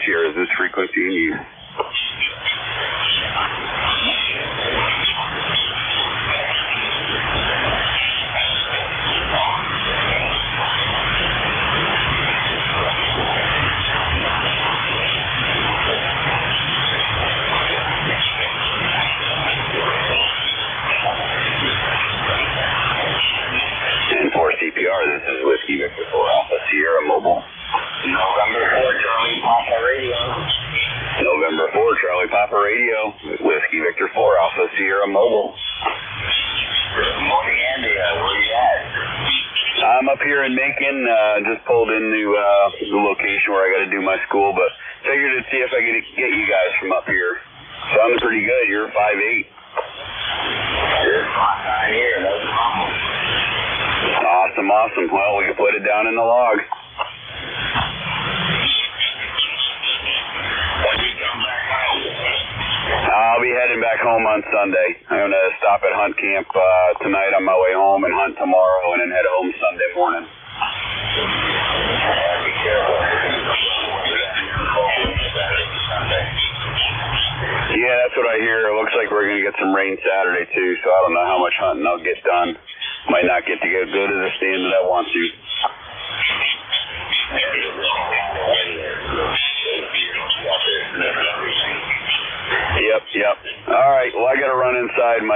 Sierra, is this frequency in use? CPR, this is Whiskey Victor 4 Alpha Sierra Mobile. November 4 Charlie Papa Radio. November 4 Charlie Papa Radio. Whiskey Victor 4 Alpha Sierra Mobile. Good morning, Andy. Where are you at? I'm up here in Macon. Just pulled into the location where I got to do my school, but figured to see if I could get you guys from up here. Sounding pretty good. You're 5'8". It's hot down here. No problem. Awesome, awesome. Well, we can put it down in the log. When you come back home? I'll be heading back home on Sunday. I'm going to stop at hunt camp tonight on my way home and hunt tomorrow and then head home Sunday morning. Be careful. Yeah, that's what I hear. It looks like we're going to get some rain Saturday too, so I don't know how much hunting I'll get done. Might not get to go to the stand that I want to. Yep. All right, well, I got to run inside.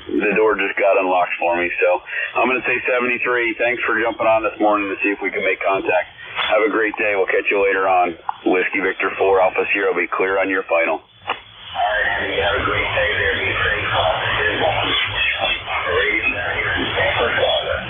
The door just got unlocked for me, so I'm going to say 73. Thanks for jumping on this morning to see if we can make contact. Have a great day. We'll catch you later on. Whiskey Victor 4 Alpha Sierra will be clear on your final. All right, Andy, have a great day there. Be safe. Radio down here in Tampa, Florida.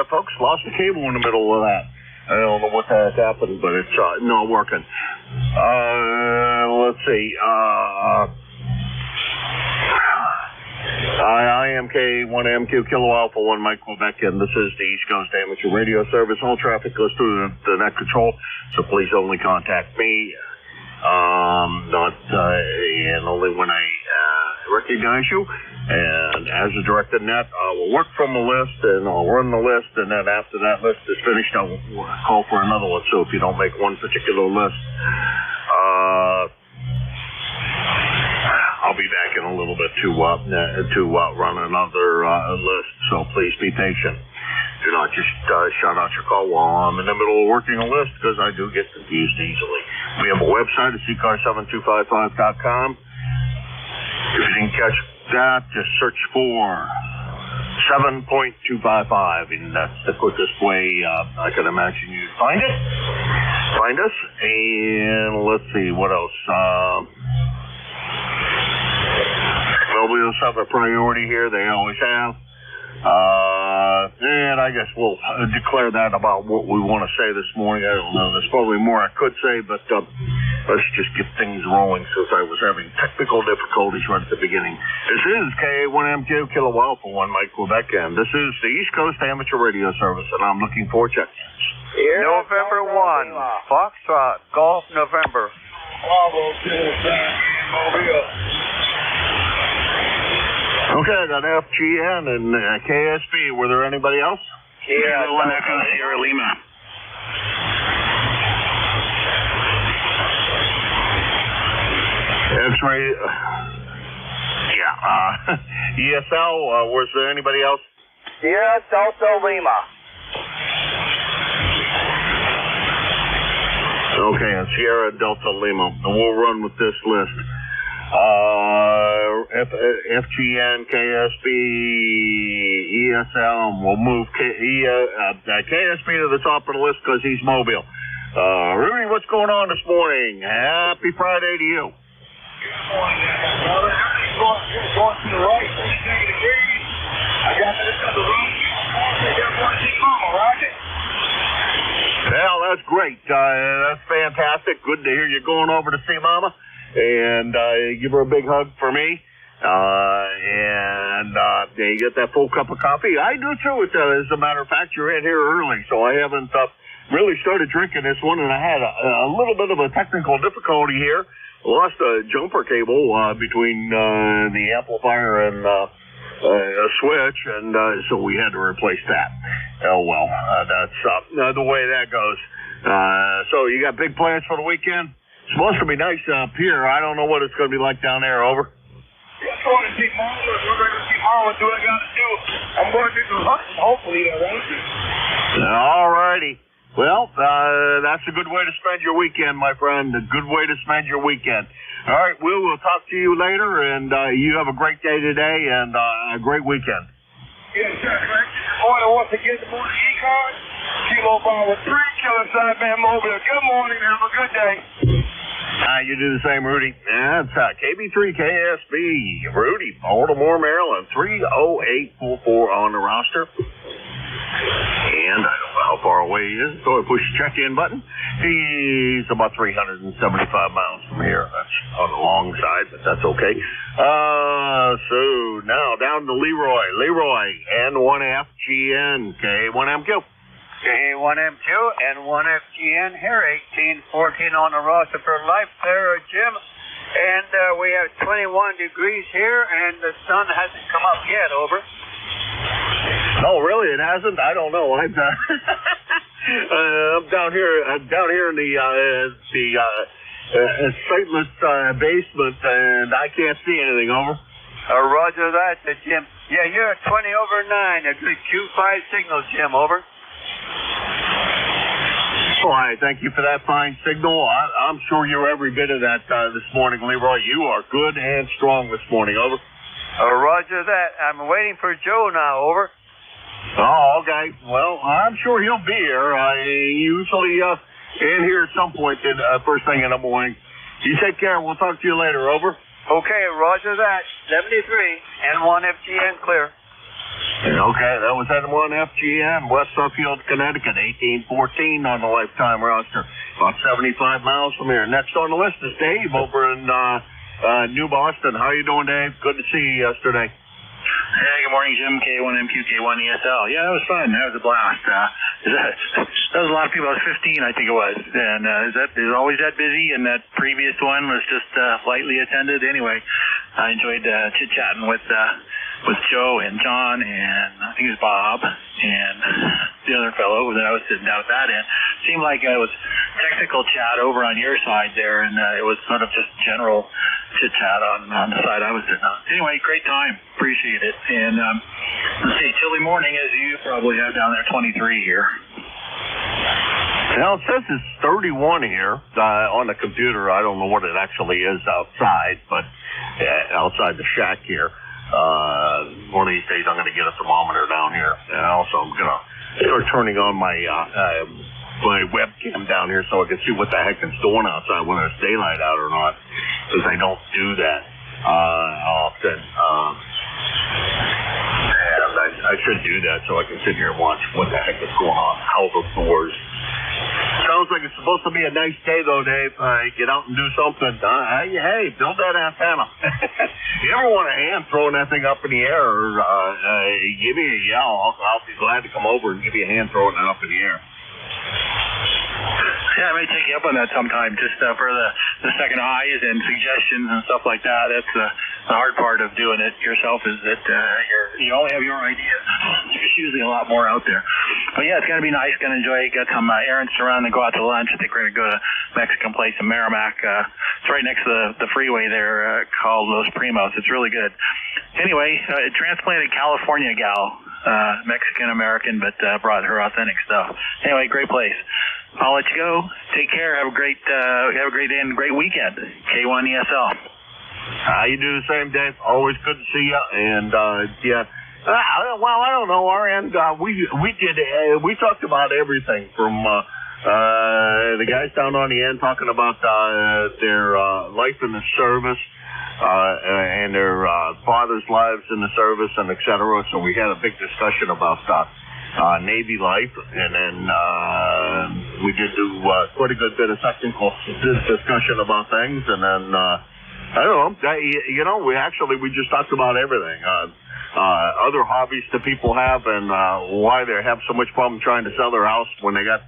folks. Lost the cable in the middle of that. I don't know what has happened, but it's not working. Let's see. IMK1MQ Kilo Alpha 1 Mike Quebec, and this is the East Coast Amateur Radio Service. All traffic goes through the net control, so please only contact me. And only when I recognize you. And as a directed net, I will work from a list and I'll run the list, and then after that list is finished, I'll call for another one. So if you don't make one particular list, I'll be back in a little bit to run another list. So please be patient. Do not just shout out your call while I'm in the middle of working a list, because I do get confused easily. We have a website at ECARS7255.com. If you didn't catch that, just search for 7.255, and that's the quickest way I can imagine you'd find us. And let's see, what else? Mobiles have a priority here. They always have. And I guess we'll declare that about what we want to say this morning. I don't know. There's probably more I could say, but let's just get things rolling, since I was having technical difficulties right at the beginning. This is KA1MQ Kilo Alpha 1 Mike Quebec, and this is the East Coast Amateur Radio Service, and I'm looking for check-ins. November 1, Foxtrot, Golf, November. Okay, I got FGN and KSB. Were there anybody else? Yeah, Sierra Lima. X-ray. ESL. Was there anybody else? Sierra Delta Lima. Okay, and Sierra Delta Lima. We'll run with this list. FGN, KSB, ESL. We'll move KSB to the top of the list because he's mobile. Rudy, what's going on this morning? Happy Friday to you. Good morning, brother. Everything's going to the right, 30 degrees. I got this at the room. I got one see mama, Roger. Well, that's great. That's fantastic. Good to hear you going over to see Mama. And give her a big hug for me. And you get that full cup of coffee. I do too. As a matter of fact, you're in here early, so I haven't really started drinking this one, and I had a little bit of a technical difficulty here. Lost a jumper cable between the amplifier and a switch, and so we had to replace that. Oh well, that's the way that goes. So you got big plans for the weekend? It's supposed to be nice up here. I don't know what it's going to be like down there. Over. Just going to see Mama. We're going to see Mama. Do what I got to do. I'm going to do some hunting. Hopefully, that won't do. All righty. Well, that's a good way to spend your weekend, my friend. A good way to spend your weekend. All right, we'll talk to you later, and you have a great day today and a great weekend. Yes, sir. Order once again the morning ECARS. Kilo Bravo 3, Killer Sideman Mobile. Good morning. Have a good day. You do the same, Rudy. That's KB3 KSB. Rudy, Baltimore, Maryland. 30844 on the roster. And I don't know how far away he is, so I push the check-in button. He's about 375 miles from here. That's on the long side, but that's okay. So now down to Leroy. Leroy, N1FGN, K1MQ. K1M2 and 1FGN here, 1814 on the roster for Life there, Jim. And we have 21 degrees here, and the sun hasn't come up yet, over. Oh, really? It hasn't? I don't know. I'm down here in the sightless basement, and I can't see anything, over. Roger that, Jim. Yeah, you're at 20 over 9, a good Q5 signal, Jim, over. Why, thank you for that fine signal. I'm sure you're every bit of that this morning, Leroy. You are good and strong this morning, over. Roger that. I'm waiting for Joe now, over. Oh, okay. Well, I'm sure he'll be here. Usually in here at some point first thing in the morning. You take care. We'll talk to you later, over. Okay, roger that. 73 and 1FGN clear. Okay, that was N1FGN, West Suffield, Connecticut, 1814 on the lifetime roster. About 75 miles from here. Next on the list is Dave over in New Boston. How you doing, Dave? Good to see you yesterday. Hey, good morning, Jim. K1MQ, K1ESL. Yeah, that was fun. That was a blast. That was a lot of people. I was 15, I think it was. And is it always that busy? And that previous one was just lightly attended. Anyway, I enjoyed chit-chatting with Joe and John and I think it was Bob and the other fellow that I was sitting down with that in. Seemed like it was technical chat over on your side there, and it was sort of just general chit-chat on the side I was sitting on. Anyway, great time. Appreciate it. And let's see, chilly morning as you probably have down there, 23 here. Now, it says it's 31 here on the computer. I don't know what it actually is outside, but outside the shack here. One of these days I'm going to get a thermometer down here. And also I'm going to start turning on my webcam down here so I can see what the heck is doing outside, whether it's daylight out or not, because I don't do that often. And I should do that so I can sit here and watch what the heck is going on outdoors. Sounds like it's supposed to be a nice day, though, Dave. Get out and do something. Hey, build that antenna. You ever want a hand throwing that thing up in the air, or give me a yell. I'll be glad to come over and give you a hand throwing it up in the air. Yeah, I may take you up on that sometime, just for the second eyes and suggestions and stuff like that. That's the hard part of doing it yourself, is that you only have your ideas. There's usually a lot more out there. But yeah, it's going to be nice. Going to enjoy it. Got some errands to run and go out to lunch. I think we're going to go to a Mexican place in Merrimack. It's right next to the freeway there called Los Primos. It's really good. Anyway, transplanted California gal. Mexican-American, but brought her authentic stuff. Anyway, great place. I'll let you go. Take care. Have a great day and great weekend. K1 ESL. You do the same, Dave. Always good to see you. And yeah. Well, I don't know. Our end, we talked about everything from the guys down on the end talking about their life in the service. And their fathers' lives in the service and et cetera. So we had a big discussion about Navy life, and then we did do quite a good bit of technical discussion about things, and then I don't know, we just talked about everything. Other hobbies that people have, and why they have so much problem trying to sell their house when they got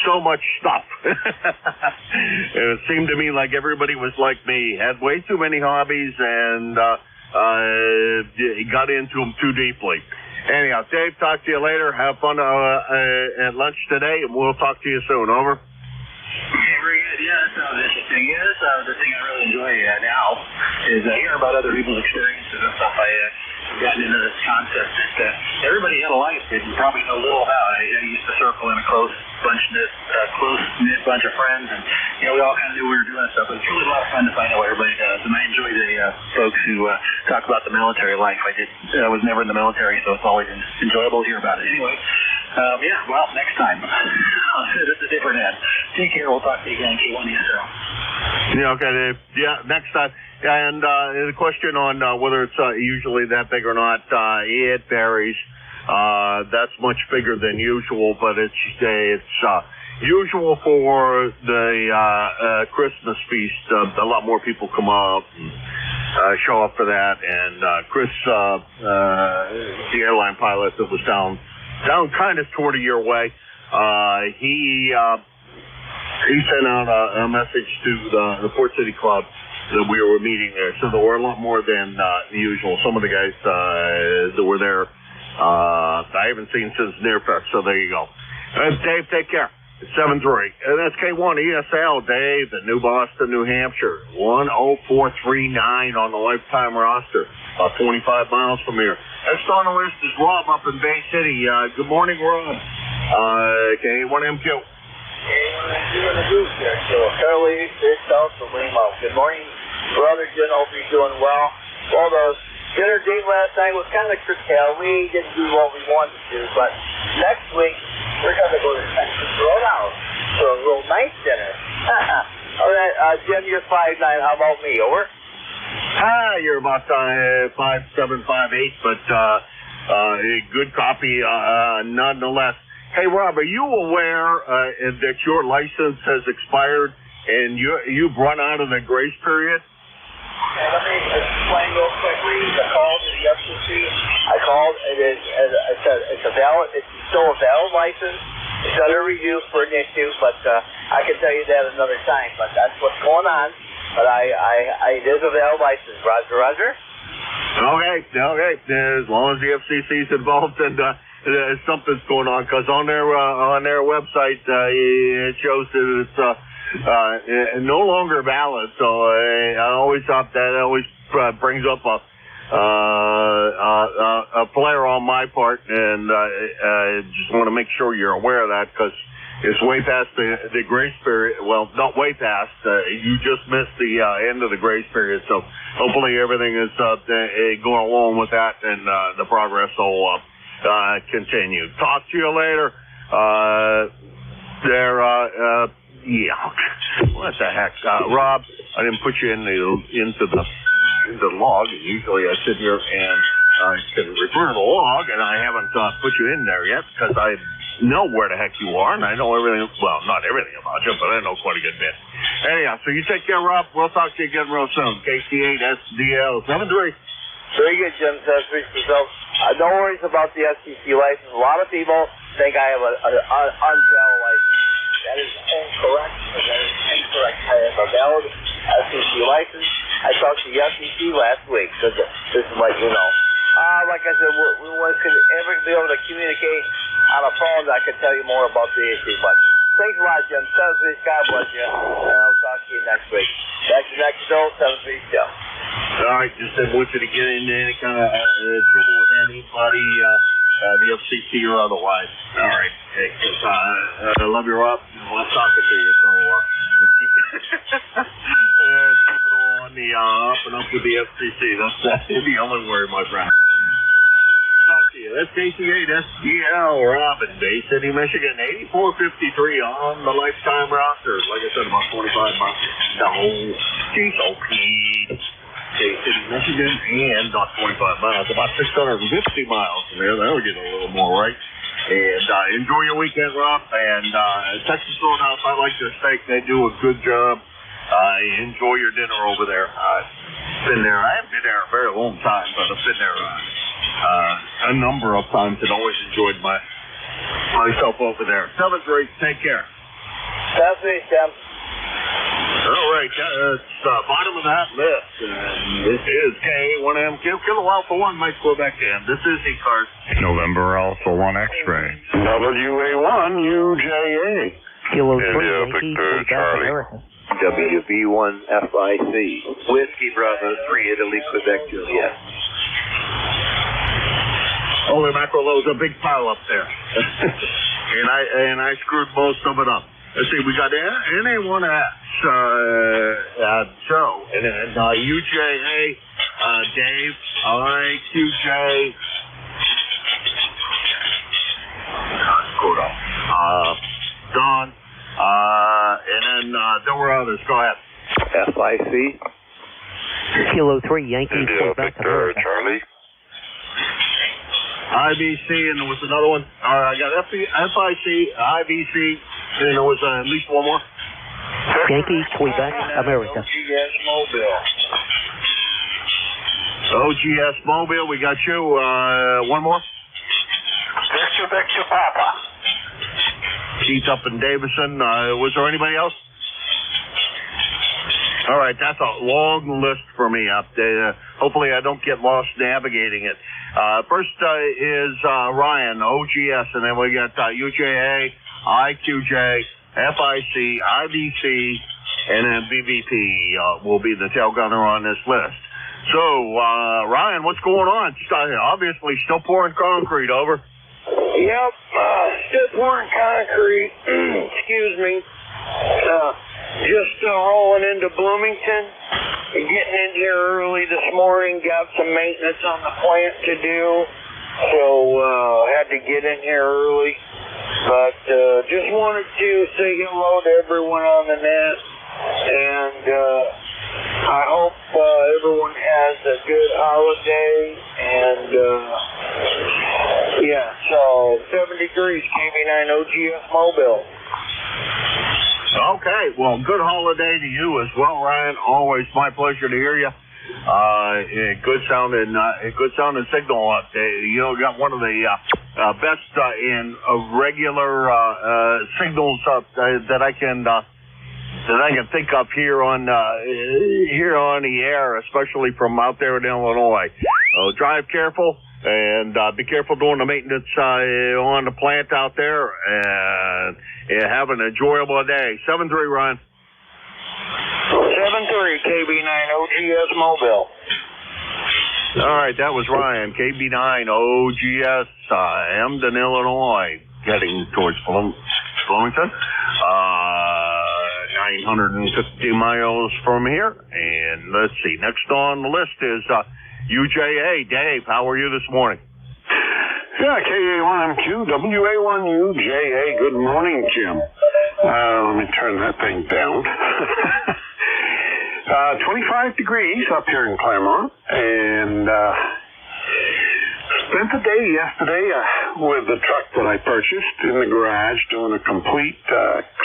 so much stuff. And it seemed to me like everybody was like me, had way too many hobbies, and got into them too deeply. Anyhow, Dave, talk to you later. Have fun at lunch today, and we'll talk to you soon. Over. Okay, very good. Yeah, that sounds interesting. Yeah, that's the thing I really enjoy now is hearing about other people's experiences and stuff. I've gotten into this concept that everybody had a life that you probably know little about. I used to circle in a close-knit bunch of friends, and we all kind of knew we were doing stuff. But it's really a lot of fun to find out what everybody does, and I enjoy the folks who talk about the military life. I was never in the military, so it's always enjoyable to hear about it. Anyway, well, next time I'll sit at a different end. Take care. We'll talk to you again. K1 ESL. Yeah, okay, Dave. Yeah, next time. And the question on whether it's usually that big or not, it varies. That's much bigger than usual, but it's usual for the Christmas feast. A lot more people come out and show up for that. And Chris, the airline pilot that was down kind of toward your way, he sent out a message to the Port City Club that we were meeting there. So there were a lot more than usual. Some of the guys that were there, I haven't seen since Nearfest, so there you go. Dave, take care. It's 7-3. And that's K1 ESL, Dave, in New Boston, New Hampshire. 10439 on the lifetime roster. About 25 miles from here. Next on the list is Rob up in Bay City. Good morning, Rob. K1MQ. Doing the goose there. So Charlie, south from Remo. Good morning, brother Jim. Hope you're doing well. Well, the dinner date last night was kind of curtailed. We didn't do what we wanted to, but next week we're going to go to Texas Roadhouse for a real nice dinner. All right, Jim, you're 5'9". How about me? Over. You're about 5'7", 5'8", but a good copy nonetheless. Hey, Rob, are you aware that your license has expired and you've run out of the grace period? And let me explain real quickly. I called the FCC. I called, it's still a valid license. It's under review for an issue, but I can tell you that another time. But that's what's going on. But it is a valid license. Roger, Roger. Okay. As long as the FCC's involved and something's going on, because on their website it shows that it's no longer valid. So I always thought that always brings up a flare on my part, and I just want to make sure you're aware of that, because it's way past the grace period. Well, not way past. You just missed the end of the grace period. So hopefully everything is going along with that, and the progress will continue. Talk to you later. Yeah. What the heck, Rob? I didn't put you into the log. Usually I sit here and I can refer to the log, and I haven't put you in there yet because I know where the heck you are, and I know everything. Well, not everything about you, but I know quite a good bit. Anyhow, so you take care, Rob. We'll talk to you again real soon. KC8SDL 73. Very good, Jim says. No worries about the FCC license. A lot of people think I have an unvalid license. That is incorrect. I have a valid FCC license. I talked to the FCC last week, so this is like, you know. Like I said, we could ever be able to communicate on a phone, I could tell you more about the issue. But thanks a lot, Jim. 73, God bless you. And I'll talk to you next week. Back to next show, 73 show. All right, just didn't want you to get into any kind of trouble with anybody, the FCC or otherwise. All right. Hey, I love you, Rob. I love talking to you, so let's keep it all on the up and up with the FCC. That's the only word, my friend. Talk to you. That's KC8SDL, Robin, Bay City, Michigan, 8453 on the lifetime roster. Like I said, about 25 miles. No, GOP. Bay City, Michigan, and not 25 miles, about 650 miles from there. That'll get a little more right. And enjoy your weekend, Rob. And Texas Roadhouse, I like their steak. They do a good job. Enjoy your dinner over there. I've been there. I haven't been there a very long time, but I've been there a number of times and always enjoyed myself over there. 7th grade, take care. That's me, Tim. All right, it's bottom of that list. This is K1MQ, Kilo Alpha 1, Mike Quebec, and this is ECARS. November Alpha 1 X-ray. WA1 UJA. Kilo 3, India, Yankee, Victor, Charlie. WV1 FIC. Whiskey Bravo 3 Italy, Quebec, Juliet. Holy mackerel, there was a big pile up there. and I screwed most of it up. Let's see, we got NA1X, Joe, and then UJA, Dave, IQJ, Don, and then there were others. Go ahead. FIC. Kilo 3, Yankee, India, Quebec, Victor, America. Charlie. IBC, and there was another one. All right, I got FIC, IBC, and there was at least one more. Yankee, Quebec, America. OGS Mobile. OGS Mobile, we got you. One more. Victor Papa. Keith up in Davison. Was there anybody else? All right, that's a long list for me up there. Hopefully I don't get lost navigating it. First is Ryan, OGS, and then we got UJA, IQJ, FIC, IBC, and then BVP will be the tail gunner on this list. So, Ryan, what's going on? Obviously still pouring concrete, over. Yep, still pouring concrete. Excuse me. Just rolling into Bloomington. Getting in here early this morning. Got some maintenance on the plant to do. So, had to get in here early. But, just wanted to say hello to everyone on the net. And, I hope everyone has a good holiday. And, OGS Mobile. Okay, well, good holiday to you as well, Ryan. Always my pleasure to hear you. Good sounding signal up there. You got one of the best in regular signals that I can think of here on the air, especially from out there in Illinois. Drive careful and be careful doing the maintenance on the plant out there, and have an enjoyable day. 7-3, Ryan. 7-3, KB9 OGS Mobile. All right, that was Ryan, KB9 OGS, Hamden, Illinois, heading towards Bloomington. 950 miles from here. And let's see, next on the list is UJA. Dave, how are you this morning? Yeah, KA1MQ, WA1UJA. Good morning, Jim. Let me turn that thing down. 25 degrees up here in Claremont, and spent the day yesterday with the truck that I purchased in the garage, doing a complete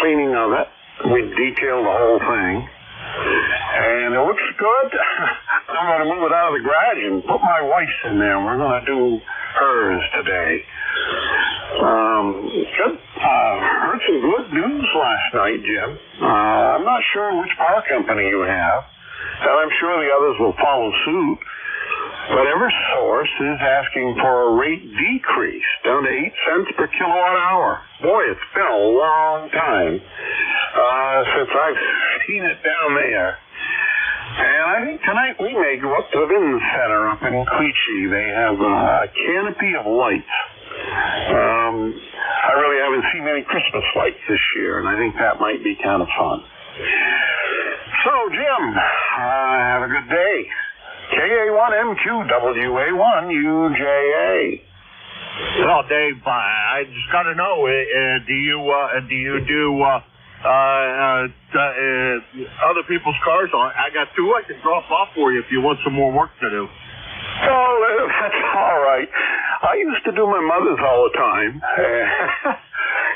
cleaning of it. We detailed the whole thing, and it looks good. I'm going to move it out of the garage and put my wife's in there. We're going to do hers today. Good. Heard some good news last night, Jim. I'm not sure which power company you have, and I'm sure the others will follow suit. But EverSource is asking for a rate decrease down to 8 cents per kilowatt hour. Boy, it's been a long time since I've seen it down there. And I think tonight we may go up to the Vin Center up in Clichy. They have a canopy of lights. I really haven't seen any Christmas lights this year, and I think that might be kind of fun. So, Jim, have a good day. KA1MQ, WA1UJA. Well, Dave, I just got to know, do you do other people's cars? I got 2 I can drop off for you if you want some more work to do. Oh, that's all right. I used to do my mother's all the time,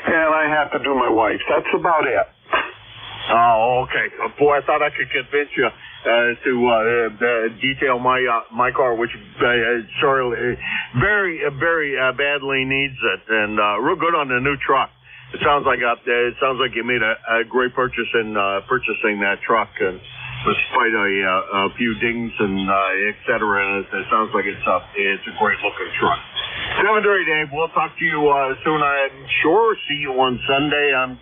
and I have to do my wife's. That's about it. Oh, okay. Boy, I thought I could convince you to detail my car, which sorry, very badly needs it, and real good on the new truck. It sounds like you made a great purchase in purchasing that truck, and despite a few dings and et cetera, and it sounds like it's a great looking truck. 7-3, Dave. We'll talk to you soon. I'm sure. See you on Sunday. I'm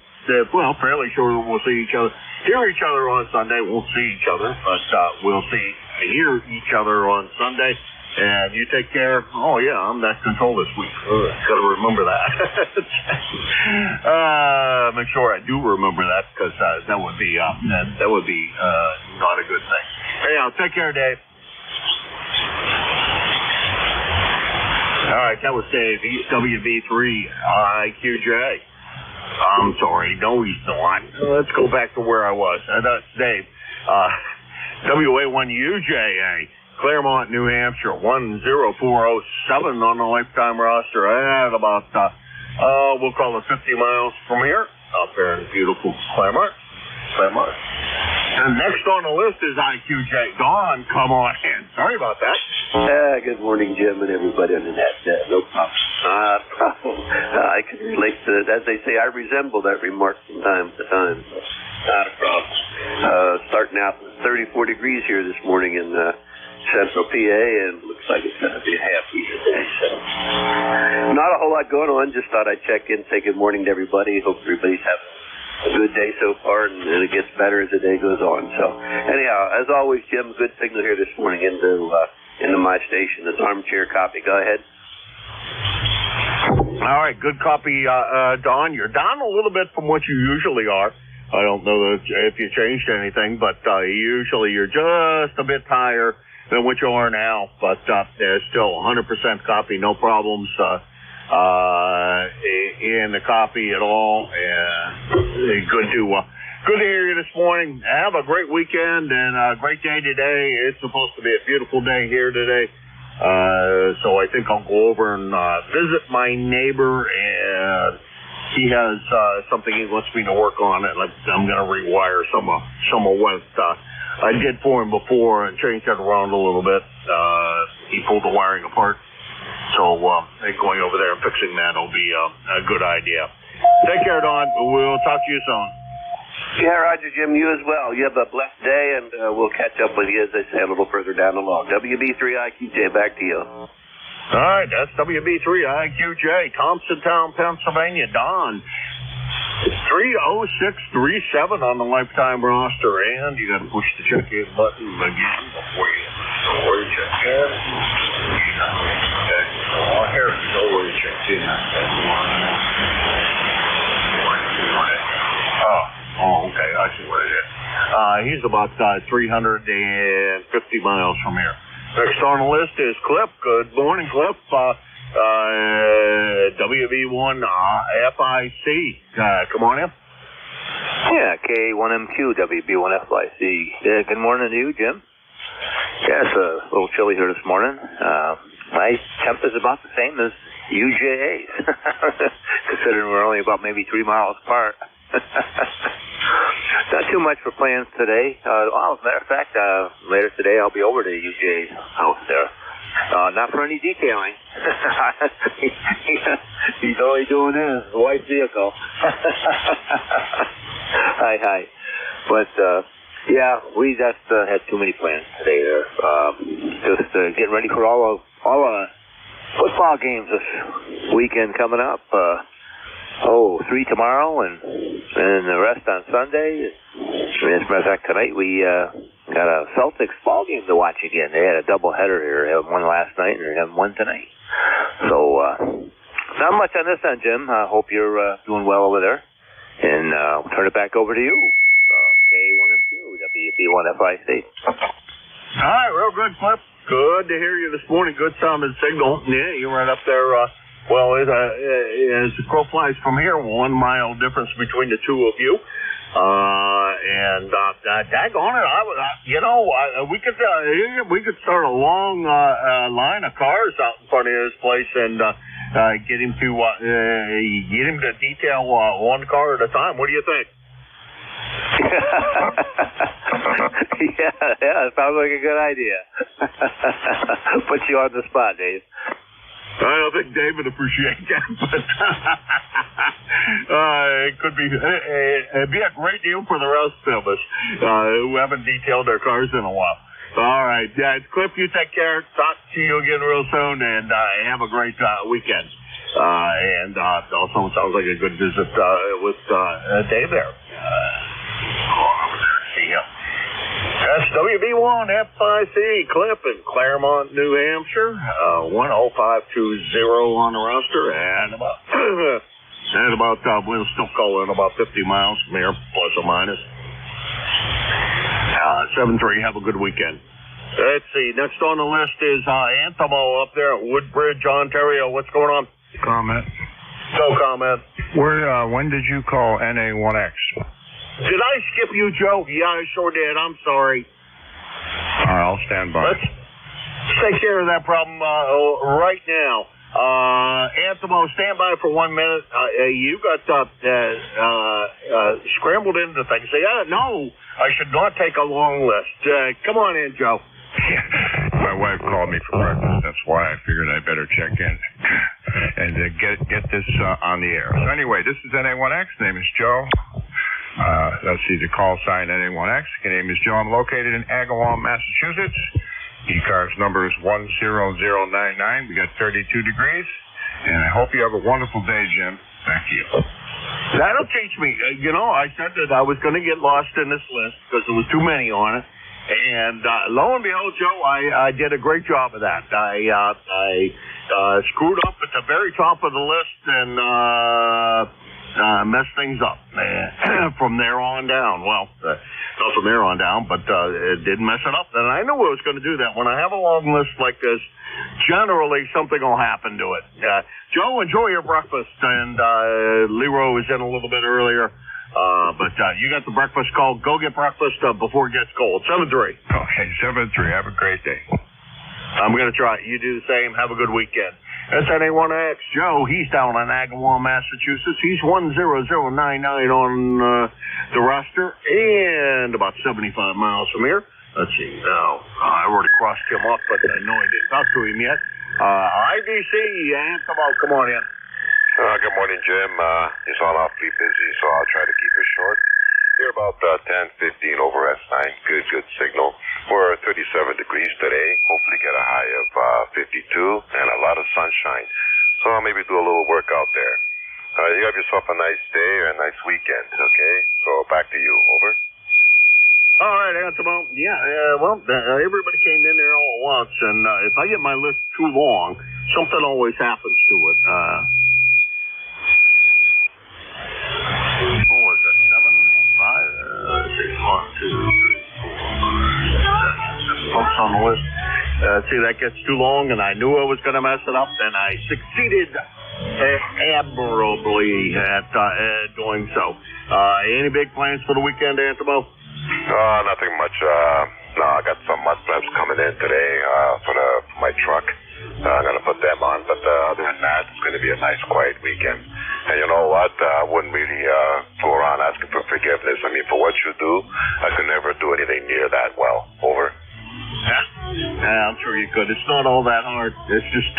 fairly sure we'll hear each other on Sunday. Won't see each other, but we'll hear each other on Sunday. And you take care. Oh yeah, I'm back control this week. Got to remember that. Make sure I do remember that, because that would be not a good thing. Anyhow, take care, Dave. All right, that was Dave, WB3 IQJ. I'm sorry, no, he's not. Let's go back to where I was. That's Dave. WA1UJA. Claremont, New Hampshire, 10407 on the lifetime roster at about, we'll call it 50 miles from here, up there in beautiful Claremont. And next on the list is IQJ. Dawn, come on in. Sorry about that. Good morning, Jim, and everybody on the net. No problem. I can relate to it. As they say, I resemble that remark from time to time. Not a problem. Starting out with 34 degrees here this morning in Central PA, and looks like it's going to be a half heat today. So, not a whole lot going on. Just thought I'd check in, say good morning to everybody. Hope everybody's having a good day so far, and it gets better as the day goes on. So, anyhow, as always, Jim, good signal here this morning into my station. This armchair copy. Go ahead. All right, good copy, Don. You're down a little bit from what you usually are. I don't know if you changed anything, but usually you're just a bit higher than what you are now, but there's still 100% copy, no problems in the copy at all. Good to hear you this morning. Have a great weekend and a great day today. It's supposed to be a beautiful day here today, so I think I'll go over and visit my neighbor and he has something he wants me to work on, and I'm going to rewire some of what I did for him before and change that around a little bit. He pulled the wiring apart, so going over there and fixing that will be a good idea. Take care, Don. We'll talk to you soon. Yeah, Roger, Jim, you as well. You have a blessed day, and we'll catch up with you, as they say, a little further down the log. WB3IQJ, back to you. All right, that's WB3IQJ, Thompsontown, Pennsylvania. Don, 30637 on the lifetime roster, and you got to push the check-in button again before you check in. Okay, so here's where you checked in. Oh, okay, I see what it is. He's about 350 miles from here. Next on the list is Cliff. Good morning, Cliff. WB1 FIC. Come on in. Yeah, K1MQ, WB1FIC. Yeah, good morning to you, Jim. Yeah, it's a little chilly here this morning. My temp is about the same as UJA's, considering we're only about maybe 3 miles apart. Not too much for plans today. As a matter of fact, later today I'll be over to UJ's house there. Not for any detailing. He's only doing his white vehicle. Hi. But, yeah, we just had too many plans today there. Just getting ready for all the football games this weekend coming up. 3 tomorrow and the rest on Sunday. As a matter of fact, tonight we got a Celtics ball game to watch again. They had a doubleheader here. They had one last night and they have one tonight. So not much on this end, Jim. I hope you're doing well over there. And I'll turn it back over to you. K1MQ, WB1FIC. All right, real good, Cliff. Good to hear you this morning. Good sound and signal. Yeah, you're right up there. Well, as the crow flies from here, 1 mile difference between the two of you. Daggone it, we could start a long line of cars out in front of his place and get him to detail one car at a time. What do you think? Yeah, it sounds like a good idea. Put you on the spot, Dave. I don't think Dave would appreciate that, but it could be. It'd be a great deal for the rest of us who haven't detailed our cars in a while. All right, Cliff, you take care. Talk to you again real soon, and have a great weekend. And also, it sounds like a good visit with Dave there. See ya. That's WB1 FIC, Cliff in Claremont, New Hampshire. 10520 on the roster, and we'll still call it about 50 miles from here, plus or minus. 7-3. Have a good weekend. Let's see. Next on the list is Anthemo up there at Woodbridge, Ontario. What's going on? Comment. No comment. When did you call NA1X? Did I skip you, Joe? Yeah, I sure did. I'm sorry. All right, I'll stand by. Let's take care of that problem right now. Anthemo, stand by for 1 minute. You got scrambled into things. No, I should not take a long list. Come on in, Joe. My wife called me for breakfast. That's why I figured I'd better check in and get this on the air. So anyway, this is NA1X. Name is Joe. Let's see, the call sign NA1X. The name is Joe. I'm located in Agawam, Massachusetts. ECARS number is 10099. We got 32 degrees. And I hope you have a wonderful day, Jim. Thank you. That'll teach me. I said that I was going to get lost in this list because there was too many on it. And lo and behold, Joe, I did a great job of that. I screwed up at the very top of the list and messed things up from there on down. Well, not from there on down, but it didn't mess it up. And I knew I was going to do that. When I have a long list like this, generally something will happen to it. Joe, enjoy your breakfast. And Leroy was in a little bit earlier. But you got the breakfast call. Go get breakfast before it gets cold. 7-3. Okay, 7-3. Have a great day. I'm going to try. You do the same. Have a good weekend. That's NA1X Joe. He's down in Agawam, Massachusetts. He's 10099 on the roster and about 75 miles from here. Let's see. Now, I already crossed him off, but I know I didn't talk to him yet. IBC, Antimo, come on in. Good morning, Jim. It's all awfully busy, so I'll try to keep it short. Here about 10:15 over S9. Good signal. We're 37 degrees today. Hopefully get a high of 52 and a lot of sunshine. So I'll maybe do a little work out there. You have yourself a nice day or a nice weekend, okay? So back to you. Over. All right, Antimo. Yeah, everybody came in there all at once, and if I get my list too long, something always happens to it. What was it? 7, 5, 6, 1, 2, 3, 4, 5, 6, 7 folks on the list. See, that gets too long, and I knew I was going to mess it up, and I succeeded admirably at doing so. Any big plans for the weekend, Antimo? Nothing much. No, I got some mud flaps coming in today for my truck. I'm going to put them on, but other than that, it's going to be a nice, quiet weekend. And you know what? I wouldn't really go around asking for forgiveness. I mean, for what you do, I could never do anything near that well. Over. Yeah, I'm sure you could. It's not all that hard. It's just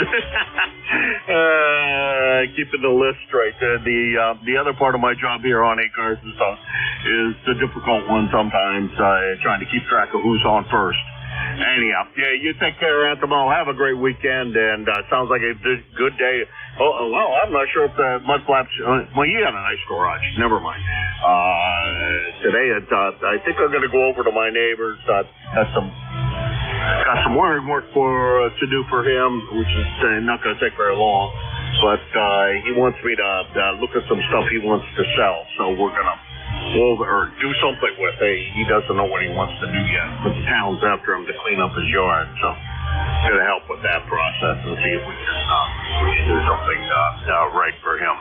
keeping the list straight. The other part of my job here on ECARS is the difficult one sometimes, trying to keep track of who's on first. Anyhow, yeah, you take care, Antimo. Have a great weekend, and sounds like a good day. Oh, well, I'm not sure if the mud flaps. Well, you got a nice garage. Never mind. Today, I think I'm going to go over to my neighbor's. Got some wiring work to do for him, which is not going to take very long. But he wants me to look at some stuff he wants to sell, so we're going to do something with it. He doesn't know what he wants to do yet, but the town's after him to clean up his yard, so I'm going to help with that process and see if we can do something right for him.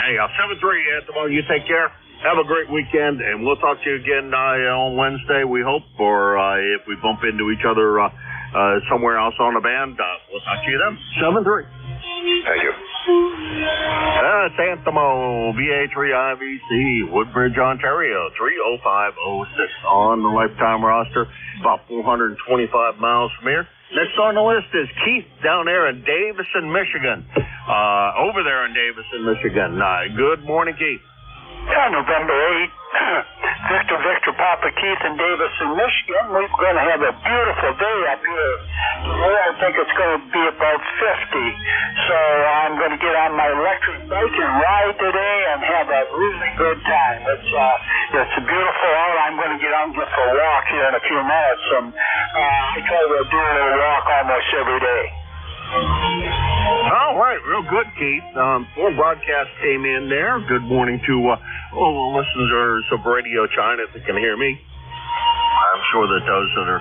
Anyhow, 7-3, Antimo, you take care. Have a great weekend, and we'll talk to you again on Wednesday, we hope, or if we bump into each other somewhere else on the band, we'll talk to you then. 7-3. Thank you. That's Antimo, BA3IVC, Woodbridge, Ontario, 30506 on the lifetime roster, about 425 miles from here. Next on the list is Keith down there in Davison, Michigan. Over there in Davison, Michigan. Good morning, Keith. Yeah, November 8th, Victor, Papa Keith in Davison, Michigan. We're going to have a beautiful day up here. I think it's going to be about 50. So I'm going to get on my electric bike and ride today and have a really good time. It's beautiful out. I'm going to get out and get for a walk here in a few minutes. And I try to do a little walk almost every day. All right, real good, Keith. More broadcast came in there. Good morning to all the listeners of Radio China, if they can hear me. I'm sure that those that are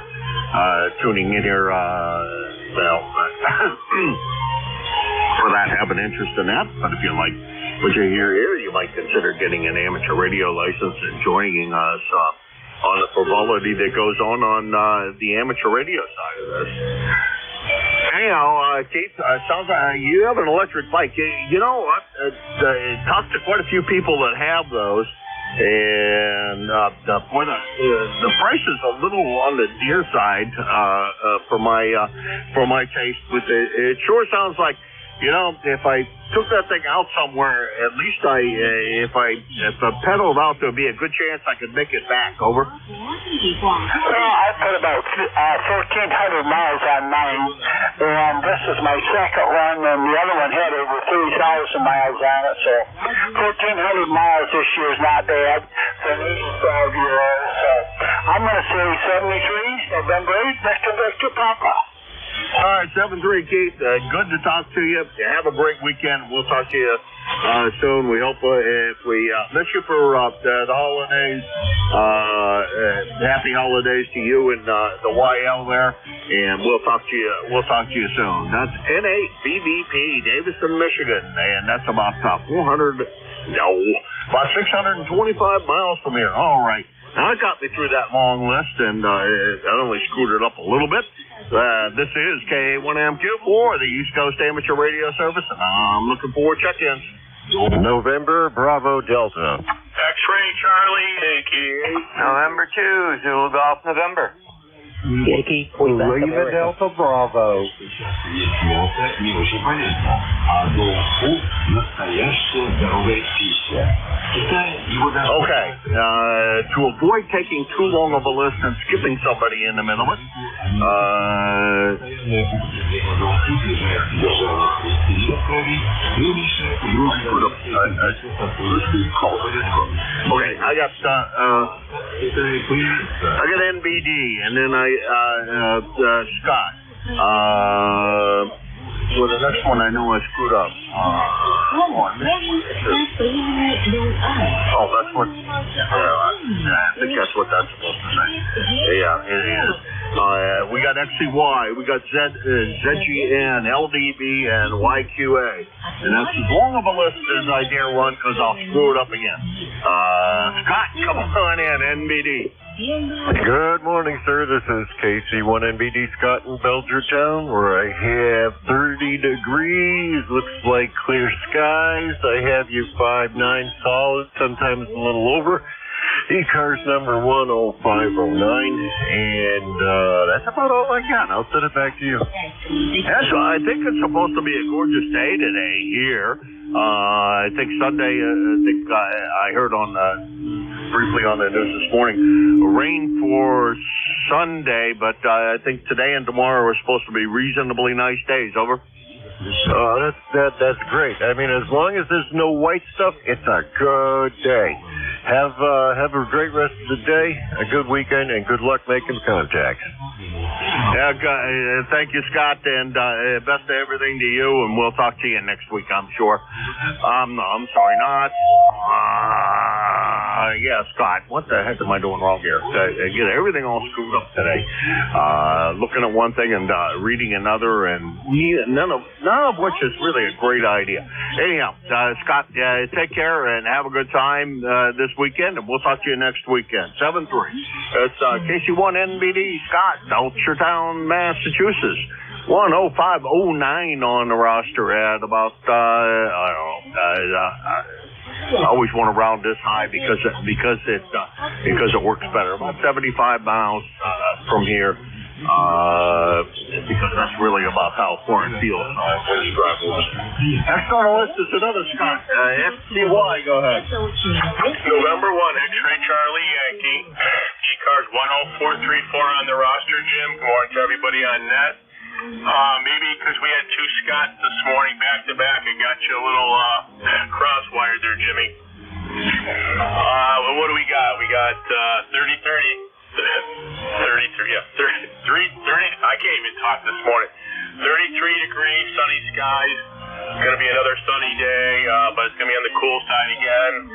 tuning in here, for that have an interest in that. But if you like what you hear here, you might consider getting an amateur radio license and joining us on the frivolity that goes on the amateur radio side of this. Anyhow, Keith, sounds like you have an electric bike. You know what? Talked to quite a few people that have those, and the price is a little on the dear side for my taste. But it sure sounds like, you know, if I took that thing out somewhere, at least if I pedaled out, there'd be a good chance I could make it back. Over. Well, I put about 1,400 miles on mine, and this is my second one, and the other one had over 3,000 miles on it, so 1,400 miles this year is not bad for an 85-year-old. So I'm going to say 73, November 8th, Victor, Papa. All right, 7-3, Keith. Good to talk to you. Have a great weekend. We'll talk to you soon. We hope if we miss you for the holidays, happy holidays to you and the YL there, and we'll talk to you. We'll talk to you soon. That's N8BVP, Davison, Michigan, and that's about 625 miles from here. All right. Now, it got me through that long list, and I only screwed it up a little bit. This is K1MQ for the East Coast Amateur Radio Service, and I'm looking for check-ins. November, Bravo, Delta. X-Ray Charlie, Yankee. November 2, Zulu Golf, November. Yankee, Quebec, Raven, America. Delta, Bravo. Okay, to avoid taking too long of a list and skipping somebody in the middle of it, okay, I got NBD, and then Scott. Well, the next one I know I screwed up. Come on. Oh, that's what. I think that's what that's supposed to say. Yeah, it is. We got XCY, we got ZGN, LDB, and YQA. And that's as long of a list as I dare run because I'll screw it up again. Scott, come on in, NBD. Good morning, sir. This is KC1NBD Scott in Belchertown, where I have 30 degrees. Looks like clear skies. I have you 5'9" solid, sometimes a little over. ECARS number 10509, and that's about all I got. I'll send it back to you. Yeah, so I think it's supposed to be a gorgeous day today here. I think Sunday, I heard on briefly on the news this morning, rain for Sunday, but I think today and tomorrow are supposed to be reasonably nice days. Over. That's great. I mean, as long as there's no white stuff, it's a good day. Have a great rest of the day, a good weekend, and good luck making contacts. Yeah, thank you, Scott, and best of everything to you, and we'll talk to you next week, I'm sure. I'm sorry, not. Yeah, Scott, what the heck am I doing wrong here? Get everything all screwed up today. Looking at one thing and reading another, and none of which is really a great idea. Anyhow, Scott, take care and have a good time this weekend, and we'll talk to you next weekend. 7-3. It's KC1NBD, Scott, Belchertown, Massachusetts. 10509 on the roster at about, I don't know, I always want to round this high because it works better. About 75 miles from here, because that's really about how far it feels. Next on the list is another Scott. FCY, go ahead. November 1, X-Ray Charlie, Yankee. ECARS 10434 on the roster, Jim. Good morning to everybody on net. Maybe because we had two Scotts this morning back to back, it got you a little cross-wired there, Jimmy. What do we got? We got 30, I can't even talk this morning. 33 degrees, sunny skies. It's going to be another sunny day, but it's going to be on the cool side again.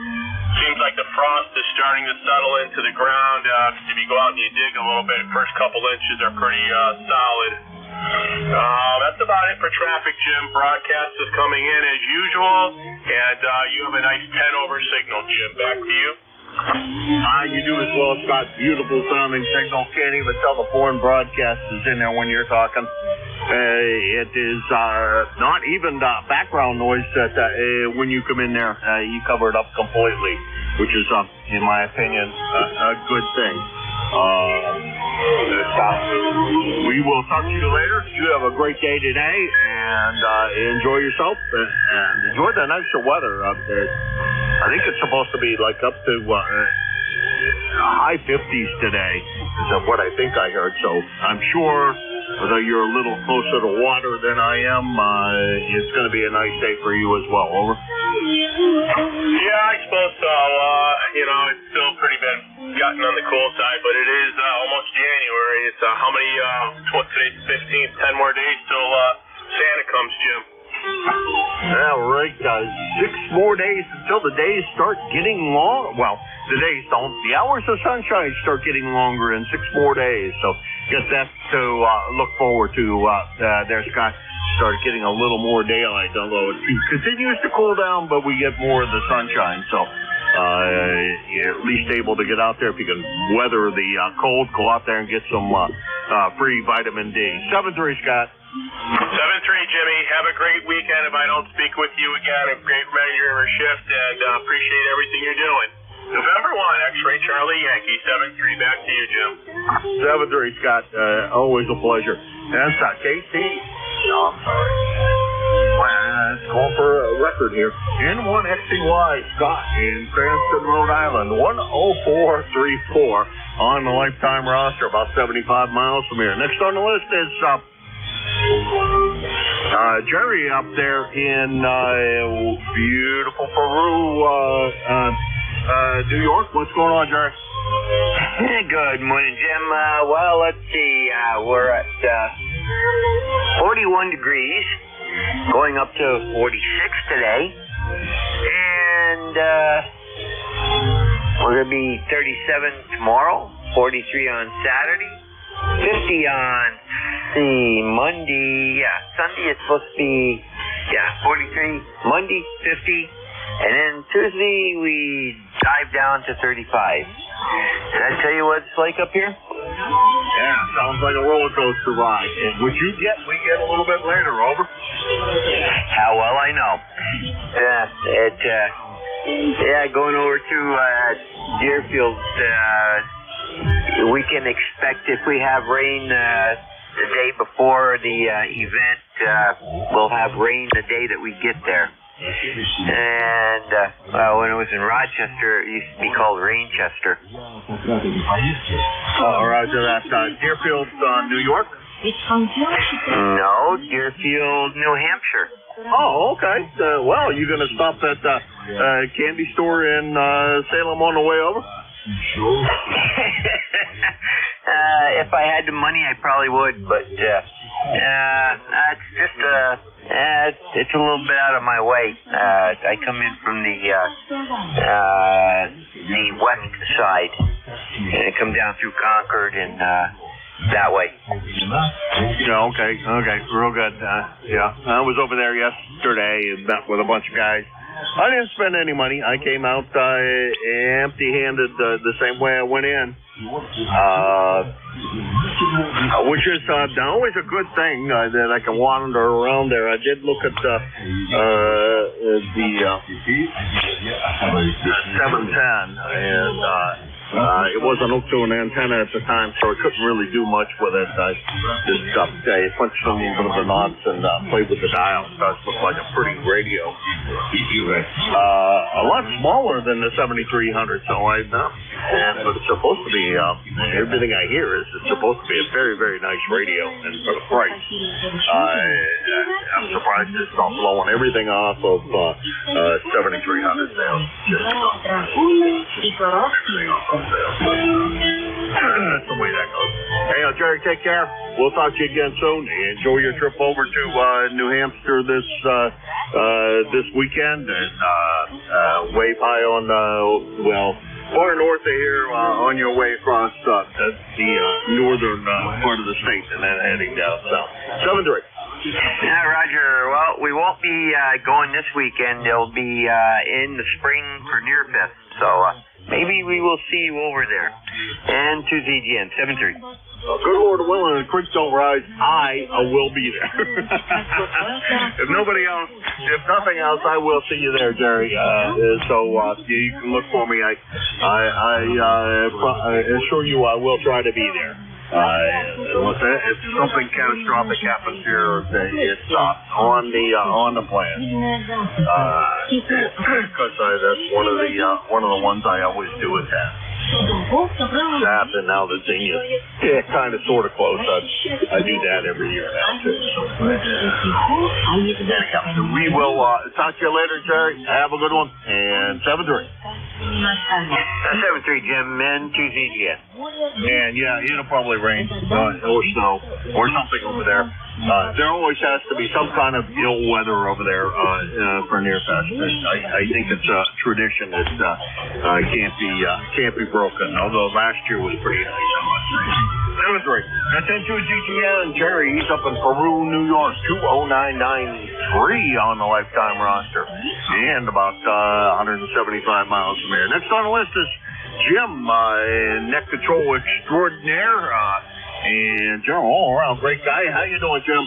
Seems like the frost is starting to settle into the ground. If you go out and you dig a little bit, first couple inches are pretty solid. That's about it for traffic, Jim. Broadcast is coming in as usual, and you have a nice 10-over signal, Jim. Back to you. You do as well, Scott. Beautiful sounding signal. Can't even tell the foreign broadcast is in there when you're talking. It is not even background noise that when you come in there, you cover it up completely, which is, in my opinion, a good thing. We will talk to you later. You have a great day today, and enjoy yourself, and enjoy the nicer weather up there. I think it's supposed to be like up to high 50s today, is what I think I heard. So I'm sure, although you're a little closer to water than I am, it's going to be a nice day for you as well. Over. Yeah, I suppose so. It's still pretty been gotten on the cool side, but it is almost January. It's how many? Today's the 15th. 10 more days till Santa comes, Jim. All right, 6 more days until the days start getting long. Well, the days don't. The hours of sunshine start getting longer in 6 more days. So, guess that's to look forward to there, Scott. Start getting a little more daylight, although it continues to cool down, but we get more of the sunshine. So, you're at least able to get out there. If you can weather the cold, go out there and get some free vitamin D. 7-3, Scott. 7-3, Jimmy. Have a great weekend if I don't speak with you again. A great remainder of your shift, and appreciate everything you're doing. November 1, X-Ray Charlie Yankee, 7-3. Back to you, Jim. 7-3, Scott. Always a pleasure. That's KC. No, I'm sorry. It's going for a record here. N1XCY, Scott in Cranston, Rhode Island. 10434 on the lifetime roster, about 75 miles from here. Next on the list is Jerry up there in beautiful Peru, New York. What's going on, Jerry? Good morning, Jim. Well, let's see. We're at 41 degrees, going up to 46 today. And we're going to be 37 tomorrow, 43 on Saturday, 50 on Monday. Yeah, Sunday it's supposed to be 43. Monday 50, and then Tuesday we dive down to 35. Did I tell you what it's like up here? Yeah, sounds like a roller coaster ride. And what we get a little bit later. Over. How well I know. Going over to Deerfield. We can expect if we have rain the day before the event, we'll have rain the day that we get there. And when it was in Rochester, it used to be called Rainchester. Roger that. Deerfield, New York? No, Deerfield, New Hampshire. Oh, okay. Well, you going to stop at candy store in Salem on the way over? If I had the money, I probably would, but it's just it's a little bit out of my way. I come in from the west side, and I come down through Concord and that way. Yeah, okay, real good. I was over there yesterday and met with a bunch of guys. I didn't spend any money. I came out empty-handed the same way I went in, which is always a good thing that I can wander around there. I did look at the 710, and it wasn't hooked to an antenna at the time, so I couldn't really do much with it. I just punched a little bit of the knots and played with the dial. It does look like a pretty radio. A lot smaller than the 7300, so but it's supposed to be, everything I hear is it's supposed to be a very, very nice radio, and for the price, I'm surprised it's not blowing everything off of 7300 sales. That's the way that goes. Hey, Jerry, take care. We'll talk to you again soon. Enjoy your trip over to New Hampshire this weekend, and wave high on far north of here on your way across the northern part of the state, and then heading down south. 7-3. Yeah, Roger. Well, we won't be going this weekend. It'll be in the spring for Nearfest, so maybe we will see you over there. And to ZGN, 7-3. Good Lord willing, the creeks don't rise, I will be there. If nothing else, I will see you there, Jerry. So you can look for me. I assure you I will try to be there. If something catastrophic happens here, it's on the plan. Because that's one of the ones I always do attend. That, and now the thing is kind of sort of close. I do that every year now too. So we will talk to you later, Jerry. Have a good one. And 7-3. 7-3, Jim, and 2 ZGN. And it'll probably rain or snow or something over there. There always has to be some kind of ill weather over there for Nearfest. I think it's a tradition that can't be broken. Although last year was pretty nice, I must say. 7-3. That's N2GTN. Jerry, he's up in Peru, New York, 20993 on the lifetime roster. And about 175 miles from here. Next on the list is Jim, neck control extraordinaire. And Jim, all around great guy. How you doing, Jim?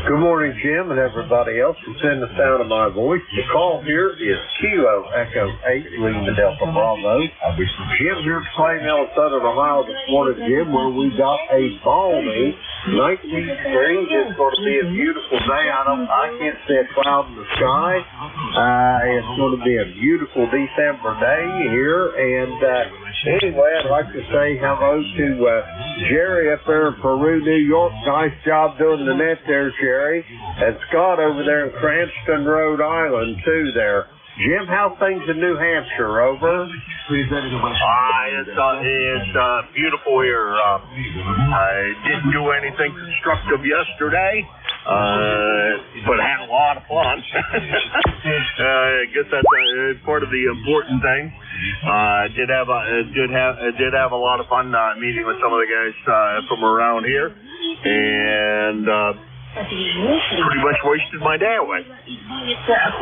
Good morning, Jim, and everybody else within the sound of my voice. The call here is Kilo Echo 8, Lima Delta Bravo. Jim here at Clay, Southern Ohio this morning, Jim, where we got a balmy 19 degrees. It's going to be a beautiful day. I can't see a cloud in the sky. It's going to be a beautiful December day here, and anyway, I'd like to say hello to Jerry up there in Peru, New York. Nice job doing the net there, Jerry. And Scott over there in Cranston, Rhode Island, too, there. Jim, how's things in New Hampshire? Over. It's beautiful here. I didn't do anything constructive yesterday, but had a lot of fun. I guess that's part of the important thing. Did have a lot of fun meeting with some of the guys from around here, and pretty much wasted my day away,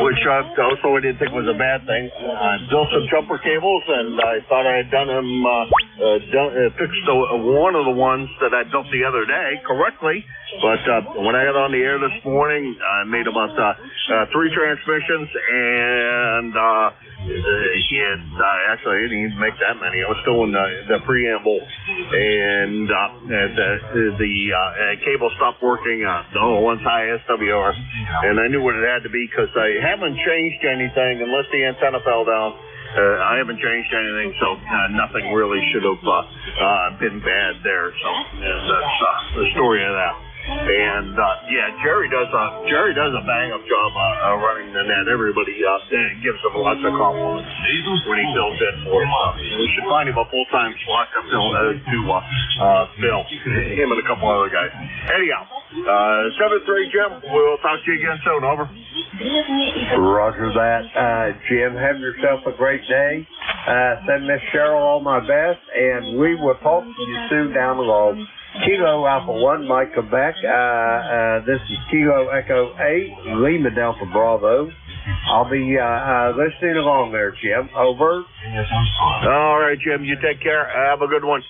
which also I didn't think was a bad thing. I built some jumper cables, and I thought I had done them, fixed one of the ones that I built the other day correctly. But when I got on the air this morning, I made about 3 transmissions, and actually I didn't even make that many. I was still in the preamble, and the cable stopped working. One's high SWR, and I knew what it had to be because I haven't changed anything unless the antenna fell down. I haven't changed anything, so nothing really should have been bad there. So that's the story of that. And Jerry does a bang-up job running the net. Everybody gives him lots of compliments when he fills in for us. We should find him a full-time slot to fill him and a couple other guys. Anyhow, 7-3, Jim. We'll talk to you again soon. Over. Roger that. Jim, have yourself a great day. Send Miss Cheryl all my best, and we will talk to you soon down the road. Kilo Alpha 1, Mike Quebec. This is Kilo Echo 8, Lima Delta Bravo. I'll be listening along there, Jim. Over. All right, Jim. You take care. Have a good one.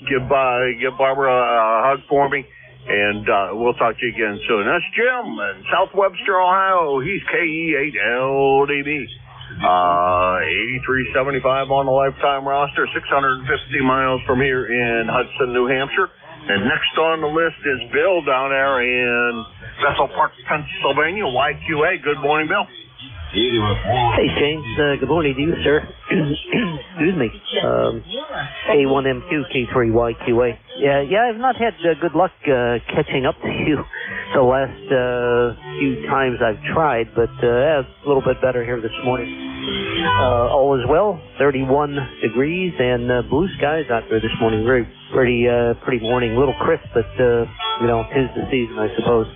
Give Barbara a hug for me, and we'll talk to you again soon. That's Jim in South Webster, Ohio. He's KE8LDB. 8375 on the lifetime roster, 650 miles from here in Hudson, New Hampshire. And next on the list is Bill down there in Bethel Park, Pennsylvania, YQA. Good morning, Bill. Hey, James. Good morning to you, sir. Excuse me. A1MQ, K3YQA. Yeah, I've not had good luck catching up to you the last few times I've tried, but a little bit better here this morning. All is well, 31 degrees and blue skies out there this morning. Very pretty morning, a little crisp, but tis the season, I suppose.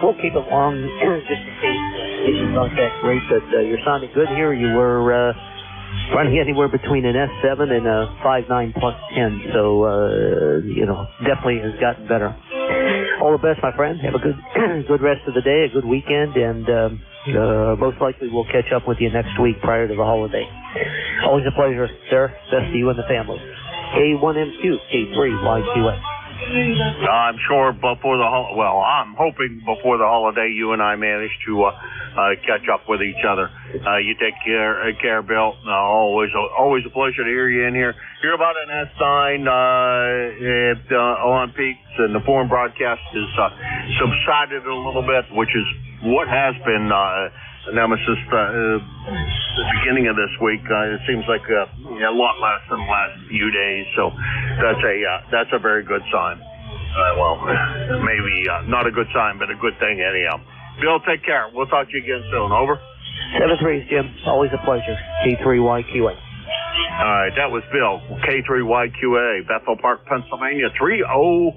We'll keep it long just in case it's not that great, but you're sounding good here. You were running anywhere between an S7 and a 5.9 plus 10, so definitely has gotten better. All the best, my friend. Have a good rest of the day, a good weekend, and most likely we'll catch up with you next week prior to the holiday. Always a pleasure, sir. Best to you and the family. A1MQ, K3YQA. I'm sure before I'm hoping before the holiday you and I manage to catch up with each other. You take care, Bill. Always a pleasure to hear you in here. Hear about an S9 on peaks, and the foreign broadcast is subsided a little bit, which is what has been nemesis the beginning of this week. It seems like a lot less than the last few days, so that's a very good sign. Maybe not a good sign, but a good thing anyhow. Bill, take care. We'll talk to you again soon. Over. 7-3, Jim. Always a pleasure. K3YQA. All right, that was Bill, K3YQA, Bethel Park, Pennsylvania, 30760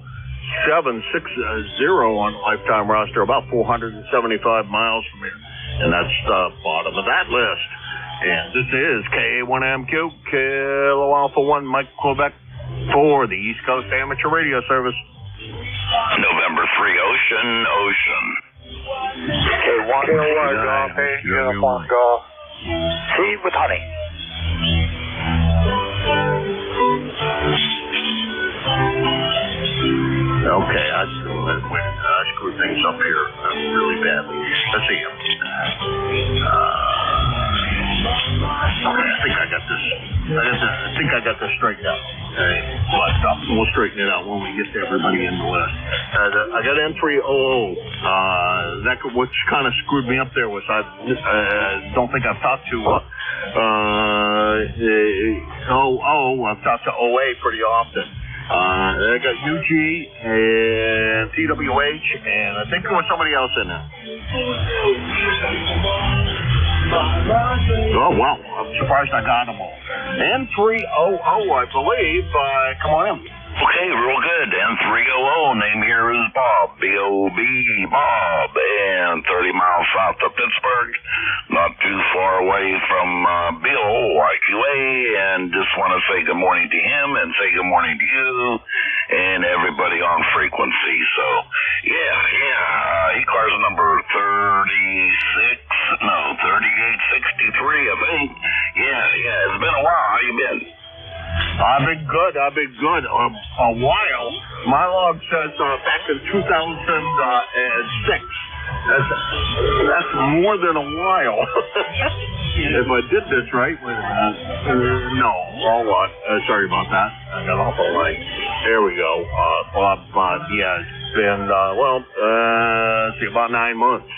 on the lifetime roster, about 475 miles from here. And that's the bottom of that list. And this is K1MQ, Kilo Alpha 1, Mike Quebec for the East Coast Amateur Radio Service. November 3, Ocean. K1, Golf, Uniform Golf. Steve with honey. Okay, I screwed things up here really badly. Let's see. Okay, I think I got this. I think I got this straightened out. But we'll straighten it out when we get to everybody in the list. I got N300. Which kind of screwed me up there was I don't think I've talked to I've talked to OA pretty often. I got UG and TWH, and I think there was somebody else in there. Oh, wow. I'm surprised I got them all. N300, I believe. Come on in. Okay, real good. N300, name here is Bob, B-O-B, Bob, and 30 miles south of Pittsburgh, not too far away from Bill, IQA, and just want to say good morning to him and say good morning to you and everybody on frequency. So, ECARS number 3863, I think. Yeah, it's been a while. How you been? I've been good. A while. My log says back in 2006. That's more than a while. If I did this right, wait a minute. No, wrong one. Sorry about that. I got off the line. There we go. It's been, let's see, about 9 months.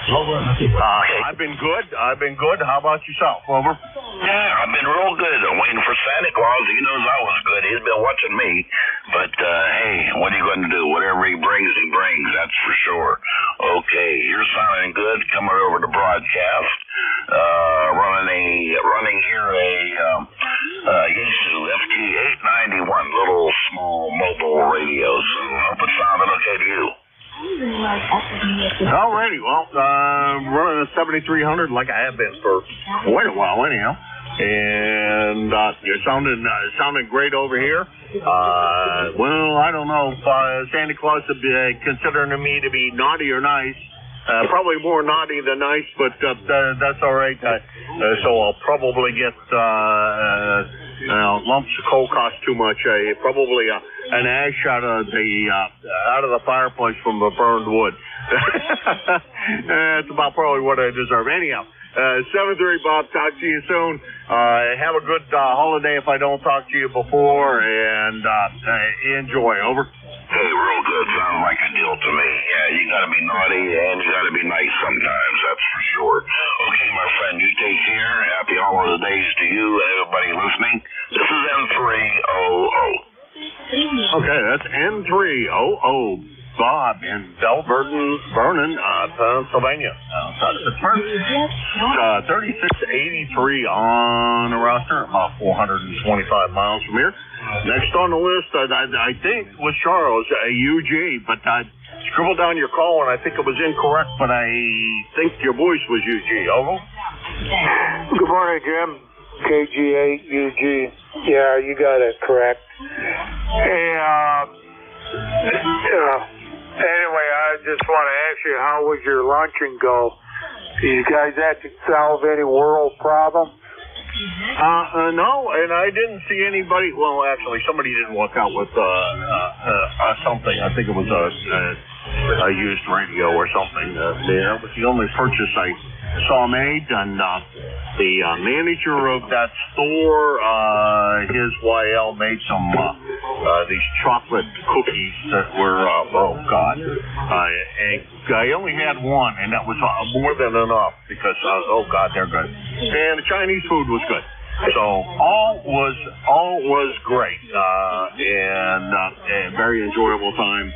I've been good. How about yourself, Over? Yeah, I've been real good. I'm waiting for Santa Claus. He knows I was good. He's been watching me. But, hey, what are you going to do? Whatever he brings, that's for sure. Okay, you're sounding good. Coming over to broadcast. Running here a Yaesu FT891, little small mobile radio. So I hope it sounded okay to you. Alrighty, running a 7300 like I have been for quite a while anyhow. And you're sounding great over here. I don't know if Santa Claus would be considering me to be naughty or nice. Probably more naughty than nice, but that's all right. So I'll probably get lumps of coal cost too much. Probably an ash out of the fireplace from the burned wood. That's about probably what I deserve. Anyhow, 7-3 Bob. Talk to you soon. Have a good holiday if I don't talk to you before, and enjoy. Over. Hey, real good. Sounds like a deal to me. Yeah, you gotta be naughty and you gotta be nice sometimes, that's for sure. Okay, my friend, you take care. Happy holidays to you and everybody listening. This is N300. Okay, that's N300. Bob in Bell Vernon, Pennsylvania. 3683 on the roster, about 425 miles from here. Next on the list, I think, was Charles, UG, but I scribbled down your call and I think it was incorrect, but I think your voice was UG. Over. Good morning, Jim. KG8UG. Yeah, you got it correct. Hey, anyway, I just want to ask you, how was your luncheon go? Did you guys have to solve any world problem? No, and I didn't see anybody. Well, actually, somebody didn't walk out with something. I think it was a used radio or something. That was the only purchase I saw made, and the manager of that store, his YL, made some these chocolate cookies that were I only had one, and that was more than enough because they're good, and the Chinese food was good. So all was great, and very enjoyable time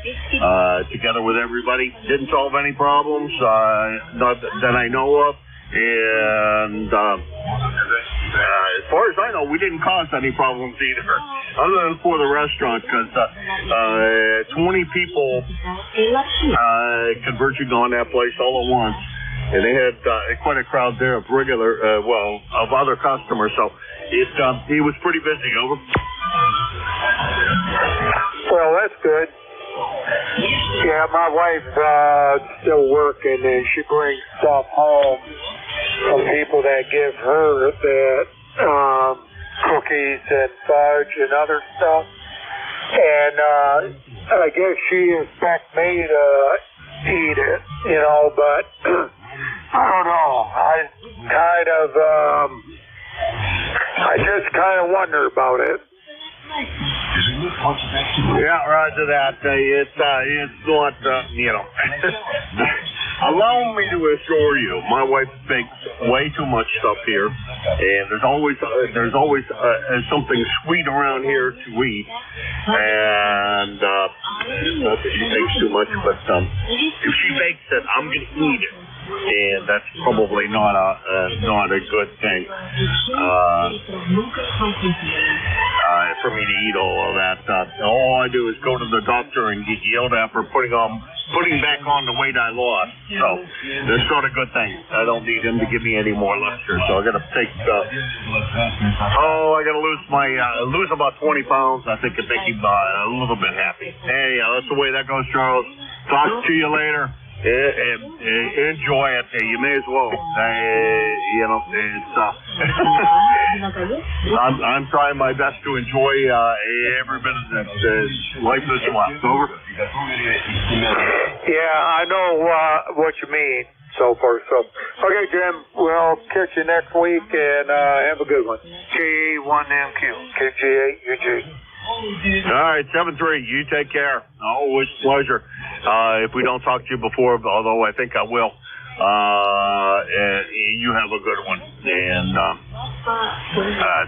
together with everybody. Didn't solve any problems that I know of, and as far as I know, we didn't cause any problems either, other than for the restaurant, because 20 people converging on that place all at once. and they had quite a crowd there of of other customers. So he was pretty busy. Over. Well, that's good. Yeah, my wife's still working, and she brings stuff home from people that give her that cookies and fudge and other stuff. And I guess she expects me to eat it, you know, but I don't know. I just kind of wonder about it. Yeah, roger that. It's not, you know. Allow me to assure you, my wife bakes way too much stuff here, and there's always something sweet around here to eat. And not that she bakes too much, but if she bakes it, I'm gonna eat it, and that's probably not a good thing. For me to eat all of that. All I do is go to the doctor and get yelled at for putting back on the weight I lost. So that's not a good thing. I don't need him to give me any more lecture. So I got to take. I got to lose about 20 pounds. I think it make him a little bit happy. Hey, that's the way that goes, Charles. Talk to you later. Enjoy it. You may as well. You know, it's. I'm trying my best to enjoy every minute that life is left. Over. Yeah, I know what you mean. So far, okay, Jim. We'll catch you next week, and have a good one. K1MQ, KG8UG. All right, 7-3. You take care. Always pleasure. If we don't talk to you before, although I think I will, you have a good one. And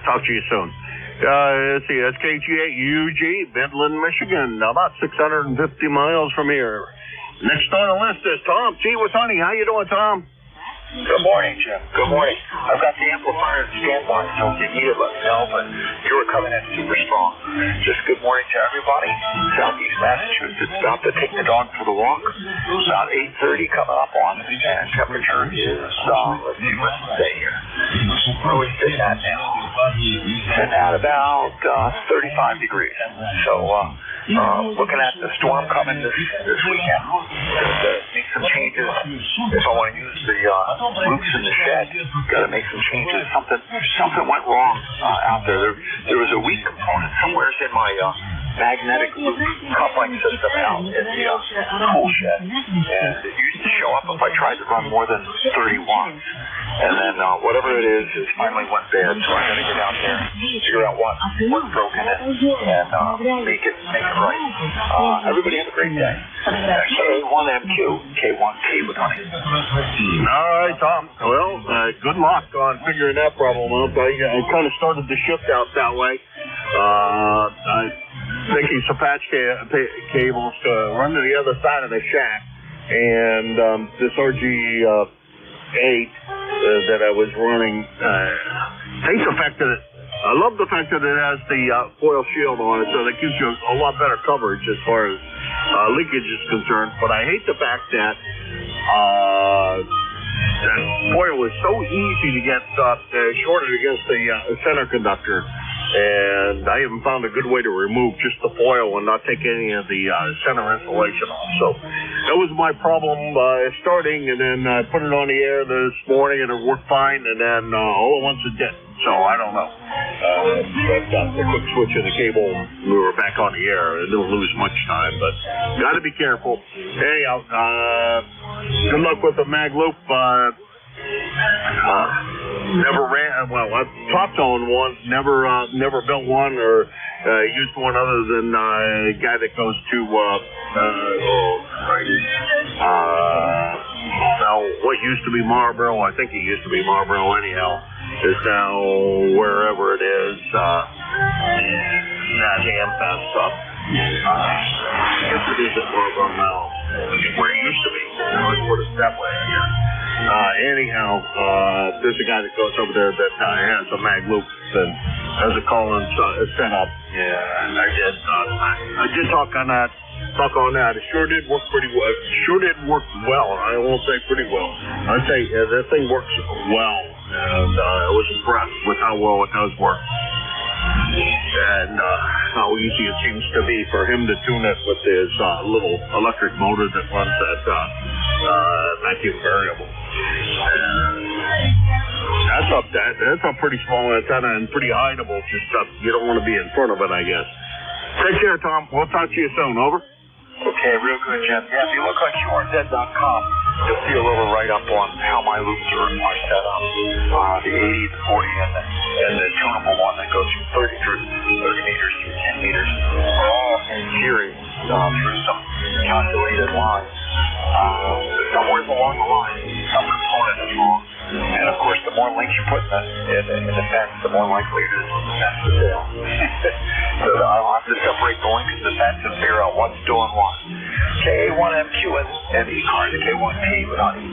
talk to you soon. Let's see, that's KG8UG, Midland, Michigan, about 650 miles from here. Next on the list is Tom G. with Honey. How you doing, Tom? Good morning, Jim. Good morning. I've got the amplifier and standby, so if you need it, let me know, but you were coming in super strong. Just good morning to everybody. Southeast Massachusetts, about to take the dog for the walk. About 8:30 coming up on it, and temperature is, let's see what to say here. Where are we sitting at now? Sitting at about 35 degrees. So, looking at the storm coming this weekend, make some changes. If I want to use the roofs in the shed, got to make some changes. Something went wrong out there. There was a weak component somewhere in my magnetic loop coupling system out in the tool shed, and it used to show up if I tried to run more than 30 watts. And then whatever it is finally went bad, so I got to get out there, figure out what broke in it, and make it right. Everybody have a great day. K1MQ, K1K with Honey. All right, Tom. Well, good luck on figuring that problem out. I kind of started the shift out that way. Thinking some patch cables to run to the other side of the shack, and this RG8 that I was running takes the fact that I love the fact that it has the foil shield on it, so that gives you a lot better coverage as far as leakage is concerned. But I hate the fact that that foil is so easy to get shorted against the center conductor. And I haven't found a good way to remove just the foil and not take any of the center insulation off. So that was my problem starting, and then I put it on the air this morning, and it worked fine, and then all at once it didn't. So I don't know. But the quick switch of the cable, we were back on the air. It didn't lose much time, but got to be careful. Anyhow, good luck with the mag loop. Never ran. Well, I've talked on one. Never built one or used one other than a guy that goes to now what used to be Marlboro. I think he used to be Marlboro anyhow. Is now wherever it is. That Hamfest stuff. I guess it is at Marlboro now. Where it used to be. Let's put it that way. Anyhow, there's a guy that goes over there that has a mag loop and has a Collins set up. Yeah, and I did talk on that stuck on that. It sure did work pretty well. It sure did work well. I won't say pretty well. I'd say that thing works well. And I was impressed with how well it does work. And how easy it seems to be for him to tune it with his little electric motor that runs that vacuum variable. That's a pretty small antenna and pretty hideable. Just you don't want to be in front of it, I guess. Take care, Tom. We'll talk to you soon. Over. Okay, real good, Jim. Yeah, if you look on QRZ.com, you'll see a little write-up on how my loops are set up. The 80, the 40, and the tunable one that goes from 30 meters through 10 meters are all in series through some calculated lines. Somewhere along the line, some component is wrong. And, of course, the more links you put in the fence, the more likely it is the fence to fail. So I'll have to separate the links in the fence and figure out what's doing what. K1MQ and ECARS, K1P without E.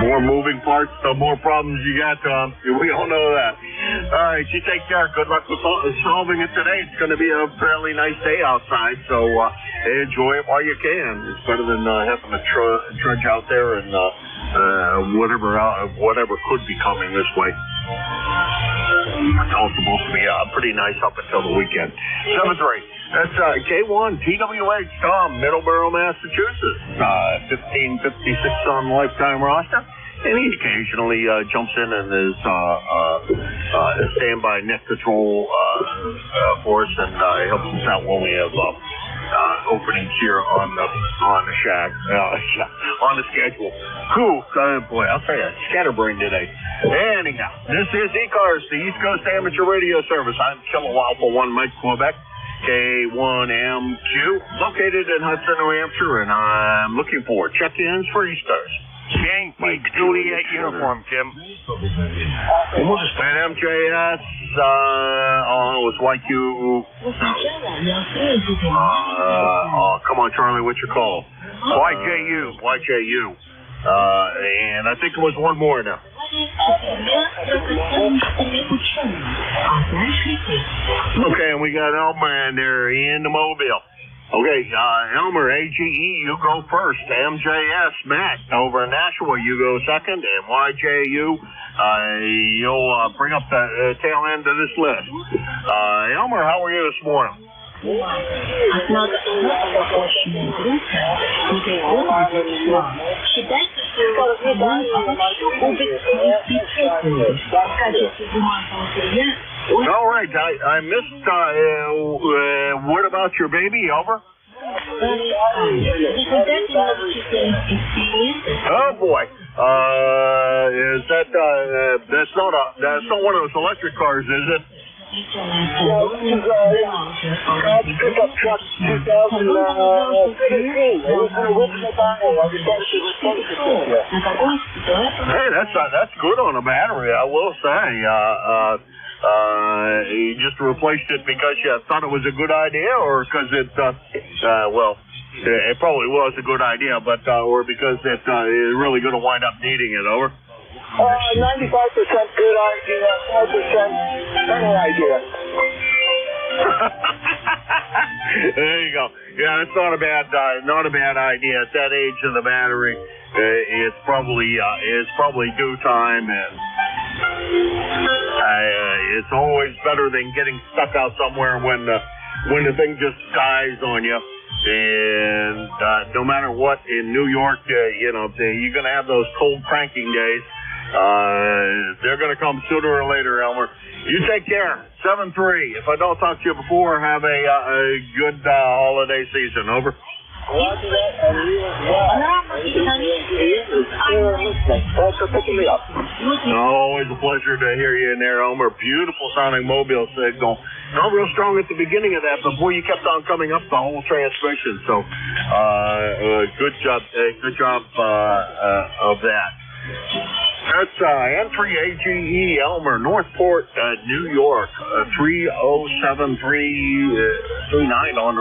More moving parts, the more problems you got, Tom. We all know that. All right, you take care. Good luck with solving it today. It's going to be a fairly nice day outside, so enjoy it while you can. It's better than having to trudge out there and whatever could be coming this way. It's all supposed to be pretty nice up until the weekend. 7-3. That's K1 TWH Tom, Middleborough, Massachusetts. 1556 on the lifetime roster. And he occasionally jumps in and is standby net control for us and helps us out when we have openings here on the shack, on the schedule. Cool. Boy, I'll tell you, scatterbrain today. Anyhow, this is ECARS, the East Coast Amateur Radio Service. I'm Kilo Alpha 1 Mike, Quebec, K1MQ, located in Hudson, New Hampshire, and I'm looking for check-ins for ECARS. Yankee Juliet uniform, Jim. And MJS, it was YQ. Come on, Charlie, what's your call? YJU. And I think there was one more now. Okay, and we got Elmer in there in the Mobile. Okay, Elmer, AGE, you go first. MJS, Matt, over in Nashua, you go second. And YJU, you'll bring up the tail end of this list. Elmer, how are you this morning? All right, I missed, what about your baby, Elmer? Oh boy. Is that, that's not one of those electric cars, is it? Pickup truck 2015. Hey, that's good on a battery, I will say. You just replaced it because you thought it was a good idea, or because it, it probably was a good idea, but or because it is really going to wind up needing it. Over. 95% good idea, 4% better idea. There you go. Yeah, it's not a bad idea. At that age of the battery, it's probably due time, and it's always better than getting stuck out somewhere when the thing just dies on you. And no matter what, in New York, you're going to have those cold cranking days. They're going to come sooner or later, Elmer. You take care. 7-3. If I don't talk to you before, have a good holiday season. Over. Roger that, and you as well. Thanks for picking me up. Always a pleasure to hear you in there, Elmer. Beautiful sounding mobile signal. Not real strong at the beginning of that, but boy, you kept on coming up the whole transmission. So, good job of that. That's entry AGE Elmer, Northport, New York, 30739 on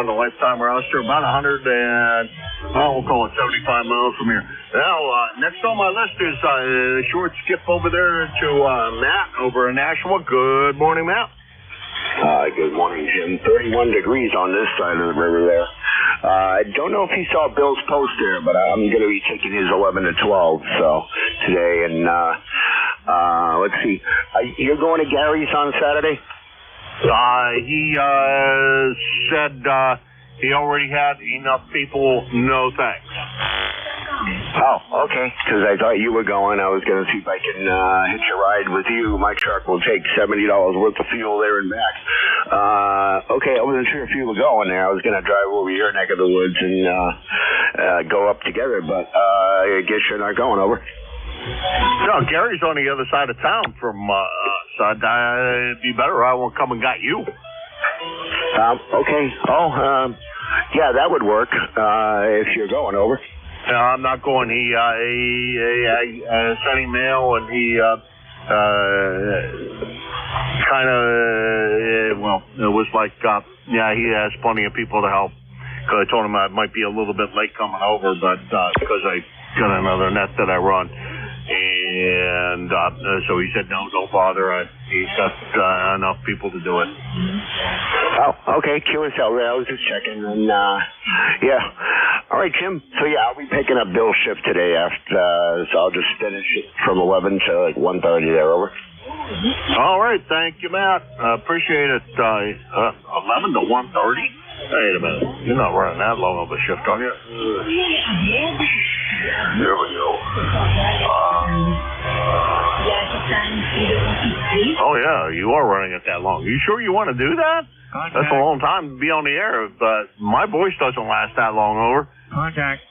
the lifetime roster, about 100 and we'll call it 75 miles from here. Now, next on my list is a short skip over there to Matt over in Nashua. Good morning, Matt. Good morning, Jim. 31 degrees on this side of the river there. I don't know if he saw Bill's post there, but I'm going to be taking his 11 to 12 today. And let's see, you're going to Gary's on Saturday? He said he already had enough people. No thanks. Oh, okay. Because I thought you were going. I was going to see if I can hitch a ride with you. My truck will take $70 worth of fuel there and back. Okay, I wasn't sure if you were going there. I was going to drive over your neck of the woods and go up together, but I guess you're not going over. No, Gary's on the other side of town from side. It'd be better I won't come and got you. Okay. Yeah, that would work if you're going over. No, I'm not going. He sent him mail, and he kind of, it was like, he has plenty of people to help. Because I told him I might be a little bit late coming over, but because I got another net that I run. And so he said, no, don't bother. He's got enough people to do it. Oh, okay. QSL. I was just checking. And, yeah. All right, Jim. So, yeah, I'll be picking up Bill's shift today so I'll just finish it from 11 to like 1:30 there, over. All right. Thank you, Matt. Appreciate it. 11 to 1:30? Wait a minute. You're not running that long of a shift, are you? There we go. Oh, yeah, you are running it that long. You sure you want to do that? Contact. That's a long time to be on the air, but my voice doesn't last that long, over. Contact.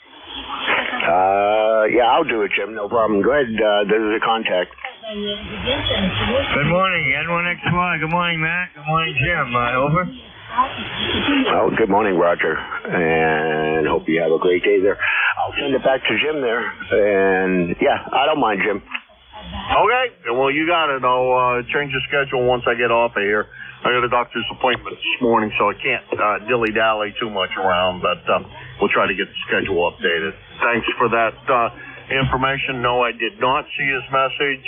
Yeah, I'll do it, Jim. No problem. Go ahead. This is a contact. Good morning, N1XY. Good morning, Matt. Good morning, Jim. Over. Oh, good morning, Roger, and hope you have a great day there. I'll send it back to Jim there, and yeah, I don't mind, Jim. Okay, well, you got it. I'll change the schedule once I get off of here. I got a doctor's appointment this morning, so I can't dilly-dally too much around, but we'll try to get the schedule updated. Thanks for that information. No, I did not see his message.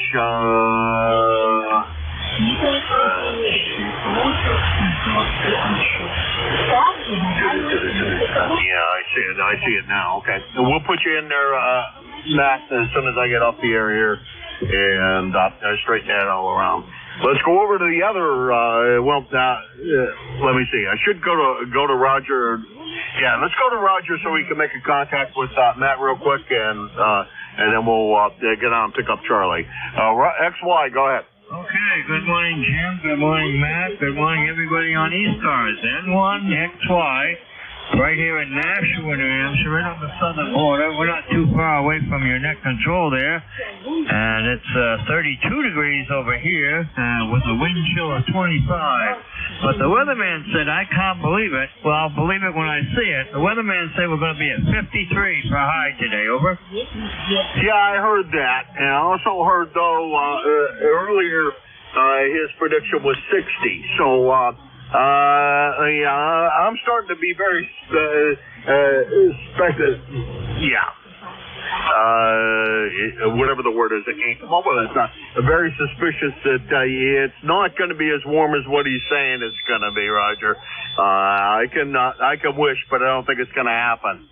Yeah, I see it now. Okay. We'll put you in there, Matt, as soon as I get off the air here, and straighten that all around. Let's go over to the other, let me see. I should go to Roger. Yeah, let's go to Roger so we can make a contact with Matt real quick, and then we'll get on and pick up Charlie. XY, go ahead. Okay, good morning, Jim. Good morning, Matt. Good morning, everybody on ECARS. N1XY, right here in Nashua, New Hampshire, right on the southern border. We're not too far away from your net control there. And it's 32 degrees over here with a wind chill of 25. But the weatherman said, I can't believe it. Well, I'll believe it when I see it. The weatherman said we're going to be at 53 for high today, over. Yeah, I heard that. And I also heard, though, earlier his prediction was 60. So, I'm starting to be very whatever the word is, I can't come up with it. It's not very suspicious that it's not going to be as warm as what he's saying it's going to be, Roger. I can wish, but I don't think it's going to happen.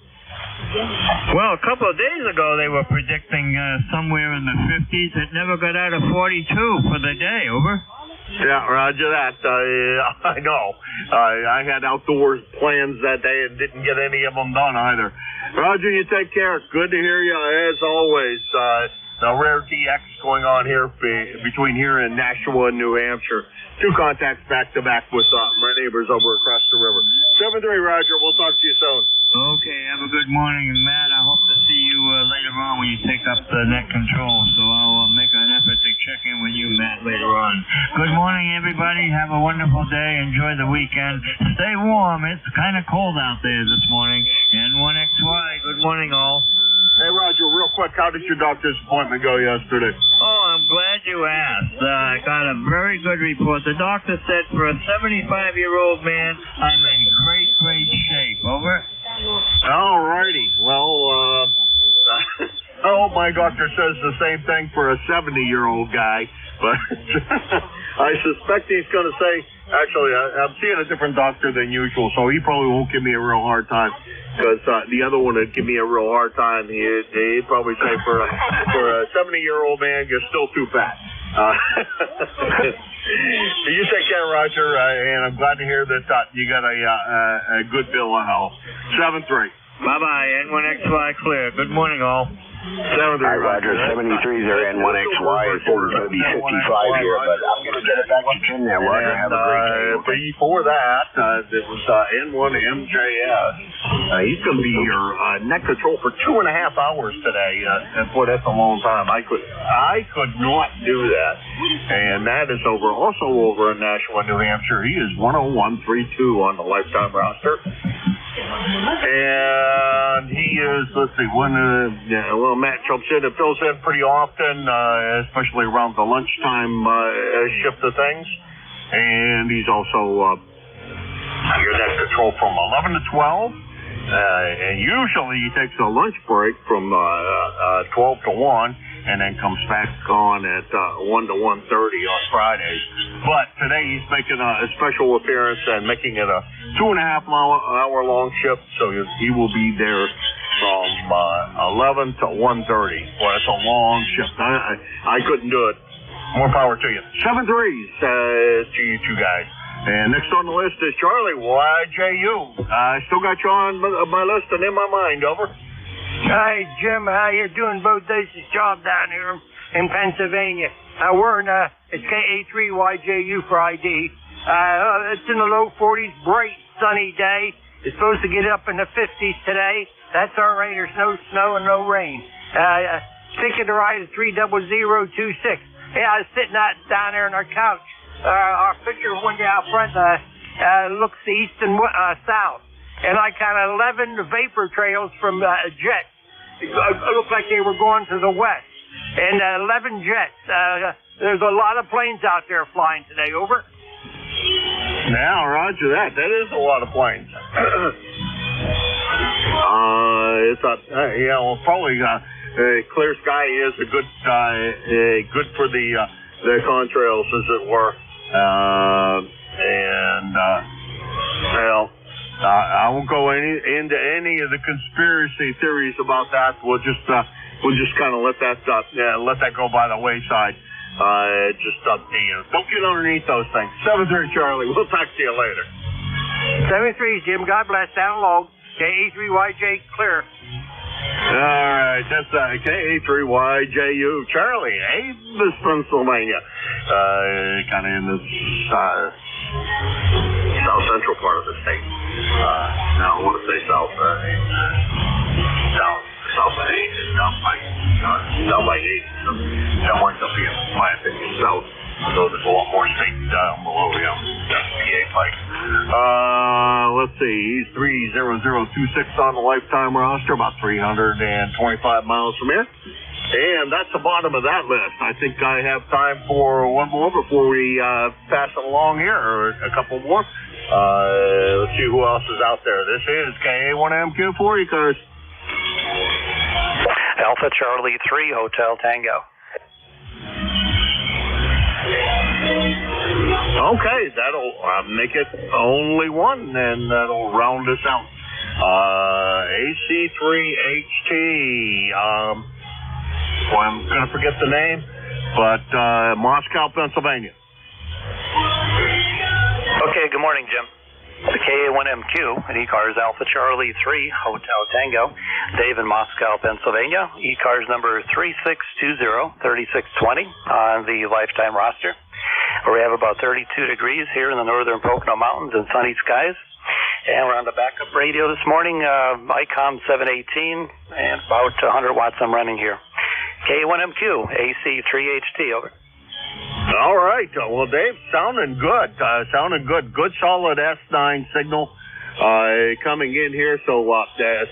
Well, a couple of days ago they were predicting somewhere in the 50s. It never got out of 42 for the day, over. Yeah, Roger that. I know. I had outdoors plans that day and didn't get any of them done either. Roger, you take care. Good to hear you, as always. The rare DX going on here between here and Nashua and New Hampshire. 2 contacts back-to-back with my neighbors over across the river. 7-3, Roger. We'll talk to you soon. Okay, have a good morning, Matt. I hope to see you later on when you take up the net control, so I'll make an effort to check in with you, Matt, later on. Good morning, everybody. Have a wonderful day. Enjoy the weekend. Stay warm. It's kind of cold out there this morning. N1XY, good morning, all. Hey, Roger, real quick, how did your doctor's appointment go yesterday? Oh, I'm glad you asked. I got a very good report. The doctor said for a 75-year-old man, I'm in great shape. Over. All righty. Well, I hope my doctor says the same thing for a 70-year-old guy, but I suspect he's going to say, actually, I'm seeing a different doctor than usual, so he probably won't give me a real hard time. because the other one would give me a real hard time. He'd probably say for a 70-year-old man, you're still too fat. You take care, Roger, and I'm glad to hear that you got a good bill of health. 7-3. Bye-bye, N1XY clear. Good morning, all. 7-3. Hi, Roger. 73s are N1XY. It's going to be 55 here, but I'm going to get it back to Jim there, Roger. Have a great day. Before that, it was N1MJS. He's going to be your net control for 2.5 hours today. And boy, that's a long time. I could not do that. And that is also over in Nashua, New Hampshire. He is 101.32 on the lifetime roster. And he is, let's see, Matt jumps in and fills in pretty often, especially around the lunchtime shift of things. And he's also your net control from 11 to 12. And usually he takes a lunch break from 12 to 1 and then comes back on at 1 to 1:30 on Fridays. But today he's making a special appearance and making it a 2.5 hour long shift, so he will be there from 11 to 1:30. Well, that's a long shift. I couldn't do it. More power to you. 7-3 to you two guys. And next on the list is Charlie, YJU. I still got you on my list and in my mind, over. Hi, Jim. How you doing? Both days' job down here in Pennsylvania. It's KA3YJU for ID. It's in the low 40s, bright, sunny day. It's supposed to get up in the 50s today. That's all right. There's no snow and no rain. Ticket to ride is 30026. Yeah, I was sitting down there on our couch. Our picture window out front looks east and south. And I counted 11 vapor trails from jets. It looked like they were going to the west. And 11 jets. There's a lot of planes out there flying today, over. Now, roger that. That is a lot of planes. Probably clear sky is a good for the contrails, as it were. I won't go into any of the conspiracy theories about that. We'll just kind of let that go by the wayside. Don't get underneath those things. 7-3, Charlie. We'll talk to you later. 7-3, Jim. God bless. Down low. KA3YJ clear. All right, that's KA3YJU. Charlie, Avis, Pennsylvania. Kind of in the south central part of the state. Now I want to say south by 8. That winds up being, in my opinion, south. So there's a lot more state down below the PA Pike. Let's see, he's 30026 on the lifetime roster, about 325 miles from here. And that's the bottom of that list. I think I have time for one more before we pass it along here, or a couple more. Let's see who else is out there. This is KA1MQ for ECARS. Alpha Charlie 3, Hotel Tango. Okay, that'll make it only one, and that'll round us out. AC3HT. I'm going to forget the name, but Moscow, Pennsylvania. Okay, good morning, Jim. The KA1MQ at ECARS Alpha Charlie 3, Hotel Tango. Dave in Moscow, Pennsylvania. ECARS number 3620-3620 on the lifetime roster. We have about 32 degrees here in the northern Pocono Mountains and sunny skies. And we're on the backup radio this morning, ICOM 718, and about 100 watts I'm running here. K1MQ, AC3HT, over. All right. Well, Dave, sounding good. Good, solid S9 signal coming in here. So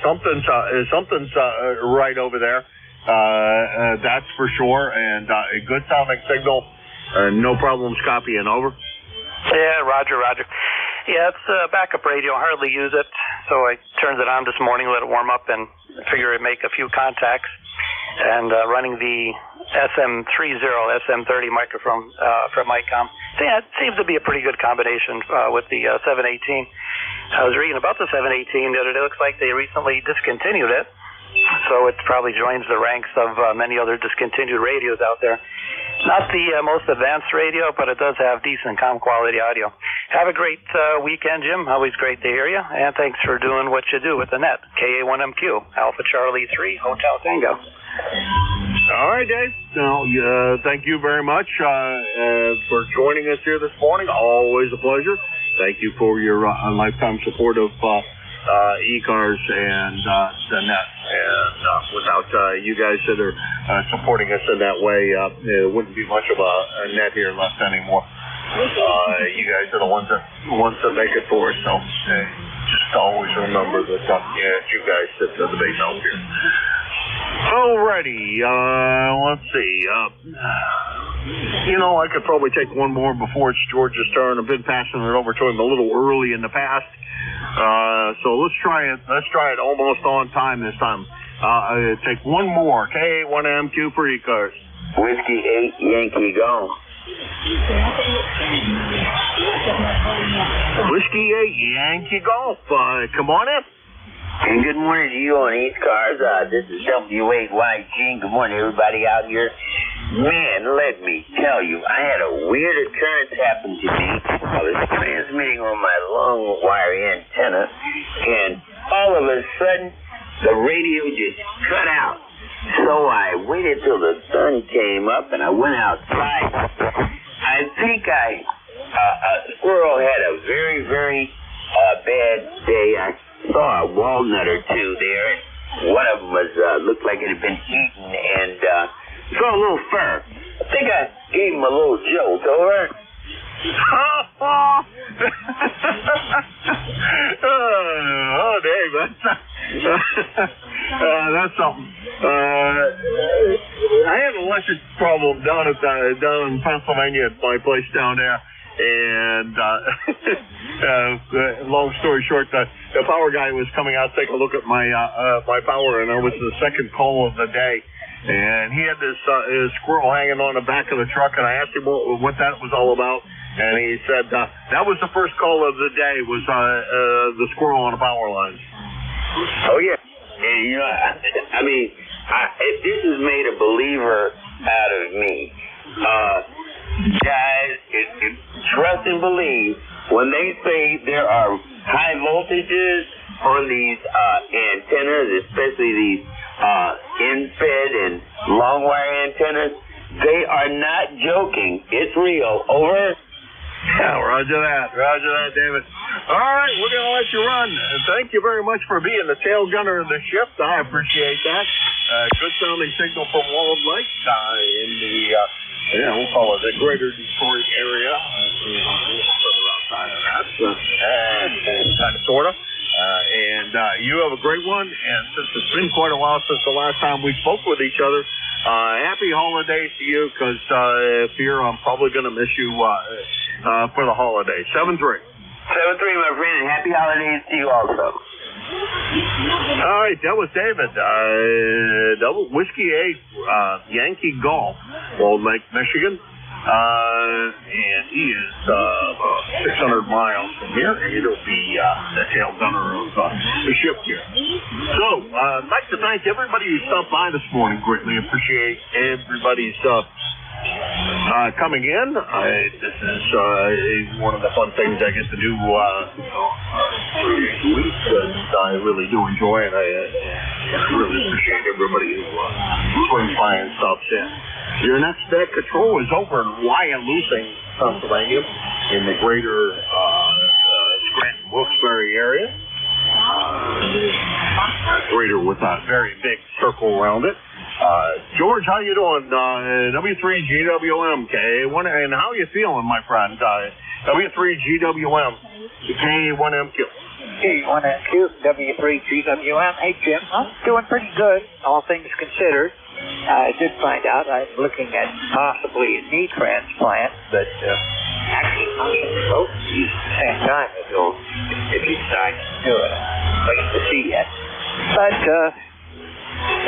something's right over there. That's for sure. And a good sounding signal. No problems copying, over. Yeah, roger. Yeah, it's backup radio. I hardly use it. So I turned it on this morning, let it warm up, and figure I'd make a few contacts. And running the SM30 microphone from ICOM. So yeah, it seems to be a pretty good combination with the 718. I was reading about the 718 the other day. It looks like they recently discontinued it. So it probably joins the ranks of many other discontinued radios out there. Not the most advanced radio, but it does have decent quality audio. Have a great weekend, Jim. Always great to hear you. And thanks for doing what you do with the net. KA1MQ, Alpha Charlie 3, Hotel Tango. All right, Dave. Now, thank you very much for joining us here this morning. Always a pleasure. Thank you for your lifetime support of ECARS and the net. And without you guys that are supporting us in that way, there wouldn't be much of a net here left anymore. You guys are the ones that make it for us. So just always remember that it's you guys that the base out here. Alrighty, let's see. I could probably take one more before it's George's turn. I've been passing it over to him a little early in the past. So let's try it. Let's try it almost on time this time. Take one more. KA1MQ for ECARS. Whiskey 8, Yankee Golf. Whiskey 8, Yankee Golf. Come on in. And good morning to you on ECARS. This is W8YG. Good morning, everybody out here. Man, let me tell you, I had a weird occurrence happen to me. I was transmitting on my long wire antenna, and all of a sudden, the radio just cut out. So I waited till the sun came up, and I went outside. I think a squirrel had a very, very bad day. I saw a walnut or two there. One of them was looked like it had been eaten, and saw a little fur. I think I gave him a little jolt, over. Oh, Dave, that's something. I had an electric problem down in Pennsylvania at my place down there, and long story short, the power guy was coming out to take a look at my power, and I was the second call of the day. And he had this squirrel hanging on the back of the truck, and I asked him what that was all about, and he said that was the first call of the day, was the squirrel on the power lines. Oh, yeah. And, this has made a believer out of me. Guys, trust and believe, when they say there are high voltages on these antennas, especially these in-fed and long wire antennas, they are not joking. It's real. Over. Yeah, roger that, David. All right, we're going to let you run. Thank you very much for being the tail gunner of the shift. I appreciate that. Good sounding signal from Walled Lake in the, we'll call it the greater Detroit area. Further outside of that, kind of, sort of. And you have a great one. And since it's been quite a while since the last time we spoke with each other, happy holidays to you, because here I'm probably going to miss you for the holidays. 7-3. 7-3, my friend, and happy holidays to you also. All right, that was David. Double Whiskey 8, Yankee Golf, Walled Lake, Michigan. And he is 600 miles from here, and it'll be the tail gunner of the ship here. So, I'd like to thank everybody who stopped by this morning. Greatly appreciate everybody's coming in. This is one of the fun things I get to do 3 days a week that I really do enjoy, and I really appreciate everybody who swings by and stops in. Your next deck control is over in Wyalusing, Pennsylvania, in the greater Scranton-Wilkes-Barre area. Greater with a very big circle around it. George, how you doing? W3GWM, K1, and how you feeling, my friend? W3GWM, K1MQ. K1MQ, W3GWM. Hey, Jim, I'm doing pretty good, all things considered. I did find out I'm looking at possibly a knee transplant, but actually possibly both at the same time if he decides to do it. I'm waiting to see yet. But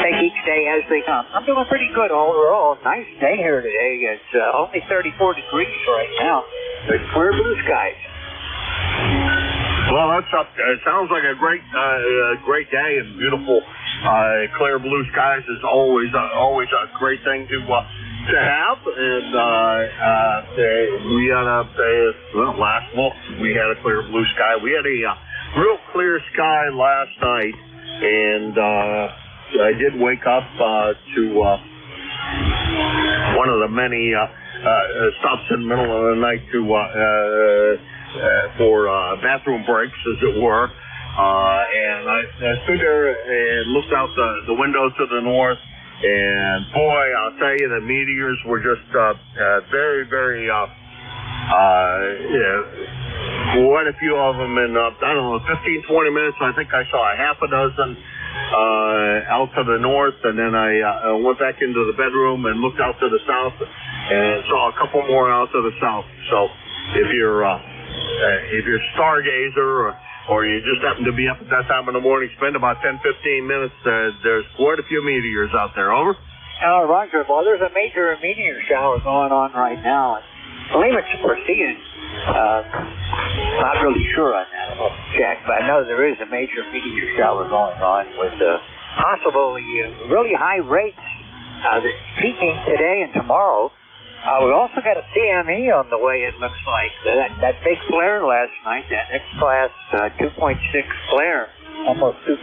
take each day as they come. I'm doing pretty good overall. Nice day here today. It's only 34 degrees right now, but clear blue skies. Well, Well, it sounds like a great day and beautiful, clear blue skies is always a great thing to have. And we had we had a clear blue sky. We had a real clear sky last night, and I did wake up to one of the many stops in the middle of the night to for bathroom breaks, as it were. And I stood there and looked out the window to the north, and boy, I'll tell you, the meteors were just very, very, quite a few of them in, I don't know, 15, 20 minutes. I think I saw a half a dozen out to the north, and then I went back into the bedroom and looked out to the south and saw a couple more out to the south. So if you're stargazer or you just happen to be up at that time in the morning, spend about 10, 15 minutes. There's quite a few meteors out there. Over. Roger. Well, there's a major meteor shower going on right now. I believe it's Perseus. Not really sure on that. I'll check, but I know there is a major meteor shower going on with possibly really high rates peaking today and tomorrow. We also got a CME on the way, it looks like. That big flare last night, that X-class 2.6 flare, almost 2.7.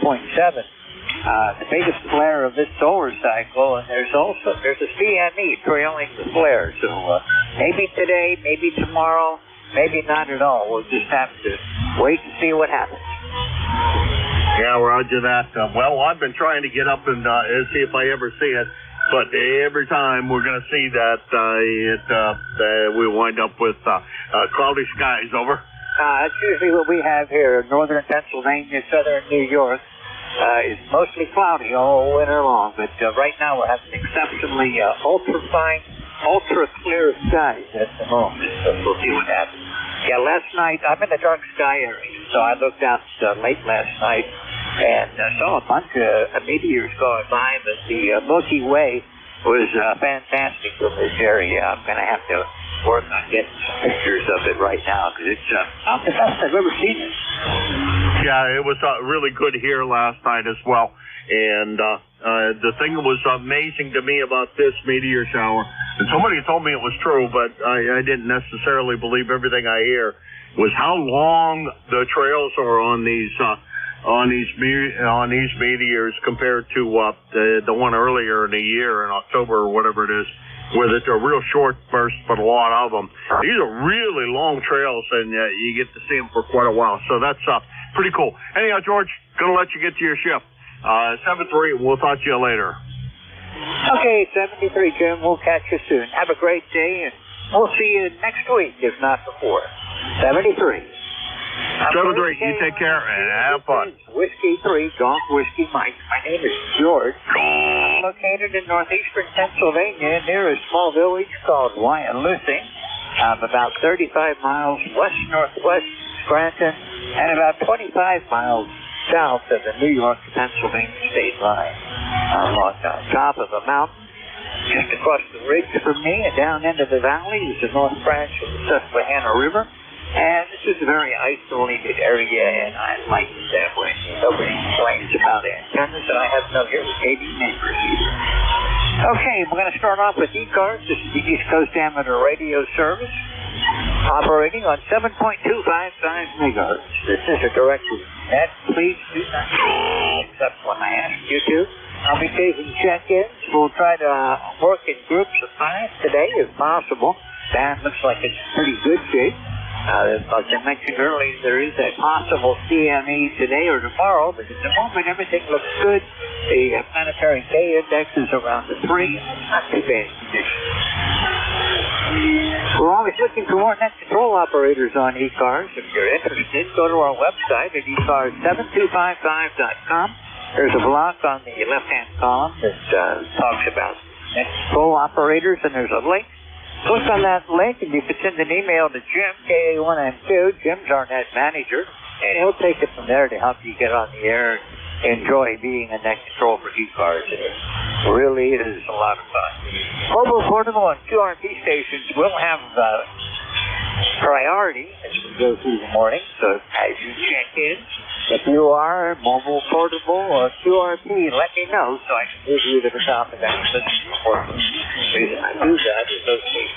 The biggest flare of this solar cycle, and there's a CME trailing the flare. So maybe today, maybe tomorrow, maybe not at all. We'll just have to wait and see what happens. Yeah, roger that. Well, I've been trying to get up and see if I ever see it. But every time we're going to see that, we wind up with cloudy skies. Over. That's usually what we have here. Northern Pennsylvania, southern New York is mostly cloudy all winter long. But right now we're having exceptionally ultra-fine, ultra-clear skies at the moment. So we'll see what happens. Yeah, last night, I'm in the dark sky area, so I looked out late last night and saw a bunch of meteors going by, but the Milky Way was fantastic from this area. I'm going to have to work on getting some pictures of it right now, because it's not the best I've ever seen it. Yeah, it was really good here last night as well. And the thing that was amazing to me about this meteor shower, and somebody told me it was true, but I didn't necessarily believe everything I hear, was how long the trails are on these meteors compared to the one earlier in the year in October or whatever it is, where they're real short bursts, but a lot of them. These are really long trails, and you get to see them for quite a while. So that's pretty cool. Anyhow, George, gonna let you get to your shift. 7-3, we'll talk to you later. Okay, 73, Jim. We'll catch you soon. Have a great day, and we'll see you next week, if not before. 73. 7-3, you take care and have fun. Whiskey 3, Golf Whiskey Mike. My name is George. I'm located in northeastern Pennsylvania near a small village called Wyalusing. I'm about 35 miles west-northwest Scranton and about 25 miles south of the New York-Pennsylvania state line. I'm on top of a mountain just across the ridge from me, and down into the valley is the North Branch of the Susquehanna River. And this is a very isolated area, and I like it that way. Nobody complains about antennas, and I have no irritating neighbors either. Okay, we're going to start off with ECARS. This is the East Coast Amateur Radio Service, operating on 7.255 megahertz. This is a directed net. Please do not except when I ask you to. I'll be taking check-ins. We'll try to work in groups of 5 today, if possible. That looks like it's pretty good shape. As I mentioned earlier, there is a possible CME today or tomorrow, but at the moment everything looks good. The planetary K index is around the 3. Not too bad condition. We're always looking for more net control operators on ECARS. If you're interested, go to our website at ECARS7255.com. There's a block on the left-hand column that talks about net control operators, and there's a link. Click on that link, and you can send an email to Jim, KA1M2. Jim's our net manager, and he'll take it from there to help you get on the air and enjoy being a net control for ECARS. It really is a lot of fun. Mobile, portable, and QRP stations will have priority as we go through the morning. So as you check in, if you are mobile, portable, or QRP, let me know so I can give you the top of that list. The reason I do that is those things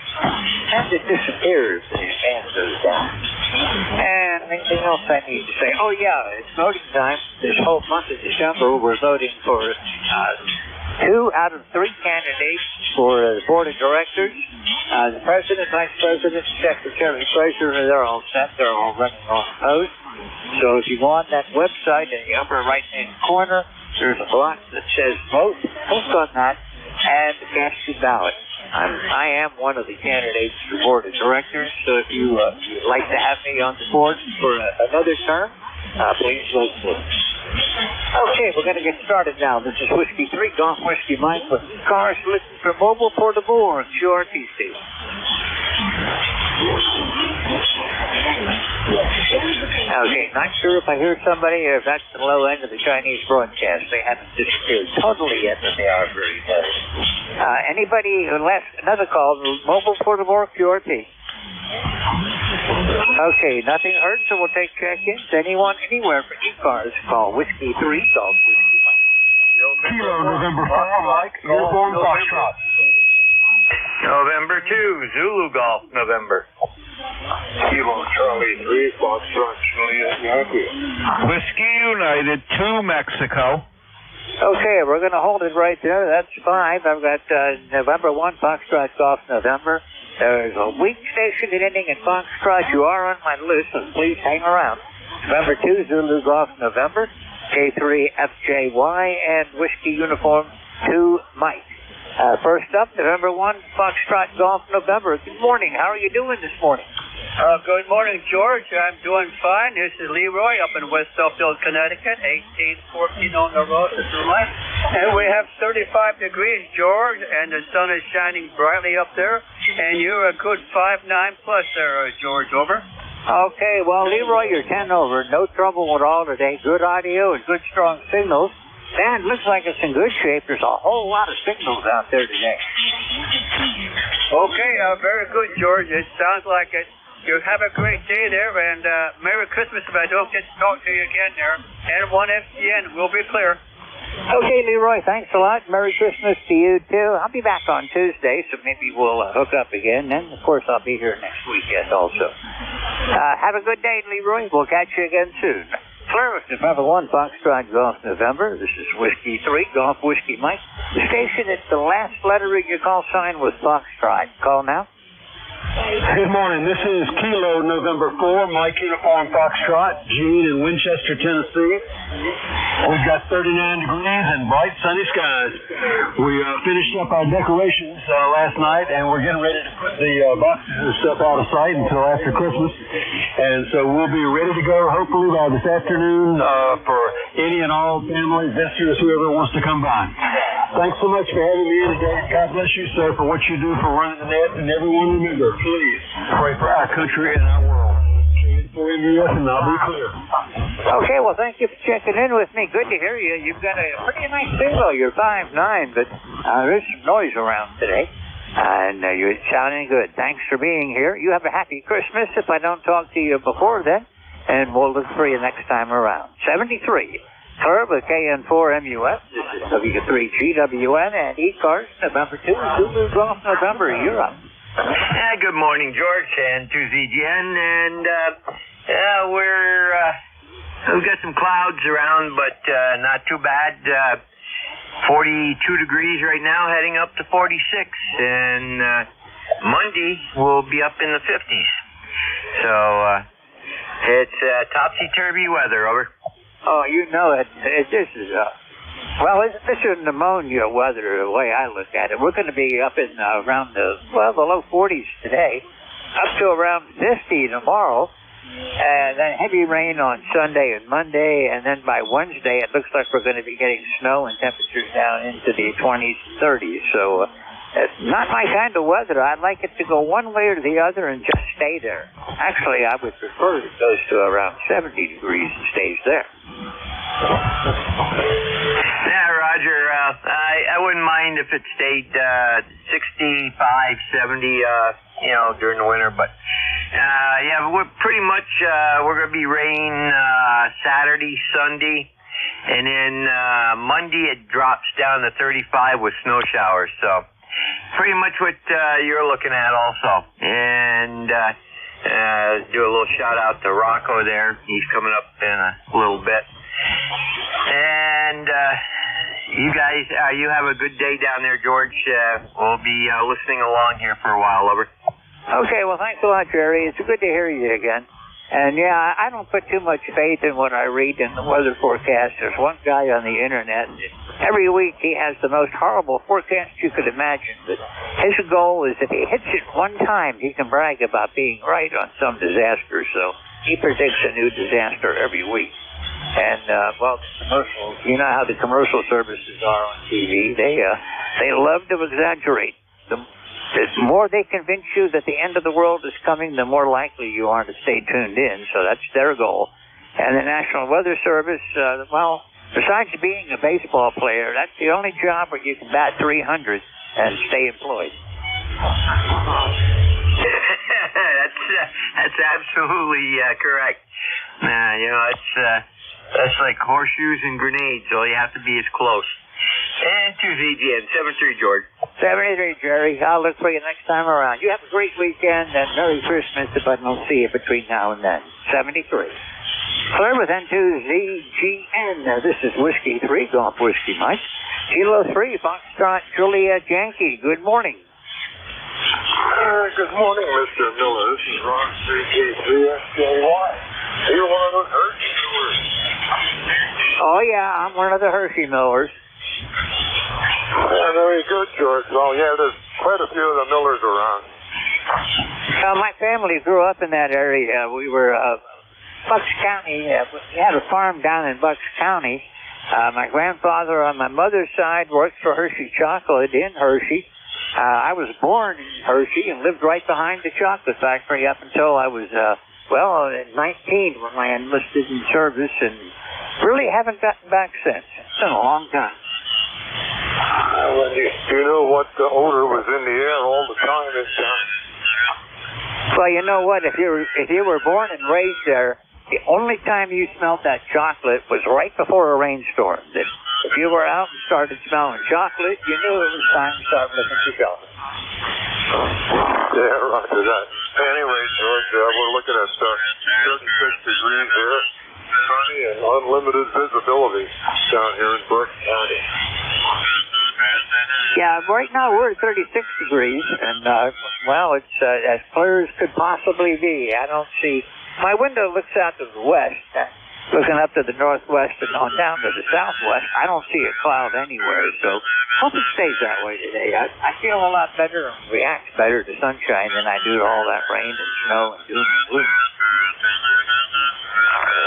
tend to disappear as the fan goes down. And anything else I need to say? Oh yeah, it's voting time. This whole month of December, we're voting for 2 out of 3 candidates for the board of directors. The president, vice president, secretary, treasurer, they're all set. They're all running on post. So if you go on that website in the upper right-hand corner, there's a box that says vote. Click on that and cast your ballot. I am one of the candidates for the board of directors, so if you would like to have me on the board for another term, please vote for me. Okay, we're going to get started now. This is Whiskey 3, Golf Whiskey Mike with ECARS. Listen for mobile, portable, or QRT station. Okay, not sure if I hear somebody or if that's the low end of the Chinese broadcast. They haven't disappeared totally yet, but they are very close. Anybody who left another call, mobile, portable, or QRT? Okay, nothing heard, so we'll take check-ins. Anyone, anywhere for ECARS, call Whiskey 3, Golf Whiskey Mike. Kilo, November 4, Mike, Uniform Foxtrot. November 2, Zulu Golf, November. Kilo, Charlie 3, Foxtrot, Juliet, Yankee. Whiskey United 2, Mexico. Okay, we're going to hold it right there. That's 5. I've got November 1, Foxtrot Golf, November. There's a weak station ending in Foxtrot. You are on my list, so please hang around. November 2, Zulu Golf, November. K3FJY and Whiskey Uniform 2, Mike. First up, November 1, Foxtrot Golf, November. Good morning. How are you doing this morning? Good morning, George. I'm doing fine. This is Leroy up in West Suffield, Connecticut, 1814 on the road to life. And we have 35 degrees, George, and the sun is shining brightly up there. And you're a good 5'9" plus there, George. Over. Okay, well, Leroy, you're 10 over. No trouble at all today. Good audio and good strong signals. Dan, looks like it's in good shape. There's a whole lot of signals out there today. Okay, very good, George. It sounds like it. You have a great day there, and Merry Christmas if I don't get to talk to you again there. And 1FCN will be clear. Okay, Leroy, thanks a lot. Merry Christmas to you, too. I'll be back on Tuesday, so maybe we'll hook up again. And, of course, I'll be here next weekend also. Have a good day, Leroy. We'll catch you again soon. Clear with November 1, Foxtrot Golf, November. This is Whiskey 3, Golf Whiskey Mike. The station, it's the last letter of your call sign was Foxtrot. Call now. Good morning. This is Kilo, November 4, Mike Uniform Foxtrot, Gene in Winchester, Tennessee. We've got 39 degrees and bright sunny skies. We finished up our decorations last night, and we're getting ready to put the boxes and stuff out of sight until after Christmas. And so we'll be ready to go hopefully by this afternoon for any and all family, visitors, whoever wants to come by. Thanks so much for having me in today. God bless you, sir, for what you do for running the net. And everyone remember, please pray for our country and our world. For MUS, and I'll be clear. Okay, well, thank you for checking in with me. Good to hear you. You've got a pretty nice signal. You're 5'9", but there's some noise around today. And you're sounding good. Thanks for being here. You have a happy Christmas if I don't talk to you before then. And we'll look for you next time around. 73. Herb with KN4MUS. This is W3GWN and ECARS, November 2, Zulu Golf, November. You're up. Good morning, George, and to ZGN, and we've got some clouds around, but not too bad. 42 degrees right now, heading up to 46, and Monday we'll be up in the 50s. So it's topsy-turvy weather. Over. Oh, you know it. This is this is pneumonia weather, the way I look at it. We're going to be up in around the low 40s today, up to around 50 tomorrow, and then heavy rain on Sunday and Monday, and then by Wednesday it looks like we're going to be getting snow and temperatures down into the 20s and 30s. So it's not my kind of weather. I'd like it to go one way or the other and just stay there. Actually, I would prefer it goes to around 70 degrees and stays there. Yeah, Roger. I wouldn't mind if it stayed 65, 70, during the winter, but Yeah, we're pretty much, we're going to be rain Saturday, Sunday, and then Monday it drops down to 35 with snow showers. So pretty much what you're looking at also. And do a little shout out to Rocco there. He's coming up in a little bit. And you guys, you have a good day down there, George. We'll be listening along here for a while. Over. Okay, well, thanks a lot, Jerry. It's good to hear you again. And, yeah, I don't put too much faith in what I read in the weather forecast. There's one guy on the Internet, every week he has the most horrible forecast you could imagine. But his goal is if he hits it one time, he can brag about being right on some disaster. So he predicts a new disaster every week. And, well, commercials, you know how the commercial services are on TV. They love to exaggerate. The more they convince you that the end of the world is coming, the more likely you are to stay tuned in. So that's their goal. And the National Weather Service, well, besides being a baseball player, that's the only job where you can bat 300 and stay employed. That's absolutely correct. You know, that's like horseshoes and grenades. All you have to be is close. And Tuesday again, 73, George. 73, Jerry. I'll look for you next time around. You have a great weekend and Merry Christmas if I don't see you between now and then. 73. Clear with N2ZGN. This is Whiskey 3, Golf Whiskey Mike. Kilo 3, Foxtrot Juliet Yankee. Good morning. Good morning, Mr. Miller. This is Ron 3K3SJY. You're one of those Hershey Millers. Oh, yeah, I'm one of the Hershey Millers. Yeah, very good, George. Well, yeah, there's quite a few of the Millers around. My family grew up in that area. We were Bucks County. We had a farm down in Bucks County. My grandfather on my mother's side worked for Hershey Chocolate in Hershey. I was born in Hershey and lived right behind the chocolate factory up until I was, 19 when I enlisted in service, and really haven't gotten back since. It's been a long time. Do you know what the odor was in the air all the time this time? Well, you know what? If you were born and raised there, the only time you smelled that chocolate was right before a rainstorm. If you were out and started smelling chocolate, you knew it was time to start looking for chocolate. Yeah, roger that. Anyway, George, we're looking at 36 degrees here, sunny and unlimited visibility down here in Burke County. Yeah, right now we're at 36 degrees, and, well, it's as clear as could possibly be. I don't see... My window looks out to the west, looking up to the northwest and on down to the southwest. I don't see a cloud anywhere, so hope it stays that way today. I feel a lot better and react better to sunshine than I do to all that rain and snow and doom and gloom.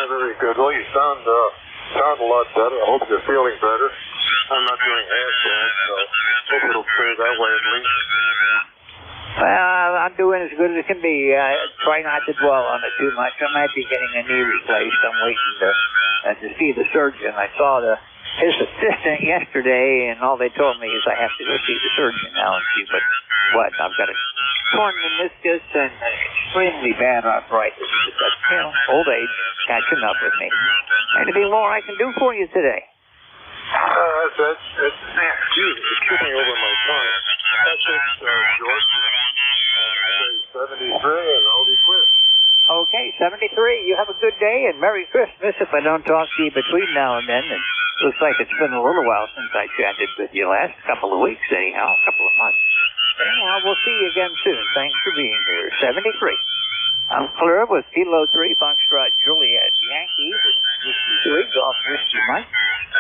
Very good. Well, you sound a lot better. I hope you're feeling better. I'm not doing half bad, so hope it'll stay that way at least. Well, I'm doing as good as it can be. Try not to dwell on it too much. I might be getting a knee replaced. I'm waiting to see the surgeon. I saw his assistant yesterday, and all they told me is I have to go see the surgeon now and see what. I've got a torn meniscus and extremely bad arthritis. That's, old age catching up with me. Anything more I can do for you today? Excuse me, it's tripping over my tongue. That's it, George. 73, and I'll be clear. Okay, 73. You have a good day, and Merry Christmas if I don't talk to you between now and then. It looks like it's been a little while since I chatted with you last couple of weeks, anyhow, a couple of months. Anyhow, we'll see you again soon. Thanks for being here. 73. I'm clear with Kilo 3, Foxtrot Juliet Yankee, Whiskey 3, Golf Whiskey Mike.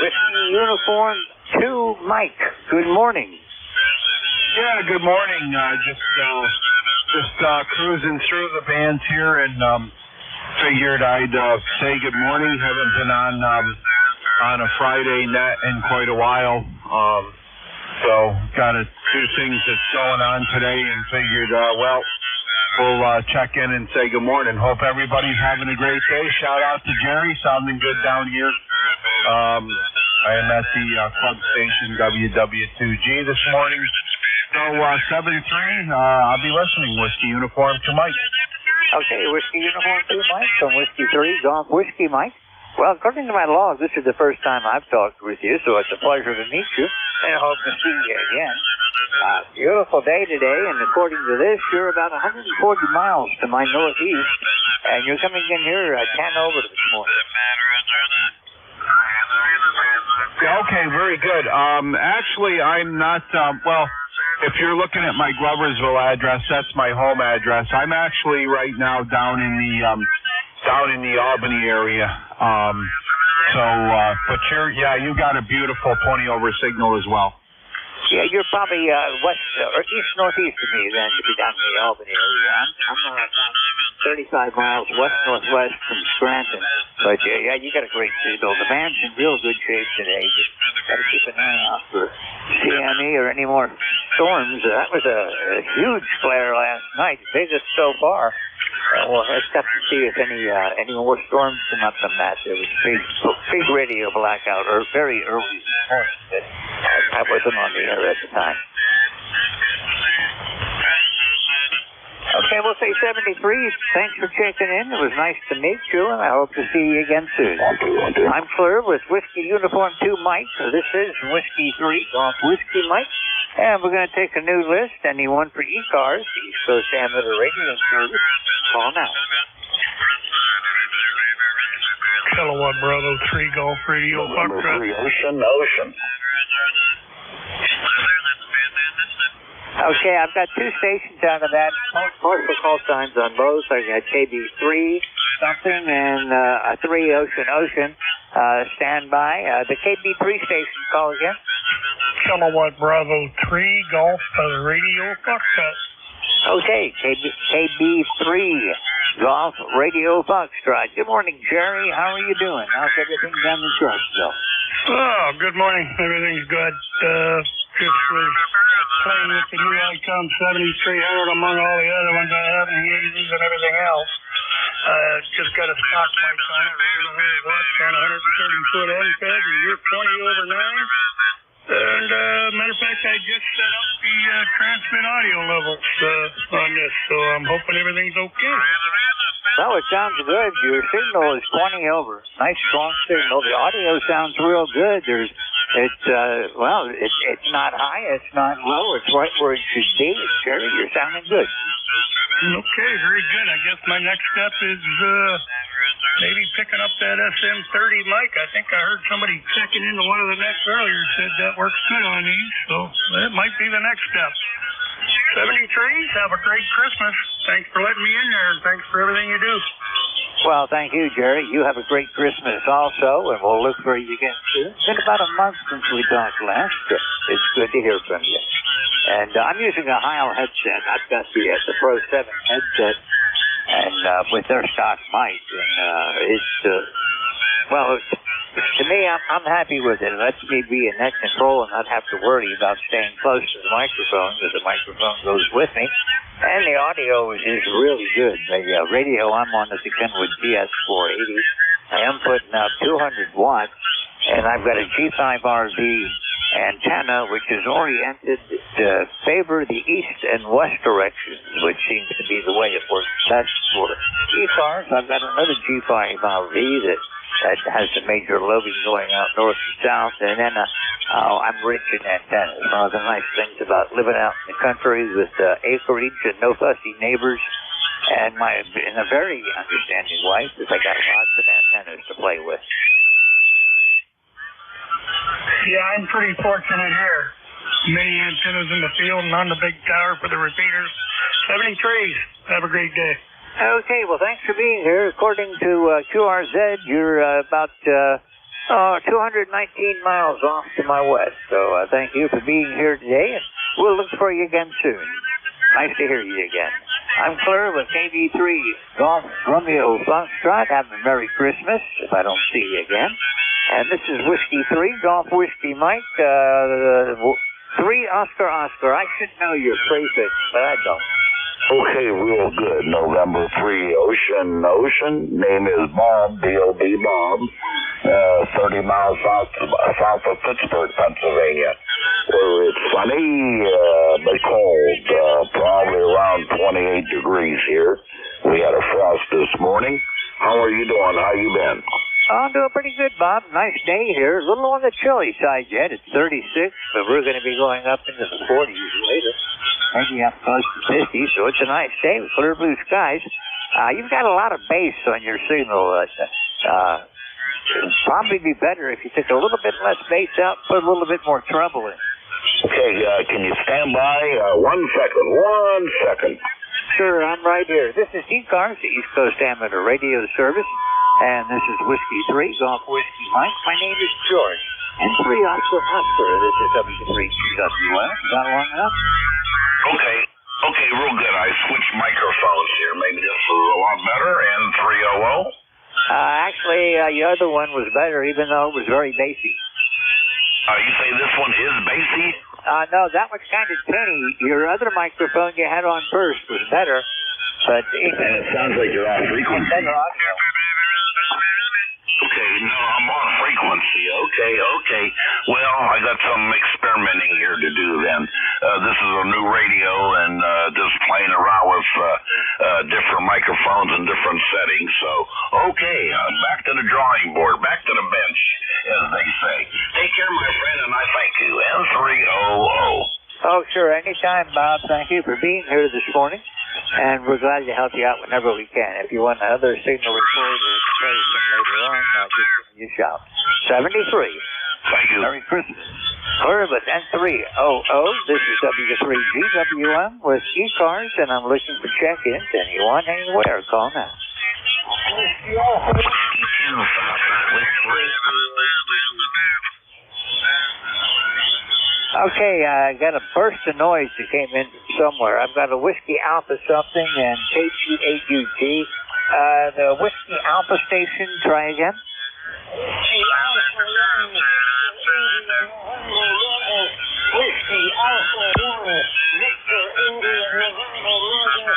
Whiskey Uniform 2, Mike. Good morning. Yeah, good morning. Just cruising through the bands here and figured I'd say good morning. Haven't been on a Friday net in quite a while. So got a few things that's going on today and figured, we'll check in and say good morning. Hope everybody's having a great day. Shout out to Jerry, sounding good down here. I am at the club station WW2G this morning. So 73, I'll be listening. Whiskey Uniform to Mike. Okay, Whiskey Uniform 2 Mike from Whiskey 3, Golf Whiskey Mike. Well, according to my log, this is the first time I've talked with you, so it's a pleasure to meet you, and I hope to see you again. Beautiful day today, and according to this, you're about 140 miles to my northeast, and you're coming in here at 10 over this morning. Yeah, okay, very good. Actually, I'm not, well, if you're looking at my Gloversville address, that's my home address. I'm actually right now down in the Albany area. But you got a beautiful 20 over signal as well. Yeah, you're probably west or east-northeast of me then to be down in the Albany area. I'm 35 miles west-northwest from Scranton. But yeah, you got a great signal. The band's in real good shape today. Just got to keep an eye out for CME or any more storms. That was a huge flare last night, biggest so far. We'll have to see if any more storms come up from that. There was a big radio blackout, or very early this morning, that I wasn't on the air at the time. Okay, we'll say 73. Thanks for checking in. It was nice to meet you, and I hope to see you again soon. I'm Fleur with Whiskey Uniform 2 Mike. This is Whiskey 3, Golf Whiskey Mike. And we're going to take a new list, anyone for ECARS, East Coast Amateur Radio Service. Call now. Kilowatt Bravo 3 Golf Radio Foxtrot. Ocean. Okay, I've got two stations out of that. Partial call signs on both. I got KB3 something and a 3 Ocean. Stand by. The KB3 station, call again. Kilowatt Bravo 3 Golf Radio Foxtrot. Okay, KB3 Golf Radio Foxtrot. Good morning, Jerry. How are you doing? How's everything down the Charlottesville? Oh, good morning. Everything's good. Just was playing with the new Icom 7300 among all the other ones I have in the 80s and everything else. Just got a stock mic on it, 100 watts on 130-foot end fed, and you're 20 over 9. And, matter of fact, I just set up the transmit audio levels on this, so I'm hoping everything's okay. Well, it sounds good. Your signal is 20 over. Nice, strong signal. The audio sounds real good. It's not high, it's not low. It's right where it should be. Jerry, you're sounding good. Okay, very good. I guess my next step is maybe picking up that SM30 mic. I think I heard somebody checking into one of the nets earlier said that works good on these, so that might be the next step. 73s, have a great Christmas. Thanks for letting me in there, and thanks for everything you do. Well, thank you, Jerry. You have a great Christmas also, and we'll look for you again soon. It's been about a month since we talked last. It's good to hear from you. And I'm using a Heil headset. I've got the Pro 7 headset, and with their stock mic, and to me, I'm happy with it. It lets me be in net control and not have to worry about staying close to the microphone, because the microphone goes with me. And the audio is really good. The radio I'm on is the Kenwood DS480. I am putting out 200 watts, and I've got a G5RV antenna, which is oriented to favor the east and west directions, which seems to be the way it works best for ECARS. I've got another G5RV that has a major loading going out north and south, and then I'm rich in antennas. One of the nice things about living out in the country with acreage and no fussy neighbors, and a very understanding wife, is I got lots of antennas to play with. Yeah, I'm pretty fortunate here. Many antennas in the field and on the big tower for the repeaters. 73s. Have a great day. Okay, well, thanks for being here. According to QRZ, you're about 219 miles off to my west. So thank you for being here today, and we'll look for you again soon. Nice to hear you again. I'm Claire with KB3 Golf Romeo Foxtrot. Have a Merry Christmas if I don't see you again. And this is Whiskey 3 Golf Whiskey Mike. 3 Oscar. I should know your prefix, but I don't. Okay, real good. November 3, Ocean. Name is Bob, B-O-B Bob. 30 miles south of Pittsburgh, Pennsylvania, where it's sunny but cold. Probably around 28 degrees here. We had a frost this morning. How are you doing? How you been? I'm doing pretty good, Bob. Nice day here. A little on the chilly side yet. It's 36, but we're going to be going up into the 40s later. Maybe up close to 50, so it's a nice day with clear blue skies. You've got a lot of bass on your signal. It'd probably be better if you took a little bit less bass out, put a little bit more treble in. Okay, can you stand by 1 second? Sure, I'm right here. This is ECARS, the East Coast Amateur Radio Service, and this is Whiskey 3, Golf Whiskey Mike. My name is George, and 3 Oscar Oscar. This is W3GWN. Is that long enough? Okay, real good. I switched microphones here. Maybe this is a lot better, and 300. Actually, the other one was better, even though it was very bassy. You say this one is bassy? No, that one's kind of tinny. Your other microphone you had on first was better, but and it sounds like you're off frequency. Better audio. Okay, no, I'm on frequency. Okay. Well, I got some experimenting here to do then. This is a new radio and just playing around with different microphones and different settings. So, okay, back to the drawing board, back to the bench, as they say. Take care, my friend, and I thank you. N300. Oh, sure. Anytime, Bob. Thank you for being here this morning. And we're glad to help you out whenever we can. If you want another signal record or comparison later on, just give me a shout. 73. Thank you. Merry Christmas. Clear with N300. This is W3GWM with ECARS, and I'm looking for check-ins. Anyone, anywhere, call now. Okay, I got a burst of noise that came in somewhere. I've got a Whiskey Alpha something and KG8UG. The Whiskey Alpha station, try again. Whiskey Alpha 1, Victor India November.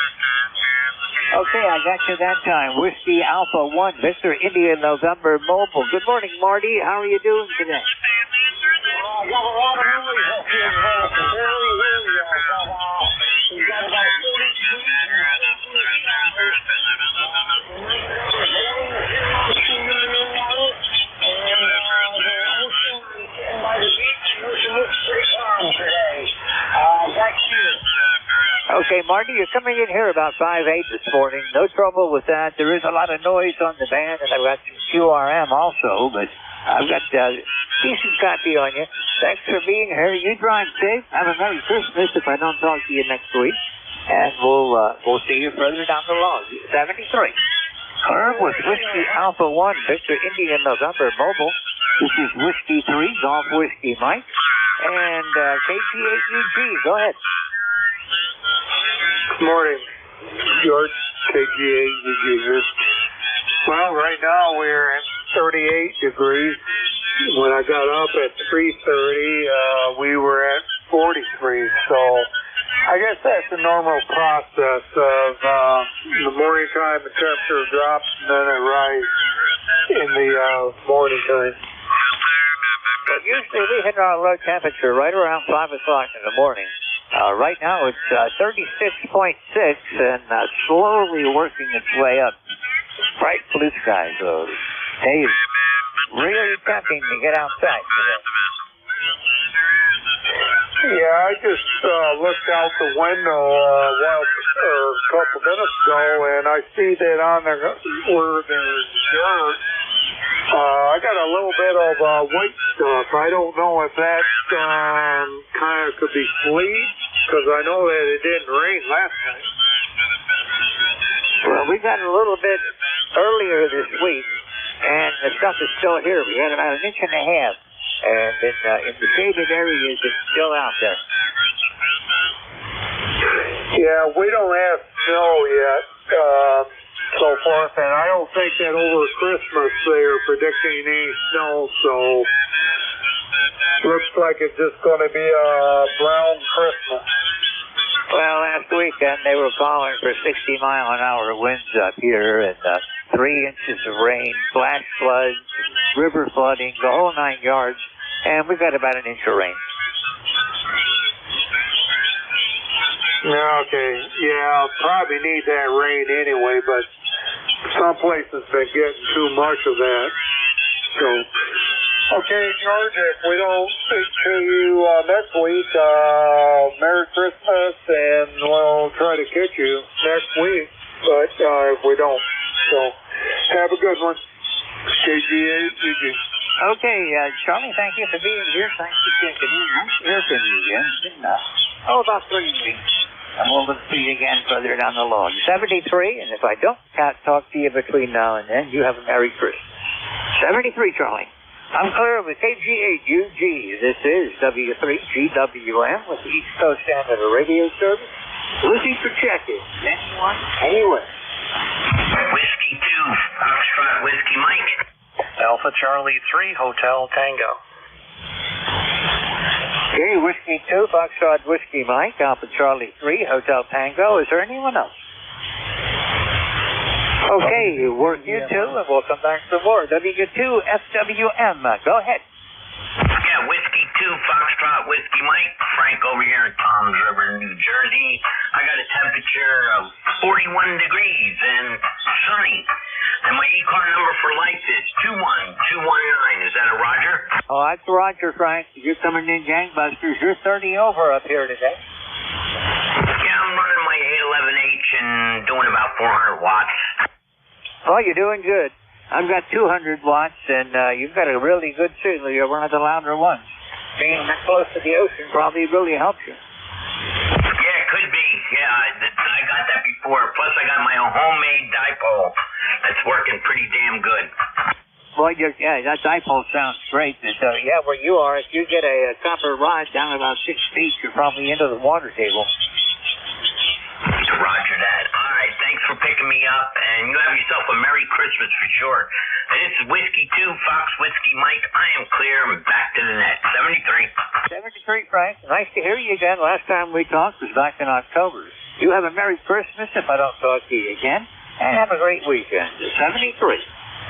Okay, I got you that time. Whiskey Alpha 1, Victor India November Mobile. Good morning, Marty. How are you doing today? I got a lot of noise up here in Boston. Very windy. We've got about 40 degrees. Okay, Marty, you're coming in here about 5'8" this morning. No trouble with that. There is a lot of noise on the band, and I've got some QRM also, but I've got decent copy on you. Thanks for being here. You drive safe. Have a Merry Christmas if I don't talk to you next week. And we'll see you further down the road. 73. Herb with Whiskey Alpha 1, Victor India November Mobile. This is Whiskey 3, Golf Whiskey Mike. And KG8UG, go ahead. Good morning, George, KG8UG here. Well, right now we're at 38 degrees. When I got up at 3:30, we were at 43. So I guess that's the normal process of the morning time, the temperature drops, and then it rises in the morning time. But usually we hit our low temperature right around 5 o'clock in the morning. Right now it's 36.6 and slowly working its way up. Bright blue skies, so day is really tempting to get outside today. Yeah, I just looked out the window a couple minutes ago, and I see that on where there's dirt, I got a little bit of white stuff. I don't know if that kind of could be sleet, because I know that it didn't rain last night. Well, we got a little bit earlier this week, and the stuff is still here. We had about 1.5 inches, and in the shaded areas, it's still out there. Yeah, we don't have snow yet so forth, and I don't think that over Christmas they're predicting any snow, so looks like it's just going to be a brown Christmas. Well, last weekend they were calling for 60-mile-an-hour winds up here, and 3 inches of rain, flash floods, river flooding, the whole 9 yards, and we got about 1 inch of rain. Okay. Yeah, I'll probably need that rain anyway, but some places been getting too much of that. So, okay, George, if we don't speak to you next week, Merry Christmas, and we'll try to catch you next week, but if we don't. So, have a good one. KG8, GG. Okay, Charlie, thank you for being here. Thanks for checking in. Nice to hear from you again. It's been, about 3 weeks. And we'll look for you again further down the line. 73, and if I don't talk to you between now and then, you have a Merry Christmas. 73, Charlie. I'm clear with KG8UG. This is W3GWM with the East Coast Standard Radio Service. Looking for check-in. Anyone, anywhere. Whiskey 2, Foxtrot Whiskey Mike. Alpha Charlie 3, Hotel Tango. Okay, Whiskey 2, Foxtrot Whiskey Mike, Alpha Charlie 3, Hotel Tango. Is there anyone else? Okay, work you two, and we'll come back to more. W2FWM, go ahead. Yeah, Whiskey 2, Foxtrot Whiskey Mike. Frank over here in Toms River, New Jersey. I got a temperature of 41 degrees and sunny. And my ECAR number for life is 21219. Is that a Roger? Oh, that's Roger, Frank. You're coming in gangbusters. You're 30 over up here today. Yeah, I'm running my 811H and doing about 400 watts. Oh, you're doing good. I've got 200 watts, and you've got a really good signal. You're one of the louder ones. Being that close to the ocean probably really helps you. Yeah, it could be. Yeah, I got that before. Plus, I got my own homemade dipole that's working pretty damn good. Boy, yeah, that dipole sounds great. Yeah, where you are, if you get a copper rod down about 6 feet, you're probably into the water table. Roger that. All right, thanks for picking me up, and you have yourself a Merry Christmas for sure. This is Whiskey 2, Fox Whiskey Mike. I am clear. I'm back to the net. 73. 73, Frank. Nice to hear you again. Last time we talked was back in October. You have a Merry Christmas if I don't talk to you again, and have a great weekend. 73.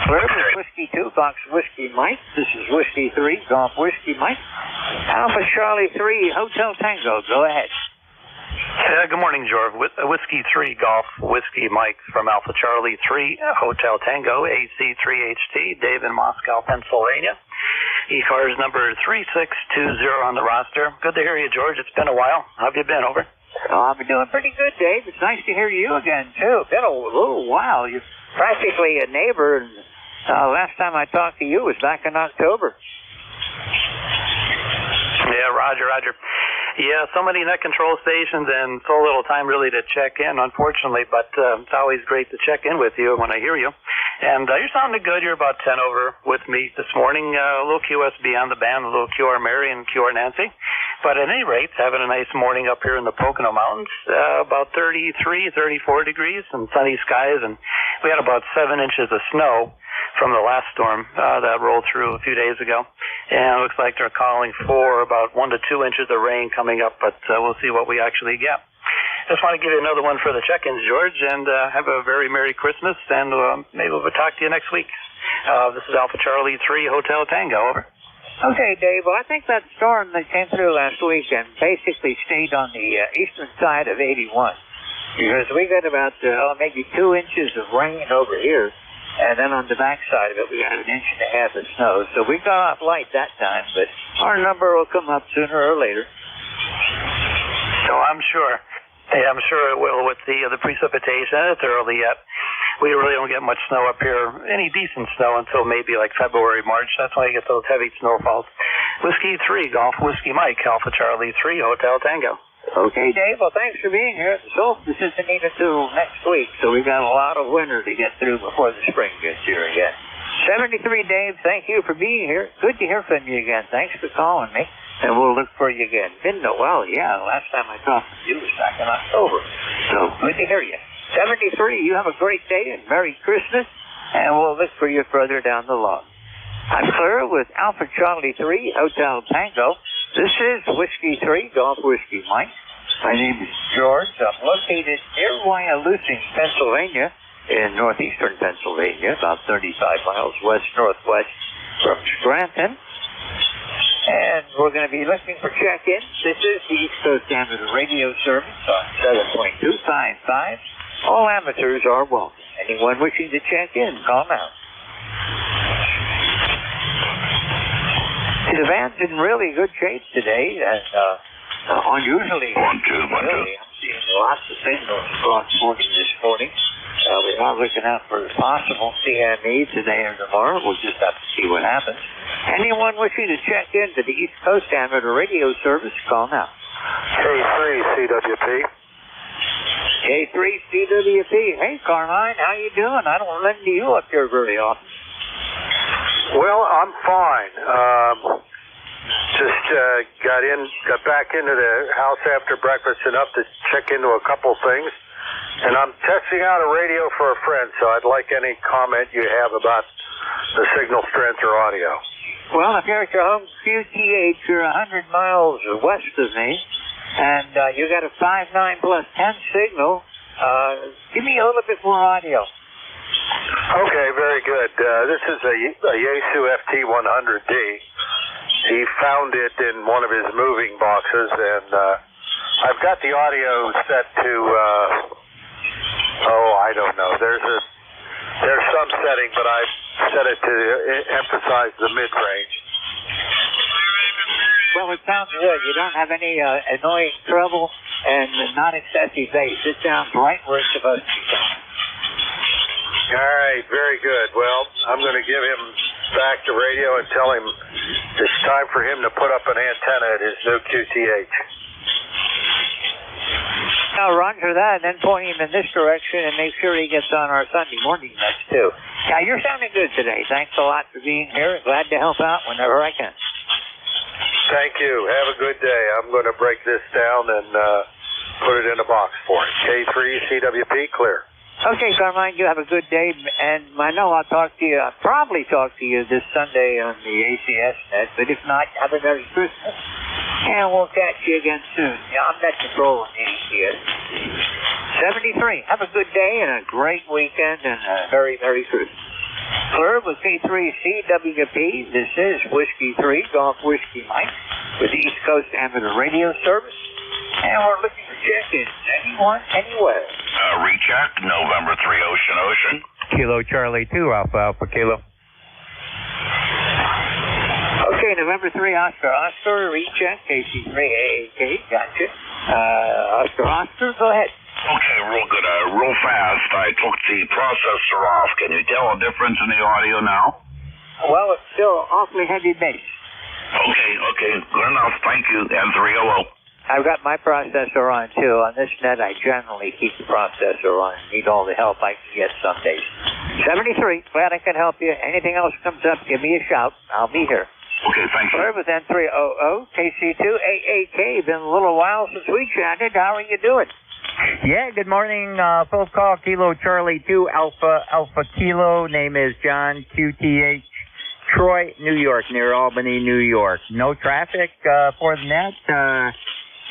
Clear with Whiskey 2, Fox Whiskey Mike. This is Whiskey 3, Golf Whiskey Mike. Alpha Charlie 3, Hotel Tango. Go ahead. Good morning, George. Whiskey 3, Golf Whiskey Mike from Alpha Charlie 3, Hotel Tango, AC3HT, Dave in Moscow, Pennsylvania. ECARS number 3620 on the roster. Good to hear you, George. It's been a while. How have you been, over? Oh, I've been doing pretty good, Dave. It's nice to hear you again, too. Been a little while. You're practically a neighbor, and last time I talked to you was back in October. Yeah, Roger. Yeah, so many net control stations and so little time really to check in, unfortunately, but it's always great to check in with you when I hear you. And you're sounding good. You're about 10 over with me this morning. A little QSB on the band, a little QR Mary and QR Nancy. But at any rate, having a nice morning up here in the Pocono Mountains, about 33, 34 degrees and sunny skies. And we had about 7 inches of snow from the last storm that rolled through a few days ago. And it looks like they're calling for about 1 to 2 inches of rain coming up, but we'll see what we actually get. Just want to give you another one for the check-ins, George, and have a very Merry Christmas, and maybe we'll talk to you next week. This is Alpha Charlie 3, Hotel Tango, over. Okay, Dave. Well, I think that storm that came through last weekend basically stayed on the eastern side of 81, because we got about maybe 2 inches of rain over here. And then on the back side of it, we got 1.5 inches of snow. So we got off light that time, but our number will come up sooner or later. So I'm sure. Hey, I'm sure it will with the precipitation. It's early yet. We really don't get much snow up here, any decent snow, until maybe like February, March. That's when you get those heavy snowfalls. Whiskey 3, Golf Whiskey Mike, Alpha Charlie 3, Hotel Tango. Okay, Dave. Well, thanks for being here. The solstice isn't even until next week, so we got a lot of winter to get through before the spring gets here again. 73, Dave. Thank you for being here. Good to hear from you again. Thanks for calling me, and we'll look for you again. Been a while, yeah. Last time I talked to you was back in October, so good to hear you. 73, you have a great day and Merry Christmas, and we'll look for you further down the line. I'm clear with Alpha Charlie 3, Hotel Tango. This is Whiskey 3, Golf Whiskey Mike. My name is George. I'm located near Wyalusing, Pennsylvania, in northeastern Pennsylvania, about 35 miles west-northwest from Scranton. And we're going to be listening for check-ins. This is the East Coast Amateur Radio Service on 7.2 Science 5. All amateurs are welcome. Anyone wishing to check in, call now. The van's in really good shape today, and unusually, I'm seeing lots of signals across 40 this morning. We're not looking out for possible CME today or tomorrow. We'll just have to see what happens. Anyone wishing to check in to the East Coast Amateur Radio Service, call now. K3CWP. K3CWP. Hey, Carmine, how you doing? I don't listen to you up here very often. Well, I'm fine. Just got back into the house after breakfast enough to check into a couple things. And I'm testing out a radio for a friend, so I'd like any comment you have about the signal strength or audio. Well, if you're at your home QTH, you're 100 miles west of me, and you got a 5.9 plus 10 signal. Give me a little bit more audio. Okay, very good. This is a Yaesu FT100D. He found it in one of his moving boxes, and I've got the audio set to, I don't know. There's some setting, but I set it to emphasize the mid-range. Well, it sounds good. You don't have any annoying treble and not excessive bass. It sounds right where it's supposed to be. All right, very good. Well, I'm going to give him back the radio and tell him it's time for him to put up an antenna at his new QTH. Now, Roger that, and then point him in this direction and make sure he gets on our Sunday morning mix, too. Now, you're sounding good today. Thanks a lot for being here. Glad to help out whenever I can. Thank you. Have a good day. I'm going to break this down and put it in a box for him. K3CWP, clear. Okay, Carmine, you have a good day, and I know I'll probably talk to you this Sunday on the ACS net, but if not, have a Merry Christmas, and we'll catch you again soon. Yeah, I'm net control on the ACS. 73, have a good day and a great weekend, and a very Merry Christmas. Clear with K3CWP, this is Whiskey 3, Golf Whiskey Mike, with the East Coast Amateur Radio Service. And we're looking for check-ins. Anyone, anywhere. Recheck, November 3, Ocean. Kilo Charlie 2, Alpha Kilo. Okay, November 3, Oscar, recheck, KC3AAK, gotcha. Oscar, go ahead. Okay, real good. Real fast, I took the processor off. Can you tell a difference in the audio now? Well, it's still awfully heavy bass. Okay, good enough. Thank you. N300. I've got my processor on, too. On this net, I generally keep the processor on. Need all the help I can get some days. 73, glad I can help you. Anything else comes up, give me a shout. I'll be here. Okay, thank you. With N300, KC2AAK. Been a little while since we chatted. How are you doing? Yeah, good morning. Full call, Kilo Charlie 2, Alpha Kilo. Name is John, QTH, Troy, New York, near Albany, New York. No traffic for the net.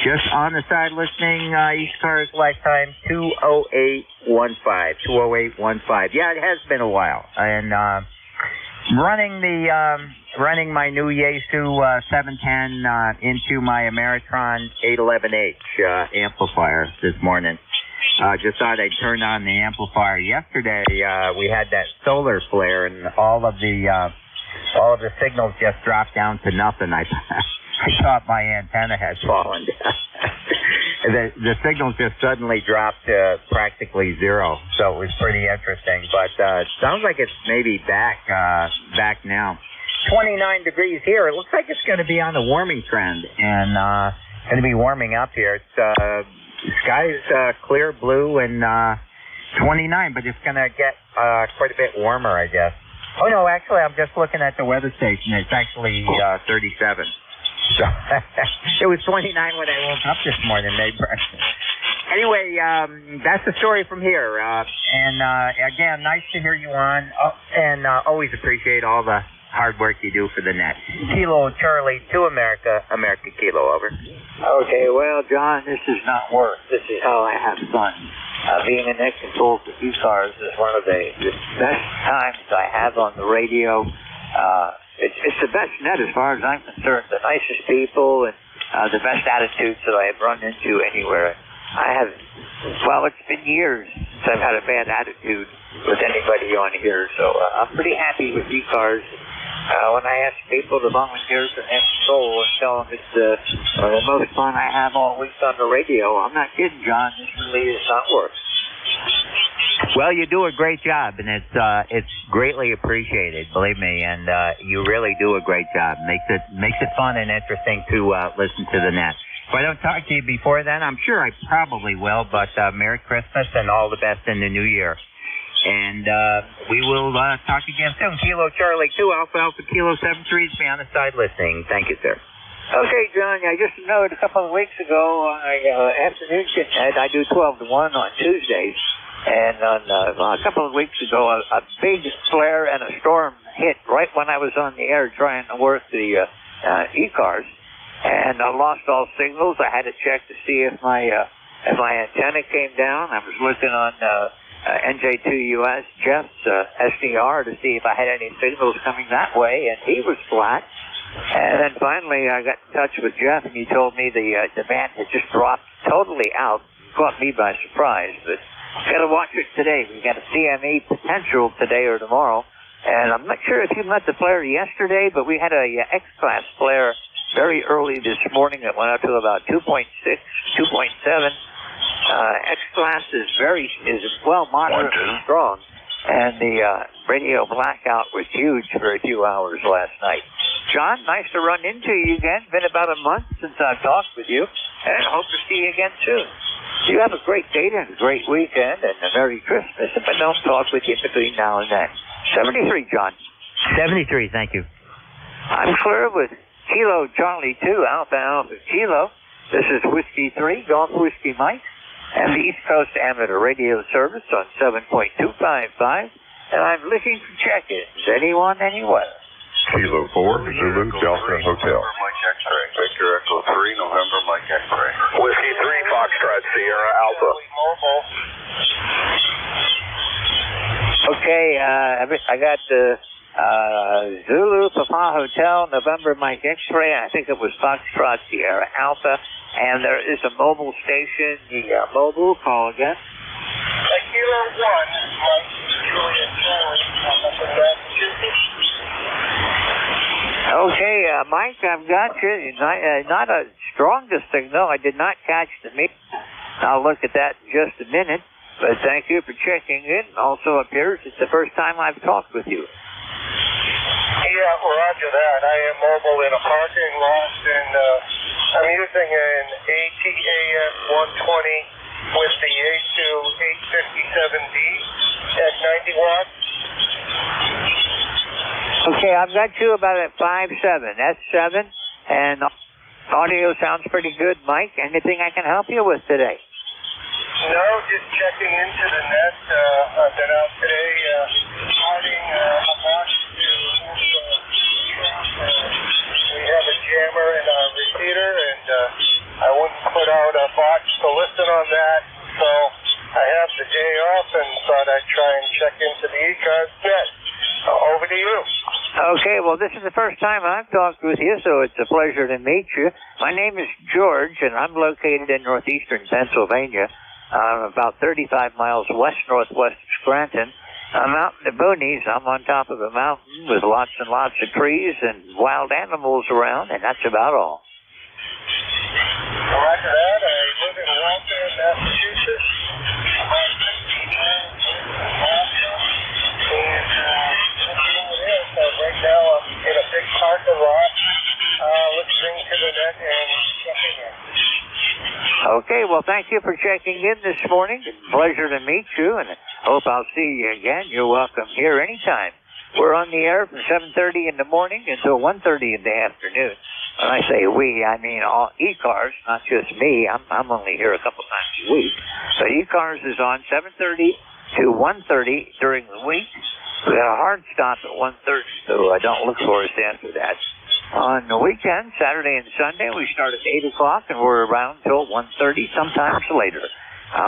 Just on the side listening, ECARS lifetime 20815. 20815. Yeah, it has been a while. And running my new Yaesu 710 into my Ameritron 811H amplifier this morning. Just thought I'd turn on the amplifier. Yesterday we had that solar flare, and all of the signals just dropped down to nothing. I thought my antenna had fallen down. The signals just suddenly dropped to practically zero, so it was pretty interesting. But it sounds like it's maybe back now. 29 degrees here. It looks like it's going to be on the warming trend, and going to be warming up here. It's sky's clear blue and 29, but it's going to get quite a bit warmer, I guess. Oh no, actually, I'm just looking at the weather station. It's actually 37. So it was 29 when I woke up this morning. Anyway, that's the story from here. And again, nice to hear you on, and always appreciate all the hard work you do for the net. Kilo Charlie to America Kilo, over. Okay, well, John, this is not work. This is how I have fun. Being a net control for ECARS is one of the best times I have on the radio. it's the best net as far as I'm concerned. The nicest people and the best attitudes that I have run into anywhere. It's been years since I've had a bad attitude with anybody on here, so I'm pretty happy with ECARS. When I ask people to volunteer for Next Soul and tell them it's the most fun I have all week on the radio, I'm not kidding, John. This really is not work. Well, you do a great job, and it's greatly appreciated, believe me, and you really do a great job. Makes it fun and interesting to listen to the net. If I don't talk to you before then, I'm sure I probably will, but Merry Christmas and all the best in the new year. And we will talk again soon. Kilo Charlie 2, Alpha Alpha Kilo 73 is me on the side listening. Thank you, sir. Okay, John, I just noted a couple of weeks ago on afternoon net, I do 12 to 1 on Tuesdays. And on a couple of weeks ago, a big flare and a storm hit right when I was on the air trying to work the ECARS. And I lost all signals. I had to check to see if my antenna came down. I was looking on NJ2US, Jeff's SDR, to see if I had any signals coming that way, and he was flat. And then finally I got in touch with Jeff, and he told me the band had just dropped totally out. Caught me by surprise, but got to watch it today. We got a CME potential today or tomorrow. And I'm not sure if you met the flare yesterday, but we had a X-Class flare very early this morning that went up to about 2.6, 2.7. X-Class is moderately strong, and the radio blackout was huge for a few hours last night. John, nice to run into you again. Been about a month since I've talked with you, and hope to see you again soon. You have a great day and a great weekend, and a Merry Christmas if I don't talk with you between now and then. 73, John. 73, thank you. I'm clear with Kilo Charlie 2, Alpha Alpha Kilo. This is Whiskey 3, Golf Whiskey Mike, and the East Coast Amateur Radio Service on 7.255, and I'm looking for check-ins. Anyone, anywhere. Kilo 4, Zulu Delta Hotel. Mike X-Ray. Victor Echo 3, November Mike X-Ray. Whiskey 3, Foxtrot Sierra Alpha. Okay, I got the Zulu Papa Hotel, November Mike X-Ray. I think it was Foxtrot Sierra Alpha. And there is a mobile station, the mobile, call again. Kilo 1, Mike, Juliet Charlie, Massachusetts. Okay, Mike, I've got you. Not a strongest signal. I did not catch the meeting. I'll look at that in just a minute. But thank you for checking in. Also appears it's the first time I've talked with you. Yeah, roger that. I am mobile in a parking lot, and I'm using an ATAS 120 with the A2 857D at 90 watts. Okay, I've got you about at 5.7. That's 7, and audio sounds pretty good, Mike. Anything I can help you with today? No, just checking into the net. I've been out today starting a box to we have a jammer in our repeater, and I wouldn't put out a box to listen on that, so I have the day off and thought I'd try and check into the ECARS net. Over to you. Okay, well, this is the first time I've talked with you, so it's a pleasure to meet you. My name is George, and I'm located in northeastern Pennsylvania. I'm about 35 miles west-northwest of Scranton. I'm out in the boonies. I'm on top of a mountain with lots and lots of trees and wild animals around, and that's about all. After that, I live in Waltham, Massachusetts. Right now, I'm in a big parking lot, listening to the net and checking in. Okay, well, thank you for checking in this morning. Pleasure to meet you, and I hope I'll see you again. You're welcome here anytime. We're on the air from 7:30 in the morning until 1:30 in the afternoon. When I say we, I mean all ECARS, not just me. I'm only here a couple times a week. So ECARS is on 7:30 to 1:30 during the week. We got a hard stop at 1:30, so don't look for us after that. On the weekend, Saturday and Sunday, we start at 8 o'clock, and we're around till 1:30, sometimes later.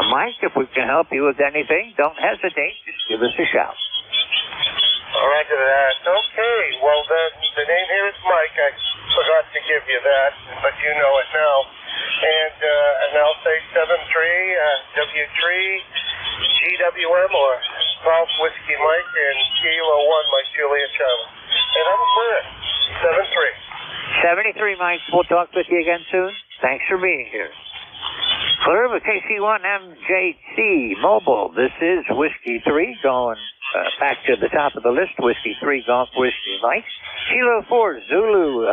Mike, if we can help you with anything, don't hesitate. Just give us a shout. All right to that. Okay, well then, the name here is Mike. I forgot to give you that, but you know it now. And I'll say 73 W3 GWM or Golf Whiskey Mike and Kilo 1 Mike Juliet Charlie. And I'm clear. 73. 73, Mike. We'll talk with you again soon. Thanks for being here. Clear with KC1MJC Mobile. This is Whiskey 3 going back to the top of the list. Whiskey 3 Golf Whiskey Mike. Kilo 4 Zulu.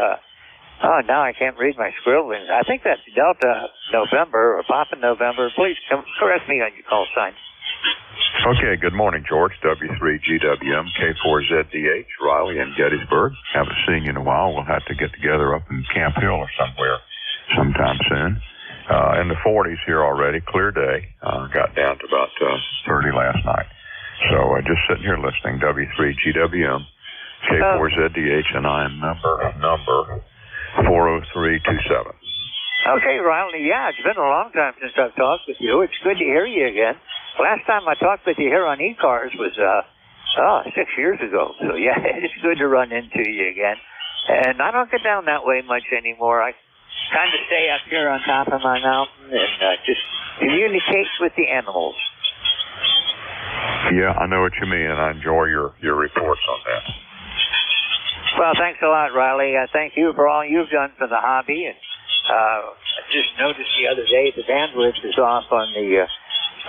Now I can't read my scribblings. I think that's Delta November or Papa November. Please correct me on your call sign. Okay, good morning, George. W3GWM, K4ZDH, Riley in Gettysburg. Haven't seen you in a while. We'll have to get together up in Camp Hill or somewhere sometime soon. In the 40s here already, clear day. Got down to about 30 last night. So just sitting here listening, W3GWM, K4ZDH, and I am number 40327. Okay, Riley, yeah, it's been a long time since I've talked with you. It's good to hear you again. Last time I talked with you here on ECARS was 6 years ago. So, yeah, it's good to run into you again. And I don't get down that way much anymore. I kind of stay up here on top of my mountain and just communicate with the animals. Yeah, I know what you mean, and I enjoy your reports on that. Well, thanks a lot, Riley. Thank you for all you've done for the hobby. And I just noticed the other day the bandwidth is off on the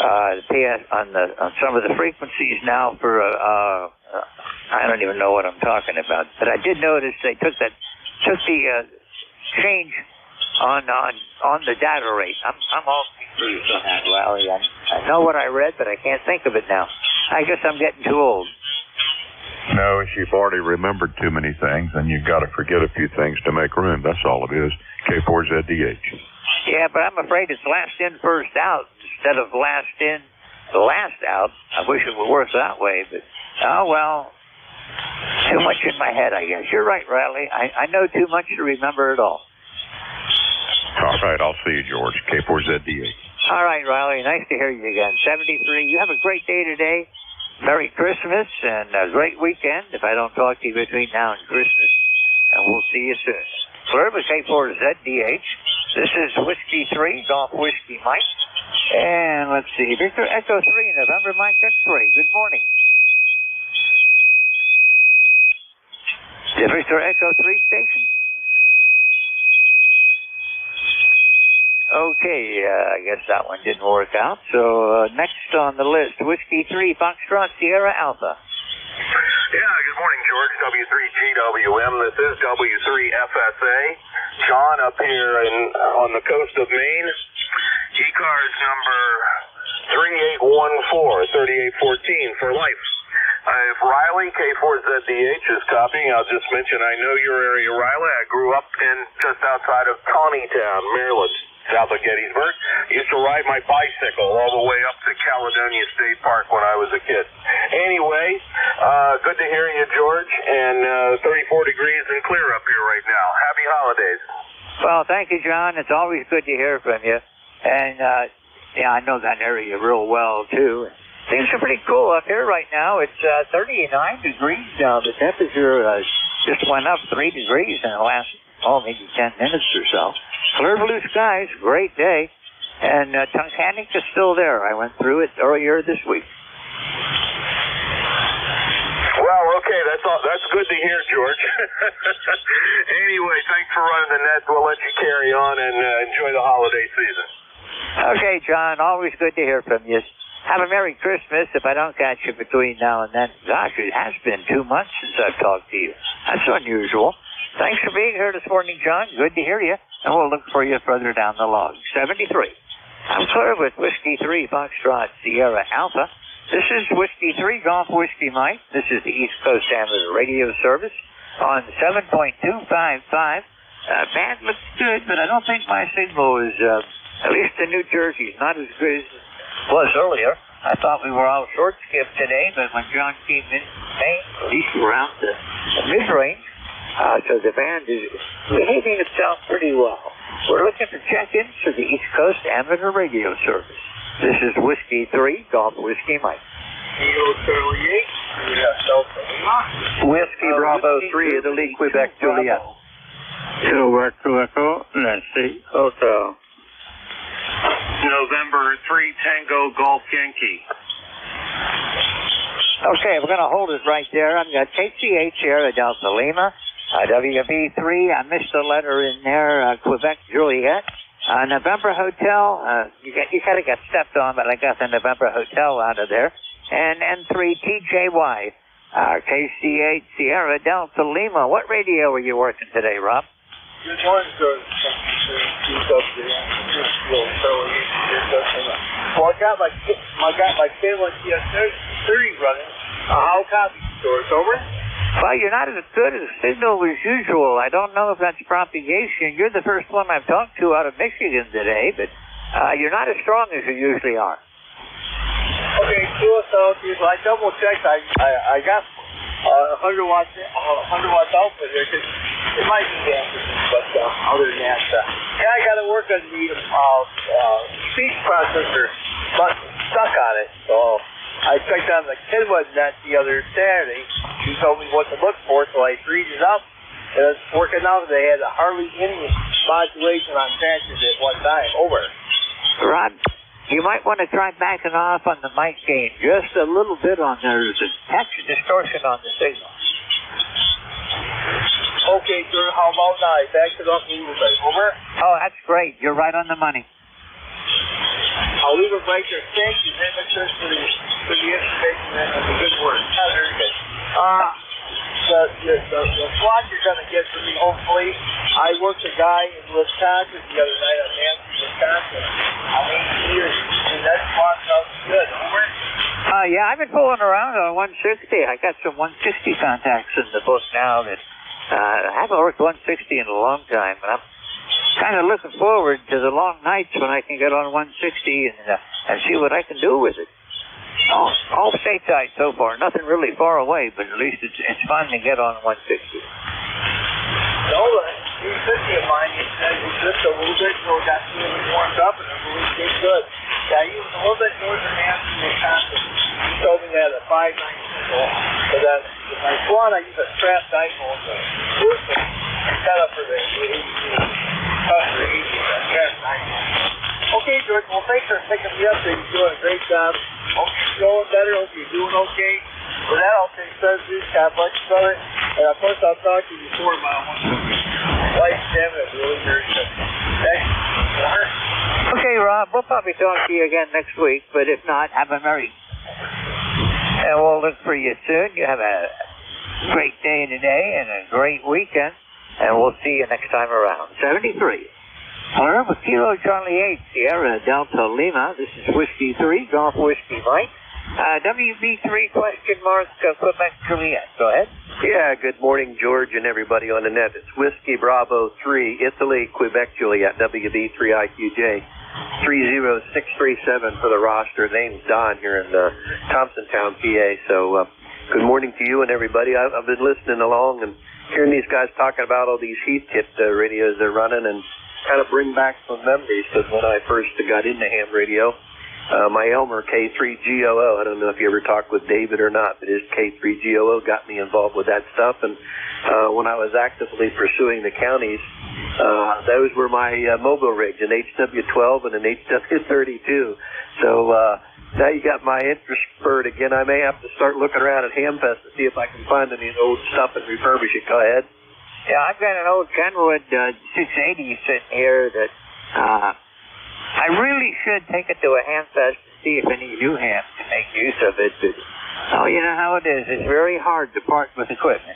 on some of the frequencies now for I don't even know what I'm talking about, but I did notice they took the change on the data rate. I'm all confused on that, Riley. I know what I read, but I can't think of it now. I guess I'm getting too old. No, if you've already remembered too many things, then you've got to forget a few things to make room. That's all it is. K4ZDH. Yeah, but I'm afraid it's last in, first out instead of last in, last out. I wish it would work that way, but, oh, well, too much in my head, I guess. You're right, Riley. I know too much to remember it all. All right, I'll see you, George. K4ZDH. All right, Riley, nice to hear you again. 73, you have a great day today. Merry Christmas and a great weekend if I don't talk to you between now and Christmas. And we'll see you soon. Clear with K4ZDH. This is Whiskey 3, Golf Whiskey Mike. And let's see, Victor Echo 3, November Mike X-Ray. Good morning. The Victor Echo 3 station? Okay, I guess that one didn't work out. So next on the list, Whiskey 3, Foxtrot Sierra Alpha. Yeah, good morning, George. W3GWM. This is W3FSA. John up here on the coast of Maine. ECARS number 3814, 3814 for life. If Riley, K4ZDH, is copying, I'll just mention I know your area, Riley. I grew up in just outside of Tawnytown, Maryland, south of Gettysburg. Used to ride my bicycle all the way up to Caledonia State Park when I was a kid. Anyway, good to hear you, George, and 34 degrees and clear up here right now. Happy holidays. Well, thank you, John. It's always good to hear from you. And, yeah, I know that area real well, too. Things are pretty cool up here right now. It's 39 degrees now. The temperature just went up 3 degrees in the last, maybe 10 minutes or so. Clear blue skies, great day. And Tunkhannock is still there. I went through it earlier this week. Well, okay, that's good to hear, George. Anyway, thanks for running the net. We'll let you carry on and enjoy the holiday season. Okay, John, always good to hear from you. Have a Merry Christmas if I don't catch you between now and then. Gosh, it has been 2 months since I've talked to you. That's unusual. Thanks for being here this morning, John. Good to hear you. And we'll look for you further down the log. 73. I'm clear with Whiskey 3, Foxtrot Sierra Alpha. This is Whiskey 3, Golf Whiskey Mike. This is the East Coast Amateur Radio Service on 7.255. Band looks good, but I don't think my signal is, at least in New Jersey, is not as good as it was earlier. I thought we were all short skipped today, but when John came in, at least around the mid-range, so the band is behaving itself pretty well. We're looking for check-ins for the East Coast Amateur Radio Service. This is Whiskey 3, Golf Whiskey Mike. Kilo Charlie 8, Whiskey Bravo 3, Italy, Quebec, Juliet. Quebec, Nancy, Hotel. November 3 Tango Golf Yankee. Okay, we're going to hold it right there. I've got KCH here at Delta Lima. WB3, I missed a letter in there, Quebec, Juliet. November Hotel, you kind of got stepped on, but I got the November Hotel out of there. And N3 TJY, KCH Sierra Delta Lima. What radio are you working today, Rob? Good morning, sir. Well, I got my K1TS30 running. How copy, George? Over? Well, you're not as good a signal as usual. I don't know if that's propagation. You're the first one I've talked to out of Michigan today, but you're not as strong as you usually are. Okay, so I double checked. I got 100 watts output here. It might be damaged, but other than that, I got to work on the speech processor, but stuck on it. So I checked on the Kenwood net the other Saturday. She told me what to look for, so I freed it up. And it's working out. They had hardly any modulation on patches at one time. Over. Rod, you might want to try backing off on the mic gain just a little bit on there. There's a patch of distortion on the signal. Okay, sir. How about now? I backed it up a little bit. Over. Oh, that's great. You're right on the money. I'll leave it right there. Thank you very much, sir, for the information and the good work. Very good. The slot you're going to get from me, hopefully. I worked a guy in Wisconsin the other night on Nancy, Wisconsin. I'm 8 years, and that slot sounds good. Over. Yeah, I've been fooling around on 160. I got some 160 contacts in the book now that I haven't worked 160 in a long time, and I'm kind of looking forward to the long nights when I can get on 160 and see what I can do with it. All stateside so far, nothing really far away, but at least it's fun to get on 160. No, the 250 of mine is just a little bit, so it got really warmed up, and it really did good. Yeah, he was a little bit northern Nancy, Wisconsin. He told me that a 5.9 signal, but then with my swan, I use a strap dipole to boost it set up for the 80. Okay, George, well, thanks for picking me up there. You're doing a great job. Hope you're feeling better. Hope you're doing okay. With that, I'll say services. God bless you, brother. And of course, I'll talk to you before my life damage. Really very good. Thanks. Okay, Rob, we'll probably talk to you again next week, but if not, have a merry. And we'll look for you soon. You have a great day today and a great weekend, and we'll see you next time around. 73. Hello, with Kilo Charlie 8, Sierra Delta Lima. This is Whiskey 3, Golf Whiskey Mike. WB3 question mark, Quebec Juliet. Go ahead. Yeah, good morning, George and everybody on the net. It's Whiskey Bravo 3, Italy, Quebec Juliet, WB3IQJ. 30637 for the roster. Name's Don here in Thompsontown, PA. So good morning to you and everybody. I've been listening along and hearing these guys talking about all these heat kit radios they're running and kind of bring back some memories, because when I first got into ham radio, my Elmer K3GOO, I don't know if you ever talked with David or not, but his K3GOO got me involved with that stuff. And when I was actively pursuing the counties, those were my mobile rigs, an HW12 and an HW32. So now you got my interest spurred again. I may have to start looking around at Hamfest to see if I can find any old stuff and refurbish it. Go ahead. Yeah, I've got an old Kenwood 680 sitting here that I really should take it to a Hamfest to see if any new hams can make use of it. But, you know how it is. It's very hard to part with equipment.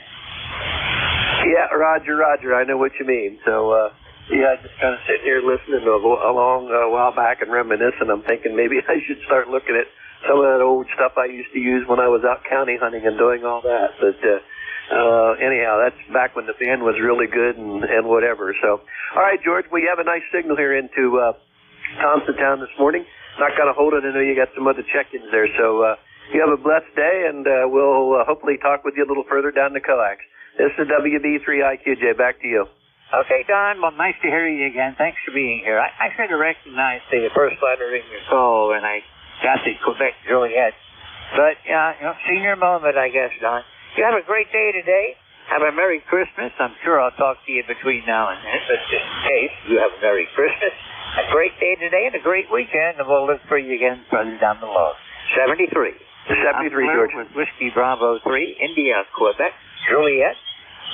Yeah, Roger. I know what you mean. So, yeah, just kind of sitting here listening along a while back and reminiscing. I'm thinking maybe I should start looking at some of that old stuff I used to use when I was out county hunting and doing all that. But anyhow, that's back when the band was really good and whatever. So, all right, George, we have a nice signal here into Thompsontown this morning. Not going to hold it. I know you got some other check-ins there. So you have a blessed day, and we'll hopefully talk with you a little further down the coax. This is WB3IQJ. Back to you. Okay, Don. Well, nice to hear you again. Thanks for being here. I should have recognized the first letter in your call when I got the Quebec Juliet But, senior moment, I guess, Don. You have a great day today. Have a Merry Christmas. I'm sure I'll talk to you between now and then, but just in case, you have a Merry Christmas, a great day today, and a great weekend, and we'll look for you again further down the road. 73. 73, George. With Whiskey Bravo 3, India, Quebec, Juliet.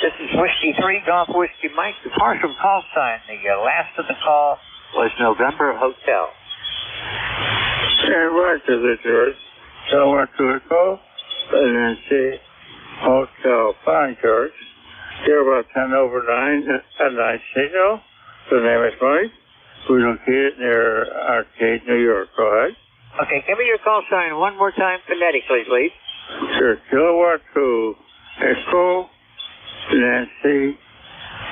This is Whiskey 3, Golf Whiskey Mike. The partial call sign, the last of the call was November Hotel. And what is it, George? So what to it call? And then see Hotel. Fine, George. Here about 10 over 9 at night signal. The name is Mike. We're located near Arcade, New York. Go ahead. Okay, give me your call sign one more time phonetically, please. Sure. Kilowatt 2 Echo Nancy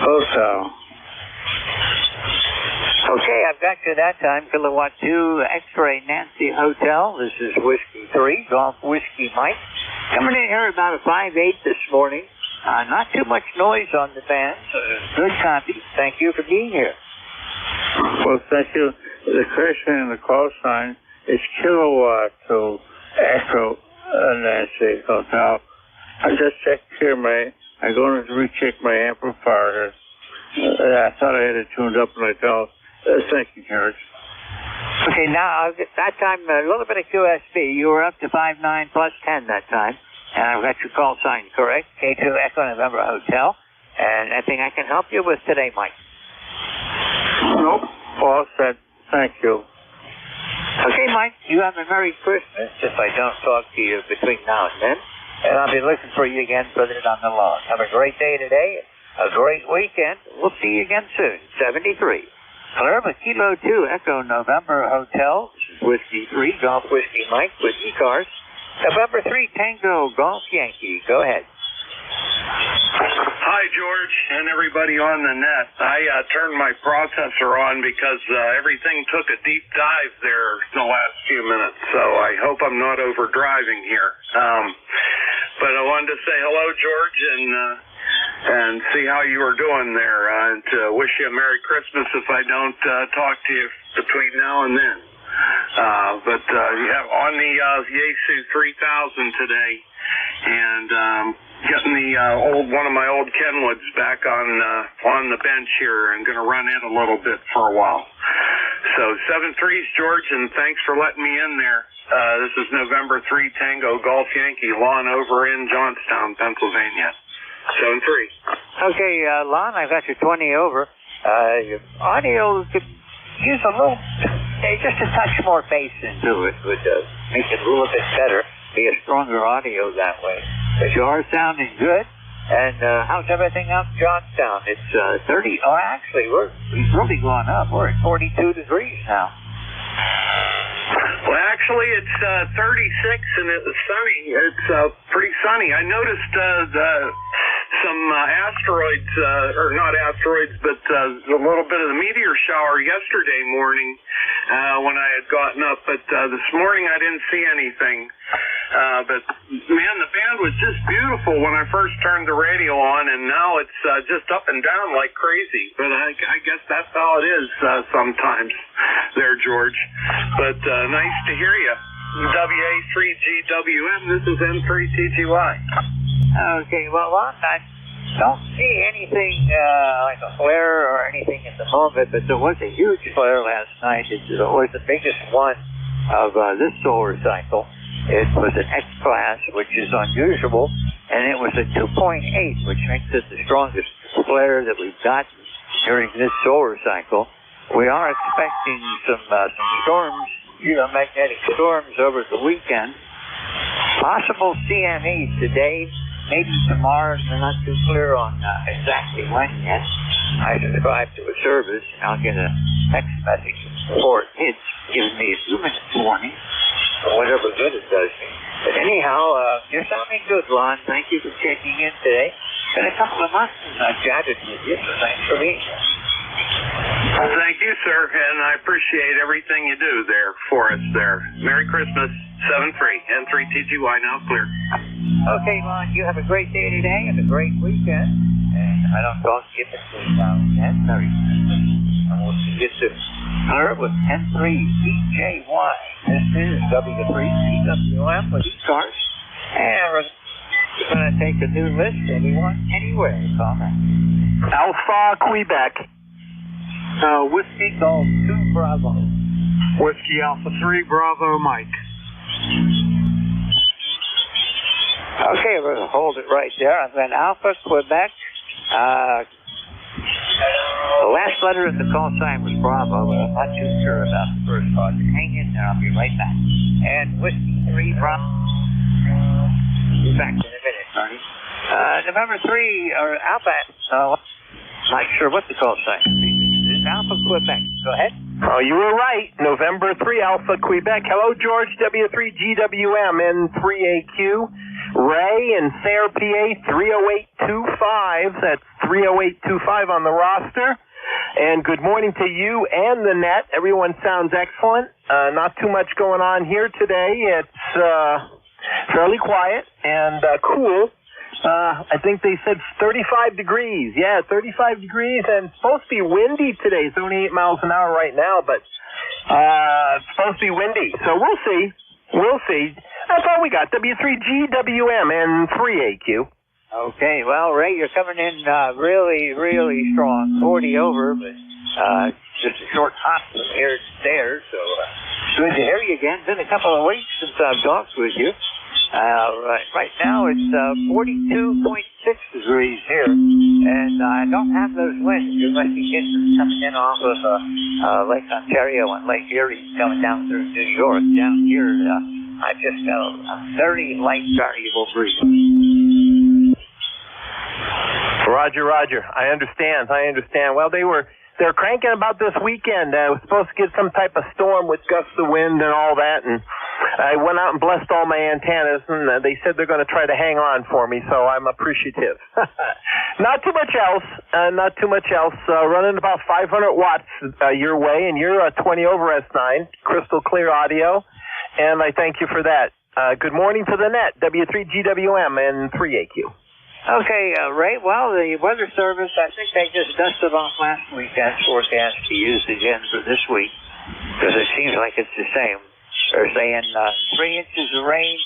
Hotel. Okay, I've got you that time. Kilowatt 2 X-Ray Nancy Hotel. This is Whiskey 3, Golf Whiskey Mike. Coming in here about a 5-8 this morning. Not too much noise on the band. Good copy. Thank you for being here. Well, thank you. The question in the call sign is Kilowatt 2 Echo Nancy Hotel. I just checked here I'm going to recheck my amplifier. I thought I had it tuned up and I don't. Thank you, George. Okay, now, that time, a little bit of QSB. You were up to 5-9 plus 10 that time. And I've got your call sign correct. K2 Echo November Hotel. And anything I can help you with today, Mike? Nope. All set. Thank you. Okay, Mike, you have a Merry Christmas if I don't talk to you between now and then. And I'll be looking for you again further down the line. Have a great day today. A great weekend. We'll see you again soon. 73. Palermo Kilo 2 Echo November Hotel. This is Whiskey 3 Golf Whiskey Mike with ECARS. November 3 Tango Golf Yankee. Go ahead. Hi, George, and everybody on the net. I turned my processor on because everything took a deep dive there in the last few minutes, so I hope I'm not overdriving here. But I wanted to say hello, George, and see how you were doing there, and to wish you a Merry Christmas if I don't talk to you between now and then. But yeah, on the Yaesu 3000 today, and getting the one of my old Kenwoods back on the bench here, and going to run it a little bit for a while. So 7-3s, George, and thanks for letting me in there. This is November 3 Tango Golf Yankee, Lon over in Johnstown, Pennsylvania. 7-3. Okay, Lon, I've got your 20 over. Your audio could use a little, just a touch more bass into it would make it a little bit better. Be a stronger audio that way. But you are sounding good. And how's everything out in Johnstown? It's 30. Oh, actually, we've really gone up. We're at 42 degrees now. Well, actually, it's 36 and it's sunny. It's pretty sunny. I noticed some asteroids, or not asteroids, but a little bit of the meteor shower yesterday morning when I had gotten up. But this morning I didn't see anything. But man, the band was just beautiful when I first turned the radio on, and now it's just up and down like crazy. But I guess that's how it is sometimes there, George. But nice to hear you. WA3GWM, this is M3TGY. Okay, well, I don't see anything like a flare or anything at the moment, but there was a huge flare last night. It was the biggest one of this solar cycle. It was an X-class, which is unusual, and it was a 2.8, which makes it the strongest flare that we've got during this solar cycle. We are expecting some storms, magnetic storms over the weekend. Possible CME today, maybe tomorrow. They're not too clear on exactly when yet. I subscribe to a service, and I'll get a text message before it's giving me a 2-minute warning, or whatever good it does me. But anyhow, you're sounding good, Lon. Thank you for checking in today. It's been a couple of months since I've chatted with you, so thanks for being here. Well, thank you, sir, and I appreciate everything you do there for us there. Merry Christmas, 7-3, N3TGY now clear. Okay, Lon, you have a great day today and a great weekend. And I don't talk to you between now and then. Merry Christmas. And we'll see you soon. Clear with 10-3 EJY. This is W3GWM with ECARS. And we're going to take a new list. Anyone, anywhere, comment. Alpha Quebec. Whiskey Golf 2 Bravo. Whiskey Alpha 3 Bravo Mike. Okay, we're going to hold it right there. And then Alpha Quebec. The last letter in the call sign was Bravo, but I'm not too sure about the first part. Hang in there, I'll be right back. And Whiskey 3 Bravo. Be back in a minute, Tony. November 3, or Alpha, not sure what the call sign is. Alpha Quebec. Go ahead. Oh, you were right. November 3, Alpha Quebec. Hello, George, W3GWM, N3AQ. Ray and Sayre, PA, 30825. That's 30825 on the roster. And good morning to you and the net. Everyone sounds excellent. Not too much going on here today. It's fairly quiet and cool. I think they said 35 degrees. Yeah, 35 degrees, and it's supposed to be windy today. It's only 8 miles an hour right now, but it's supposed to be windy. So we'll see. We'll see. That's all we got. W3GWM and 3AQ. Okay, well, Ray, you're coming in really, really strong. 40 over, but just a short hop from here to there. So good to hear you again. It's been a couple of weeks since I've talked with you. Right now it's 42.6 degrees here, and I don't have those winds. You must be getting them coming in off of Lake Ontario and Lake Erie coming down through New York. Down here, I just got a very light variable breeze. Roger, Roger. I understand. Well, they're cranking about this weekend. I was supposed to get some type of storm with gusts of wind and all that, and I went out and blessed all my antennas, and they said they're going to try to hang on for me, so I'm appreciative. Not too much else. Running about 500 watts your way, and you're 20 over S9, crystal clear audio, and I thank you for that. Good morning to the net, W3GWM and 3AQ. Okay, Ray, well, the Weather Service, I think they just dusted off last weekend's forecast to use again for this week, because it seems like it's the same. They're saying 3 inches of rain,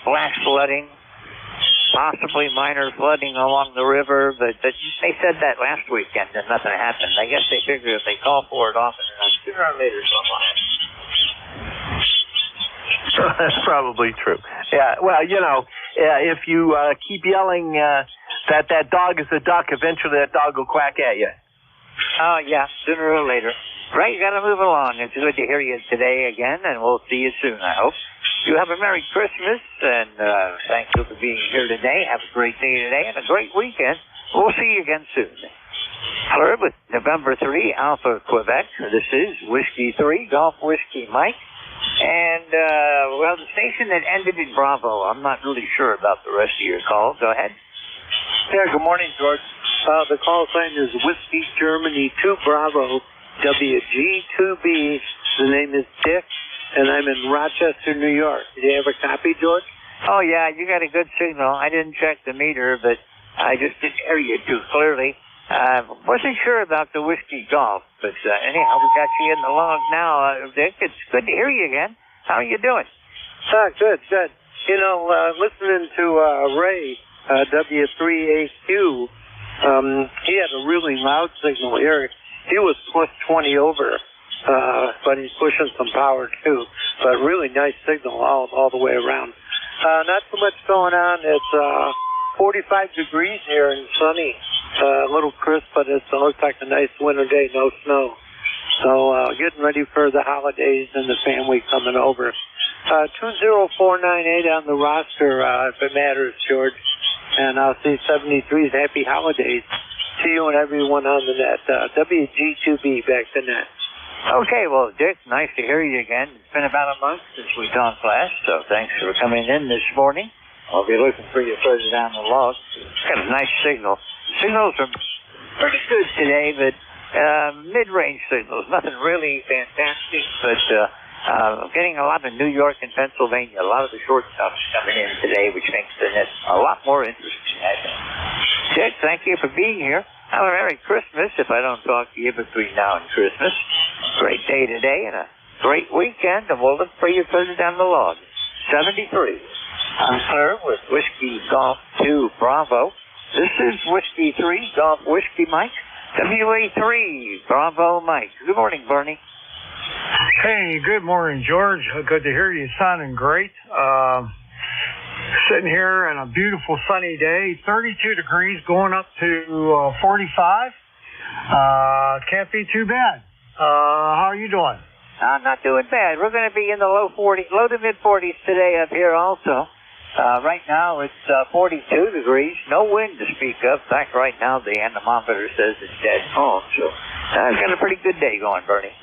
flash flooding, possibly minor flooding along the river, but they said that last weekend and nothing happened. I guess they figure if they call for it often enough, sooner or later something will happen. That's probably true. Yeah, well, if you keep yelling that dog is a duck, eventually that dog will quack at you. Oh, yeah, sooner or later. Right, you got to move along. It's good to hear you today again, and we'll see you soon, I hope. You have a Merry Christmas, and thank you for being here today. Have a great day today and a great weekend. We'll see you again soon. Hello, with November 3, Alpha Quebec. This is Whiskey 3, Golf Whiskey Mike. And, well, the station that ended in Bravo, I'm not really sure about the rest of your call. Go ahead. Yeah, good morning, George. The call sign is Whiskey Germany 2 Bravo, WG2B. The name is Dick, and I'm in Rochester, New York. Do you have a copy, George? Oh, yeah, you got a good signal. I didn't check the meter, but I just didn't hear you too clearly. Wasn't sure about the Whiskey Golf, but anyhow, we got you in the log now, Dick. It's good to hear you again. How are you doing? Good. Listening to Ray, W3AQ, he had a really loud signal here. He was plus 20 over, but he's pushing some power too. But really nice signal all the way around. Not too much going on. It's 45 degrees here and sunny. A little crisp, but it looks like a nice winter day, no snow. So getting ready for the holidays and the family coming over. 20498 on the roster, if it matters, George. And I'll see 73's happy holidays to you and everyone on the net. WG2B, back to net. Okay, well, Dick, nice to hear you again. It's been about a month since we talked last, so thanks for coming in this morning. I'll be looking for you further down the log. Got a nice signal. Signals are pretty good today, but mid-range signals. Nothing really fantastic, but getting a lot of New York and Pennsylvania. A lot of the short stuff's coming in today, which makes the net a lot more interesting, I think. Dick, thank you for being here. Have a Merry Christmas if I don't talk to you between now and Christmas. Great day today and a great weekend, and we'll look for you further down the log. 73. I'm Sir with Whiskey Golf 2 Bravo. This is Whiskey 3 Golf Whiskey Mike. WA3 Bravo Mike. Good morning, Bernie. Hey, good morning, George. Good to hear you sounding great. Sitting here on a beautiful sunny day, 32 degrees going up to 45. Can't be too bad. How are you doing? I'm not doing bad. We're going to be in the low to mid 40s today up here also. Right now it's 42 degrees. No wind to speak of. In fact, right now the anemometer says it's dead calm. So I've got a pretty good day going, Bernie.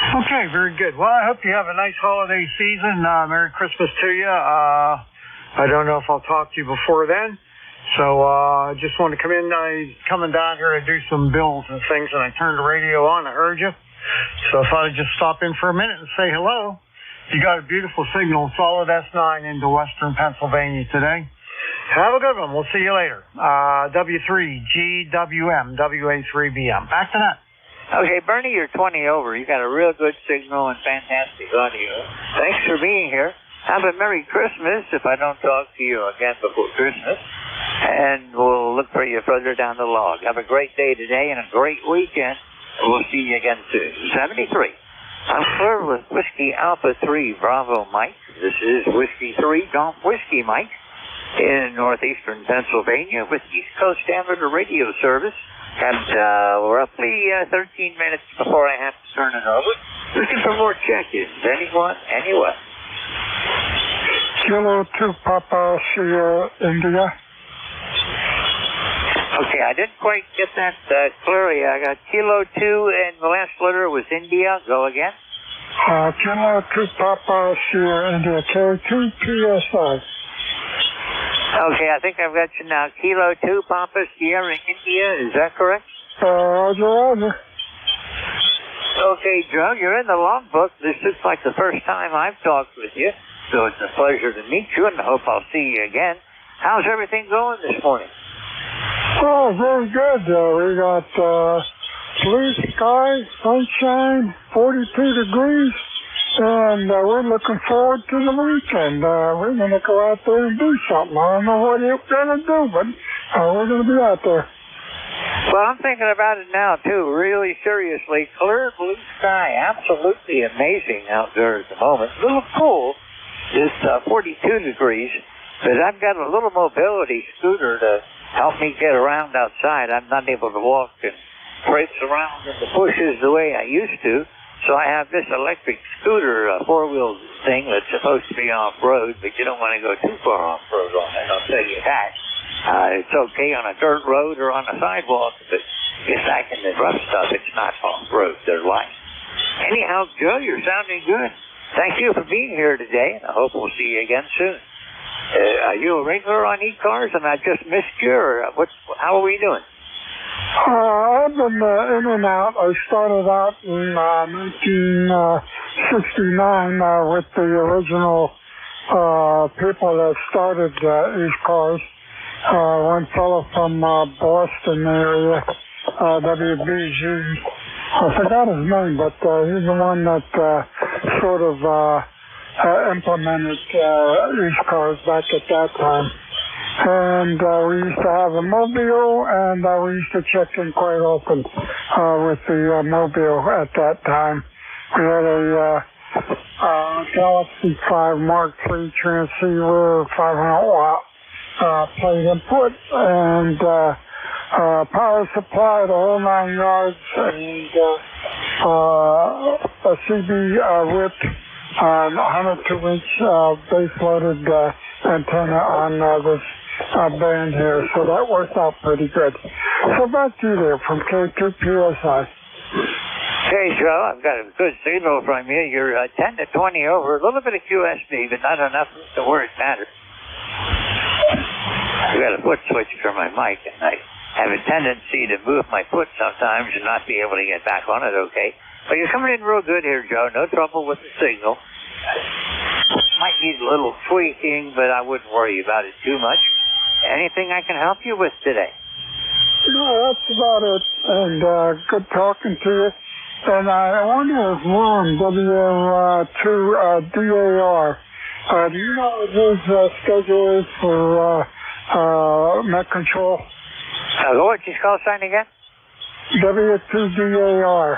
Okay, very good. Well, I hope you have a nice holiday season. Merry Christmas to you. I don't know if I'll talk to you before then. So I just wanted to come in. Coming down here to do some bills and things, and I turned the radio on. I heard you. So I thought I'd just stop in for a minute and say hello. You got a beautiful signal, solid S9 into western Pennsylvania today. Have a good one. We'll see you later. W3GWM, WA3BM. Back to that. Okay, Bernie, you're 20 over. You got a real good signal and fantastic audio. Thanks for being here. Have a Merry Christmas if I don't talk to you again before Christmas. And we'll look for you further down the log. Have a great day today and a great weekend. We'll see you again soon. 73. I'm Fleur with Whiskey Alpha 3 Bravo Mike. This is Whiskey 3 Golf Whiskey Mike in northeastern Pennsylvania with East Coast Amateur Radio Service. And roughly 13 minutes before I have to turn it over. Looking for more check-ins. Anyone? Anywhere? Kilo 2 Papa Sierra India. Okay, I didn't quite get that clearly. I got Kilo 2 and the last letter was India. Go again. Kilo 2 Papa Sierra India K2 PSI. Okay, I think I've got you now. Kilo 2 Papa Sierra India. Is that correct? Roger. Okay, Joe, you're in the logbook. This looks like the first time I've talked with you, so it's a pleasure to meet you, and I hope I'll see you again. How's everything going this morning? Oh, very good. We got blue sky, sunshine, 42 degrees, and we're looking forward to the weekend. We're going to go out there and do something. I don't know what we're going to do, but we're going to be out there. Well, I'm thinking about it now, too, really seriously. Clear blue sky, absolutely amazing out there at the moment. A little cool. It's 42 degrees, but I've got a little mobility scooter to help me get around outside. I'm not able to walk and traipse around in the bushes the way I used to, so I have this electric scooter, four-wheel thing that's supposed to be off-road, but you don't want to go too far off-road on it, I'll tell you that. It's okay on a dirt road or on a sidewalk, but get back in the rough stuff, it's not off-road. They're light. Anyhow, Joe, you're sounding good. Thank you for being here today, and I hope we'll see you again soon. Are you a regular on ECARS, and I just missed you, or how are we doing? I've been in and out. I started out in 1969 with the original people that started ECARS. One fellow from Boston area, WBG. I forgot his name, but he's the one that sort of implemented ECARS back at that time. And we used to have a mobile, and we used to check in quite often with the mobile at that time. We had a Galaxy 5 Mark III transceiver, 500 watt plate input, and power supply, the whole 9 yards, and a CB whipped 102-inch base-loaded antenna on this band here, so that worked out pretty good. So back to you there from K2 PSI. Hey, Joe, I've got a good signal from you. You're 10 to 20 over, a little bit of QSB, but not enough to where it matters. I've got a foot switch for my mic, and I have a tendency to move my foot sometimes and not be able to get back on it okay. But you're coming in real good here, Joe. No trouble with the signal. Might need a little tweaking, but I wouldn't worry about it too much. Anything I can help you with today? No, that's about it. And good talking to you. And I wonder if Ron, W2DAR, do you know what his schedule is for Met Control? What's his call sign again? W2DAR.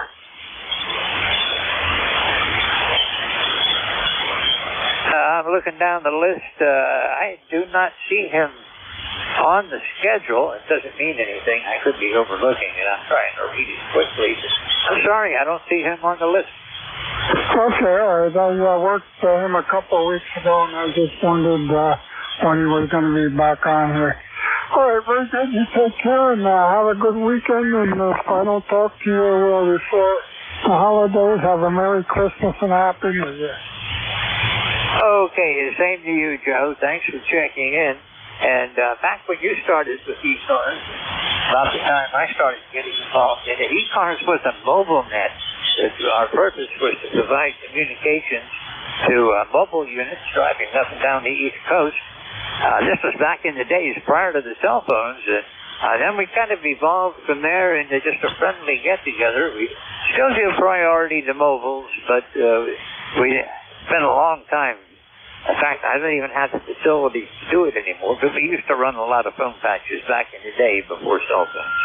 I'm looking down the list. I do not see him on the schedule. It doesn't mean anything. I could be overlooking it. I'm trying to read it quickly. I'm sorry, I don't see him on the list. Okay, all right. I worked for him a couple of weeks ago, and I just wondered when he was going to be back on here. All right, very good. You take care, and have a good weekend. And if I don't talk to you before the holidays, have a Merry Christmas and a Happy New Year. Okay, the same to you, Joe. Thanks for checking in. And back when you started with ECARS, about the time I started getting involved in it, ECARS was a mobile net. Our purpose was to provide communications to mobile units driving up and down the East Coast. This was back in the days prior to the cell phones. Then we kind of evolved from there into just a friendly get-together. We still give priority to mobiles, but it's been a long time. In fact, I don't even have the facility to do it anymore, but we used to run a lot of phone patches back in the day before cell phones.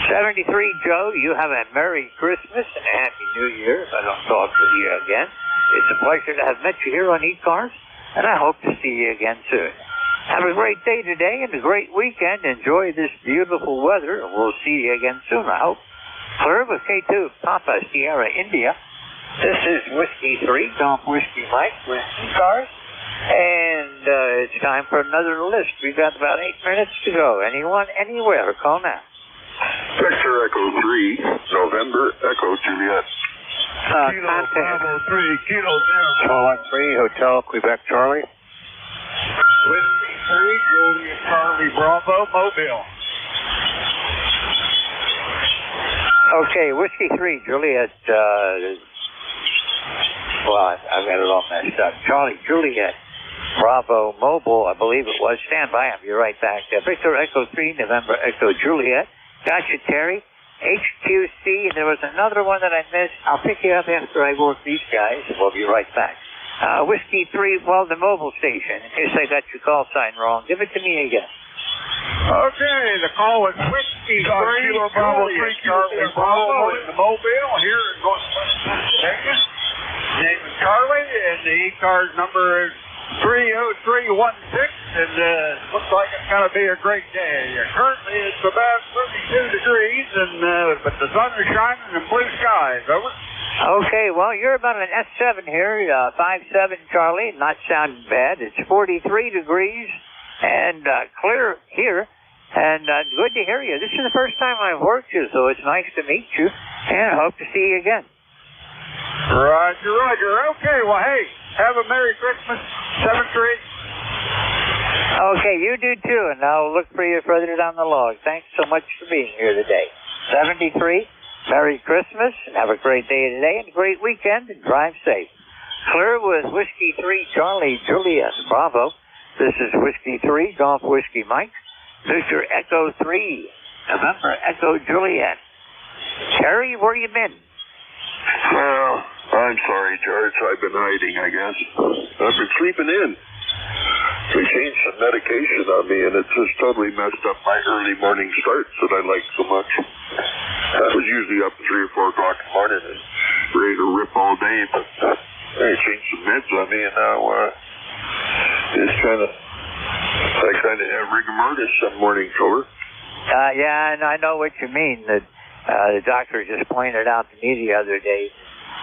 73, Joe, you have a Merry Christmas and a Happy New Year if I don't talk to you again. It's a pleasure to have met you here on ECARS, and I hope to see you again soon. Have a great day today and a great weekend. Enjoy this beautiful weather, and we'll see you again soon, I hope. Clear with K2, Papa Sierra, India. This is Whiskey 3, Golf Whiskey Mike with ECARS. And it's time for another list. We've got about 8 minutes to go. Anyone, anywhere, call now. Victor Echo 3, November Echo Juliet. Kilo Bravo 3, Kilo Zero. 3, Hotel Quebec Charlie. Whiskey 3, Juliet Charlie Bravo, Mobile. Okay, Whiskey 3, Juliet, well, I've got it all messed up. Charlie Juliet, Bravo Mobile, I believe it was. Stand by, I'll be right back. Victor Echo 3, November Echo Juliet. Gotcha, Terry. HQC, and there was another one that I missed. I'll pick you up after I work these guys, and we'll be right back. Whiskey 3, well, the mobile station. In case I got your call sign wrong, give it to me again. Okay, the call was Whiskey 3, Kilo Bravo 3, Charlie Bravo in the Mobile. Here in North Pennsylvania. Name is Charlie, and the ECARS number is 30316, and looks like it's going to be a great day. Currently, it's about 32 degrees, and but the sun is shining and blue skies. Over. Okay, well, you're about an S7 here, 57 Charlie, not sounding bad. It's 43 degrees and clear here, and good to hear you. This is the first time I've worked you, so it's nice to meet you, and I hope to see you again. Roger, Roger. Okay, well, hey, have a Merry Christmas, 7-3. Okay, you do too, and I'll look for you further down the log. Thanks so much for being here today. 73, Merry Christmas, and have a great day today, and a great weekend, and drive safe. Clear with Whiskey 3, Charlie Juliet Bravo. This is Whiskey 3, Golf Whiskey Mike. Victor Echo 3, November Echo Juliet. Terry, where you been? Well, I'm sorry, George. I've been hiding, I guess. I've been sleeping in. They changed some medication on me, and it's just totally messed up my early morning starts that I like so much. I was usually up at 3 or 4 o'clock in the morning and ready to rip all day, but they changed some meds on me, and now it's I kind of have rigor mortis some morning, Clover. Yeah, and I know what you mean. The doctor just pointed out to me the other day,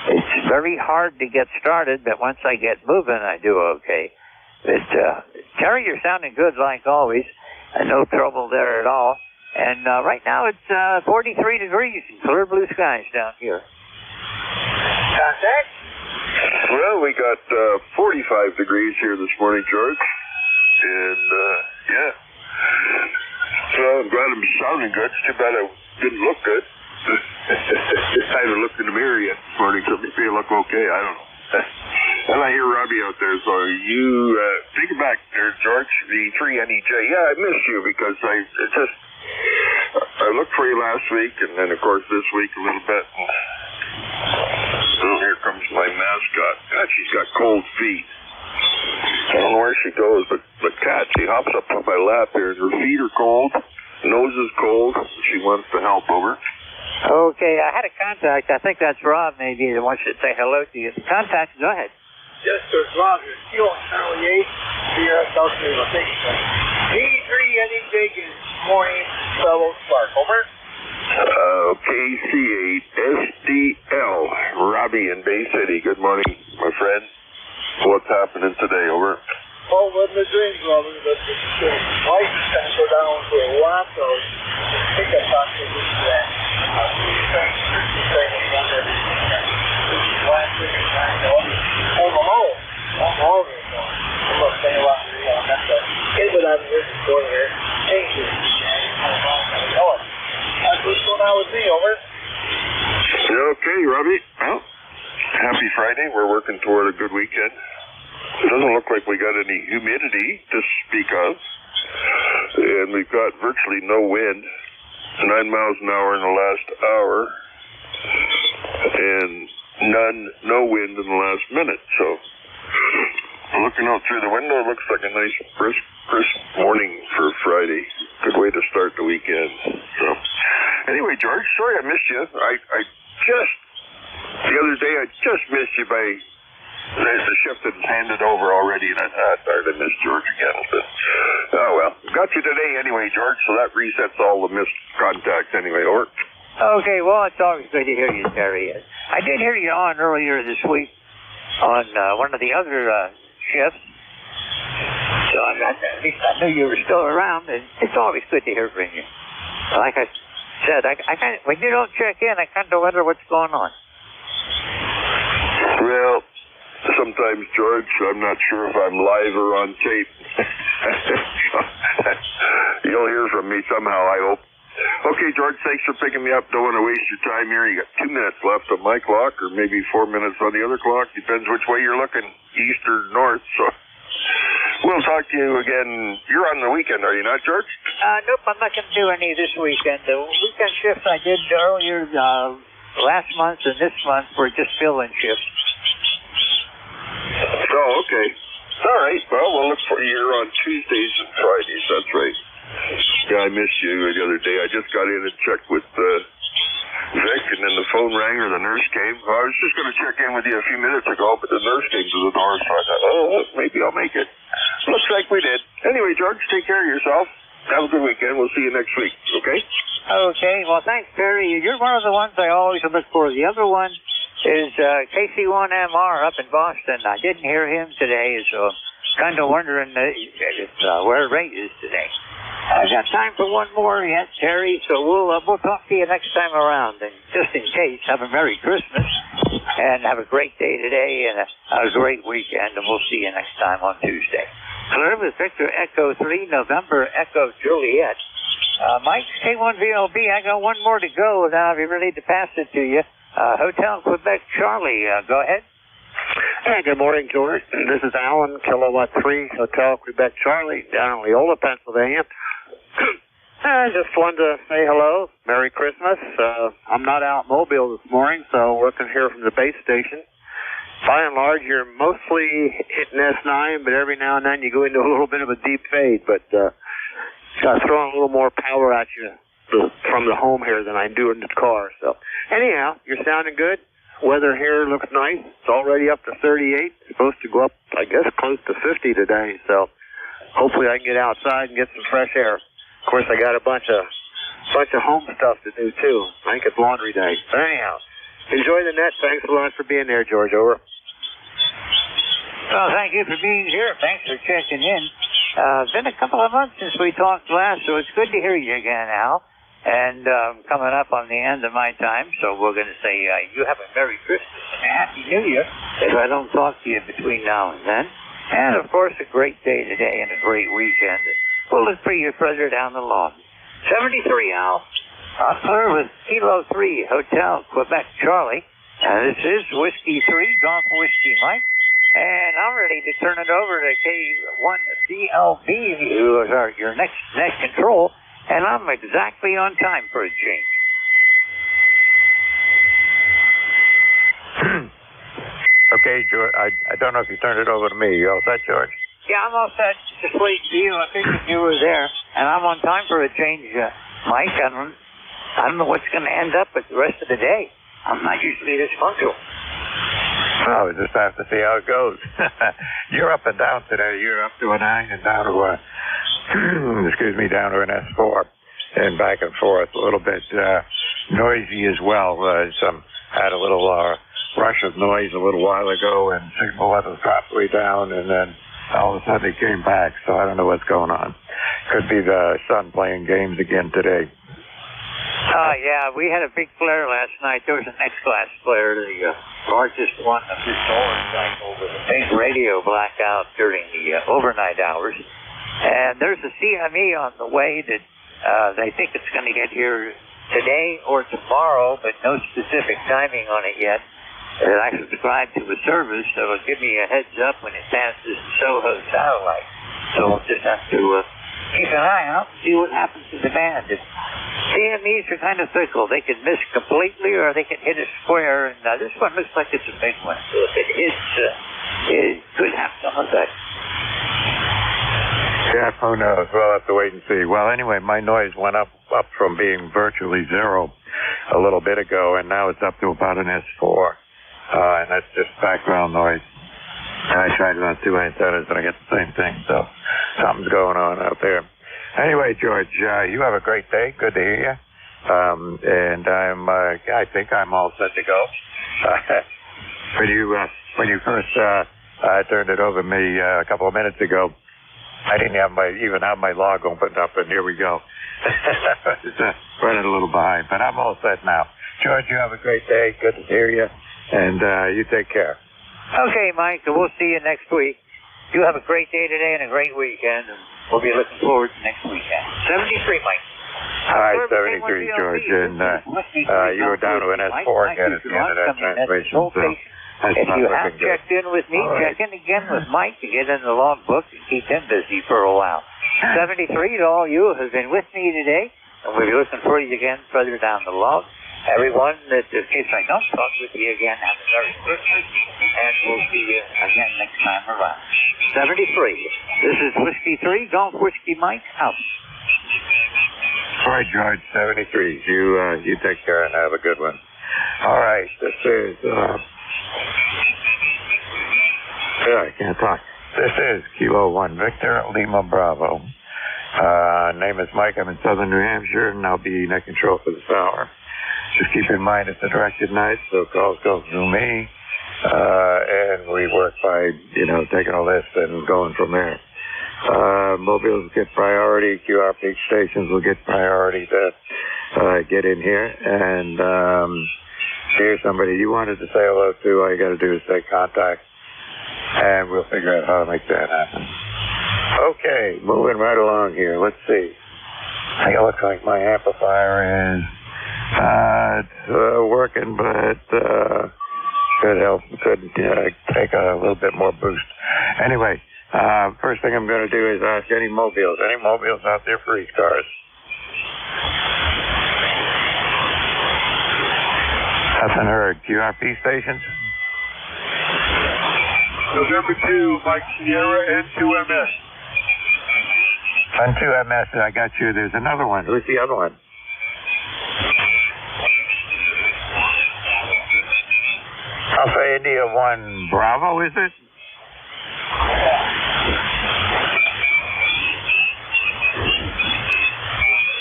it's very hard to get started, but once I get moving, I do okay. But, Terry, you're sounding good like always. No trouble there at all. And right now it's 43 degrees and clear blue skies down here. Contact? Well, we got 45 degrees here this morning, George. And, yeah. So I'm glad I'm sounding good. It's too bad I didn't look good. I haven't looked in the mirror yet this morning, so maybe I look okay. I don't know. And I hear Robbie out there, so you take it back there, George, the 3NEJ. Yeah, I missed you because I I looked for you last week, and then, of course, this week a little bit. Oh, here comes my mascot. God, she's got cold feet. I don't know where she goes, but Kat, she hops up on my lap here, and her feet are cold, nose is cold. She wants to help over. Okay, I had a contact. I think that's Rob, maybe, that wants to say hello to you. The contact, go ahead. Yes, sir, Roger. You on Channel 8 here at South Carolina. Thank you, sir. D3, any big is morning, fellow Spark. Over. KC8 SDL, Robbie in Bay City. Good morning, my friend. What's happening today? Over. Well, when the dreams, Robert, but the lights kind of go down to a lot, so I think I talked to you that. Okay, Robbie. Well, happy Friday. We're working toward a good weekend. It doesn't look like we got any humidity to speak of. And we've got virtually no wind. 9 miles an hour in the last hour. And no wind in the last minute. So, looking out through the window, it looks like a nice crisp morning for Friday. Good way to start the weekend. So, anyway, George, sorry I missed you. The other day, I just missed you by the shift had handed over already, and I thought I missed George again. But, oh, well. Got you today anyway, George, so that resets all the missed contacts anyway. Over. Okay, well, it's always good to hear you, Terry. I did hear you on earlier this week on one of the other shifts. So at least I knew you were still around, and it's always good to hear from you. Like I said, when you don't check in, I kind of wonder what's going on. Well, sometimes, George, I'm not sure if I'm live or on tape. You'll hear from me somehow, I hope. Okay, George, thanks for picking me up. Don't want to waste your time here. You got 2 minutes left on my clock, or maybe 4 minutes on the other clock. Depends which way you're looking, east or north. So we'll talk to you again. You're on the weekend, are you not, George? Nope, I'm not going to do any this weekend. The weekend shifts I did earlier last month and this month were just fill-in shifts. Oh, okay. All right. Well, we'll look for you on Tuesdays and Fridays. That's right. Yeah, I missed you the other day. I just got in and checked with Vic, and then the phone rang or the nurse came. I was just going to check in with you a few minutes ago, but the nurse came to the door, so I thought, maybe I'll make it. Looks like we did. Anyway, George, take care of yourself. Have a good weekend. We'll see you next week, okay? Okay. Well, thanks, Terry. You're one of the ones I always look for. The other one is KC1MR up in Boston. I didn't hear him today, so kind of wondering where Ray is today. I've got time for one more yet, Terry, so we'll talk to you next time around. And just in case, have a Merry Christmas and have a great day today and a great weekend, and we'll see you next time on Tuesday. Clear with Victor Echo 3, November Echo Juliet. Mike, K1VLB, I got one more to go, and I'll be ready to pass it to you. Hotel Quebec Charlie, go ahead. Hey, good morning, George. This is Alan, Kilowatt 3, Hotel Quebec Charlie, down in Leola, Pennsylvania. I just wanted to say hello. Merry Christmas. I'm not out in Mobile this morning, so working here from the base station. By and large, you're mostly hitting S9, but every now and then you go into a little bit of a deep fade, but throwing a little more power at you from the home here than I do in the car. So anyhow, you're sounding good. Weather here looks nice. It's already up to 38. It's supposed to go up, I guess, close to 50 today. So hopefully I can get outside and get some fresh air. Of course, I got a bunch of home stuff to do too. I think it's laundry day. But anyhow, enjoy the net. Thanks a lot for being there, George. Over. Well, thank you for being here. Thanks for checking in. It's been a couple of months since we talked last, so it's good to hear you again, Al. And coming up on the end of my time, so we're going to say you have a Merry Christmas and a Happy New Year if I don't talk to you between now and then. And, of course, a great day today and a great weekend. We'll look for you further down the lawn. 73, Al. Clear with Kilo 3, Hotel Quebec Charlie. This is Whiskey 3, Golf Whiskey Mike. And I'm ready to turn it over to K1CLB, who is your next control. and I'm exactly on time for a change. Okay, George, I don't know if you turned it over to me. You all set, George? Yeah, I'm all set. Just waiting for you. I figured you were there, and I'm on time for a change, Mike. I don't know what's going to end up with the rest of the day. I'm not usually this punctual. Oh, we just have to see how it goes. You're up and down today. You're up to a 9 and down to a, down to an S4 and back and forth. A little bit noisy as well. Had a little rush of noise a little while ago, and signal levels dropped way down, and then all of a sudden it came back. So I don't know what's going on. Could be the sun playing games again today. Yeah, we had a big flare last night. There was an X-class flare, the largest one of this solar cycle, with a big radio blackout during the overnight hours. And there's a CME on the way that they think it's going to get here today or tomorrow, but no specific timing on it yet. And I subscribe to a service, so it'll give me a heads up when it passes the Soho satellite. So we'll just have to keep an eye out and see what happens to the band. CMEs are kind of fickle. They can miss completely or they can hit a square, and this one looks like it's a big one. So if it hits, it could have some effect. Yeah, who knows? We'll have to wait and see. Well, anyway, my noise went up from being virtually zero a little bit ago, and now it's up to about an S4. And that's just background noise. I tried it on 2 antennas, and I get the same thing, so something's going on out there. Anyway, George, you have a great day. Good to hear you. And I think I'm all set to go. When you first turned it over to me a couple of minutes ago, I didn't even have my log opened up, and here we go. It's running a little behind, but I'm all set now. George, you have a great day. Good to hear you, and you take care. Okay, Mike, so we'll see you next week. You have a great day today and a great weekend, and we'll be looking forward to next weekend. 73, Mike. All right, 73, George, and you were down to an S4 again at the end of that transmission, so if you have checked in with me, check in again with Mike to get in the logbook and keep him busy for a while. 73 to all you who have been with me today, and we'll be looking for you again further down the log. Everyone, in case I don't talk with you again, have a Merry Christmas, and we'll see you again next time around. 73. This is Whiskey 3, Golf Whiskey Mike, out. All right, George, 73. You take care and have a good one. All right, this is... I can't talk. This is Kilo 1 Victor, Lima Bravo. Name is Mike. I'm in southern New Hampshire, and I'll be net control for this hour. Just keep in mind it's a directed night, so calls go through me, and we work by, taking a list and going from there. Mobiles get priority, QRP stations will get priority to get in here, and here's somebody you wanted to say hello to. All you got to do is take contact, and we'll figure out how to make that happen. Okay, moving right along here. Let's see. I think it looks like my amplifier is working, but could help. Could take a little bit more boost. Anyway, first thing I'm going to do is ask any mobiles out there for ECARS. Nothing heard. QRP stations? November 2, Mike Sierra, N2MS. N2MS, I got you. There's another one. Who's the other one? Alpha India 1 Bravo, is it?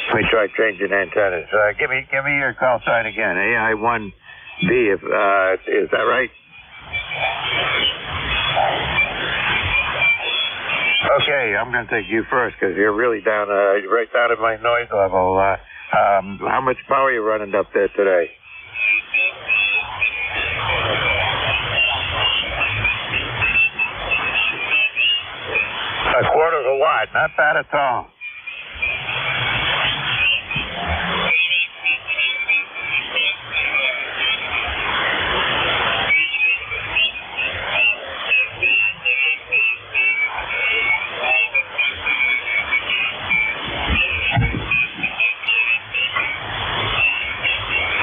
Let me try changing antennas. Give me your call sign again. AI1B, is that right? Okay, I'm going to take you first because you're really down, right down at my noise level. How much power are you running up there today? A quarter of a watt, not bad at all.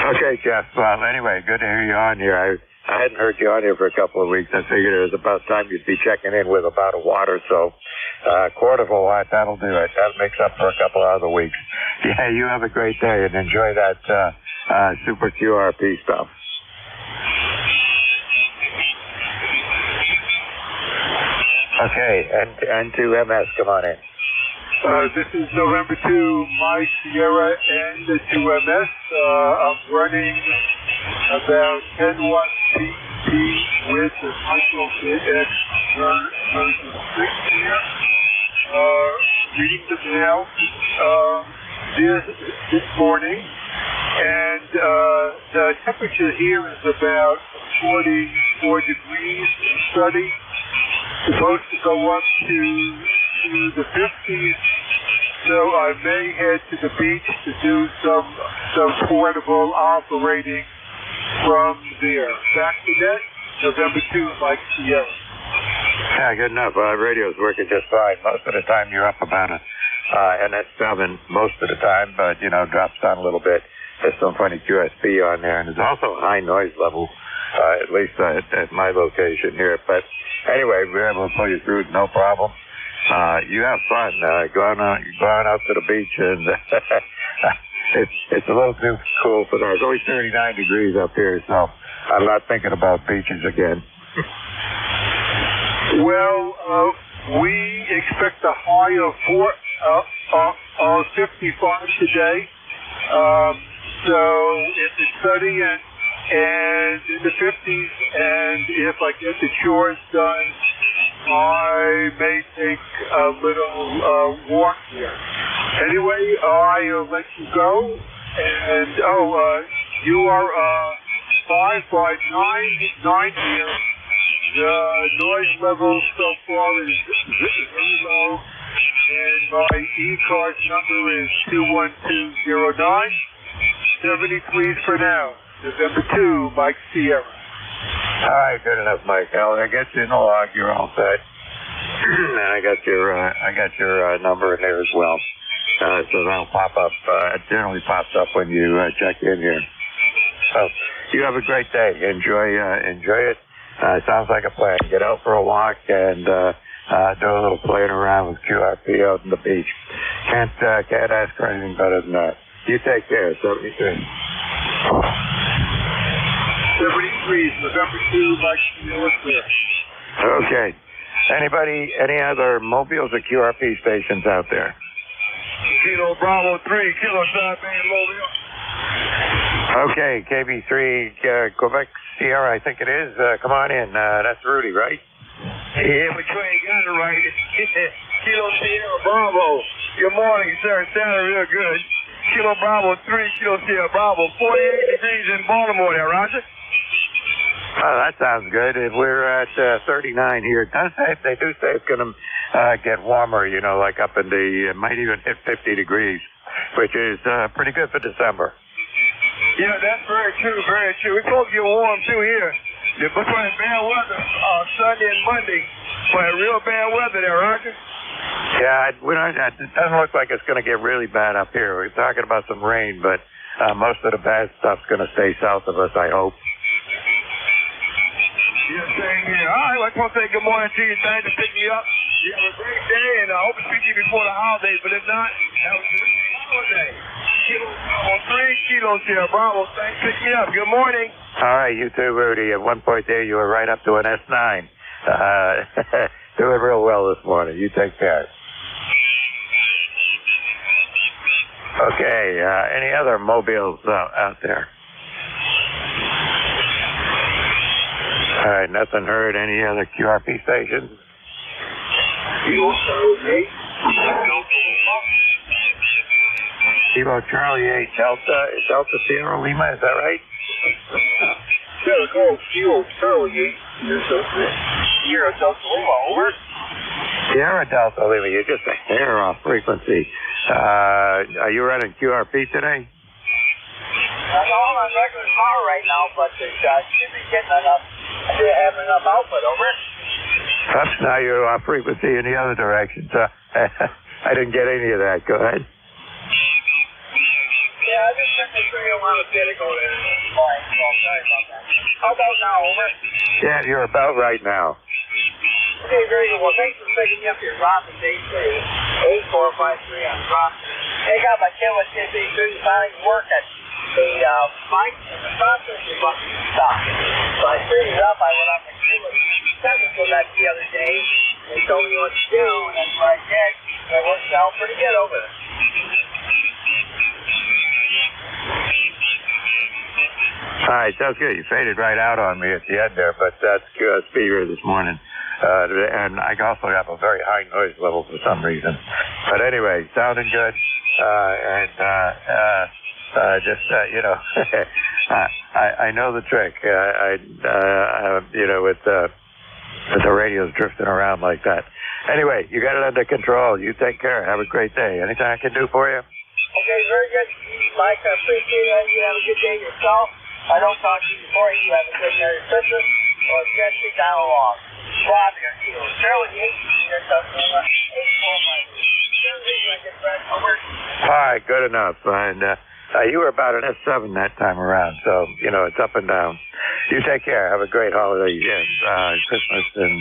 Okay, Jeff. Well, anyway, good to hear you on here. I hadn't heard you on here for a couple of weeks. I figured it was about time you'd be checking in with a bottle of water. So, quart of a watt, that'll do it. That'll make up for a couple of other weeks. Yeah, you have a great day and enjoy that super QRP stuff. Okay, and to MS, come on in. This is November 2, Mike Sierra and the 2MS. I'm running about 10 watts PT with the Micro X version 6 here. Reading the mail this morning. And the temperature here is about 44 degrees study. Supposed to go up to the 50s, so I may head to the beach to do some portable operating from there. Back to that, November 2, Mike Sierra. Yeah, good enough. Radio's working just fine. Most of the time you're up about a NS7 most of the time, but, drops down a little bit. There's some funny QSP on there, and there's also a high noise level, at least at my location here. But anyway, we're able to pull you through, no problem. You have fun going out to the beach, and it's a little too cool for that. It's only 39 degrees up here, so I'm not thinking about beaches again. Well, we expect a high of 55 today. So if it's sunny and in the 50s, and if I get the chores done, I may take a little walk here. Anyway, I'll let you go. And, you are 559 here. The noise level so far is very low. And my ECARS number is 21209. 73 for now. November 2, Mike Sierra. All right, good enough, Mike. I got you in the log. You're all set. And I got your number in there as well. So that'll pop up. It generally pops up when you check in here. So you have a great day. Enjoy it. Sounds like a plan. Get out for a walk and do a little playing around with QRP out on the beach. Can't ask for anything better than that. You take care. 73. 73, November 2, Mike Sierra. Okay. Any other mobiles or QRP stations out there? Kilo Bravo 3, Kilo Saipan Mobile. Okay, KB3, Quebec Sierra, I think it is. Come on in. That's Rudy, right? Yeah, but you ain't got it right. Kilo Sierra Bravo. Good morning, sir. It sounded real good. Kilo Bravo 3, Kilo Sierra Bravo. 48 degrees in Baltimore there, Roger. Oh, that sounds good. If we're at 39 here, they do say it's going to get warmer, like up in the, might even hit 50 degrees, which is pretty good for December. Yeah, that's very true, very true. We're supposed to get warm, too, here. They're looking at bad weather Sunday and Monday, but real bad weather there, Roger. Yeah, it doesn't look like it's going to get really bad up here. We're talking about some rain, but most of the bad stuff's going to stay south of us, I hope. Yes, same here. All right, I just want to say good morning to you. Thanks for picking me up. You have a great day, and I hope to speak to you before the holidays, but if not, have a great holiday. Kilo Bravo 3, Kilo Sierra Bravo. Thanks for picking me up. Good morning. All right, you too, Rudy. At one point there, you were right up to an S9. Doing real well this morning. You take care. Okay, any other mobiles out there? All right, nothing heard. Any other QRP stations? Kilo Charlie 8 Delta Sierra Lima, is that right? Kilo Charlie 8 Sierra Delta Lima, over. Sierra Delta Lima, you're just a hair off frequency. Are you running QRP today? I'm on regular power right now, but it should be getting enough. They have enough output, over. Oops, now you're off frequency in the other direction. So I didn't get any of that. Go ahead. Yeah, I just sent the 301 a bit ago there. Sorry about that. How about now, over? Yeah, you're about right now. Okay, very good. Well, thanks for picking me up here. Rob is 8453 on Rob. I got my camera TV couldn't finally work at the mic and the processor button stopped. So I turned it up. I went up and technical that the other day. They told me what to do, and that's what I did. It worked out pretty good over there. All right, sounds good. You faded right out on me at the end there, but that's good. Speaker this morning. And I also have a very high noise level for some reason. But anyway, sounding good. I know the trick. With the radio's drifting around like that. Anyway, you got it under control. You take care. Have a great day. Anything I can do for you? Okay, very good, Mike. I appreciate it. You have a good day yourself. I don't talk to you before. You have a good Merry Christmas. Or get you down along. Rob here. Charlie, 18 customer. 845. All right, good enough. And you were about an S7 that time around, so, it's up and down. You take care. Have a great holiday, Christmas and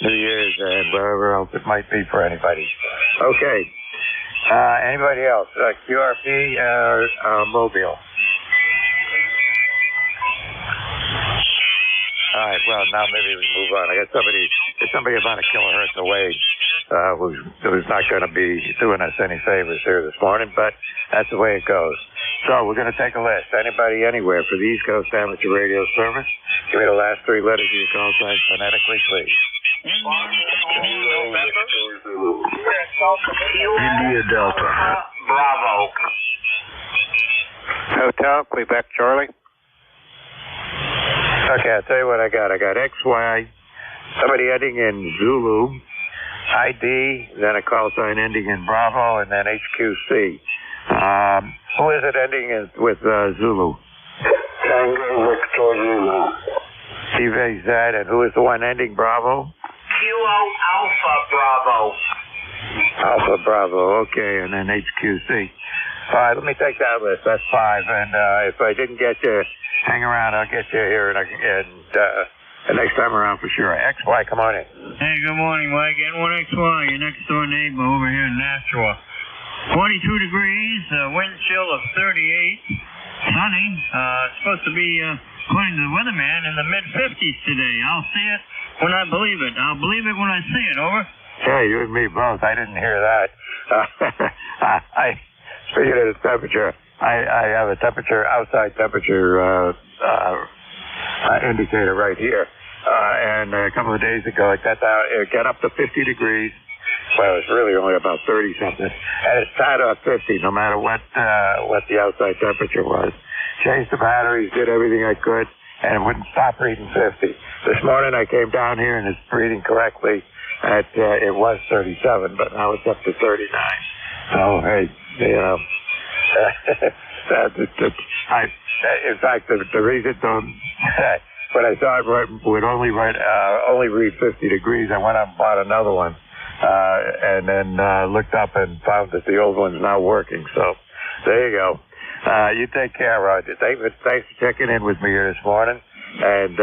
New Year's and wherever else it might be for anybody. Okay. Anybody else? QRP or Mobile? All right, well, now maybe we move on. I got somebody about a kilohertz away who's not going to be doing us any favors here this morning, but that's the way it goes. So we're going to take a list. Anybody anywhere for the East Coast Amateur Radio Service? Give me the last three letters of your call sign phonetically, please. India Delta. Bravo. Hotel, Quebec, Charlie. Okay, I'll tell you what I got. I got XY, somebody ending in Zulu, ID, then a call sign ending in Bravo, and then HQC. Who is it ending with Zulu? Tango Victor Zulu. TVZ, and who is the one ending Bravo? Kilo Alpha Bravo. Alpha Bravo, okay, and then HQC. All right, let me take that list. That's 5, and if I didn't get you, hang around. I'll get you here, and next time around for sure. XY, come on in. Hey, good morning, Mike. N1XY, your next door neighbor over here in Nashua. 22 degrees, wind chill of 38, sunny. It's supposed to be, according to the weatherman, in the mid-50s today. I'll see it when I believe it. I'll believe it when I see it. Over. Yeah, you and me both. I didn't hear that. Speaking of the temperature, I have a outside temperature indicator right here. And a couple of days ago, it got up to 50 degrees. Well, it's really only about 30-something. And it sat at 50, no matter what the outside temperature was. Changed the batteries, did everything I could, and it wouldn't stop reading 50. This morning I came down here, and it's reading correctly at, it was 37, but now it's up to 39. So, hey, in fact, the reason when I saw it would only read 50 degrees, I went up and bought another one, and then looked up and found that the old one's not working. So there you go. You take care, Roger. Thanks for checking in with me here this morning. And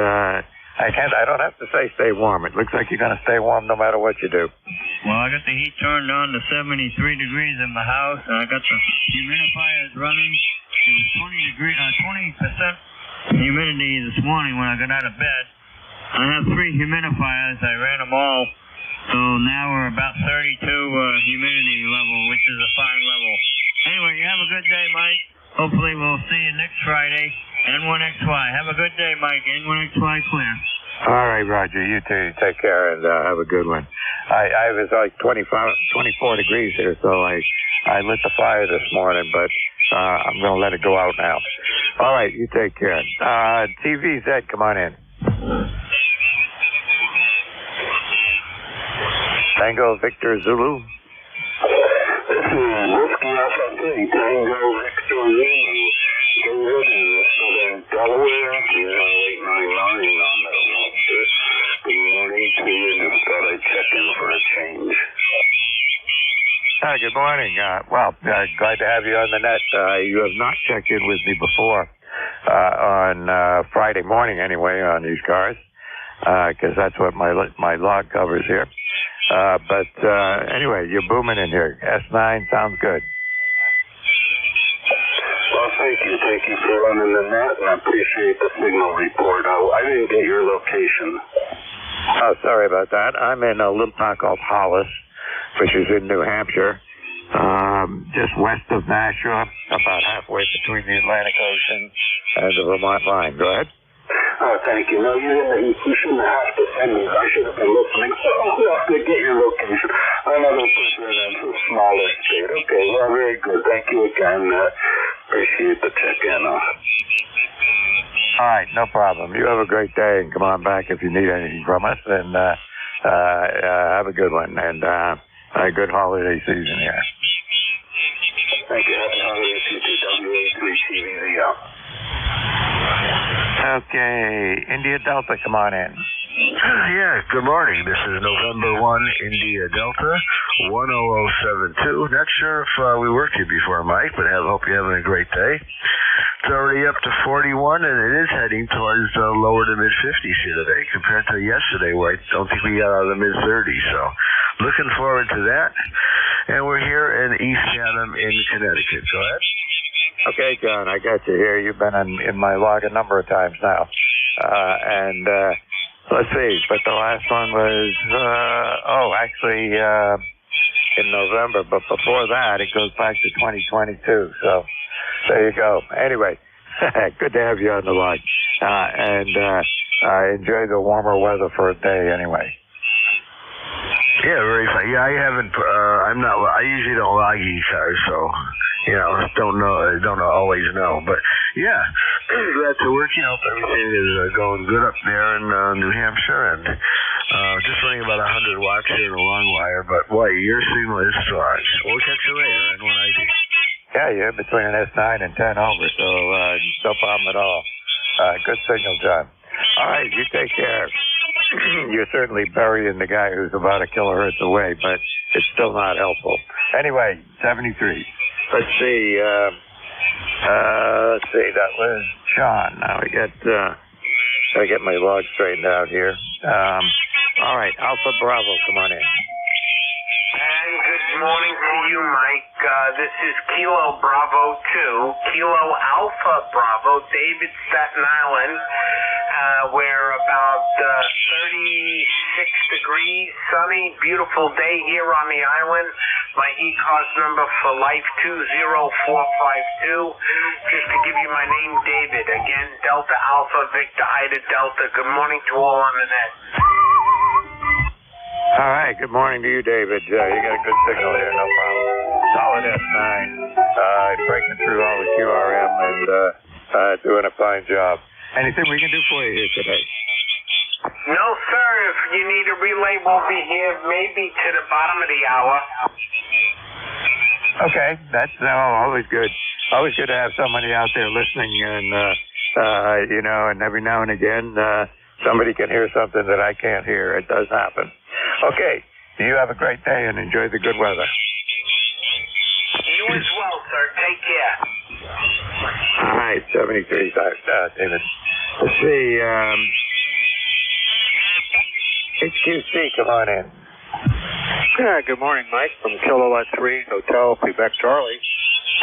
I don't have to say stay warm. It looks like you're going to stay warm no matter what you do. Well, I got the heat turned on to 73 degrees in the house, and I got the humidifiers running. It was 20% humidity this morning when I got out of bed. I have 3 humidifiers. I ran them all. So now we're about 32 humidity level, which is a fine level. Anyway, you have a good day, Mike. Hopefully we'll see you next Friday. N1XY. Have a good day, Mike. N1XY clear. All right, Roger. You too. Take care and have a good one. I was like 24 degrees here, so I lit the fire this morning, but I'm going to let it go out now. All right, you take care. TVZ, come on in. Tango Victor Zulu. This is Whiskey Alpha 3, Tango Victor Zulu. Southern Delaware, 0899 on the Good morning to you, and just thought I'd check in for a change. Good morning. Glad to have you on the net. You have not checked in with me before on Friday morning anyway on these cars, because that's what my log covers here. But anyway, you're booming in here. S9 sounds good. Well, thank you. Thank you for running the net, and I appreciate the signal report. I didn't get your location. Oh, sorry about that. I'm in a little town called Hollis, which is in New Hampshire, just west of Nashua, about halfway between the Atlantic Ocean and the Vermont line. Go ahead. Oh, thank you. No, you shouldn't have to send me. I should have been listening. So to get your location. Another person in a smaller state. Okay, well, very good. Thank you again. Appreciate the check-in. All right, no problem. You have a great day, and come on back if you need anything from us. And have a good one, and a good holiday season here. Thank you. Happy holidays to you, WA3TVZO. Okay, India Delta, come on in. Yeah, good morning. This is November 1, India Delta, 10072. Not sure if we worked here before, Mike, but hope you're having a great day. It's already up to 41, and it is heading towards lower to mid-50s here today, compared to yesterday, where I don't think we got out of the mid-30s. So, looking forward to that. And we're here in East Chatham in Connecticut. Go ahead. Okay, John, I got you here. You've been in my log a number of times now. Let's see, but the last one was, actually in November. But before that, it goes back to 2022. So there you go. Anyway, good to have you on the log. Enjoy the warmer weather for a day anyway. Yeah, very fine. Yeah, I haven't, I usually don't log ECARS, so, don't always know. But, yeah, glad to work. Hope everything is going good up there in New Hampshire, and just running about 100 watts here in the long wire, but, boy, your signal is strong. We'll catch you later on 1ID. Yeah, you're between an S9 and 10 over, so no problem at all. Good signal, John. All right, you take care. You're certainly burying the guy who's about a kilohertz away, but it's still not helpful. Anyway, 73. Let's see. That was Sean. Now I gotta get my log straightened out here. All right, Alpha Bravo, come on in. And good morning to you, Mike. This is Kilo Bravo 2, Kilo Alpha Bravo, David, Staten Island. We're about 36 degrees, sunny, beautiful day here on the island. My ECARS number for life 20452. Just to give you my name, David. Again, Delta Alpha, Victor Ida Delta. Good morning to all on the net. All right, good morning to you, David. You got a good signal here, no problem. Solid S9, breaking through all the QRM and doing a fine job. Anything we can do for you here today? No, sir. If you need a relay, we'll be here maybe to the bottom of the hour. Okay, that's always good. Always good to have somebody out there listening, and and every now and again, somebody can hear something that I can't hear. It does happen. Okay, you have a great day and enjoy the good weather. You as well, sir. Take care. All right, 73, David. Let's see, HQC, come on in. Yeah, good morning, Mike, from Kilowatt 3 Hotel, Quebec, Charlie.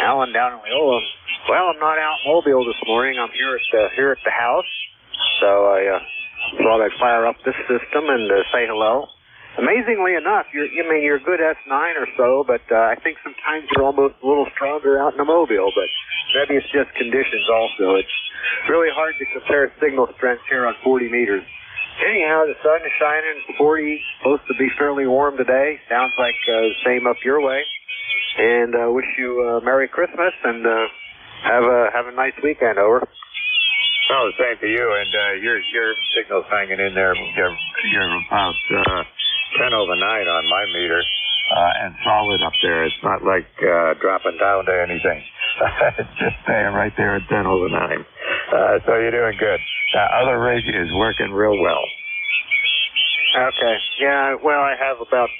Alan down in Leola. Well, I'm not out in Mobile this morning. I'm here at the house. So I thought I'd fire up this system and say hello. Amazingly enough, you're a good S9 or so, but I think sometimes you're almost a little stronger out in the Mobile, but maybe it's just conditions also. It's really hard to compare signal strengths here on 40 meters. Anyhow, the sun is shining, 40, supposed to be fairly warm today. Sounds like the same up your way. And wish you a Merry Christmas and have a nice weekend, over. Well, the same to you, and your signal's hanging in there. You're about 10 over 9 on my meter, and solid up there. It's not like dropping down to anything. It's just staying right there at 10 over 9. So you're doing good. Other rig is working real well. Okay. Yeah, well, I have about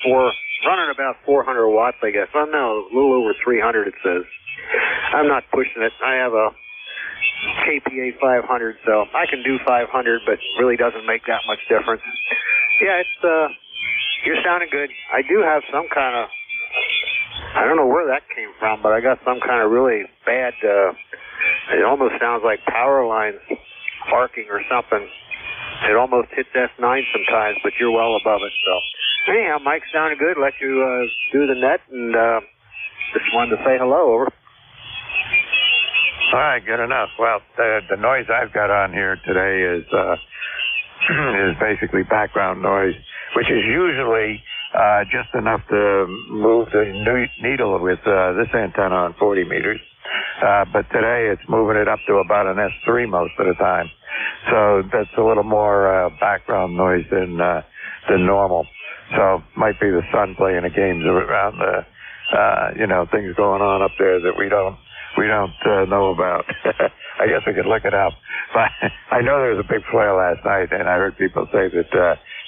running about 400 watts, I guess. Oh, no, a little over 300, it says. I'm not pushing it. I have a KPA 500, so I can do 500, but really doesn't make that much difference. Yeah, you're sounding good. I do have some kind of, I don't know where that came from, but I got some kind of really bad, it almost sounds like power lines arcing or something. It almost hits F9 sometimes, but you're well above it. So anyhow, Mike sounded good. Let you do the net, and just wanted to say hello. Over. All right, good enough. Well, the noise I've got on here today is basically background noise, which is usually just enough to move the needle with this antenna on 40 meters. But today it's moving it up to about an S3 most of the time. So that's a little more background noise than normal. So might be the sun playing the games around the, things going on up there that we don't know about. I guess we could look it up. But I know there was a big flare last night, and I heard people say that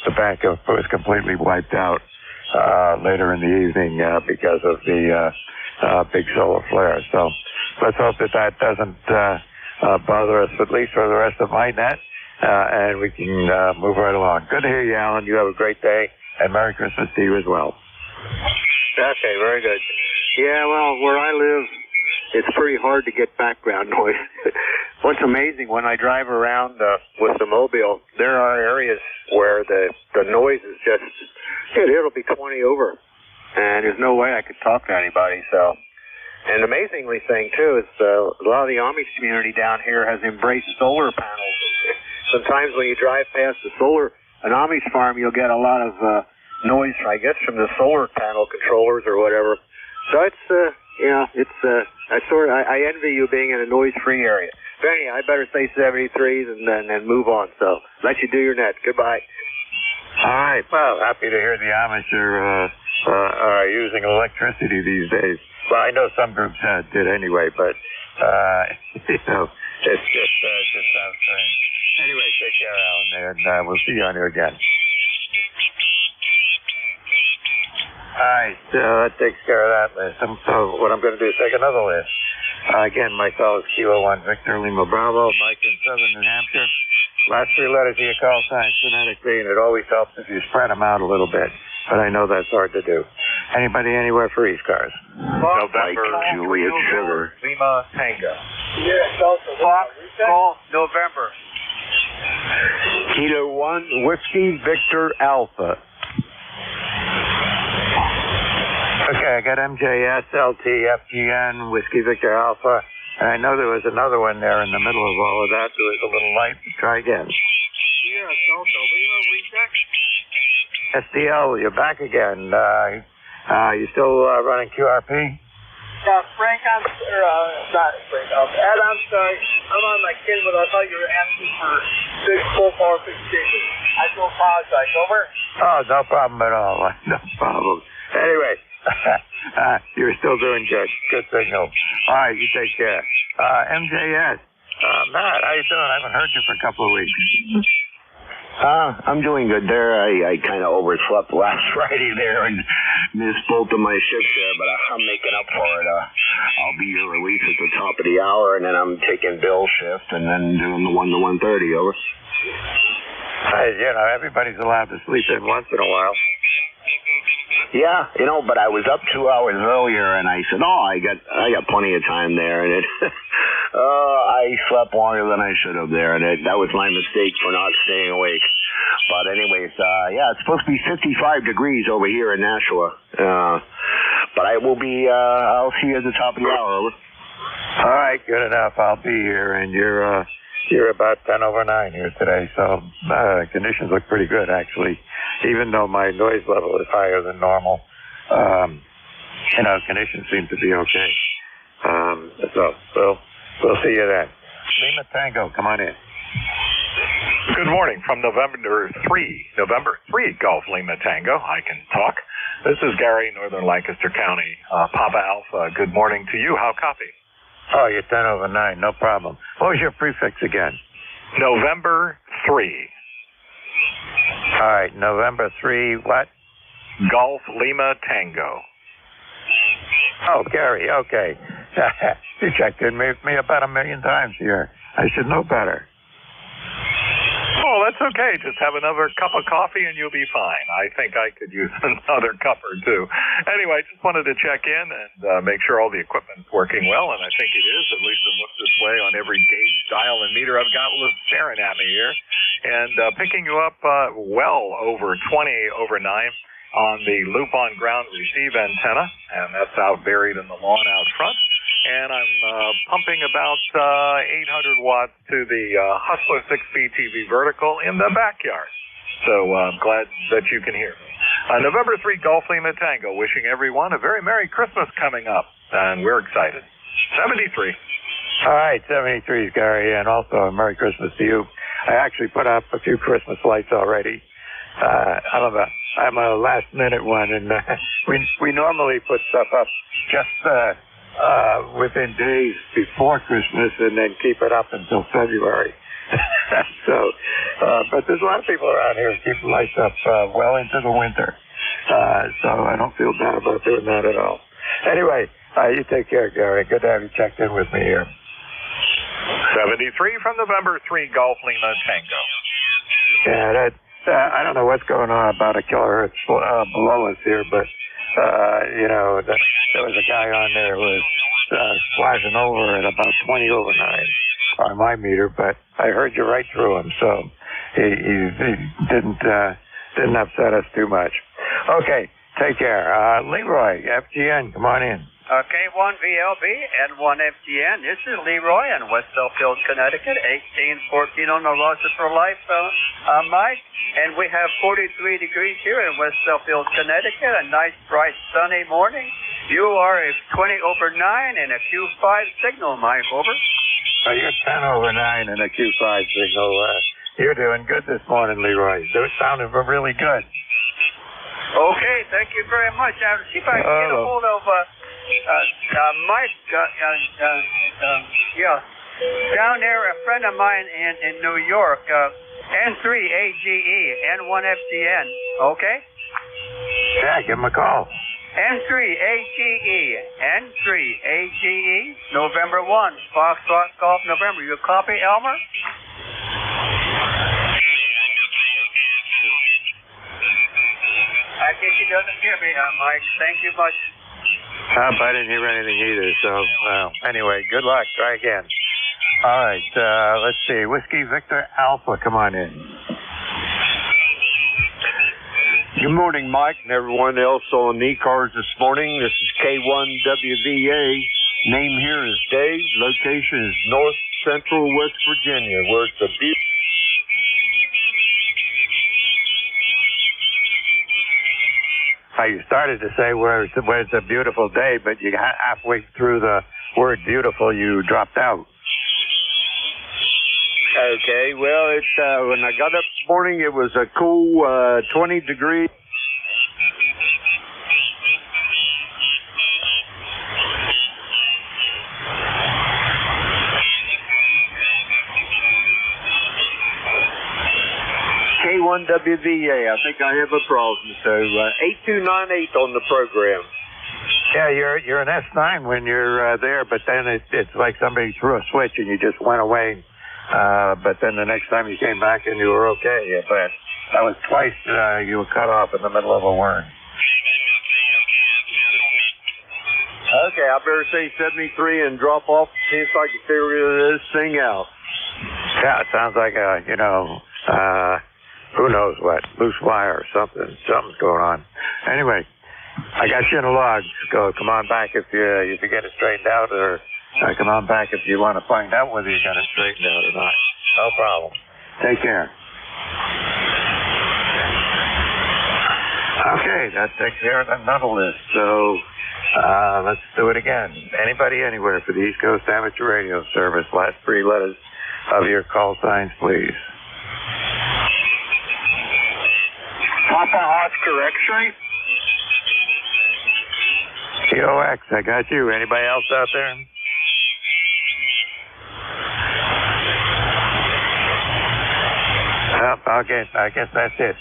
the bank was completely wiped out later in the evening because of the big solar flare. So let's hope that doesn't bother us, at least for the rest of my net, and we can move right along. Good to hear you, Alan. You have a great day, and Merry Christmas to you as well. Okay, very good. Yeah, well, where I live, it's pretty hard to get background noise. What's amazing, when I drive around with the mobile, there are areas where the noise is just, it'll be 20 over, and there's no way I could talk to anybody. So, and the amazingly thing, too, is a lot of the Amish community down here has embraced solar panels. Sometimes when you drive past an Amish farm, you'll get a lot of noise, I guess, from the solar panel controllers or whatever. So I envy you being in a noise-free area. But anyhow, I better say 73s and then move on. So let you do your net. Goodbye. All right. Well, happy to hear the Amish are using electricity these days. Well, I know some groups did anyway, but it's just sounds strange. Anyway, take care, Alan, and we'll see you on here again. All right, that takes care of that list. So what I'm going to do is take another list. Again, my call is Kilo 1 Victor Lima Bravo, Mike in southern New Hampshire. Last three letters of your call sign, phonetically, and it always helps if you spread them out a little bit. But I know that's hard to do. Anybody anywhere for ECARS? November, Juliet Sugar. Lima Tango. Yeah, Fox, call November. Kilo 1 Whiskey Victor Alpha. Okay, I got MJS, LT, FGN, Whiskey Victor Alpha, and I know there was another one there in the middle of all of that. There was a little light. Try again. Sierra Delta Lima, recheck. SDL, you're back again. You still running QRP? Frank, not Frank. Ed, I'm sorry. I'm on my kid, but I thought you were asking for big full power fixation. I do apologize. Over? Oh, no problem at all. No problem. Anyway, you're still doing good. Good signal. All right, you take care. MJS. Matt, how you doing? I haven't heard you for a couple of weeks. I'm doing good there. I kind of overslept last Friday there and missed both of my shifts there, but I'm making up for it. I'll be your release at the top of the hour, and then I'm taking Bill's shift and then doing the 1 to 1:30. Over. Everybody's allowed to sleep in once in a while. Yeah, but I was up 2 hours earlier, and I said, I got plenty of time there, and I slept longer than I should have there, and that was my mistake for not staying awake. But anyways, it's supposed to be 55 degrees over here in Nashua. But I will be, I'll see you at the top of the hour. Over. All right, good enough. I'll be here, and you're about 10 over 9 here today, so conditions look pretty good, actually. Even though my noise level is higher than normal, conditions seem to be okay. So we'll see you then. Lima Tango, come on in. Good morning from November 3 Golf Lima Tango. I can talk. This is Gary, Northern Lancaster County. Papa Alpha, good morning to you. How copy? Oh, you're 10 over 9, no problem. What was your prefix again? November 3. All right, November 3, what? Golf Lima Tango. Oh, Gary, okay. You checked in with me about 1 million times here. I should know better. Oh, that's okay. Just have another cup of coffee and you'll be fine. I think I could use another cup or two. Anyway, just wanted to check in and make sure all the equipment's working well, and I think it is. At least it looks this way on every gauge, dial, and meter I've got staring at me here. And picking you up well over 20 over 9 on the loop-on ground receive antenna, and that's out buried in the lawn out front. And I'm pumping about 800 watts to the Hustler 6-speed TV vertical in the backyard. So I'm glad that you can hear me. November 3 Golf Lima Tango, wishing everyone a very Merry Christmas coming up, and we're excited. 73. All right, 73 is Gary, and also a Merry Christmas to you. I actually put up a few Christmas lights already. I'm a last-minute one, and we normally put stuff up just within days before Christmas and then keep it up until February. But there's a lot of people around here who keep the lights up well into the winter. So I don't feel bad about doing that at all. Anyway, you take care, Gary. Good to have you checked in with me here. 73 from November 3 Golf Lima Tango. Yeah, I don't know what's going on about a kilohertz below us here, but there was a guy on there who was flashing over at about 20 over 9 on my meter, but I heard you right through him, so he didn't upset us too much. Okay, take care. Leroy, FGN, come on in. K1VLB and 1FGN. This is Leroy in West Selfield, Connecticut, 1814 on the roster for life, Mike. And we have 43 degrees here in West Selfield, Connecticut, a nice, bright, sunny morning. You are a 20 over 9 and a Q5 signal, Mike, over. You're 10 over 9 and a Q5 signal. You're doing good this morning, Leroy. They're sounding really good. Okay, thank you very much. I'll see if I can get a hold of Mike. Down there, a friend of mine in New York, N3AGE, N1FGN, okay? Yeah, give him a call. N3AGE, November 1, Foxtrot Golf, November. You copy, Elmer? I guess he doesn't hear me, Mike. Thank you much. I didn't hear anything either, so anyway, good luck. Try again. All right, let's see. Whiskey Victor Alpha, come on in. Good morning, Mike, and everyone else on ECARS this morning. This is K1WVA. Name here is Dave. Location is North Central West Virginia, where it's a beautiful... You started to say where it's a beautiful day, but you got halfway through the word beautiful, you dropped out. Okay, well, it's when I got up this morning, it was a cool 20 degrees. K1WVA, I think I have a problem. So 8298 on the program. Yeah, you're an S9 when you're there, but then it's like somebody threw a switch and you just went away. But then the next time you came back and you were okay. Yeah, but that was twice you were cut off in the middle of a word. Okay, I better say 73 and drop off, see if I can figure this thing out. Yeah, it sounds like who knows what, loose wire or something. Something's going on. Anyway, I got you in a log. Come on back if you get it straightened out, or come on back if you want to find out whether you got it straightened out or not. No problem. Take care. Okay, that takes care of another list. So let's do it again. Anybody, anywhere for the East Coast Amateur Radio Service. Last 3 letters of your call signs, please. Papa Oscar X-ray. TOX, I got you. Anybody else out there? Okay, I guess that's it.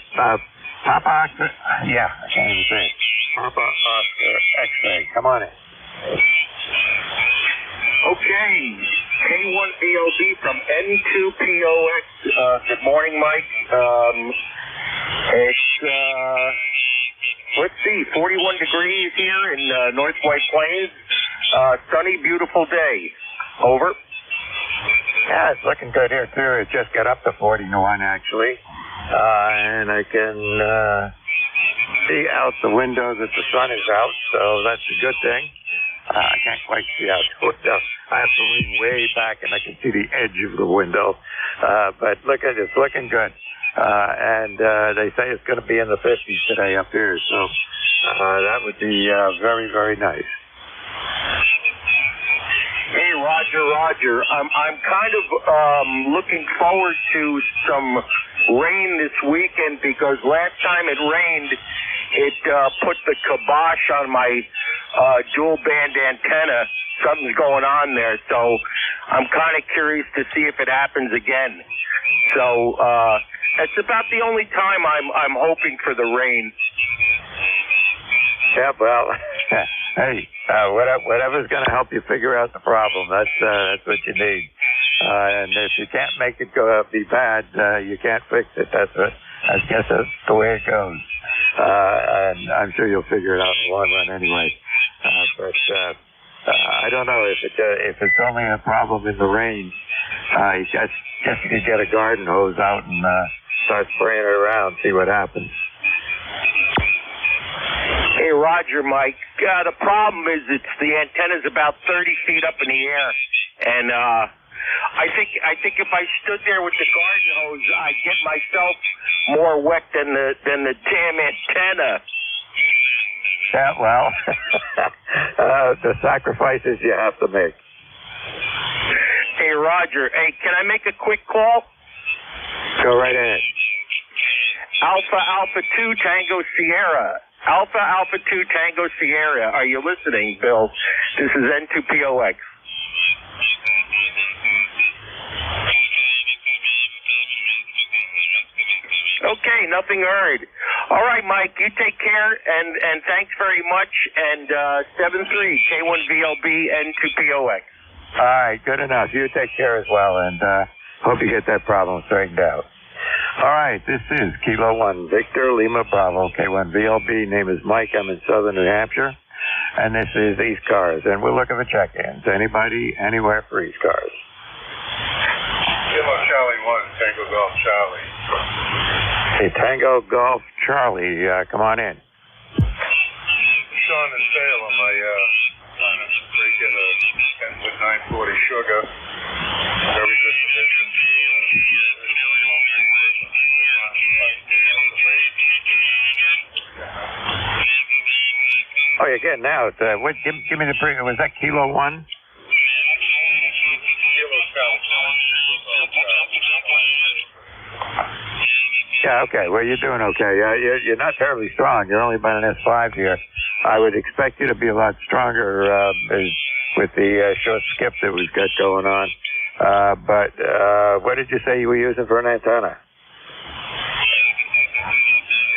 Papa Oscar. Yeah, I can't even say it. Papa Oscar X-ray. Come on in. Okay, K1VOB from N2POX. Good morning, Mike. It's, let's see, 41 degrees here in North White Plains. Sunny, beautiful day. Over. Yeah, it's looking good here, too. It just got up to 41, actually. And I can see out the window that the sun is out, so that's a good thing. I can't quite see out the window. I have to lean way back, and I can see the edge of the window. But look at it, it's looking good. And they say it's going to be in the 50s today up here, so that would be very, very nice. Hey, Roger. I'm kind of looking forward to some rain this weekend because last time it rained, it put the kibosh on my dual band antenna. Something's going on there, so I'm kind of curious to see if it happens again. So it's about the only time I'm hoping for the rain. Yeah, well, hey, whatever's going to help you figure out the problem, that's what you need. And if you can't make it be bad, you can't fix it. I guess that's the way it goes. And I'm sure you'll figure it out in the long run anyway. But I don't know if it's only a problem in the rain. You guess you could get a garden hose out and start spraying it around, see what happens. Hey, Roger, Mike. The problem is the antenna's about 30 feet up in the air, and I think if I stood there with the garden hose, I'd get myself more wet than the damn antenna. Yeah, well, the sacrifices you have to make. Hey, Roger. Hey, can I make a quick call? Go right ahead. Alpha 2 Tango Sierra. Alpha 2 Tango Sierra. Are you listening, Bill? This is N2POX. Okay, nothing heard. All right, Mike, you take care, and thanks very much. And 73 K1VLB N2POX. All right, good enough. You take care as well, and hope you get that problem straightened out. All right, this is Kilo 1 Victor Lima Bravo K1VLB. Name is Mike. I'm in southern New Hampshire, and this is ECARS, and we're looking for check-ins. Anybody, anywhere for ECARS. Kilo Charlie 1, Tango Golf Charlie. Hey, Tango Golf Charlie, come on in. Sean and Salem, I trying to get a Kenwood 940 sugar. Very good condition. Oh, you're getting out. Give me the pre. Was that Kilo 1? Yeah, okay. Well, you're doing okay. You're not terribly strong. You're only about an S5 here. I would expect you to be a lot stronger with the short skip that we've got going on. But what did you say you were using for an antenna?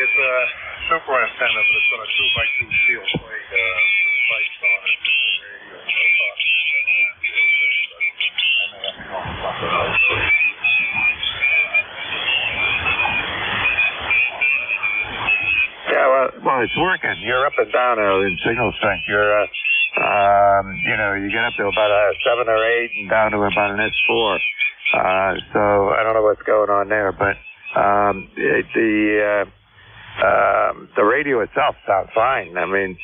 It's a super antenna, but it's on a 2x2 steel plate. Lights on it. Yeah, well, it's working. You're up and down in signal strength. You're, you get up to about a 7 or 8 and down to about an S4. So I don't know what's going on there, but the radio itself sounds fine. I mean,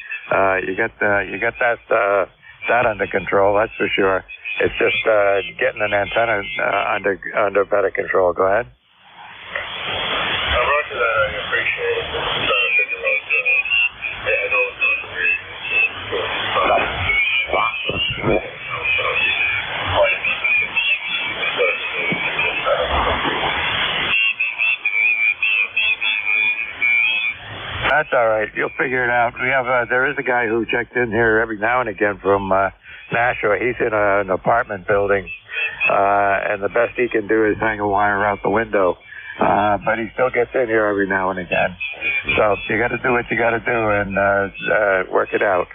you got that under control, that's for sure. It's just getting an antenna under better control. Go ahead. Roger that. I appreciate it. I'm trying to figure out. I know it's not very. That's all right. You'll figure it out. We have there is a guy who checks in here every now and again from Nashua. He's in an apartment building, and the best he can do is hang a wire out the window. but he still gets in here every now and again. So you got to do what you got to do and work it out.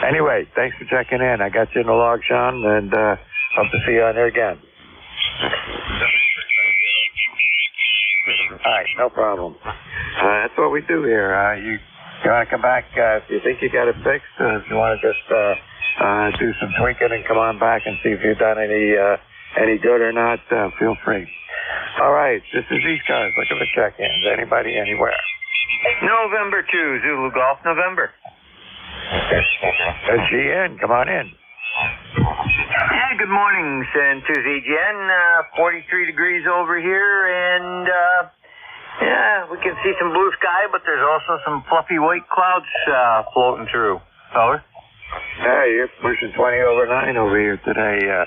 Anyway, thanks for checking in. I got you in the log, Sean, and hope to see you on here again. All right, no problem. That's what we do here. You want to come back if you think you got it fixed. If you want to just do some tweaking and come on back and see if you've done any good or not, feel free. All right, this is ECARS. Looking for check-ins. Anybody, anywhere? November 2, Zulu Golf, November. GN, come on in. Yeah, good morning, San Tuesday, Jen. 43 degrees over here, and yeah, we can see some blue sky, but there's also some fluffy white clouds floating through. Over. Hey, you're pushing 20 over 9 over here today,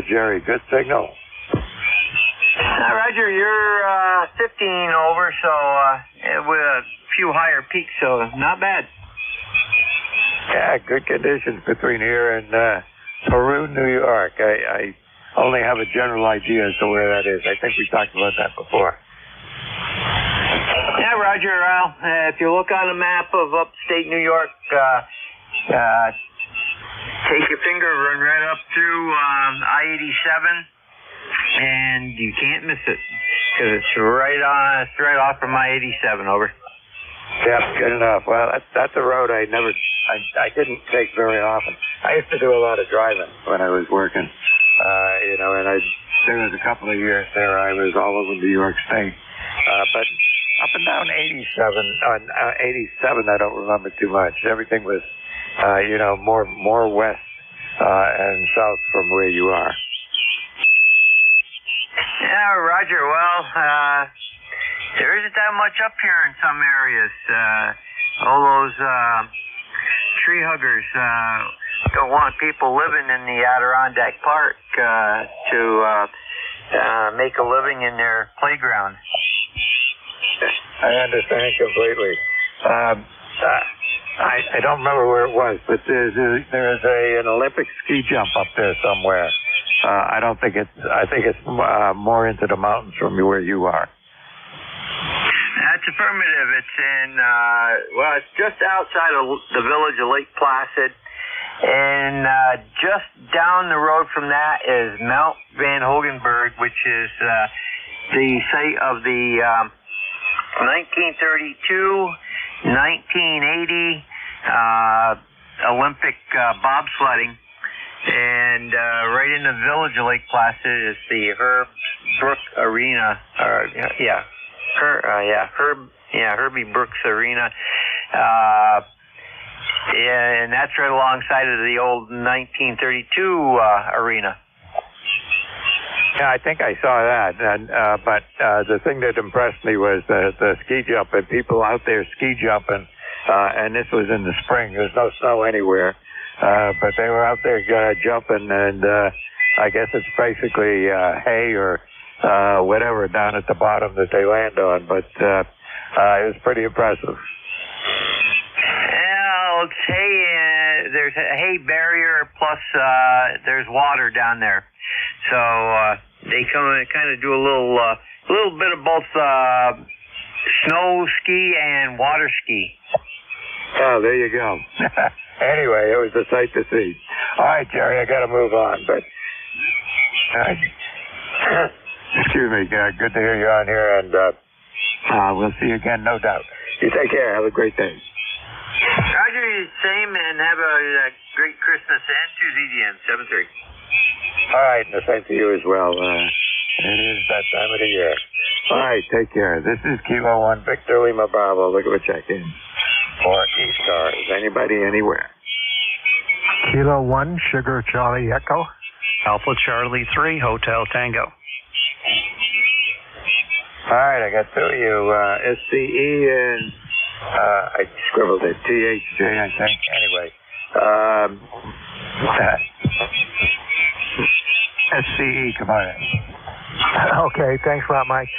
Jerry. Good signal. Roger, you're 15 over, so with a few higher peaks, so not bad. Yeah, good conditions between here and Peru, New York. I only have a general idea as to where that is. I think we talked about that before. Yeah, Roger. If you look on a map of upstate New York, take your finger, run right up through I-87, and you can't miss it because it's right off from I-87. Over. Yep, good enough. Well, that's a road I didn't take very often. I used to do a lot of driving when I was working, and there was a couple of years there I was all over New York State. But up and down 87 I don't remember too much. Everything was, more west and south from where you are. Yeah, Roger. Well, there isn't that much up here in some areas. All those tree huggers don't want people living in the Adirondack Park to make a living in their playground. I understand completely. I don't remember where it was, but there is an Olympic ski jump up there somewhere. I think it's more into the mountains from where you are. That's affirmative. It's in, it's just outside of the village of Lake Placid. And just down the road from that is Mount Van Hogenberg, which is the site of the 1932, 1980 Olympic bobsledding. And right in the village of Lake Placid is the Herb Brook Arena. Herbie Brooks Arena. And that's right alongside of the old 1932 arena. Yeah, I think I saw that. But the thing that impressed me was the ski jump and people out there ski jumping. And this was in the spring. There's no snow anywhere. But they were out there jumping, and I guess it's basically hay or whatever down at the bottom that they land on. But it was pretty impressive. Well, it's hay. There's a hay barrier, plus there's water down there. So they kind of do a little bit of both snow ski and water ski. Oh, there you go. Anyway, it was a sight to see. All right, Jerry, I got to move on, but excuse me. Good to hear you on here, and we'll see you again, no doubt. You take care. Have a great day. Roger, same, and have a great Christmas and Tuesday, 7-3. All right, and the same to you as well. It is that time of the year. All right, take care. This is Kilo 1 Victor Lima Bravo. Look at the check-in. For ECARS. Anybody, anywhere. Kilo 1 Sugar Charlie Echo. Alpha Charlie 3 Hotel Tango. All right, I got two of you. SCE and I scribbled it. THJ, I think. Anyway. SCE, come on in. Okay, thanks a lot, Mike.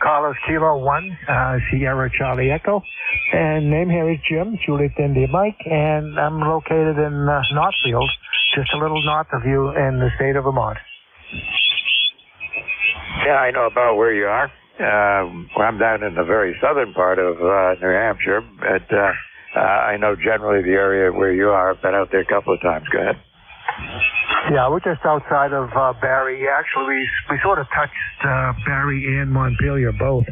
Carlos Kilo 1, Sierra Charlie Echo. And name here is Jim, Juliet India Mike, and I'm located in Northfield, just a little north of you in the state of Vermont. Yeah, I know about where you are. I'm down in the very southern part of New Hampshire, but I know generally the area where you are. I've been out there a couple of times. Go ahead. Yeah, we're just outside of Barrie. Actually, we sort of touched Barrie and Montpelier both,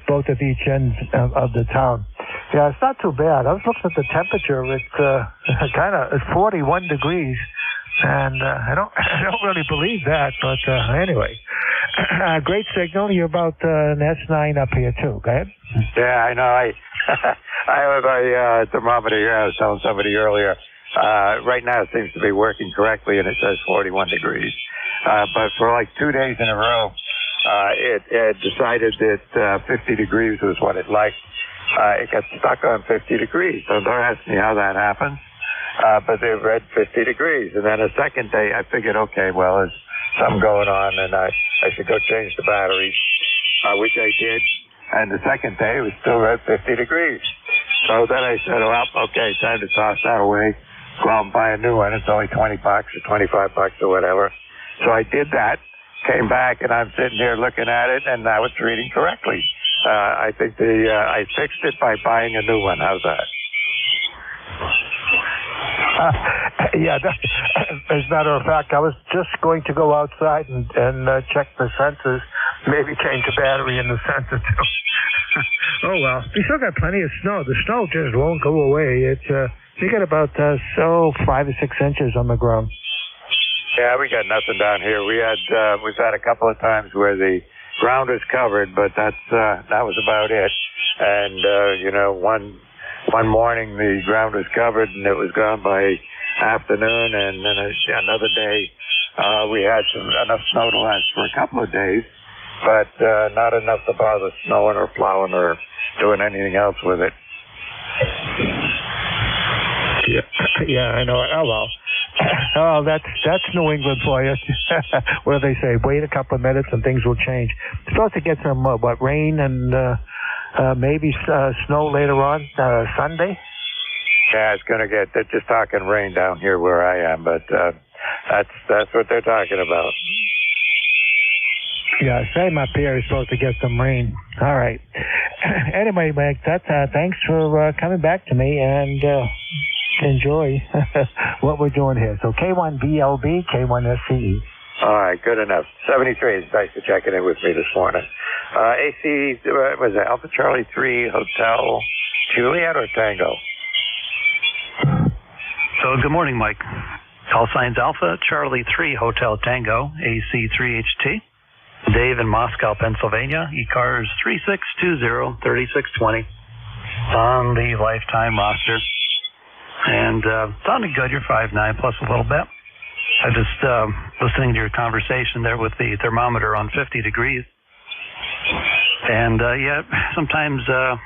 both at each end of the town. Yeah, it's not too bad. I was looking at the temperature. It's 41 degrees, and I don't really believe that. But anyway, great signal. You're about an S9 up here too. Go ahead. Yeah, I know. I have a thermometer here. I was telling somebody earlier. Right now it seems to be working correctly, and it says 41 degrees. But for like 2 days in a row, it decided that 50 degrees was what it liked. It got stuck on 50 degrees. So don't ask me how that happens. But they read 50 degrees. And then a second day, I figured, okay, well, there's something going on, and I should go change the batteries, which I did. And the second day, it was still read 50 degrees. So then I said, well, okay, time to toss that away. Go out and buy a new one. It's only $20 or $25 or whatever. So I did that, came back, and I'm sitting here looking at it, and now it's reading correctly. I think I fixed it by buying a new one. How's that? Yeah, as a matter of fact, I was just going to go outside and check the sensors, maybe change the battery in the sensor too. Oh well, we still got plenty of snow. The snow just won't go away. We got about 5 or 6 inches on the ground. Yeah, we got nothing down here. We've had a couple of times where the ground is covered, but that was about it. And one morning the ground was covered and it was gone by afternoon, and then another day we had enough snow to last for a couple of days, but not enough to bother snowing or plowing or doing anything else with it. Yeah, I know. Oh well. Oh, that's New England for you. What do they say? Wait a couple of minutes and things will change. It's supposed to get some rain and maybe snow later on Sunday. Yeah, it's going to get. They're just talking rain down here where I am, but that's what they're talking about. Yeah, same up here. Is supposed to get some rain. All right. Anyway, Mike, thanks for coming back to me, and enjoy what we're doing here. So K1BLB, K1SCE. All right, good enough. 73. Thanks for checking in with me this morning. AC, was it Alpha Charlie 3 Hotel Juliet or Tango? So good morning, Mike. Call signs Alpha Charlie 3 Hotel Tango, AC 3HT. Dave in Moscow, Pennsylvania, ECARS 3620-3620 on the lifetime roster. And sounded good. You're 5'9" plus a little bit. I just listening to your conversation there with the thermometer on 50 degrees. And sometimes the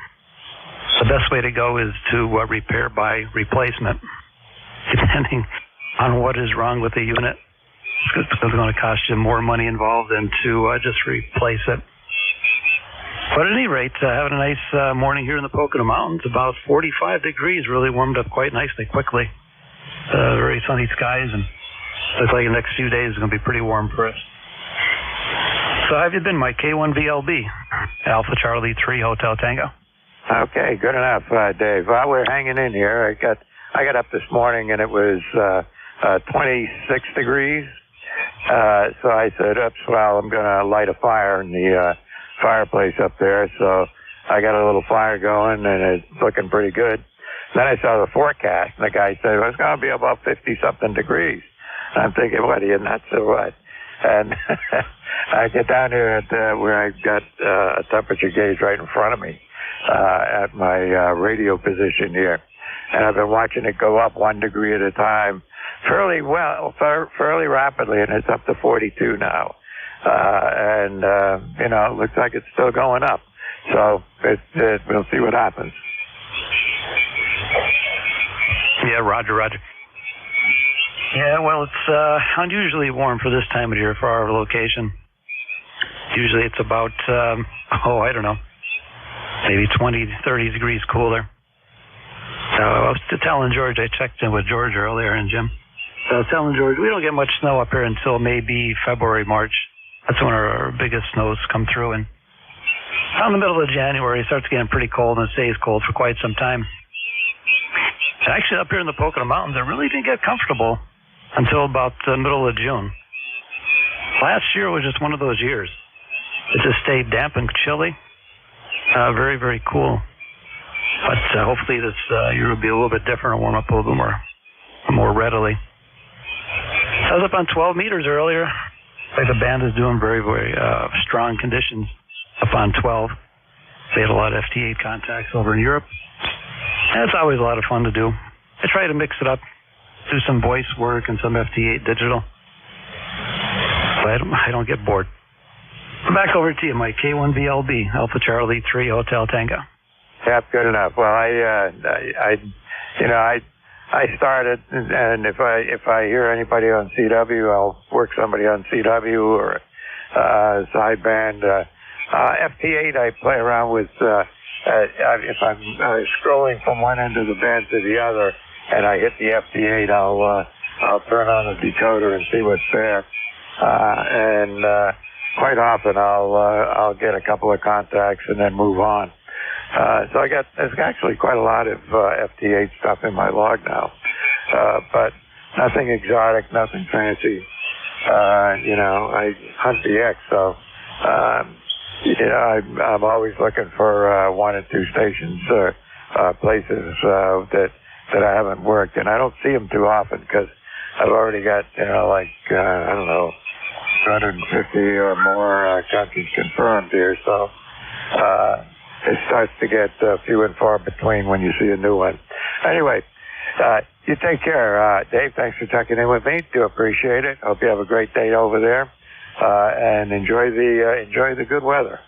best way to go is to repair by replacement, depending on what is wrong with the unit. It's going to cost you more money involved than to just replace it. But at any rate, having a nice morning here in the Pocono Mountains, about 45 degrees, really warmed up quite nicely quickly. Very sunny skies, and looks like the next few days is going to be pretty warm for us. So how have you been, Mike? K1VLB, Alpha Charlie 3 Hotel Tango. Okay, good enough, Dave. Well, we're hanging in here. I got up this morning and it was 26 degrees. So I said, well, I'm going to light a fire in the fireplace up there. So I got a little fire going and it's looking pretty good. Then I saw the forecast and the guy said, well, it's going to be about 50-something degrees. I'm thinking, what, are you nuts or what? And I get down here at where I got a temperature gauge right in front of me at my radio position here. And I've been watching it go up 1 degree at a time fairly rapidly, and it's up to 42 now. It looks like it's still going up. So we'll see what happens. Yeah, Roger. Yeah, well, it's unusually warm for this time of year for our location. Usually it's about, I don't know, maybe 20, 30 degrees cooler. I was telling George, I checked in with George earlier, and Jim. So I was telling George, we don't get much snow up here until maybe February, March. That's when our biggest snows come through. And around the middle of January, it starts getting pretty cold and it stays cold for quite some time. And actually, up here in the Pocono Mountains, I really didn't get comfortable until about the middle of June. Last year was just one of those years. It just stayed damp and chilly. Very, very cool. But hopefully this year will be a little bit different and warm up a little bit more readily. I was up on 12 meters earlier. Like the band is doing very, very strong conditions up on 12. They had a lot of FT8 contacts over in Europe. And it's always a lot of fun to do. I try to mix it up, do some voice work and some FT8 digital. But I don't get bored. Back over to you, Mike. K1BLB, Alpha Charlie 3 Hotel Tango. Yep, good enough. Well, I started, and if I hear anybody on CW, I'll work somebody on CW or sideband. FT8, I play around with. If I'm scrolling from one end of the band to the other, and I hit the FT8, I'll turn on the decoder and see what's there. And quite often I'll get a couple of contacts and then move on. So there's actually quite a lot of FT8 stuff in my log now, but nothing exotic, nothing fancy. I hunt the X, so I'm always looking for 1 and 2 stations or places that I haven't worked, and I don't see them too often because I've already got I don't know, 250 or more countries confirmed here, so it starts to get few and far between when you see a new one. Anyway, you take care, Dave. Thanks for checking in with me. Do appreciate it. Hope you have a great day over there, and enjoy the good weather.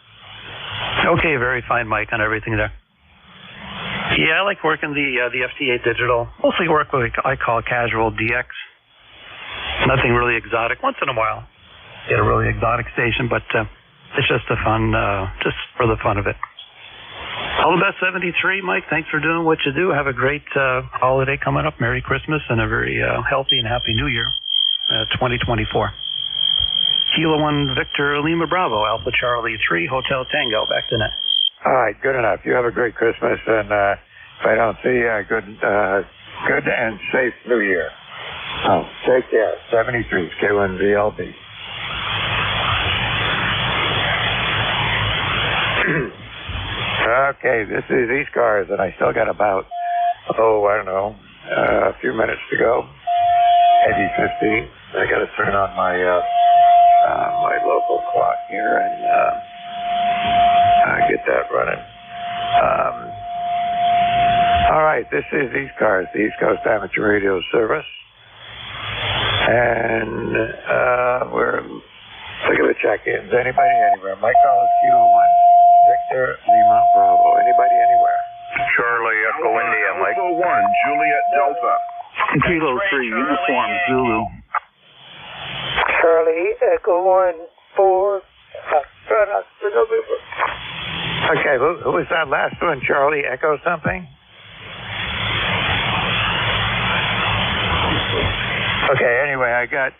Okay, very fine, Mike, on everything there. Yeah, I like working the FT8 digital. Mostly work with what I call casual DX. Nothing really exotic. Once in a while, get a really exotic station, but it's just just for the fun of it. All the best, 73, Mike. Thanks for doing what you do. Have a great holiday coming up. Merry Christmas and a very healthy and happy New Year, 2024. Kilo 1 Victor Lima Bravo, Alpha Charlie 3 Hotel Tango. Back to net. All right, good enough. You have a great Christmas, and if I don't see you, good and safe New Year. Oh, take care. 73 is K1VLB. Okay, this is ECARS, and I still got about, a few minutes to go. Maybe 15. I got to turn on my my local clock here and get that running. All right, this is ECARS, the East Coast Amateur Radio Service. And we're looking at the check-ins. Anybody anywhere? Mike Collins, Kilo 1. Victor Lima Bravo. Anybody anywhere? Charlie Echo India, Mike. Alpha 1, Juliet Delta. Kilo 3, Uniform Zulu. Charlie Echo 1, 4. Okay, who was that last one? Charlie Echo something? Okay, anyway, I got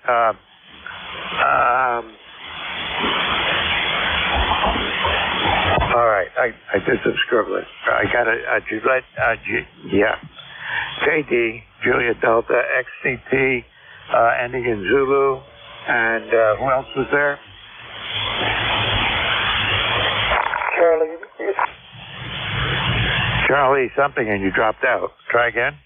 all right, I did some scribbling. I got JD, Juliet Delta, XCT, ending in Zulu, and who else was there? Charlie something, and you dropped out. Try again.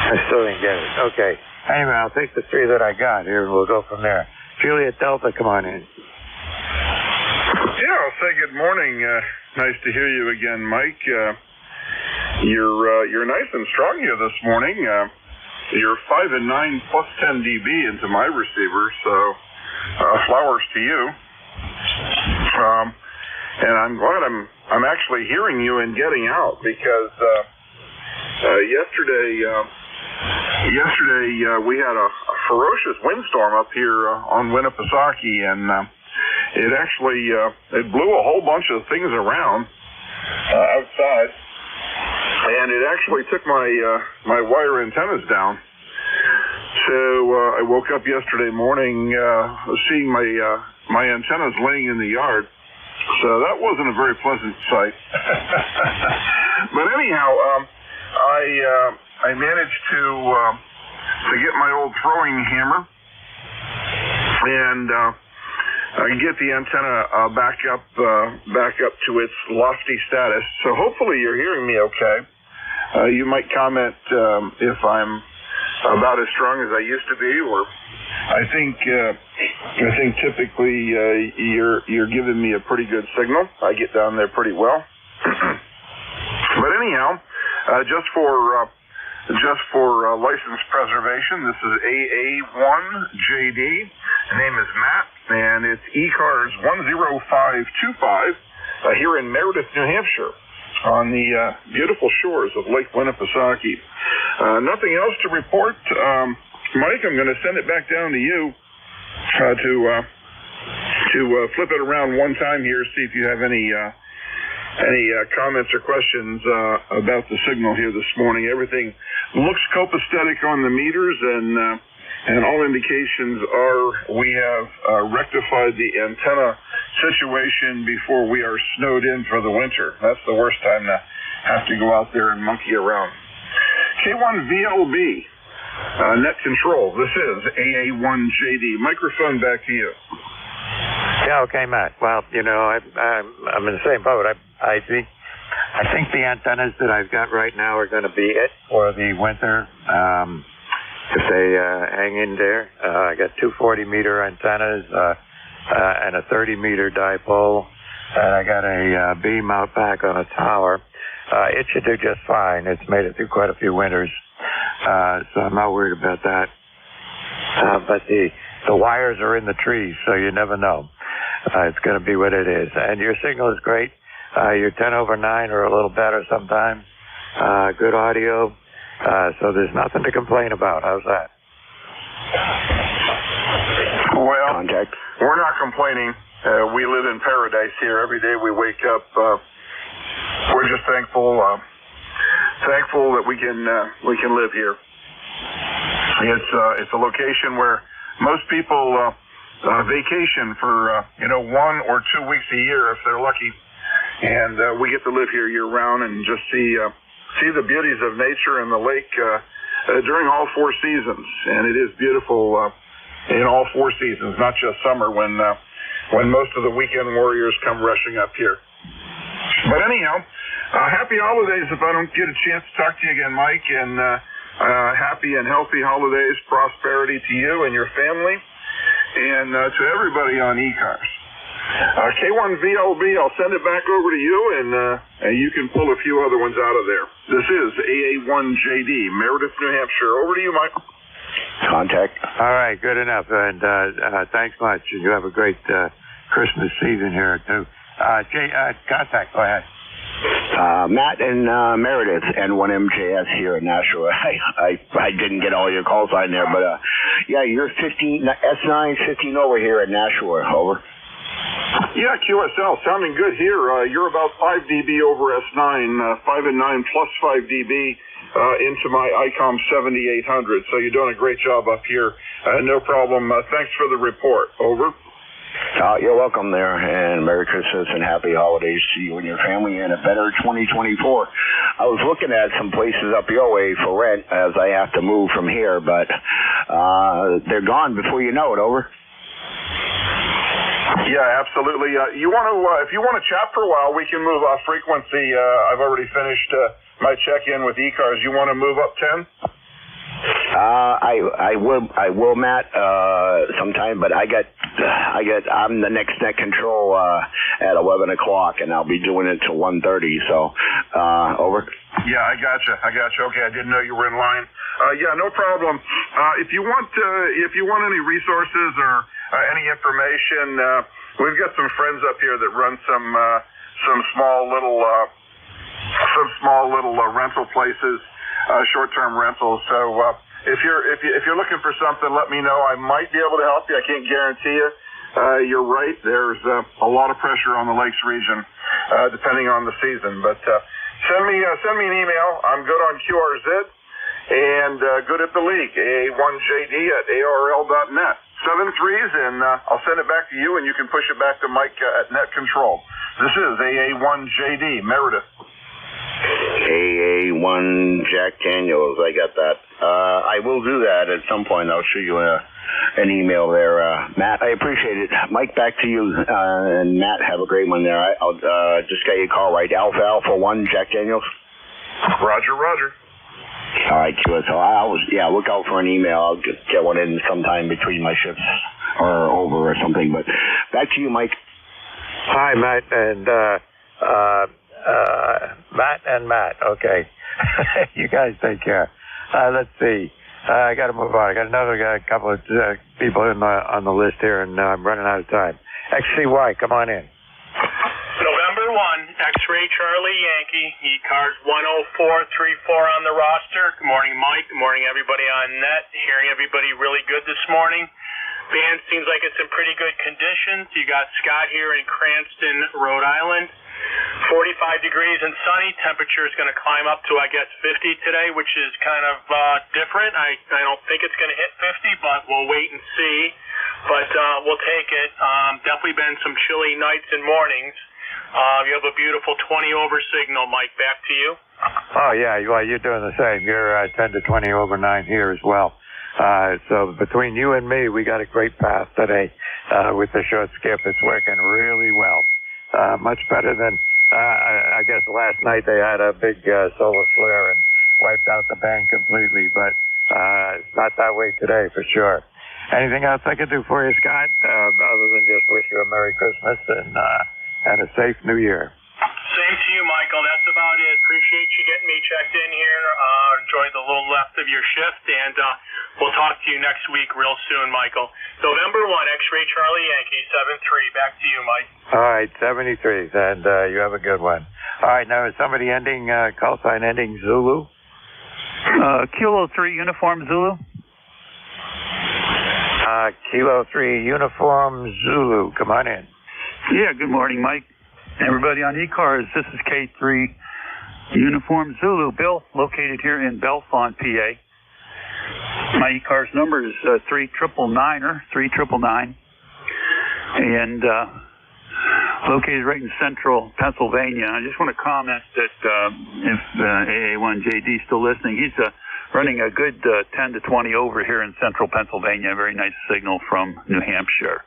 I still didn't get it. Okay. Anyway, I'll take the 3 that I got here, and we'll go from there. Juliet Delta, come on in. Yeah, I'll say good morning. Nice to hear you again, Mike. You're nice and strong here this morning. You're 5 and 9 plus 10 dB into my receiver, so flowers to you. And I'm glad I'm actually hearing you and getting out because yesterday we had a ferocious windstorm up here on Winnipesaukee, and it actually it blew a whole bunch of things around outside, and it actually took my wire antennas down. So I woke up yesterday morning seeing my antennas laying in the yard. So that wasn't a very pleasant sight. But anyhow, I managed to get my old throwing hammer and get the antenna back up to its lofty status. So hopefully you're hearing me okay. You might comment if I'm about as strong as I used to be, or I think typically you're giving me a pretty good signal. I get down there pretty well. But anyhow, just for license preservation, this is AA1JD. The name is Matt, and it's ECARS 10525 here in Meredith, New Hampshire, on the beautiful shores of Lake Winnipesaukee. Nothing else to report. Mike, I'm going to send it back down to you to flip it around one time here, see if you have any comments or questions about the signal here this morning. Everything looks copacetic on the meters, and all indications are we have rectified the antenna situation before we are snowed in for the winter. That's the worst time to have to go out there and monkey around. K1VLB, net control. This is AA1JD. Microphone back to you. Yeah, okay, Matt. Well, you know, I'm in the same boat. I think the antennas that I've got right now are going to be it for the winter. If they hang in there, I got two 40-meter antennas and a 30-meter dipole, and I got a beam out back on a tower. It should do just fine. It's made it through quite a few winters, so I'm not worried about that. But the wires are in the trees, so you never know. It's going to be what it is. And your signal is great. Your 10/9 or a little better sometimes. Good audio. So there's nothing to complain about. How's that? Well, we're not complaining. We live in paradise here. Every day we wake up, we're just thankful that we can live here. It's a location where most people vacation for 1 or 2 weeks a year if they're lucky, and we get to live here year round and just see the beauties of nature and the lake during all 4 seasons. And it is beautiful in all 4 seasons, not just summer when most of the weekend warriors come rushing up here. But anyhow, happy holidays if I don't get a chance to talk to you again, Mike, and happy and healthy holidays, prosperity to you and your family, and to everybody on ECARS. K1VLB, I'll send it back over to you, and you can pull a few other ones out of there. This is AA1JD, Meredith, New Hampshire. Over to you, Mike. Contact. All right, good enough. And thanks much. You have a great Christmas season here, too. Contact, go ahead. Matt and Meredith, N1MJS here in Nashua. I didn't get all your calls on there, but yeah, you're S9 15 over here at Nashua. Over. Yeah, QSL, sounding good here. You're about 5 dB over S9, 5 and 9 plus 5 dB into my ICOM 7800. So you're doing a great job up here. No problem. Thanks for the report. Over. You're welcome there, and Merry Christmas and Happy Holidays to you and your family, and a better 2024. I was looking at some places up your way for rent as I have to move from here, but they're gone before you know it. Over. Yeah, absolutely. If you want to chat for a while, we can move off frequency. I've already finished my check-in with ECARS. You want to move up 10? I will, Matt, sometime, but I'm the next net control at 11 o'clock, and I'll be doing it till 1:30. So, over. Yeah, I gotcha. Okay, I didn't know you were in line. Yeah, no problem. If you want any resources or any information, we've got some friends up here that run some small little rental places. Short-term rentals. So if you're looking for something, let me know. I might be able to help you. I can't guarantee you. You're right. There's a lot of pressure on the Lakes region, depending on the season. But send me an email. I'm good on QRZ, and good at the league, AA1JD at ARL.net. 7 3s, and I'll send it back to you, and you can push it back to Mike at Net Control. This is AA1JD, Meredith. AA1 Jack Daniels, I got that. I will do that at some point. I'll shoot you an email there, Matt. I appreciate it. Mike, back to you, and Matt, have a great one there. I'll just get you a call, right? Alpha 1 Jack Daniels? Roger, roger. All right, Q. So look out for an email. I'll get one in sometime between my shifts or over or something. But back to you, Mike. Hi, Matt and Matt. Okay. You guys take care. Let's see. I got to move on. I got another couple of people on the list here, and I'm running out of time. XCY, come on in. November 1, X-Ray Charlie Yankee, ECARS 10434 on the roster. Good morning, Mike. Good morning, everybody on net. Hearing everybody really good this morning. Band seems like it's in pretty good conditions. You got Scott here in Cranston, Rhode Island. 45 degrees and sunny. Temperature is going to climb up to, I guess, 50 today, which is kind of different. I don't think it's going to hit 50, but we'll wait and see. But we'll take it. Definitely been some chilly nights and mornings. You have a beautiful 20 over signal, Mike. Back to you. Oh, yeah. Well, you're doing the same. You're 10 to 20 over 9 here as well. So between you and me, we got a great path today with the short skip. It's working really well. Much better than, I guess last night they had a big solar flare and wiped out the band completely, but it's not that way today for sure. Anything else I can do for you, Scott, other than just wish you a Merry Christmas and a safe New Year? Same to you, Michael. That's about it. Appreciate you getting me checked in here. Enjoy the little left of your shift, and we'll talk to you next week real soon, Michael. November 1, X-Ray Charlie Yankee, 7-3. Back to you, Mike. All right, 73, and you have a good one. All right, now is somebody ending, call sign ending Zulu? Kilo 3, Uniform Zulu. Kilo 3, Uniform Zulu. Come on in. Yeah, good morning, Mike. Everybody on ECARS, this is K3 Uniform Zulu. Bill, located here in Bellefonte, PA. My ECARS number is 3999, and located right in central Pennsylvania. I just want to comment that if AA1JD is still listening, he's running a good 10 to 20 over here in central Pennsylvania. A very nice signal from New Hampshire.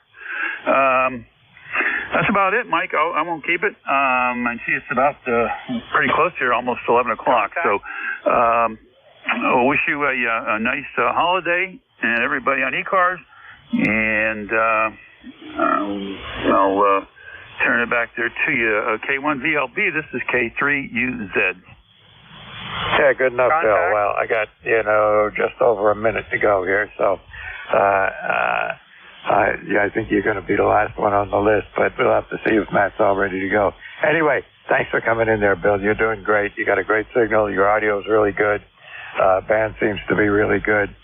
That's about it, Mike. I won't keep it. I see it's about pretty close here, almost 11 o'clock. Okay. So I wish you a nice holiday and everybody on ECARS. And I'll turn it back there to you. K1VLB, this is K3UZ. Yeah, good enough, Bill. Well, I got, just over a minute to go here. So, I think you're going to be the last one on the list, but we'll have to see if Matt's all ready to go. Anyway, thanks for coming in there, Bill. You're doing great. You got a great signal. Your audio is really good. Band seems to be really good.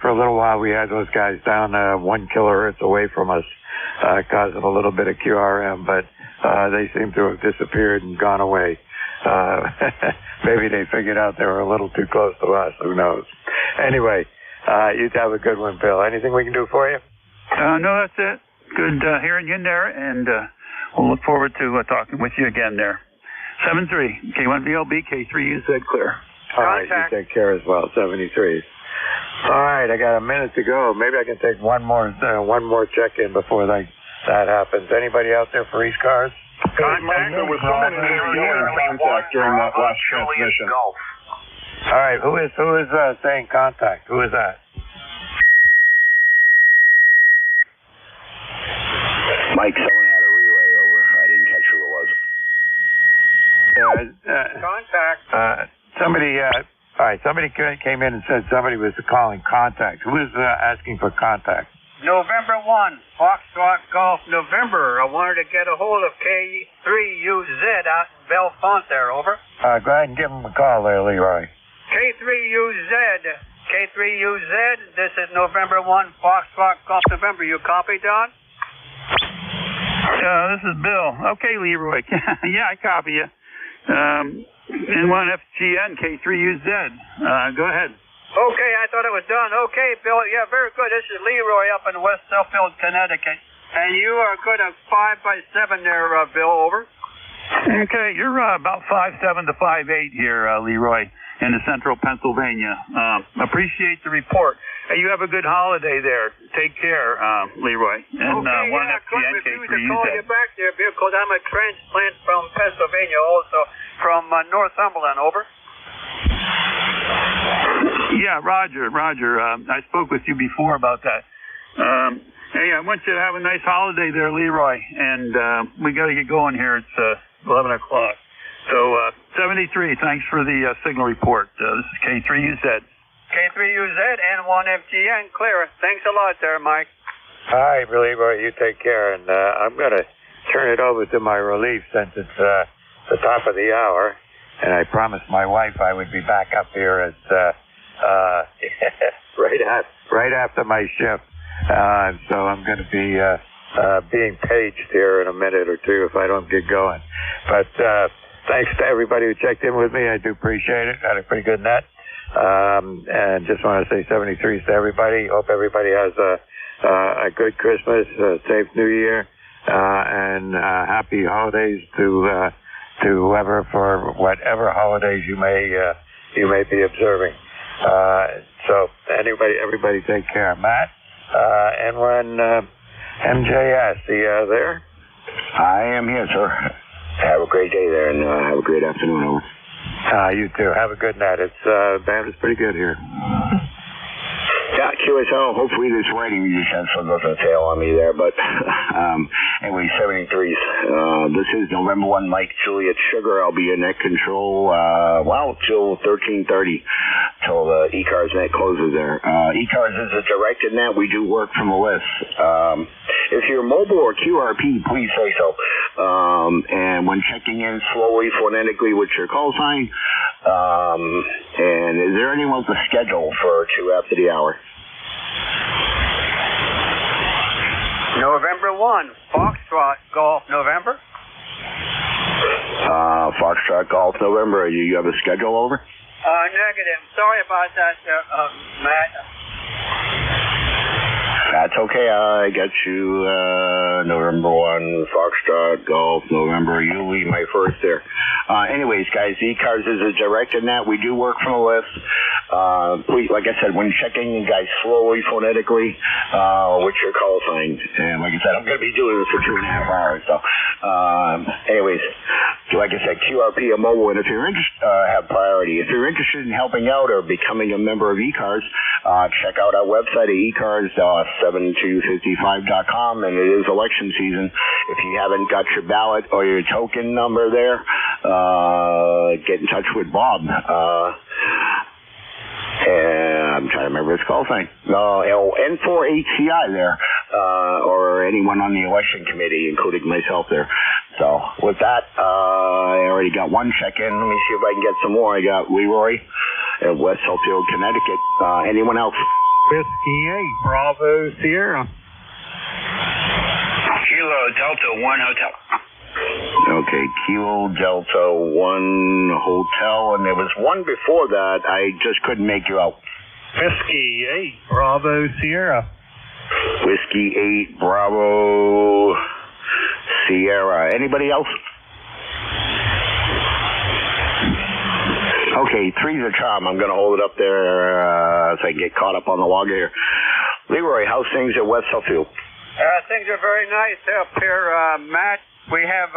For a little while, we had those guys down 1 kilohertz away from us, causing a little bit of QRM, but they seem to have disappeared and gone away. Maybe they figured out they were a little too close to us. Who knows? Anyway, you have a good one, Bill. Anything we can do for you? No, that's it. Good hearing you in there, and we'll look forward to talking with you again there. 7-3, K1VLB, K3UZ, clear. All right, you take care as well, 73. All right, I got a minute to go. Maybe I can take one more check-in before that happens. Anybody out there for ECARS? Contact. There was someone in contact during that last transmission. All right, who is saying contact? Who is that? Mike, someone had a relay over. I didn't catch who it was. Contact. Somebody came in and said somebody was calling contact. Who is asking for contact? November 1, Foxtrot Golf, November. I wanted to get a hold of K3UZ out in Bellefonte there, over. Go ahead and give him a call there, Leroy. K3UZ, this is November 1, Foxtrot Golf, November. You copy, Don? This is Bill. Okay, Leroy. Yeah, I copy you. N1FGN, K3UZ. Go ahead. Okay, I thought it was done. Okay, Bill. Yeah, very good. This is Leroy up in West Suffield, Connecticut. And you are good at 5 by 7 there, Bill. Over. Okay, you're about 5'7" to 5'8" here, Leroy, in the central Pennsylvania. Appreciate the report. Hey, you have a good holiday there. Take care, Leroy. And okay, one yeah, I refuse to call FGNK3UZ. you back there, Bill, because I'm a transplant from Pennsylvania, also from Northumberland. Over. Yeah, Roger. I spoke with you before about that. Hey, I want you to have a nice holiday there, Leroy. And we got to get going here. It's 11 o'clock. So 73, thanks for the signal report. This is K3UZ. K3UZ and 1FGN, clear. Thanks a lot there, Mike. Hi, Leroy. You take care. And I'm going to turn it over to my relief since it's the top of the hour. And I promised my wife I would be back up here at right after my shift. So I'm going to be being paged here in a minute or two if I don't get going. But thanks to everybody who checked in with me. I do appreciate it. Had a pretty good net. And just want to say 73s to everybody. Hope everybody has a good Christmas, a safe New Year, and happy holidays to whoever for whatever holidays you may be observing. So everybody take care. Matt, and when MJS, there? I am here, sir. Have a great day there, and have a great afternoon, over. You too. Have a good night. Band is pretty good here. Yeah, QSL, hopefully this writing utensil doesn't fail on me there, but anyway, 73s. This is November 1, Mike, Juliet Sugar. I'll be in net control, till 13:30, till the ECARS net closes there. ECARS is a directed net. We do work from a list. If you're mobile or QRP, please say so. And when checking in slowly, phonetically with your call sign, and is there anyone to schedule for 2 after the hour? November 1, Foxtrot Golf November. Foxtrot Golf November. You have a schedule over? Negative. Sorry about that, Matt. That's okay. I got you, November 1, Foxtrot Golf November. You'll be my first there. Anyways, guys, ECARS is a directed net. We do work from a list. Please, like I said, when checking, you guys slowly, phonetically, with your call sign. And like I said, I'm going to be doing this for 2.5 hours. So, anyways, like I said, QRP or mobile. And if you're interested, have priority. If you're interested in helping out or becoming a member of ECARS, check out our website at ECARS7255.com, and it is election season. If you haven't got your ballot or your token number there, get in touch with Bob. And I'm trying to remember his call sign. N4HCI there, or anyone on the election committee, including myself there. So with that, I already got one check-in. Let me see if I can get some more. I got Leroy at West Suffield, Connecticut. Anyone else? Whiskey 8, Bravo Sierra. Kilo Delta 1 Hotel. Okay, Kilo Delta 1 Hotel, and there was one before that. I just couldn't make you out. Whiskey 8, Bravo Sierra. Whiskey 8, Bravo Sierra. Anybody else? Okay, 3's a charm. I'm going to hold it up there so I can get caught up on the log here. Leroy, how's things at West Suffield? Things are very nice up here, Matt. We have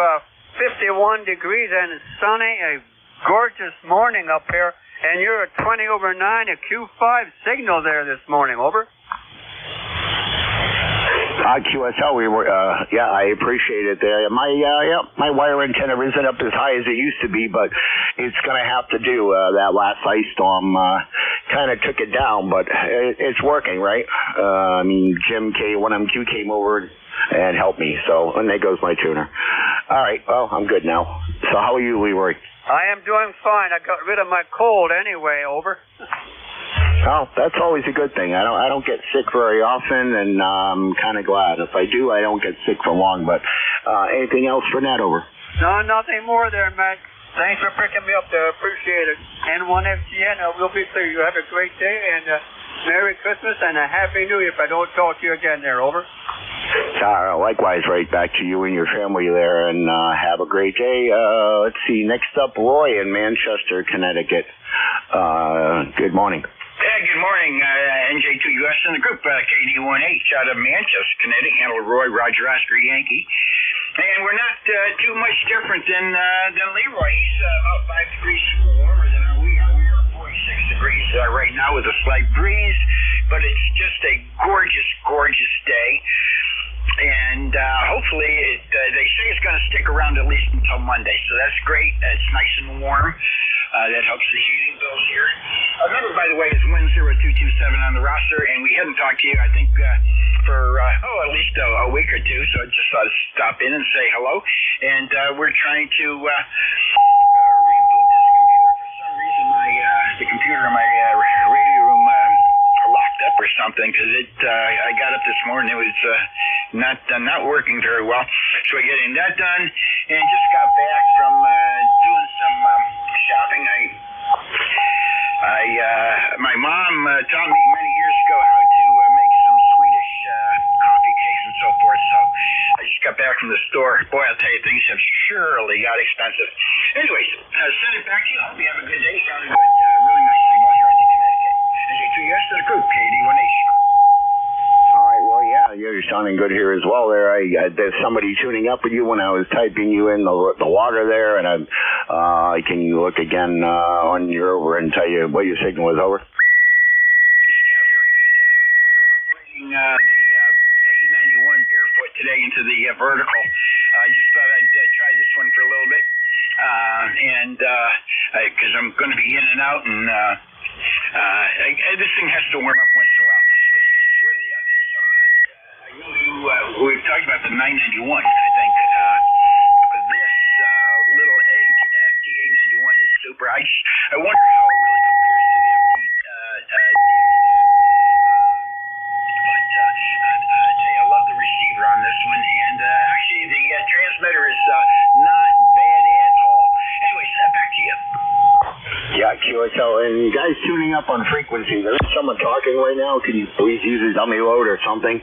51 degrees and sunny, a gorgeous morning up here. And you're at 20 over 9, a Q5 signal there this morning, over. QSL, we were, I appreciate it there. My wire antenna isn't up as high as it used to be, but it's going to have to do. That last ice storm kind of took it down, but it's working, right? I mean, Jim K1MQ came over and helped me, so, and there goes my tuner. All right, well, I'm good now. So how are you, Leroy? I am doing fine. I got rid of my cold anyway, over. Oh, that's always a good thing. I don't get sick very often, and I'm kind of glad. If I do, I don't get sick for long. But anything else for Nat, over? No, nothing more there, Matt. Thanks for picking me up there. Appreciate it. And 1FGN, we'll be clear. You have a great day, and Merry Christmas and a Happy New Year if I don't talk to you again there. Over. Likewise, right back to you and your family there, and have a great day. Let's see, next up, Roy in Manchester, Connecticut. Good morning. Yeah, good morning, NJ2US in the group, KD1H out of Manchester, Connecticut, handle Roy, Roger, Oscar, Yankee. And we're not too much different than Leroy. He's about 5 degrees warmer than we are. We are 46 degrees right now with a slight breeze, but it's just a gorgeous, gorgeous day. And hopefully, they say it's going to stick around at least until Monday, so that's great. It's nice and warm. That helps the heating bills here. Remember, by the way, it's 10227 on the roster, and we hadn't talked to you, I think, for at least a week or two, so I just thought I'd stop in and say hello. And we're trying to reboot this computer. For some reason, the computer in my radio room locked up or something, because I got up this morning, it was not working very well. So we're getting that done, and just got back from doing some shopping. My mom taught me many years ago how to make some Swedish coffee cakes and so forth. So I just got back from the store. Boy, I'll tell you, things have surely got expensive. Anyways, send it back to you. I hope you have a good day. Sounded good. Really nice signal here in Connecticut. NJ2US to the group, KD1H. All right, well, yeah, you're sounding good here as well there. There's somebody tuning up with you when I was typing you in the water there, and can you look again on your over and tell you what your signal was over? Yeah, very good. We're operating the 891 barefoot today into the vertical. I just thought I'd try this one for a little bit, and because I'm going to be in and out, and this thing has to warm up once in a while. It's really, I'll tell you something. I know we've talked about the 991, I think. This little FT891 is super. I wonder how it really compares to the FT DX10. But I tell you, I love the receiver on this one, and actually the transmitter is not bad at all. Anyways, back to you. Yeah, QSL, and guys tuning up on frequency, there is someone talking right now. Can you please use a dummy load or something?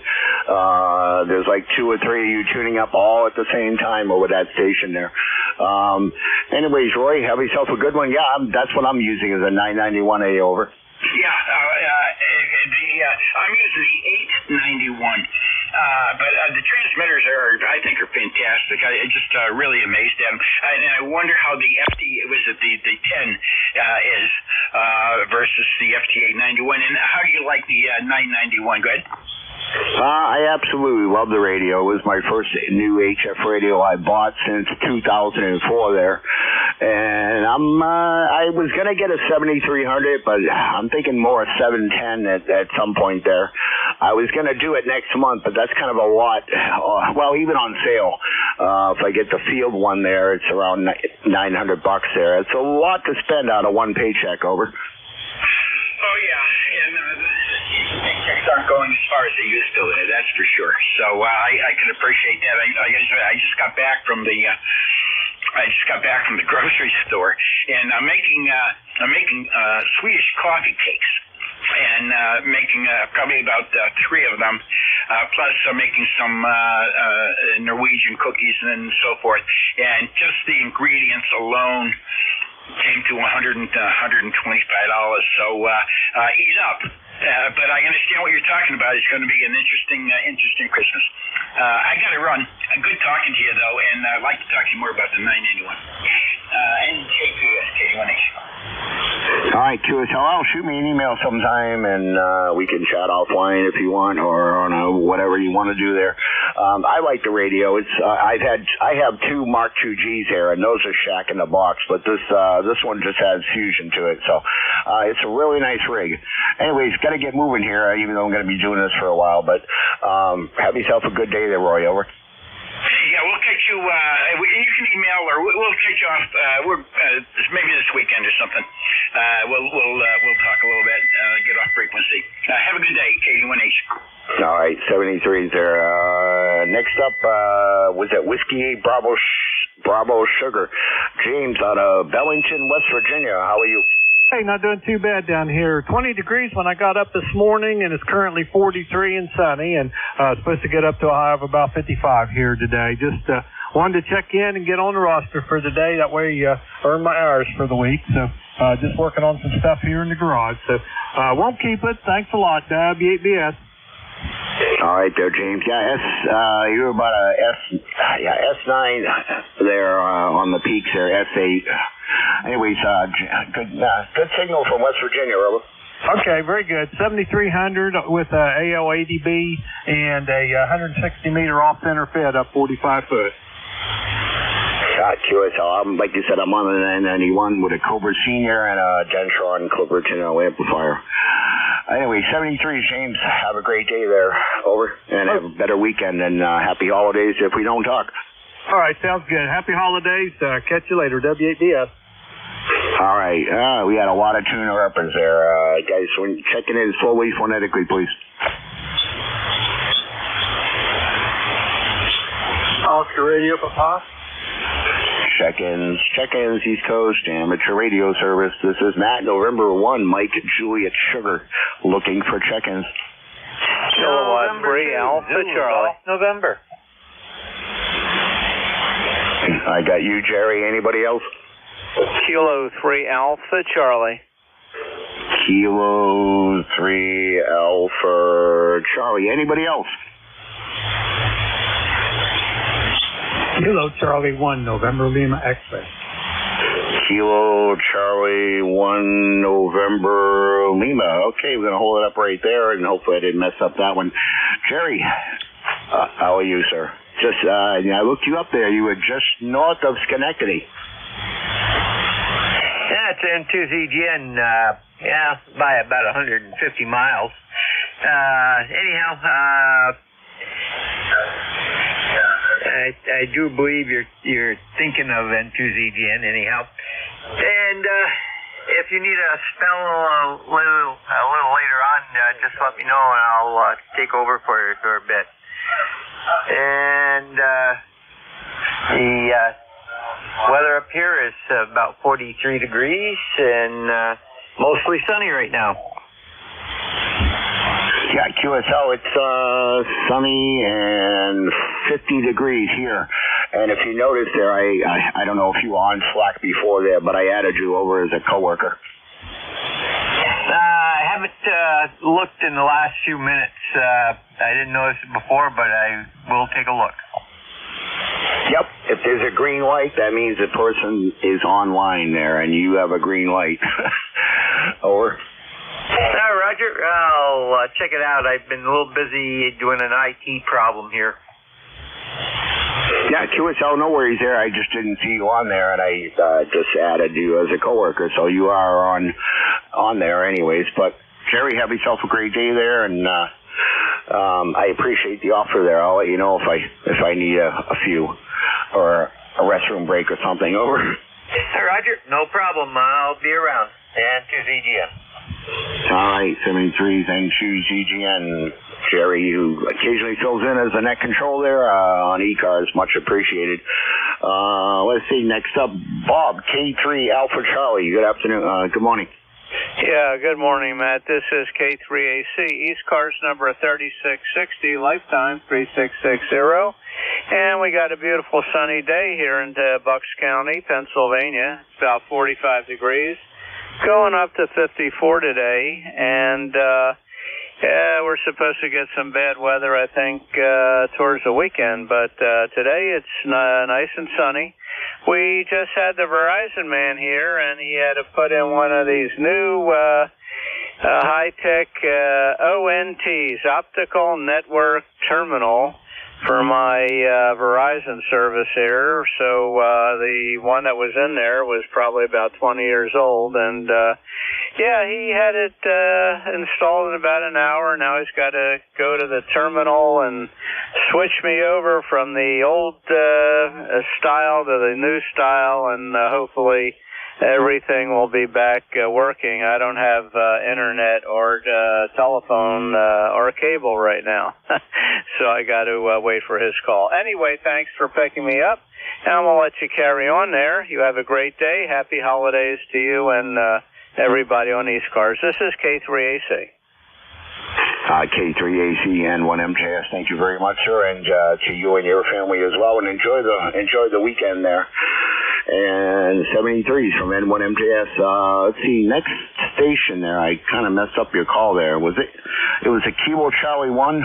There's like 2 or 3 of you tuning up all at the same time over that station there. Anyways, Roy, have yourself a good one. Yeah, that's what I'm using is a 991A over. Yeah, I'm using the 891. But the transmitters I think are fantastic. I just really amazed at them. And I wonder how the the 10 is versus the FT891. And how do you like the 991? Go ahead. I absolutely love the radio. It was my first new HF radio I bought since 2004 there. And I was going to get a 7300, but I'm thinking more a 710 at some point there. I was going to do it next month, but that's kind of a lot. Well, even on sale. If I get the field one there, it's around $900 there. It's a lot to spend out of one paycheck, over. Oh, yeah. And paychecks aren't going as far as they used to, that's for sure. So I can appreciate that. I just got back from the grocery store, and I'm making Swedish coffee cakes, and making probably about 3 of them. Plus, I'm making some Norwegian cookies and so forth. And just the ingredients alone came to $125. So eat up. But I understand what you're talking about. It's going to be an interesting Christmas. I got to run. Good talking to you, though, and I'd like to talk to you more about the 991. NJ2SK1H. All right, QSL, shoot me an email sometime, and we can chat offline if you want, or on whatever you want to do there. I like the radio. It's I have 2 Mark II Gs here, and those are shack in the box, but this one just has fusion to it, so it's a really nice rig. Anyways, got to get moving here, even though I'm going to be doing this for a while. But have yourself a good day there, Roy. Over. Yeah, we'll catch you. You can email, or we'll catch you off. Maybe this weekend or something. We'll talk a little bit. Get off frequency. Have a good day, KD1H. All right, 73 there. Next up, was that Whiskey Bravo Sugar. James out of Bellington, West Virginia. How are you? Hey, not doing too bad down here. 20 degrees when I got up this morning, and it's currently 43 and sunny, and supposed to get up to a high of about 55 here today. Just wanted to check in and get on the roster for the day. That way, earn my hours for the week. So just working on some stuff here in the garage. So won't keep it. Thanks a lot, W8BS. All right there, James. Yeah, you're about a S9 there on the peaks there, S8. Anyways, good signal from West Virginia, Robert. Okay, very good. 7,300 with ALADB and a 160 meter off center fed up 45 foot. QSL. Like you said, I'm on the 991 with a Cobra Senior and a Dentron Clipperton amplifier. Anyway, 73, James. Have a great day there. Over. And have a better weekend and happy holidays if we don't talk. All right, sounds good. Happy holidays. Catch you later. W8BS. All right. We got a lot of tuner uppers there. Guys, when checking in slowly, phonetically, please. Oscar Radio, Papa. Check-ins, East Coast, amateur radio service. This is Matt, November 1, Mike, Juliet, Sugar, looking for check-ins. Kilowatt 3, Alpha, Charlie. November. I got you, Jerry. Anybody else? Kilo 3, Alpha, Charlie. Kilo 3, Alpha, Charlie. Anybody else? Kilo Charlie 1, November Lima X-ray. Kilo Charlie 1, November Lima. Okay, we're going to hold it up right there, and hopefully I didn't mess up that one. Jerry, how are you, sir? Just, I looked you up there. You were just north of Schenectady. Yeah, it's N2ZGN, by about 150 miles. Anyhow, I do believe you're thinking of N2ZGN anyhow. And if you need a spell a little later on, just let me know and I'll take over for a bit. And the weather up here is about 43 degrees and mostly sunny right now. Yeah, QSL, it's sunny and 50 degrees here. And if you notice there, I don't know if you were on Slack before there, but I added you over as a coworker. I haven't looked in the last few minutes. I didn't notice it before, but I will take a look. Yep, if there's a green light, that means the person is online there, and you have a green light. Over. Roger, I'll check it out. I've been a little busy doing an IT problem here. Yeah, QSL, no worries there. I just didn't see you on there, and I just added you as a coworker, so you are on there anyways. But, Jerry, have yourself a great day there, and I appreciate the offer there. I'll let you know if I need a few or a restroom break or something. Over. Roger, no problem. I'll be around. And to ZGN. All right, 73, thanks to ZGN. Jerry, who occasionally fills in as a net control there on ECARS, much appreciated. Let's see, next up, Bob, K3 Alpha Charlie. Good afternoon. Good morning. Yeah, good morning, Matt. This is K3AC, ECARS number 3660, lifetime 3660. And we got a beautiful sunny day here in Bucks County, Pennsylvania. It's about 45 degrees. Going up to 54 today, and we're supposed to get some bad weather, I think, towards the weekend, but today it's nice and sunny. We just had the Verizon man here, and he had to put in one of these new high-tech ONTs, Optical Network Terminal, for my Verizon service here. So the one that was in there was probably about 20 years old, and yeah, he had it installed in about an hour. Now he's got to go to the terminal and switch me over from the old style to the new style, and hopefully everything will be back working. I don't have internet or telephone or cable right now, so I got to wait for his call. Anyway, thanks for picking me up, and I'm going to let you carry on there. You have a great day. Happy holidays to you and everybody on ECARS. This is K3AC. K3AC and 1MJS, thank you very much, sir, and to you and your family as well, and enjoy the weekend there. And 73s from N1MJS. Let's see, next station there, I kind of messed up your call there. It was a Kilo Charlie 1?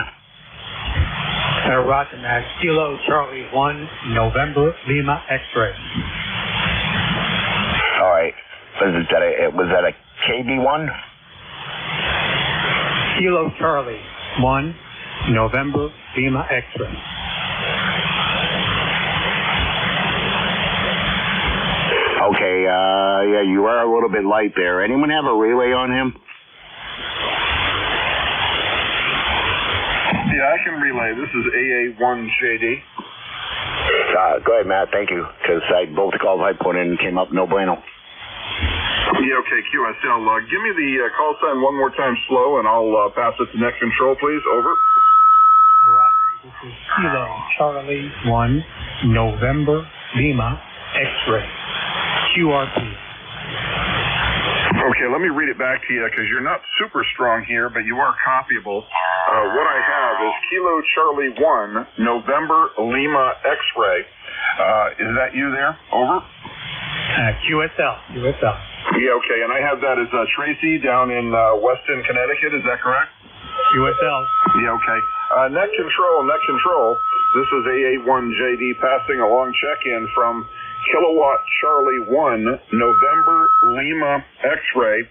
Roger, Matt. Kilo Charlie 1, November, Lima, X-ray. All right. Was that a KD1? Kilo Charlie 1, November, Lima, X-ray. Okay, yeah, you are a little bit light there. Anyone have a relay on him? Yeah, I can relay. This is AA1JD. Go ahead, Matt. Thank you. Because both the calls I put in came up no bueno. Yeah, okay, QSL. Give me the call sign one more time slow, and I'll pass it to net control, please. Over. Roger. This is Kilo Charlie 1, November, Lima, X-ray. QRP. Okay, let me read it back to you because you're not super strong here, but you are copyable. What I have is Kilo Charlie 1, November, Lima, X-ray. Is that you there? Over. QSL. Yeah, okay, and I have that as Tracy down in Weston, Connecticut. Is that correct? QSL. Yeah, okay. Net control. This is AA1JD passing a long check-in from Kilowatt Charlie 1, November, Lima, X-ray,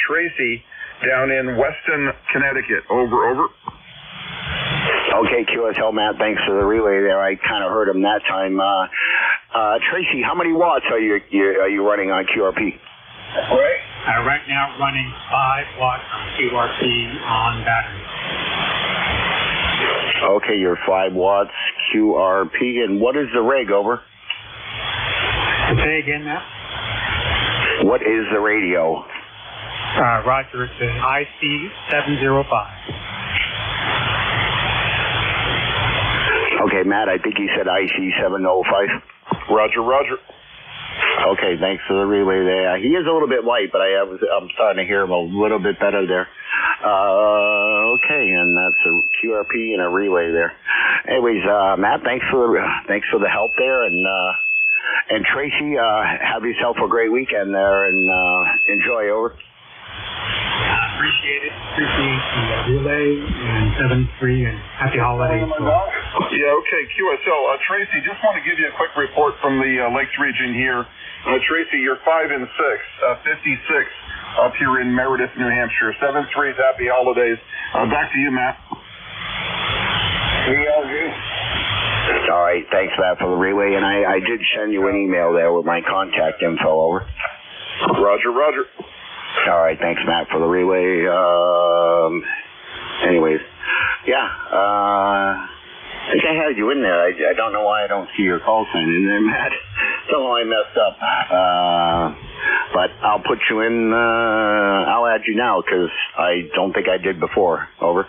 Tracy, down in Weston, Connecticut. Over. Okay, QSL, Matt, thanks for the relay there. I kind of heard him that time. Tracy, how many watts are you running on QRP? Right now running 5 watts on QRP on battery. Okay, you're 5 watts QRP, and what is the rig, over? Say again, Matt. What is the radio? Roger, it's an IC705. Okay, Matt, I think he said IC705. Roger. Okay, thanks for the relay there. He is a little bit light, but I'm starting to hear him a little bit better there. Okay, and that's a QRP and a relay there. Anyways, Matt, thanks for the help there, and Tracy, have yourself a great weekend there, and enjoy. Over. Appreciate the relay and 7-3 and happy holidays. Yeah, okay, QSL. Tracy, just want to give you a quick report from the Lakes region here. Tracy, you're 5 and 6, 56 up here in Meredith, New Hampshire. 7-3, happy holidays. Back to you, Matt. All right, thanks, Matt, for the relay, and I did send you an email there with my contact info. Over. Roger. All right, thanks, Matt, for the relay. Anyways, yeah, I think I had you in there. I don't know why I don't see your call sign in there, Matt. Don't know I messed up. But I'll put you in, I'll add you now because I don't think I did before. Over.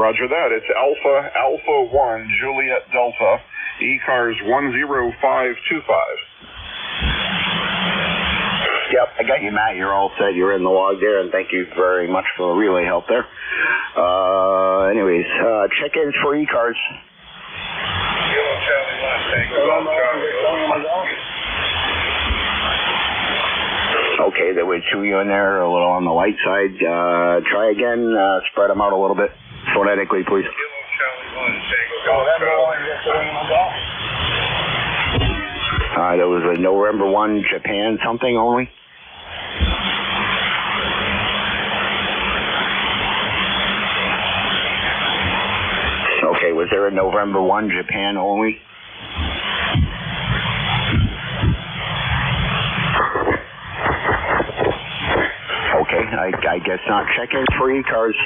Roger that. It's Alpha 1, Juliet Delta, ECARS 10525. Yep, I got you, Matt. You're all set. You're in the log there, and thank you very much for the relay help there. Anyways, check-ins for ECARS. Okay, there were 2 of you in there, a little on the light side. Try again. Spread them out a little bit phonetically, please. There was a November 1 Japan something only. Okay, was there a November 1 Japan only? Okay, I guess not. Check-in for ECARS.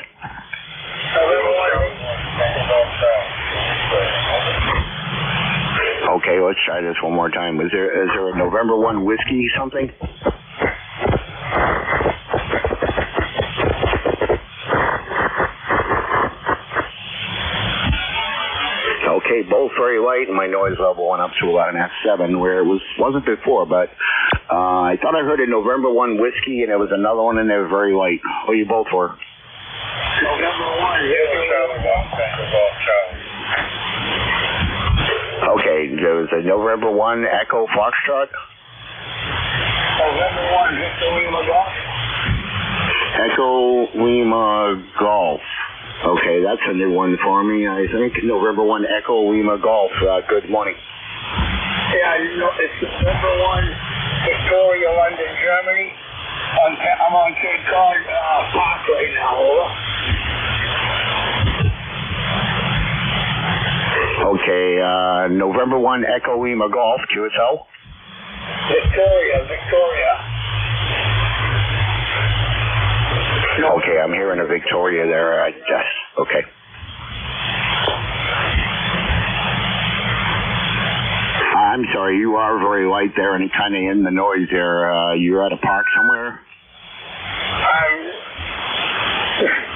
Okay, let's try this one more time. Is there a November 1 whiskey something? Okay, both very light, and my noise level went up to about an F7, where it wasn't before, but I thought I heard a November 1 whiskey, and there was another one in there very light. Oh, you both were? November 1, Okay, there was a November 1 Echo Foxtrot. November 1, Victor Lima Golf. Echo Lima Golf. Okay, that's a new one for me, I think. November 1 Echo Lima Golf. Good morning. Yeah, it's November 1, Victoria, London, Germany. I'm on Cape Cod Park right now, over. Okay, November 1 Echo Lima Golf, QSL. Victoria. Okay, I'm hearing a Victoria there, I guess. Okay. I'm sorry, you are very light there and kind of in the noise there. You're at a park somewhere?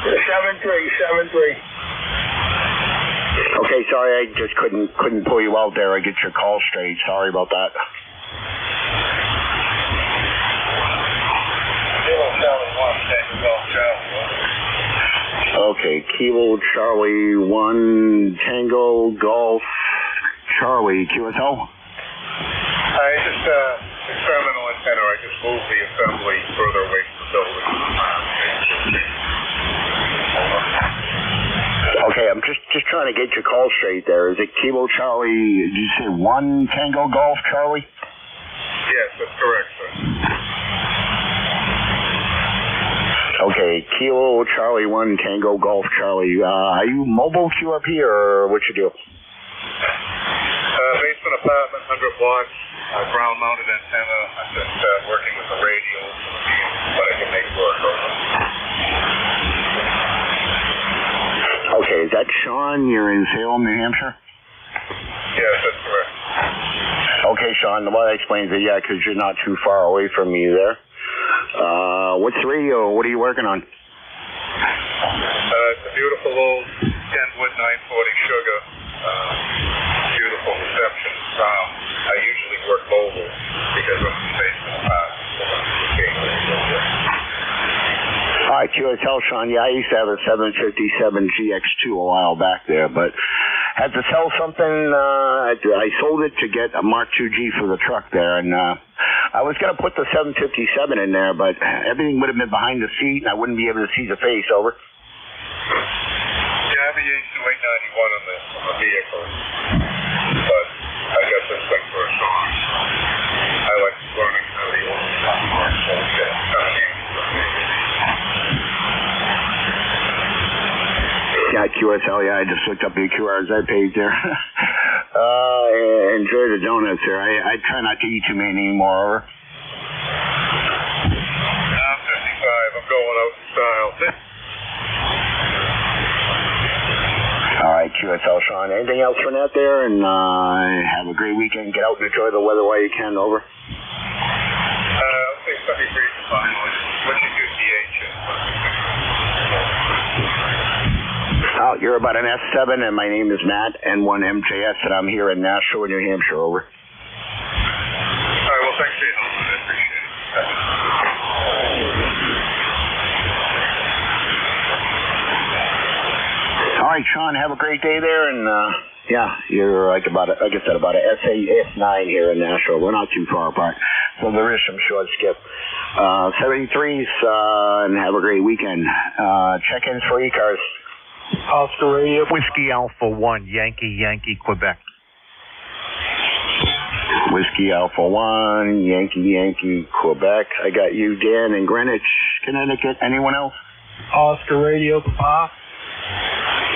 73. Okay, sorry, I just couldn't pull you out there. I get your call straight. Sorry about that. Okay, Kilo Charlie 1 Tango Golf Charlie QSL. Just experimental antenna. I just moved the assembly further away from the building. Okay, I'm just trying to get your call straight there. Is it Kilo Charlie, did you say 1 Tango Golf Charlie? Yes, that's correct, sir. Okay, Kilo Charlie 1 Tango Golf Charlie. Are you mobile QRP or what you do? Basement apartment, 100 blocks, ground mounted antenna. I'm just working with the radio, but I can make it work. Okay, is that Sean? You're in Salem, New Hampshire? Yes, that's correct. Okay, Sean, well, that explains it, yeah, because you're not too far away from me there. What's the radio? What are you working on? It's a beautiful old Kenwood 940 Sugar. Beautiful reception sound. I usually work mobile because I'm in the basement All right, QSL, Sean. Yeah, I used to have a 757 GX2 a while back there, but had to sell something. I sold it to get a Mark IIG for the truck there, and I was going to put the 757 in there, but everything would have been behind the seat, and I wouldn't be able to see the face. Over. Yeah, I have a Yaesu 891 on the vehicle, but I got this thing for a song. I like learning how the old Yeah, QSL, yeah, I just looked up the ECARS page there. Enjoy the donuts there. I try not to eat too many anymore. Over. I'm 55. I'm going out in style. All right, QSL, Sean. Anything else from that there? And have a great weekend. Get out and enjoy the weather while you can. Over. I'll say 70 degrees is fine. What's your QTH? You're about an S7, and my name is Matt, N1MJS, and I'm here in Nashua, New Hampshire. Over. All right, well, thanks for your help. I appreciate it. All right, Sean, have a great day there, and yeah, you're like about a, like I said, about a S9 here in Nashua. We're not too far apart, so there is some short skip. 73s, and have a great weekend. Check-ins for ECARS. Oscar Radio. Whiskey Alpha 1, Yankee, Quebec. Whiskey Alpha 1, Yankee, Quebec. I got you, Dan, in Greenwich, Connecticut. Anyone else? Oscar Radio, Papa.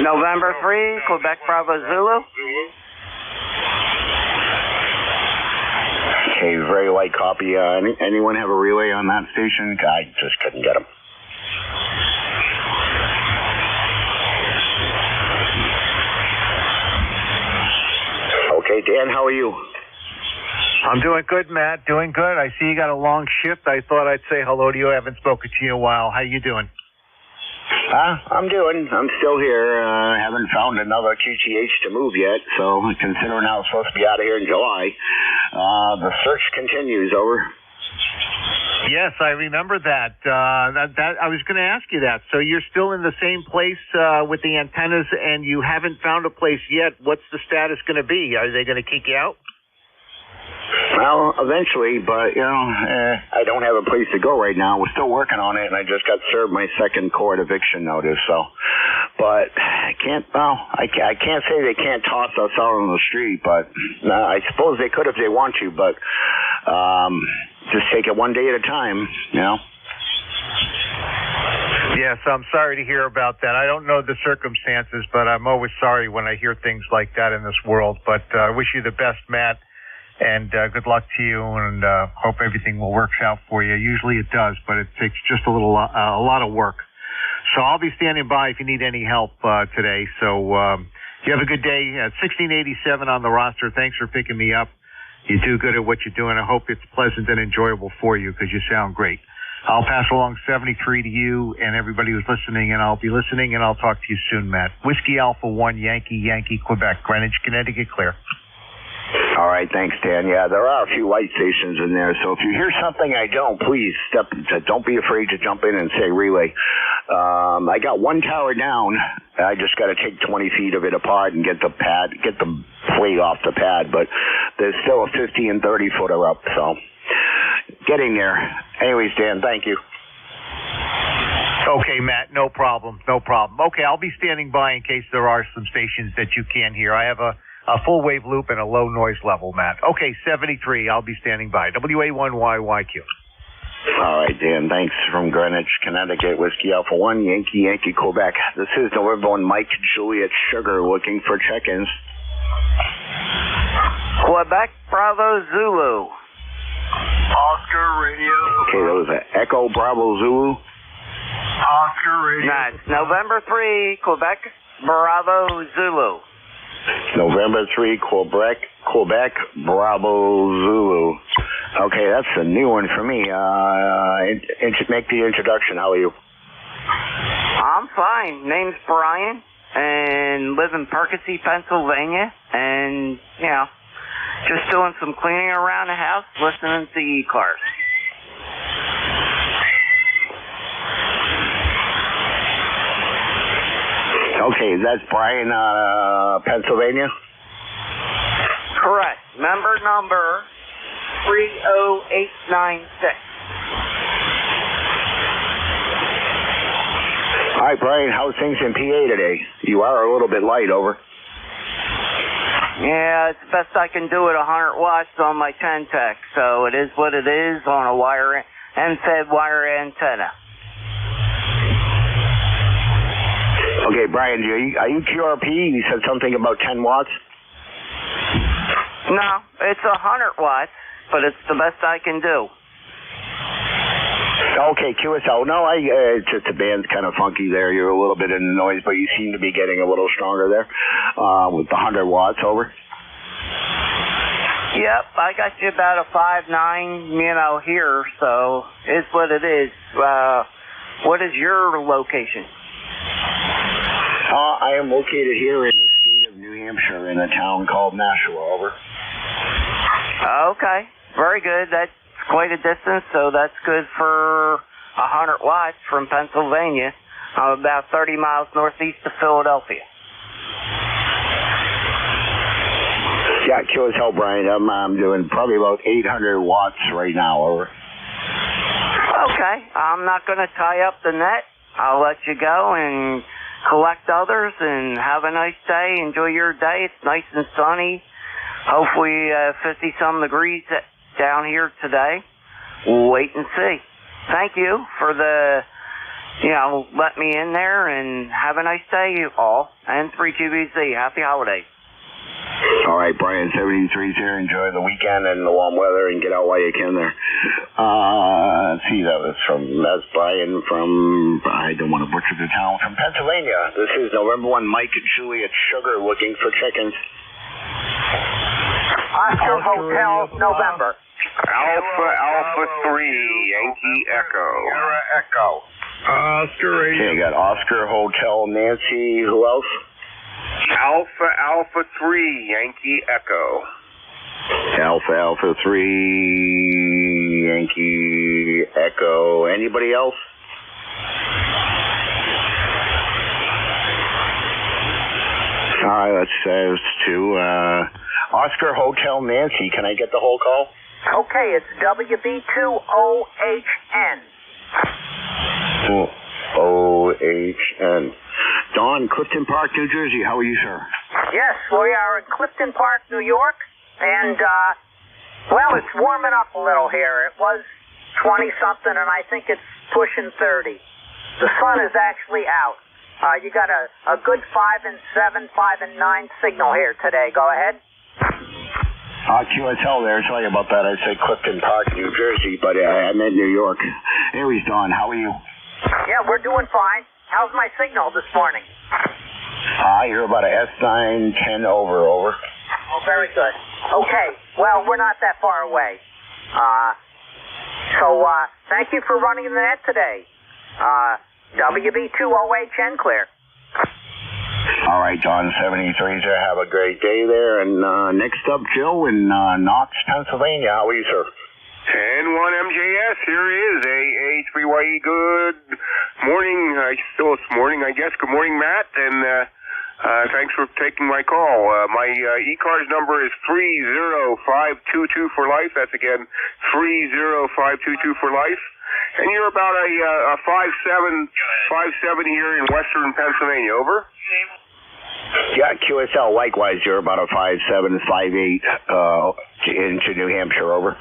November 3, Quebec Bravo Zulu. Okay, very light copy. Anyone have a relay on that station? I just couldn't get them. Okay, Hey, Dan, how are you? I'm doing good, Matt. Doing good. I see you got a long shift. I thought I'd say hello to you. I haven't spoken to you in a while. How you doing? I'm still here. Haven't found another QTH to move yet, so considering I was supposed to be out of here in July, the search continues. Over. Yes, I remember that. That I was going to ask you that. So you're still in the same place with the antennas, and you haven't found a place yet. What's the status going to be? Are they going to kick you out? Well, eventually, but, I don't have a place to go right now. We're still working on it, and I just got served my second court eviction notice, so. But I can't say they can't toss us out on the street, but I suppose they could if they want to, but just take it one day at a time, Yes, I'm sorry to hear about that. I don't know the circumstances, but I'm always sorry when I hear things like that in this world. But I wish you the best, Matt. And good luck to you, and hope everything will work out for you. Usually it does, but it takes just a lot of work. So I'll be standing by if you need any help today. So you have a good day. 1687 on the roster. Thanks for picking me up. You do good at what you're doing. I hope it's pleasant and enjoyable for you because you sound great. I'll pass along 73 to you and everybody who's listening, and I'll be listening, and I'll talk to you soon, Matt. Whiskey Alpha 1, Yankee, Quebec, Greenwich, Connecticut, clear. All right, thanks, Dan. Yeah, there are a few light stations in there, so if you hear something I don't, please don't be afraid to jump in and say relay. I got one tower down. I just got to take 20 feet of it apart and get the plate off the pad, but there's still a 50 and 30 footer up, so getting there. Anyways, Dan, thank you. Okay, Matt, no problem. Okay, I'll be standing by in case there are some stations that you can't hear. I have a full wave loop and a low noise level, Matt. Okay, 73. I'll be standing by. WA1YYQ. All right, Dan. Thanks from Greenwich, Connecticut. Whiskey Alpha 1, Yankee, Quebec. This is November 1, Mike, Juliet, Sugar, looking for check-ins. Quebec, Bravo, Zulu. Oscar Radio. Okay, that was an Echo, Bravo, Zulu. Oscar Radio. Nice. November 3, Quebec, Bravo, Zulu. November 3, Quebec, Bravo, Zulu. Okay, that's a new one for me. Make the introduction. How are you? I'm fine. Name's Brian, and live in Percy, Pennsylvania, and, just doing some cleaning around the house, listening to ECARS. Okay, that's Brian, Pennsylvania? Correct. Member number 30896. All right, Brian, how's things in PA today? You are a little bit light, over. Yeah, it's best I can do it 100 watts on my 10-tech, so it is what it is on a wire, end-fed wire antenna. Okay, Brian, are you QRP? You said something about 10 watts? No, it's 100 watts, but it's the best I can do. Okay, QSL. No, it's just the band's kind of funky there. You're a little bit in the noise, but you seem to be getting a little stronger there with the 100 watts, over. Yep, I got you about a 5.9, here, so it's what it is. What is your location? I am located here in the state of New Hampshire in a town called Nashua, over. Okay, very good. That's quite a distance, so that's good for 100 watts from Pennsylvania. I'm about 30 miles northeast of Philadelphia. Yeah, QSL, Brian. I'm doing probably about 800 watts right now, over. Okay, I'm not going to tie up the net. I'll let you go and collect others and have a nice day. Enjoy your day. It's nice and sunny. Hopefully 50-some degrees down here today. We'll wait and see. Thank you for let me in there, and have a nice day, you all. And 3GBZ. Happy holidays. All right, Brian, 73's here. Enjoy the weekend and the warm weather and get out while you can there. Let's see, that's Brian from, I don't want to butcher the town, from Pennsylvania. This is November 1, Mike, Juliet, Sugar, looking for chickens. Oscar Hotel, November. Alpha 3, Yankee Echo. Sierra Echo. Oscar 8. Okay, you got Oscar Hotel Nancy. Who else? Alpha 3, Yankee Echo. Alpha 3 Yankee Echo. Anybody else? All right, let's say it's 2. Oscar Hotel Nancy. Can I get the whole call? Okay, it's WB2OHN. OHN. Don, Clifton Park, New Jersey. How are you, sir? Yes, we are in Clifton Park, New York, and, well, it's warming up a little here. It was 20-something, and I think it's pushing 30. The sun is actually out. You got a good 5 and 7, 5 and 9 signal here today. Go ahead. QSL there. Sorry about that. I said Clifton Park, New Jersey, but I meant New York. Anyways, Don, how are you? Yeah, we're doing fine. How's my signal this morning? You're about a S9, 10 over. Oh, very good. Okay, well, we're not that far away. So thank you for running the net today. WB2OHN clear. All right, John, 73, sir. Have a great day there. And next up, Joe in Knox, Pennsylvania. How are you, sir? N1MJS, here is AA3YE. Good morning. Still it's morning, I guess. Good morning, Matt, and thanks for taking my call. My ECARS number is 30522 for life. That's again 30522 for life. And you're about a 5'7" here in western Pennsylvania. Over. Yeah, QSL. Likewise, you're about a 5'7", 5'8" into New Hampshire. Over.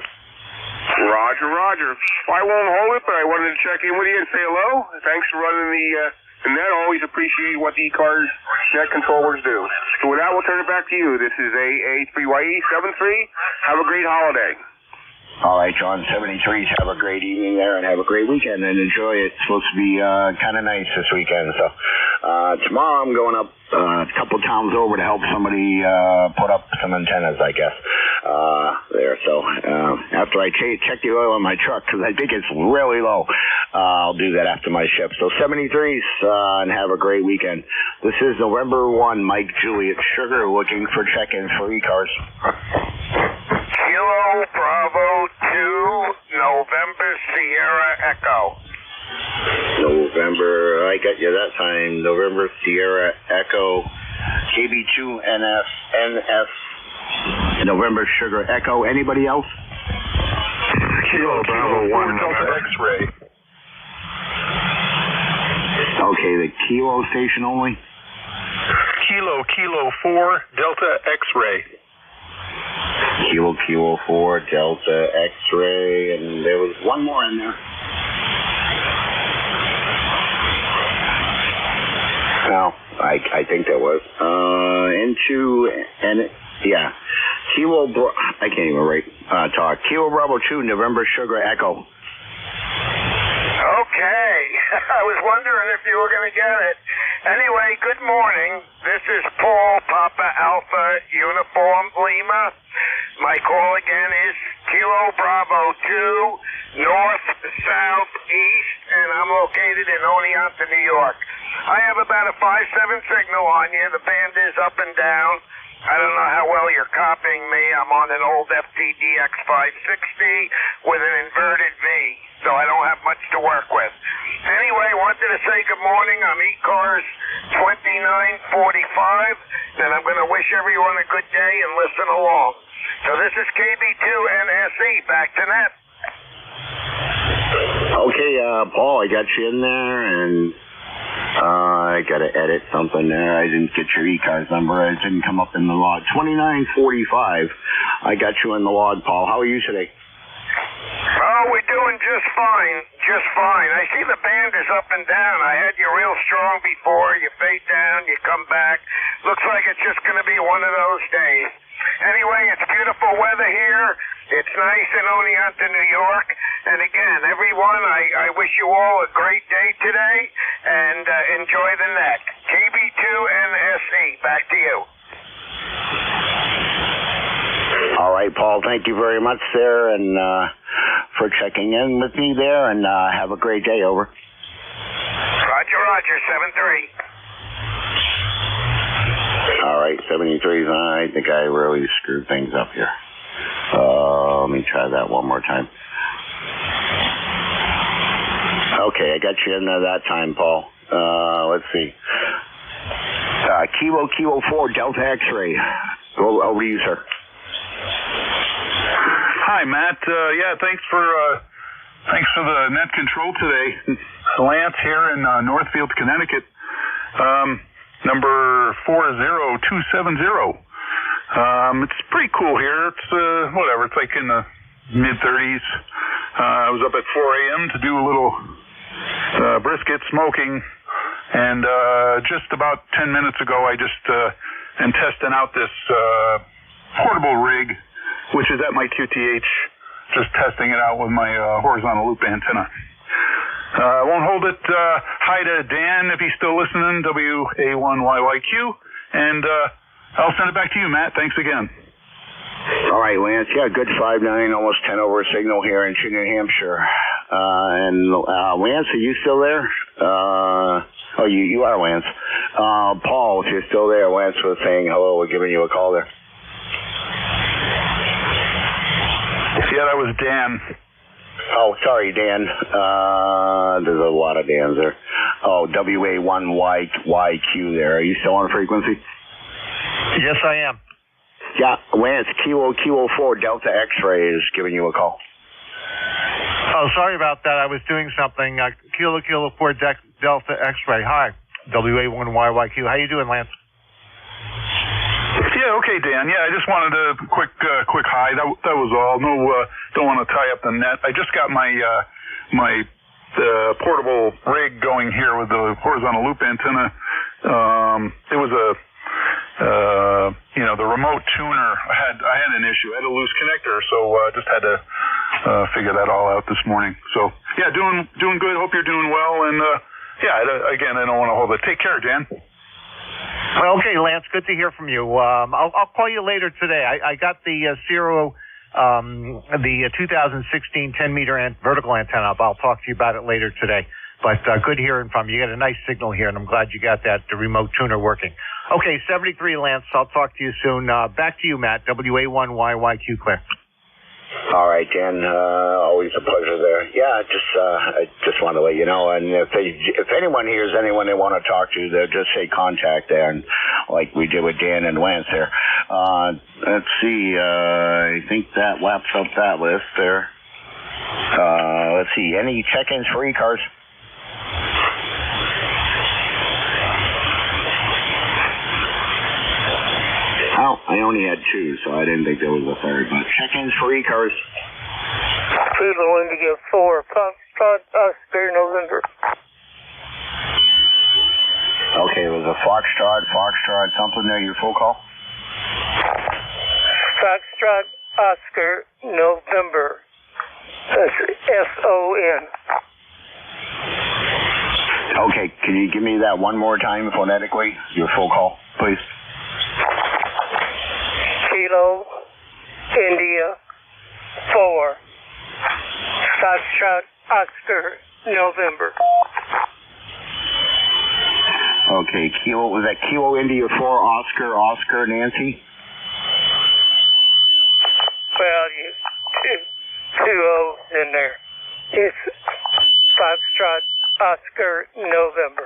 Roger. I won't hold it, but I wanted to check in with you and say hello. Thanks for running the net. Always appreciate what the ECARS net controllers do. So with that, we'll turn it back to you. This is AA3YE73. Have a great holiday. All right, John, 73s. Have a great evening there and have a great weekend and enjoy it. It's supposed to be kind of nice this weekend. So tomorrow I'm going up a couple towns over to help somebody put up some antennas, I guess, there. So after I check the oil on my truck, because I think it's really low, I'll do that after my shift. So 73s and have a great weekend. This is November 1, Mike Juliet Sugar looking for check-ins for ECARS. Kilo Bravo 2, November Sierra Echo. November, I got you that time. November Sierra Echo, KB2NF, November Sugar Echo. Anybody else? Kilo Bravo 1, Delta X-Ray. Okay, the Kilo station only? Kilo 4, Delta X-Ray. Kilo 4, Delta X-Ray, and there was one more in there. No, I think there was. I can't even talk. Kilo Bravo 2, November Sugar Echo. Okay, I was wondering if you were going to get it. Anyway, good morning. This is Paul, Papa Alpha Uniform Lima. My call again is Kilo Bravo 2, North, South, East, and I'm located in Oneonta, New York. I have about a 5-7 signal on you. The band is up and down. I don't know how well you're copying me. I'm on an old FTDX 560 with an inverted V, so I don't have much to work with. Anyway, wanted to say good morning. I'm ECARS 2945, and I'm going to wish everyone a good day and listen along. So this is KB2NSE. Back to net. Okay, Paul, I got you in there, and I got to edit something there. I didn't get your ECARS number. It didn't come up in the log. 2945. I got you in the log, Paul. How are you today? Oh, we're doing just fine. Just fine. I see the band is up and down. I had you real strong before. You fade down, you come back. Looks like it's just going to be one of those days. Anyway, it's beautiful weather here. It's nice in Oneonta, New York. And again, everyone, I wish you all a great day today and enjoy the net. KB2NSE, back to you. All right, Paul. Thank you very much there, and for checking in with me there, and have a great day. Over. Roger, 7-3. All right, 73. I think I really screwed things up here. Let me try that one more time. Okay, I got you in there that time, Paul. Let's see. Kilo 4 Delta X-ray. Over to you, sir. Hi, Matt. Thanks for the net control today. Lance here in Northfield, Connecticut. Number 40270. It's pretty cool here. It's whatever. It's like in the mid-30s. I was up at 4 a.m. to do a little brisket smoking, and just about 10 minutes ago, I just am testing out this portable rig, which is at my QTH. Just testing it out with my horizontal loop antenna. I won't hold it. Hi to Dan, if he's still listening, WA1YYQ, and I'll send it back to you, Matt. Thanks again. All right, Lance. Yeah, good 5-9, almost 10 over signal here in New Hampshire. And Lance, are you still there? You are, Lance. Paul, if you're still there, Lance was saying hello. We're giving you a call there. Yeah, that was Dan. Oh, sorry, Dan. There's a lot of Dans there. Oh, WA1YQ there. Are you still on frequency? Yes, I am. Yeah, Lance, Kilo 4 Delta X-ray is giving you a call. Oh, sorry about that. I was doing something. Kilo 4 Delta X-ray. Hi, WA1YYQ. How you doing, Lance? Yeah, okay, Dan. Yeah, I just wanted a quick hi. That was all. No, don't want to tie up the net. I just got my portable rig going here with the horizontal loop antenna. It was the remote tuner. I had an issue. I had a loose connector, so just had to figure that all out this morning. So yeah, doing good. Hope you're doing well. And again, I don't want to hold it. Take care, Dan. Well, okay, Lance, good to hear from you. I'll call you later today. I got the the 2016 10-meter vertical antenna up. I'll talk to you about it later today. But good hearing from you. You got a nice signal here, and I'm glad you got the remote tuner working. Okay, 73, Lance. I'll talk to you soon. Back to you, Matt. WA1YYQ, clear. All right, Dan. Always a pleasure there. Yeah, I just want to let you know. And if anyone hears anyone they want to talk to, they'll just say contact there, and like we did with Dan and Lance there. Let's see. I think that laps up that list there. Let's see. Any check-ins for ECARS? Oh, I only had 2, so I didn't think there was a third. But check-ins for ECARS. Kilo India 4, Foxtrot, Oscar, November. Okay, it was a Foxtrot, something there, your full call? Foxtrot, Oscar, November. That's SON. Okay, can you give me that one more time phonetically, your full call, please? Kilo India 4, Foxtrot, Oscar, November. Okay, was that Kilo India 4, Oscar, Nancy? Well, two O's in there. It's Foxtrot, Oscar, November.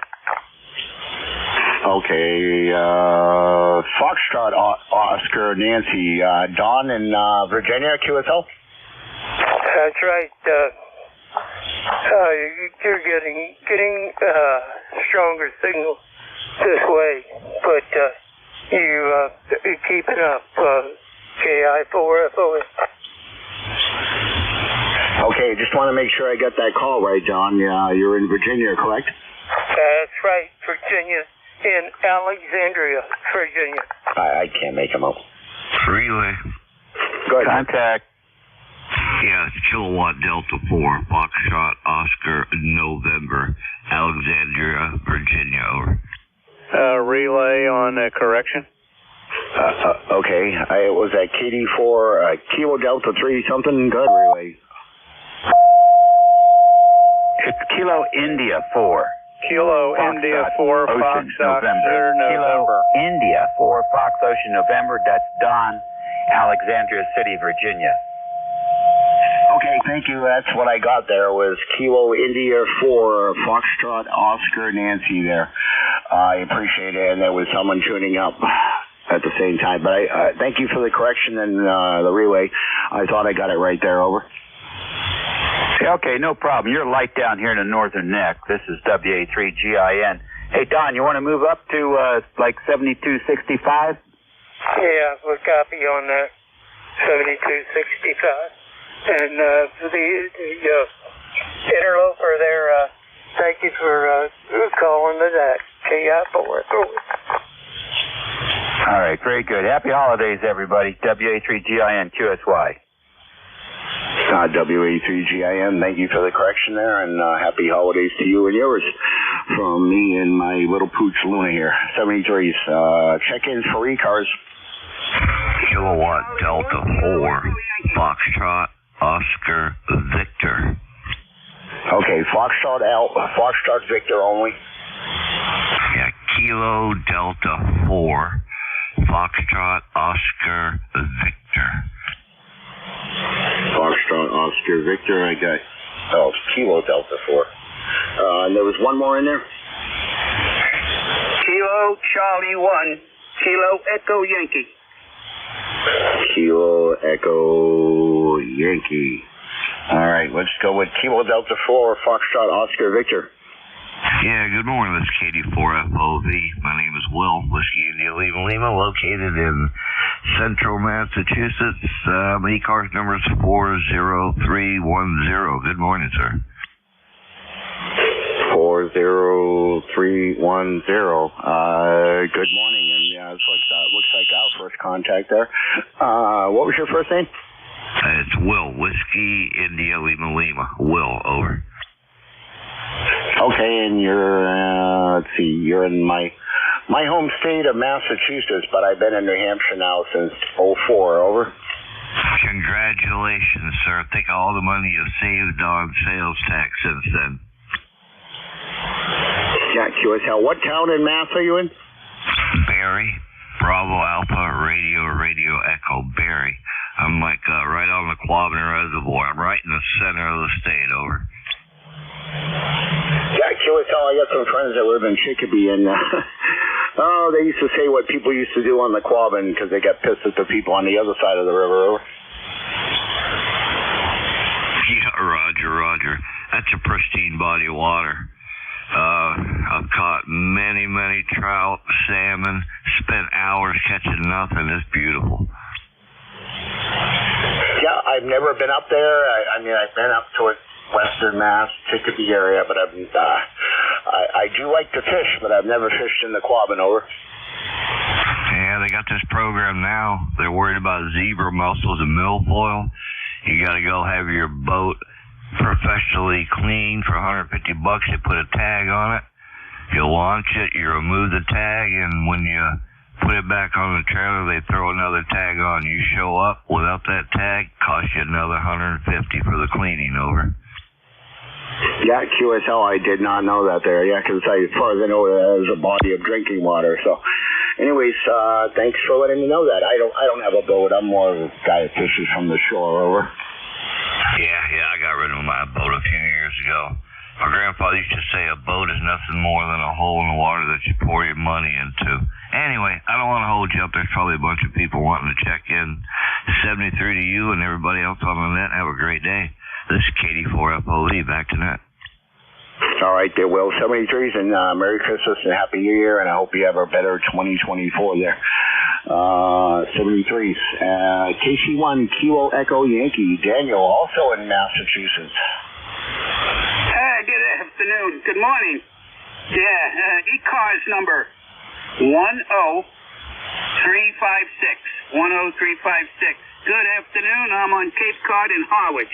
Okay, Foxtrot, Oscar, Nancy, Dawn in Virginia, QSL? That's right. You're getting stronger signal this way, but you're keeping up. KI4FON. Okay, just want to make sure I got that call right, John. You're in Virginia, correct? That's right, Virginia. In Alexandria, Virginia. I can't make them up. Relay. Good. Contact. Yeah, it's Kilowatt Delta 4, Foxtrot, Oscar, November, Alexandria, Virginia, over. Relay on correction. Okay. It was at KD4, Kilo Delta 3 something. Good relay. It's Kilo India 4. Kilo India 4, Fox Oscar November. Kilo India 4, Fox Ocean November. That's Don, Alexandria City, Virginia. Okay, thank you. That's what I got there was Kilo India 4, Foxtrot Oscar Nancy there. I appreciate it, and there was someone tuning up at the same time. But I thank you for the correction and the relay. I thought I got it right there, over. Okay, no problem. You're light down here in the northern neck. This is WA3GIN. Hey, Don, you want to move up to like 7265? Yeah, we'll copy on that. 7265. And the interloper there, thank you for calling the DAC. KI4. All right, very good. Happy holidays, everybody. WA3GIN QSY. WA3GIN, thank you for the correction there, and happy holidays to you and yours from me and my little pooch Luna here. 73s. Check-ins for ECARS. Kilowatt Delta 4, Foxtrot Oscar Victor. Okay, Foxtrot Victor only. Yeah, Kilo Delta 4, Foxtrot Oscar Victor. Foxtrot Oscar Victor, I got. Oh, it's Kilo Delta 4. And there was one more in there? Kilo Charlie 1, Kilo Echo Yankee. Kilo Echo Yankee. All right, let's go with Kilo Delta 4, Foxtrot Oscar Victor. Yeah, good morning. This is KD4FOV. My name is Will, Whiskey India Lima, located in central Massachusetts. My ECARS number is 40310. Good morning, sir. 40310. Good morning, and yeah, it looks like our first contact there. What was your first name? It's Will, Whiskey India Lima. Will, over. Okay, and you're, let's see, you're in my home state of Massachusetts, but I've been in New Hampshire now since 04, over. Congratulations, sir. Think of all the money you've saved on sales tax since then. Yeah, QSL. What town in Mass are you in? Barry, Bravo Alpha, Radio Echo, Barry. I'm like right on the Quabbin Reservoir. I'm right in the center of the state, over. Yeah, QSL, I got some friends that live in Chicopee, and they used to say what people used to do on the Quabbin because they got pissed at the people on the other side of the river, over. Yeah, Roger. That's a pristine body of water. I've caught many trout, salmon, spent hours catching nothing. It's beautiful. Yeah, I've never been up there. I mean, I've been up to it, Western Mass, Chicopee area, but I do like to fish, but I've never fished in the Quabbin, over. Yeah, they got this program now. They're worried about zebra mussels and milfoil. You got to go have your boat professionally cleaned for $150. You put a tag on it. You launch it, you remove the tag, and when you put it back on the trailer, they throw another tag on. You show up without that tag, cost you another $150 for the cleaning, over. Yeah, QSL, I did not know that there. Yeah, because as far as I know, there's a body of drinking water. So, anyways, thanks for letting me know that. I don't have a boat. I'm more of a guy that fishes from the shore, over. Yeah, I got rid of my boat a few years ago. My grandfather used to say a boat is nothing more than a hole in the water that you pour your money into. Anyway, I don't want to hold you up. There's probably a bunch of people wanting to check in. 73 to you and everybody else on the net. Have a great day. This is KD4FOV. Back to net. All right, there, Will. 73s, and Merry Christmas and Happy New Year, and I hope you have a better 2024 there. 73s. KC1, Kilo Echo Yankee. Daniel, also in Massachusetts. Good afternoon. Good morning. Yeah, ECARS number 10356. 10356. Good afternoon. I'm on Cape Cod in Harwich.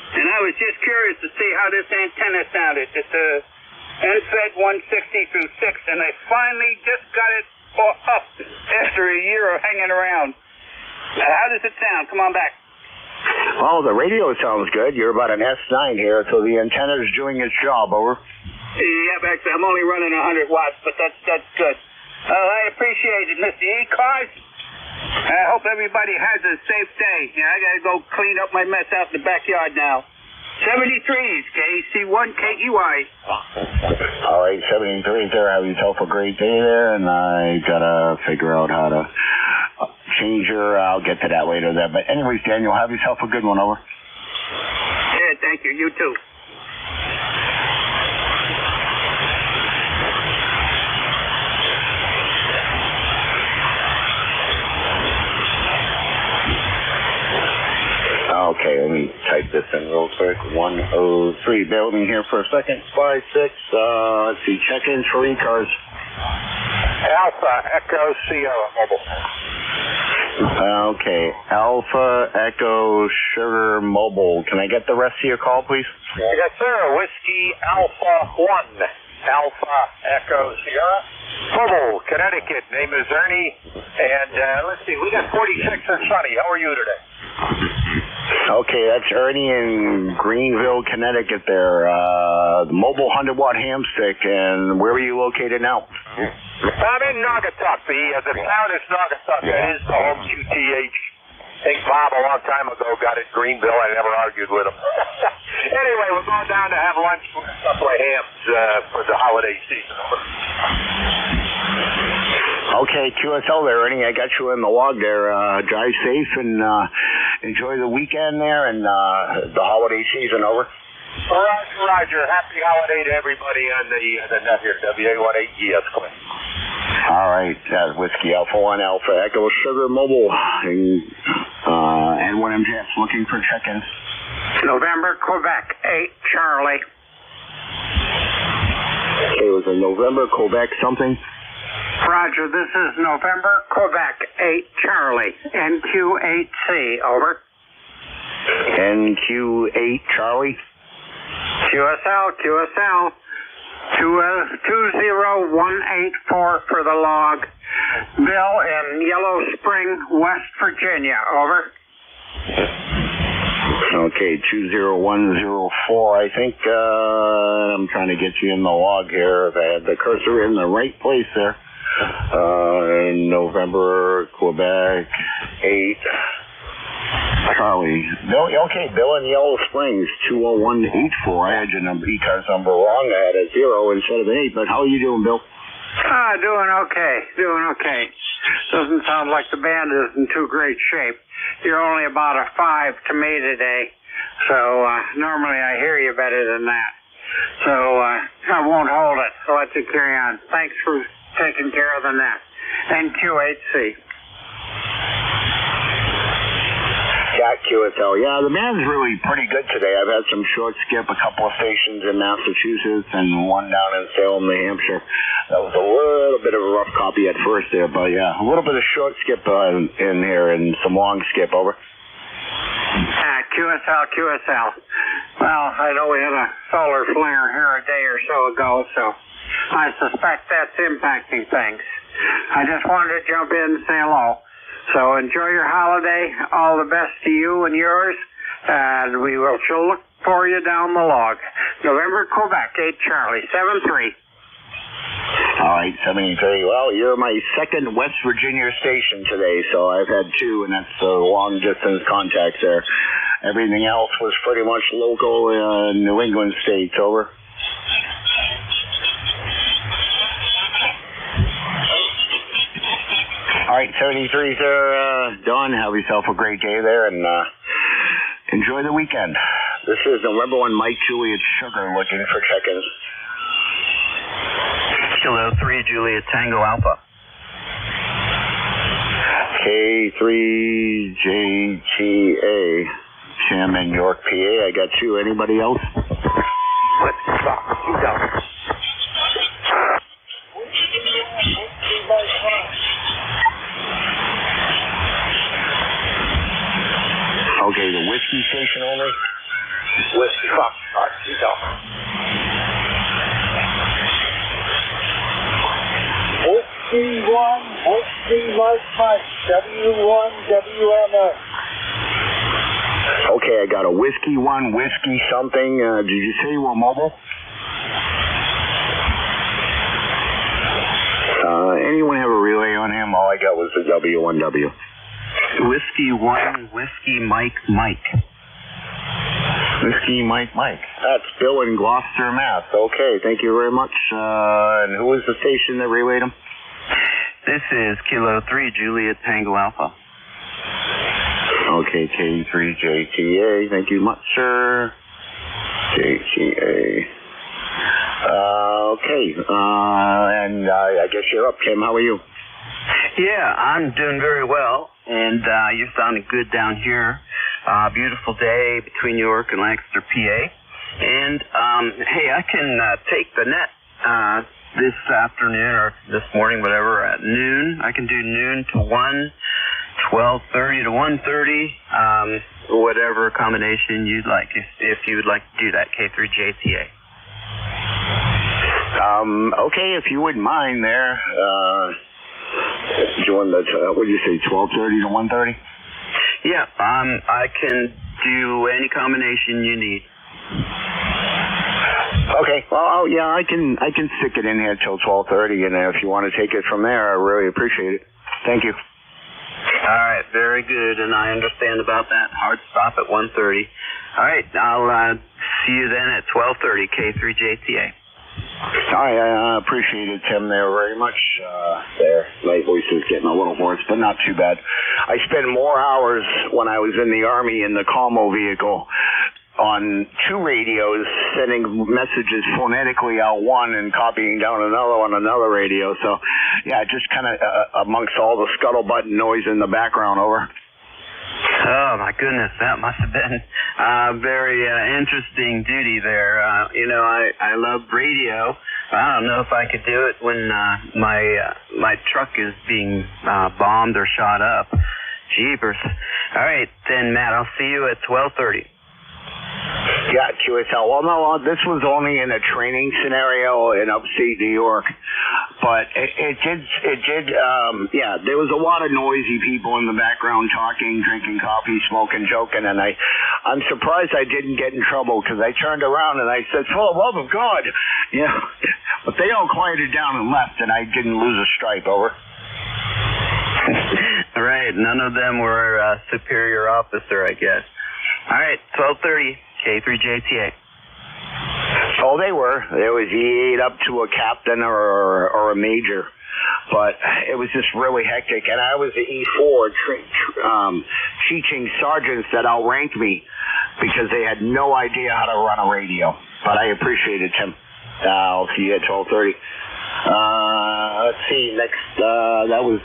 And I was just curious to see how this antenna sounded. It's a NFED 160 through 6, and I finally just got it up after a year of hanging around. How does it sound? Come on back. Well, the radio sounds good. You're about an S9 here, so the antenna's doing its job. Over. Yeah, actually, I'm only running 100 watts, but that's good. I appreciate it, Mr. ECARS. I hope everybody has a safe day. Yeah, I gotta go clean up my mess out in the backyard now. 73s, KC1KEY. All right, 73 there. Have yourself a great day there, and I gotta figure out how to change your. I'll get to that later there. But anyways, Daniel, have yourself a good one. Over. Yeah, thank you. You too. Okay, let me type this in real quick. 103. Bear with me here for a second. 56. Let's see. Check-ins for ECARS. Alpha Echo Sierra Mobile. Okay. Alpha Echo Sugar Mobile. Can I get the rest of your call, please? Yes, sir. Whiskey Alpha 1. Alpha Echo Sierra Mobile, Connecticut. Name is Ernie. And let's see. We got 46 and sunny. How are you today? Okay, that's Ernie in Greenville, Connecticut there. The mobile 100-watt ham stick, and where are you located now? I'm in Naugatuck. The town is Naugatuck. That is the home QTH. I think Bob a long time ago got it Greenville. I never argued with him. Anyway, we're going down to have lunch with a couple of hams for the holiday season. Okay, QSL there, Ernie. I got you in the log there. Drive safe and enjoy the weekend there and the holiday season. Over. Roger. Happy holiday to everybody on the net here. WA18ES Clint. All right, Whiskey Alpha 1 Alpha Echo Sugar Mobile and N1MJS looking for check-ins. November, Quebec, 8 Charlie. Okay, it was a November, Quebec something? Roger, this is November, Quebec, 8 Charlie, NQ8C, over. NQ8 Charlie? QSL, 20184 for the log. Bill in Yellow Spring, West Virginia, over. Okay, 20104. I think I'm trying to get you in the log here. If I had the cursor in the right place there. November, Quebec, 8. Charlie. Bill, okay, Bill in Yellow Springs, 20184. I had your number, ECARS number wrong. I had a 0 instead of an 8, but how are you doing, Bill? Doing okay. Doesn't sound like the band is in too great shape. You're only about a 5 to me today, so normally I hear you better than that. So I won't hold it. I'll let you carry on. Thanks for taking care of the net. NQ8C. Got QSL. Yeah, the band's really pretty good today. I've had some short skip, a couple of stations in Massachusetts and one down in Salem, New Hampshire. That was a little bit of a rough copy at first there, but yeah, a little bit of short skip in here and some long skip. Over. QSL. Well, I know we had a solar flare here a day or so ago, so I suspect that's impacting things. I just wanted to jump in and say hello. So enjoy your holiday. All the best to you and yours. And we will sure look for you down the log. November, Quebec, 8 Charlie, 73. All right, 73. Well, you're my second West Virginia station today, so I've had 2, and that's the long-distance contacts there. Everything else was pretty much local New England states. Over. All right, 73 there, Don. Have yourself a great day there, and enjoy the weekend. This is November 1 Mike Juliet Sugar looking for check-ins. Kilo 3 Juliet Tango Alpha. K3JTA. Jim in York, PA. I got you. Anybody else? Let's stop. You go. Okay, the whiskey station only? Whiskey. Fuck. All right, you go. Whiskey 1, Whiskey Mike Mike, W1WMS. Okay, I got a Whiskey 1, Whiskey something. Did you say you were mobile? Anyone have a relay on him? All I got was the W1W. Whiskey 1, Whiskey Mike Mike. Whiskey Mike Mike. That's Bill in Gloucester, Mass. Okay, thank you very much. And who was the station that relayed him? This is Kilo 3, Juliet Tango Alpha. Okay, K3JTA. Thank you much, sir. JTA. Okay, and I guess you're up, Tim. How are you? Yeah, I'm doing very well, and you're sounding good down here. Beautiful day between York and Lancaster, PA. And, hey, I can take the net this afternoon or this morning, whatever, at noon. I can do noon to 1, 12:30 to 1:30, whatever combination you'd like, if you would like to do that, K3JTA. Okay, if you wouldn't mind there, join the, what did you say, 12:30 to 1:30? Yeah, I can do any combination you need. Okay, well, yeah, I can stick it in here till 12:30, and if you want to take it from there, I really appreciate it. Thank you. All right, very good, and I understand about that. Hard stop at 1:30. All right, I'll see you then at 12:30, K3JTA. All right, I appreciate it, Tim, there very much. There, my voice is getting a little hoarse, but not too bad. I spent more hours when I was in the Army in the Calmo vehicle on 2 radios, sending messages phonetically out one and copying down another on another radio. So, yeah, just kind of amongst all the scuttlebutt noise in the background, over. Oh, my goodness, that must have been very interesting duty there. I love radio. I don't know if I could do it when my truck is being bombed or shot up. Jeepers. All right, then, Matt, I'll see you at 12:30. Yeah, QSL. Well, no, this was only in a training scenario in upstate New York, but it did, yeah, there was a lot of noisy people in the background talking, drinking coffee, smoking, joking, and I'm surprised I didn't get in trouble because I turned around and I said, for the love of God, but they all quieted down and left, and I didn't lose a stripe, over. Right, none of them were a superior officer, I guess. All right, 12:30, K3JTA. Oh, they were. There was E8 up to a captain or a major, but it was just really hectic. And I was the E4 teaching sergeants that outranked me because they had no idea how to run a radio. But I appreciate it, Tim. I'll see you at 12:30. Let's see. Next, that was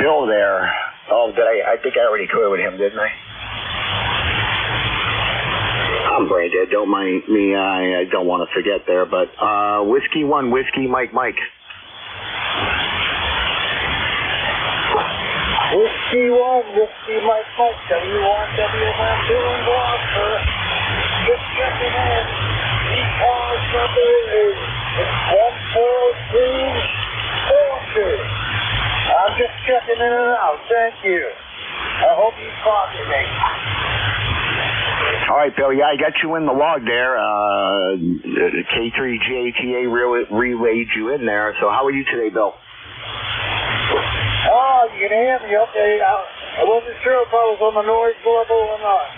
Bill there. Oh, I think I already cleared with him, didn't I? I'm brain dead. Don't mind me. I don't want to forget there. But Whiskey 1, Whiskey Mike Mike. Whiskey 1, Whiskey Mike Mike, W1WM doing Gloucester. Just checking in. ECARS number is 14242. I'm just checking in and out. Thank you. I hope you copy me. All right, Bill. Yeah, I got you in the log there. K3JTA relayed you in there. So how are you today, Bill? Oh, you can hear me. Okay. I wasn't sure if I was on the noise level or not.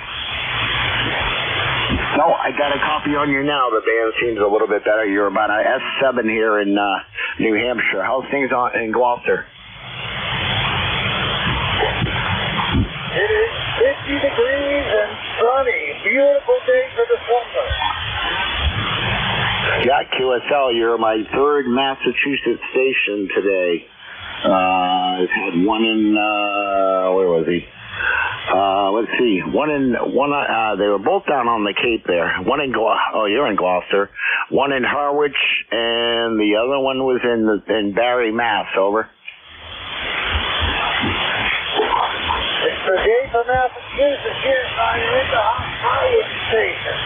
No, I got a copy on you now. The band seems a little bit better. You're about an S7 here in New Hampshire. How's things in Gloucester? It is 50 degrees and sunny. Beautiful day for December. Yeah, QSL, you're my 3rd Massachusetts station today. I've had one in, where was he? Let's see, they were both down on the Cape there. One in you're in Gloucester. One in Harwich, and the other one was in Barry, Mass, over. It's the day for Massachusetts here, I'm in the Harwich station.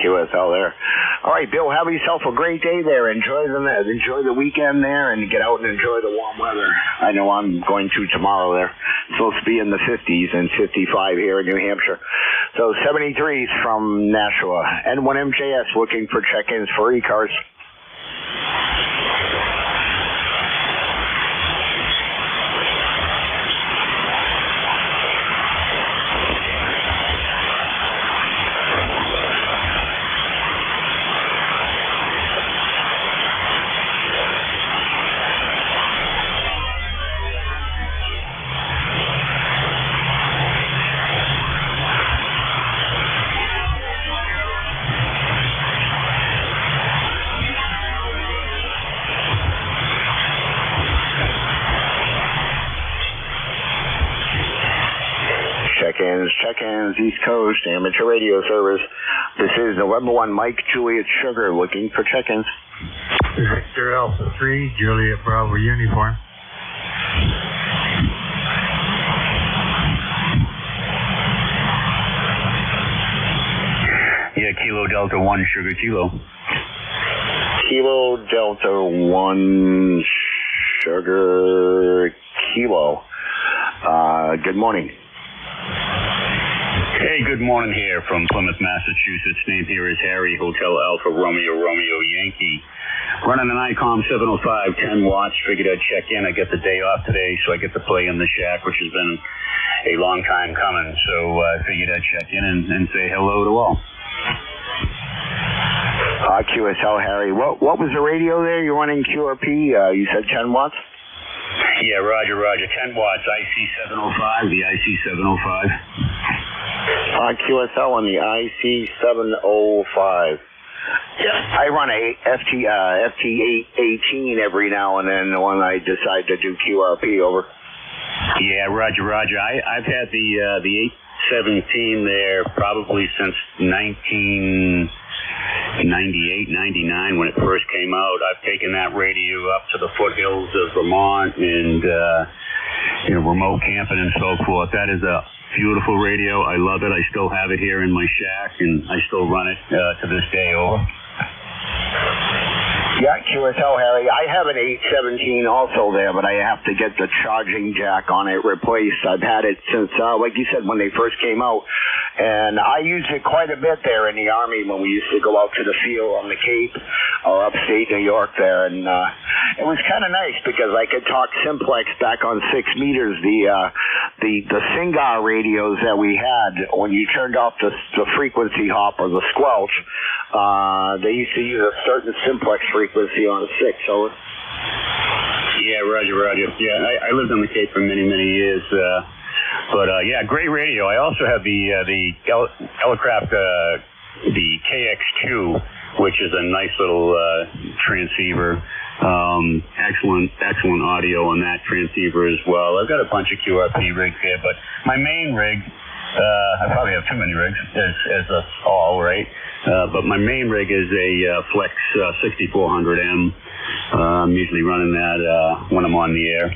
QSL there. All right, Bill, have yourself a great day there. Enjoy the weekend there and get out and enjoy the warm weather. I know I'm going to tomorrow there. It's supposed to be in the 50s and 55 here in New Hampshire. So 73s from Nashua. N1MJS looking for check-ins for ECARS. Check-ins, East Coast, amateur radio service. This is November 1, Mike Juliet Sugar, looking for check-ins. Victor Alpha 3, Juliet Bravo Uniform. Yeah, Kilo Delta 1, Sugar Kilo. Kilo Delta 1, Sugar Kilo. Good morning. Hey, good morning here from Plymouth, Massachusetts. Name here is Harry, Hotel Alpha Romeo Yankee. Running an ICOM 705, 10 watts. Figured I'd check in. I get the day off today, so I get to play in the shack, which has been a long time coming. So I figured I'd check in and say hello to all. QSL, Harry. What was the radio there? You're running QRP. You said 10 watts? Yeah, roger. 10 watts. IC705, the IC705. QSL on the IC705. Yeah, I run a FT818 every now and then when I decide to do QRP, over. Yeah, roger. I've had the 817 there probably since 1998, 99 when it first came out. I've taken that radio up to the foothills of Vermont and remote camping and so forth. That is a beautiful radio. I love it. I still have it here in my shack, and I still run it to this day, over. Yeah, QSL, Harry. I have an 817 also there, but I have to get the charging jack on it replaced. I've had it since, like you said, when they first came out. And I used it quite a bit there in the Army when we used to go out to the field on the Cape or upstate New York there. And it was kind of nice because I could talk simplex back on 6 meters. The Singar radios that we had, when you turned off the frequency hop or the squelch, they used to use a certain simplex frequency on a 6. So. Yeah, roger. Yeah, I lived on the Cape for many years. But yeah, great radio. I also have the Elecraft, the KX2, which is a nice little transceiver. Excellent audio on that transceiver as well. I've got a bunch of QRP rigs here, but my main rig, I probably have too many rigs as us all, right? But my main rig is a Flex 6400M. I'm usually running that when I'm on the air.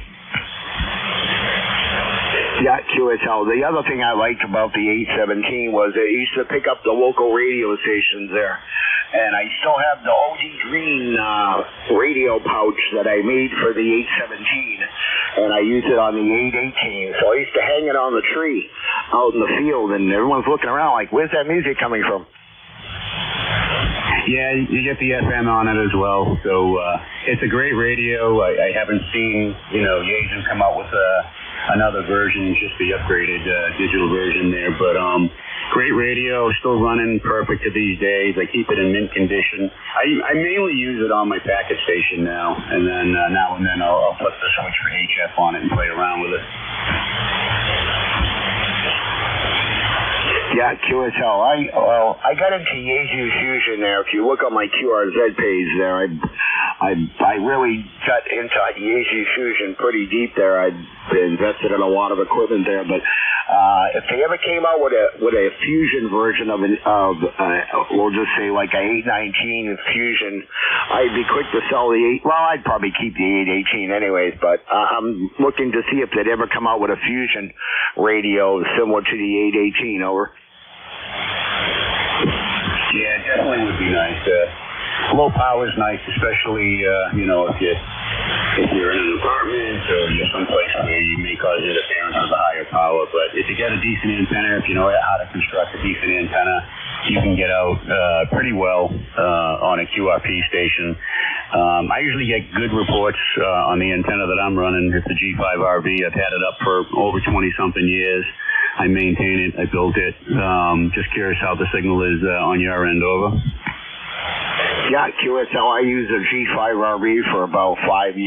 Yeah, QSL. The other thing I liked about the 817 was it used to pick up the local radio stations there. And I still have the OD Green radio pouch that I made for the 817. And I used it on the 818. So I used to hang it on the tree out in the field. And everyone's looking around like, where's that music coming from? Yeah, you get the FM on it as well. So it's a great radio. I haven't seen, Yaesu come out with another version, just the upgraded digital version there. But great radio, still running perfect to these days. I keep it in mint condition. I mainly use it on my packet station now, and then now and then I'll put the switch for HF on it and play around with it. Yeah, QSL. I got into Yaesu Fusion there. If you look on my QRZ page there, I really got into Yaesu Fusion pretty deep there. I invested in a lot of equipment there, but if they ever came out with a Fusion version of we'll just say like a 819 Fusion, I'd be quick to sell the 8. Well, I'd probably keep the 818 anyways, but I'm looking to see if they'd ever come out with a Fusion radio similar to the 818. Over. Yeah, definitely would be nice. Low power is nice, especially if you're in an apartment or you're someplace where you may cause interference with a higher power. But if you get a decent antenna, if you know how to construct a decent antenna, you can get out pretty well on a QRP station. I usually get good reports on the antenna that I'm running. It's a G5RV. I've had it up for over 20-something years. I maintain it. I built it. Just curious how the signal is on your end. Over. Yeah, QSL, I used a G5RV for about 5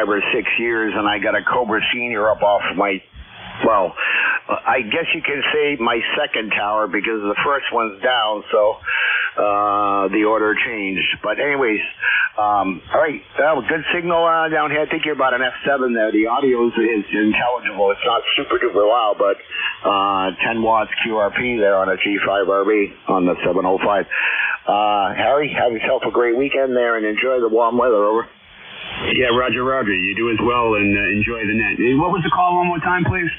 or 6 years, and I got a Cobra Senior up off my, I guess you can say my second tower because the first one's down, so the order changed. But anyways, all right, good signal down here. I think you're about an F7 there. The audio is intelligible. It's not super duper loud, but 10 watts QRP there on a G5RV on the 705. Harry, have yourself a great weekend there and enjoy the warm weather. Over. Yeah, Roger. You do as well, and enjoy the net. What was the call one more time, please?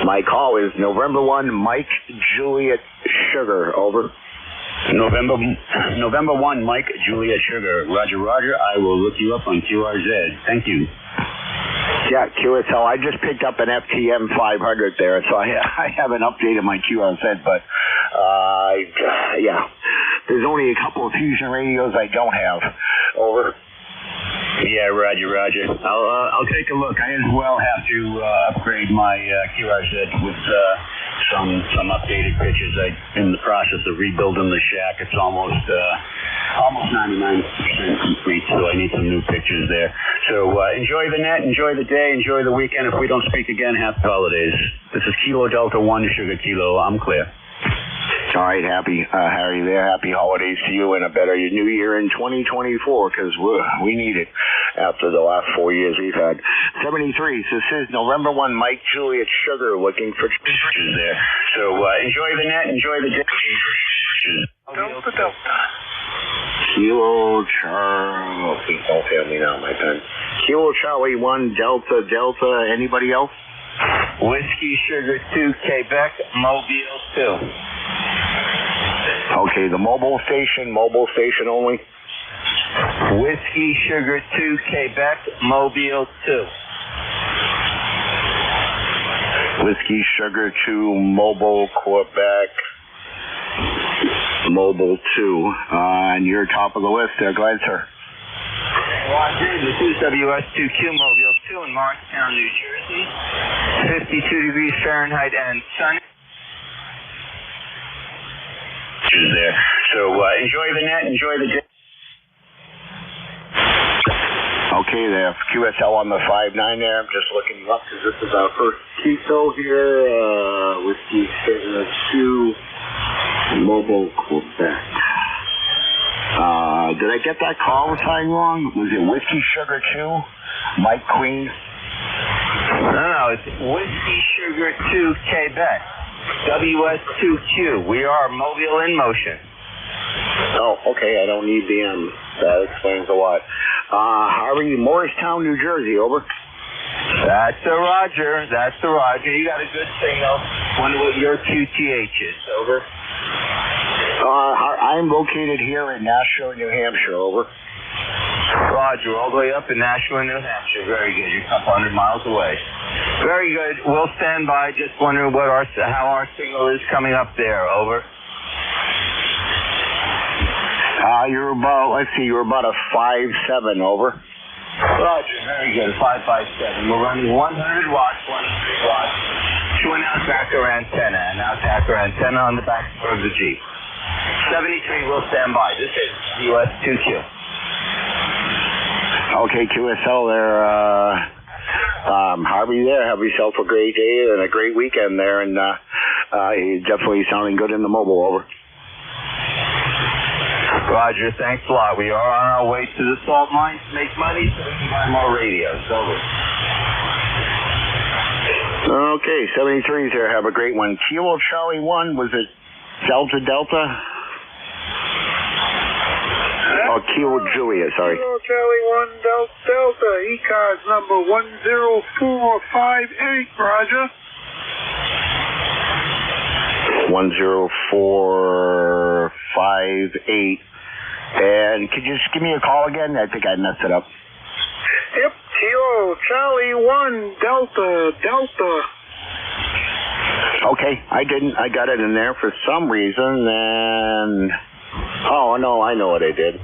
My call is November 1, Mike Juliet Sugar. Over. November 1, Mike Juliet Sugar. Roger. I will look you up on QRZ. Thank you. Yeah, QSL. I just picked up an FTM 500 there, so I haven't updated my QRZ, but there's only a couple of fusion radios I don't have. Over. Yeah, Roger. I'll take a look. I as well have to upgrade my QRZ with some updated pictures. I'm in the process of rebuilding the shack. It's almost 99% complete, so I need some new pictures there. So enjoy the net, enjoy the day, enjoy the weekend. If we don't speak again, happy holidays. This is Kilo Delta 1 Sugar Kilo. I'm clear. All right, Harry there. Happy holidays to you and a better new year in 2024 because we need it after the last 4 years we've had. 73, so this is November 1, Mike Juliet Sugar looking for pictures there. So enjoy the net, enjoy the day. Delta. Kilo Charlie. Oh, please don't fail me now, my pen. Kilo Charlie 1, Delta. Anybody else? Whiskey Sugar 2, Quebec, Mobile 2. Okay, the mobile station only. Whiskey Sugar 2, Quebec, Mobile 2. Whiskey Sugar 2, Mobile, Quebec, Mobile 2. And you're top of the list there. Go ahead, sir. Roger, this is WS2Q Mobile 2 in Morristown, New Jersey. 52 degrees Fahrenheit and sunny. There. So enjoy the net, enjoy the day. Okay, there. QSL on the 5-9 there. I'm just looking you up because this is our first QSO here. Whiskey Sugar 2, Mobile, Quebec. Did I get that call sign wrong? Was it Whiskey Sugar 2, Mike Queen? No, it's Whiskey Sugar 2, Quebec. WS2Q. We are Mobile in motion. Oh, okay. I don't need the M. That explains a lot. Harvey, Morristown, New Jersey. Over. That's a Roger. You got a good signal. Wonder what your QTH is. Over. I'm located here in Nashua, New Hampshire. Over. Roger, all the way up in Nashua, New Hampshire. Very good. You're a couple 100 miles away. Very good. We'll stand by. Just wondering how our signal is coming up there. Over. You're about a 5-7. Over. Roger, very good. 557. We're running 100 watts, 100 watts. 2-ounce backer antenna. And now backer antenna on the back of the Jeep. 73 will stand by. This is US2Q. Okay, QSL there. Harvey there. Have yourself a great day and a great weekend there. And you're definitely sounding good in the mobile. Over. Roger, thanks a lot. We are on our way to the salt mines to make money so we can buy more radios. Over. Okay, 73's there. Have a great one. Kilo Charlie 1, was it Delta? Oh, Kilo Julia, sorry. Kilo Charlie 1, Delta, ECARS number 10458, Roger. 10458. And could you just give me a call again? I think I messed it up. Yep, Kilo Charlie 1 Delta. Okay, I didn't. I got it in there for some reason, and oh no, I know what I did.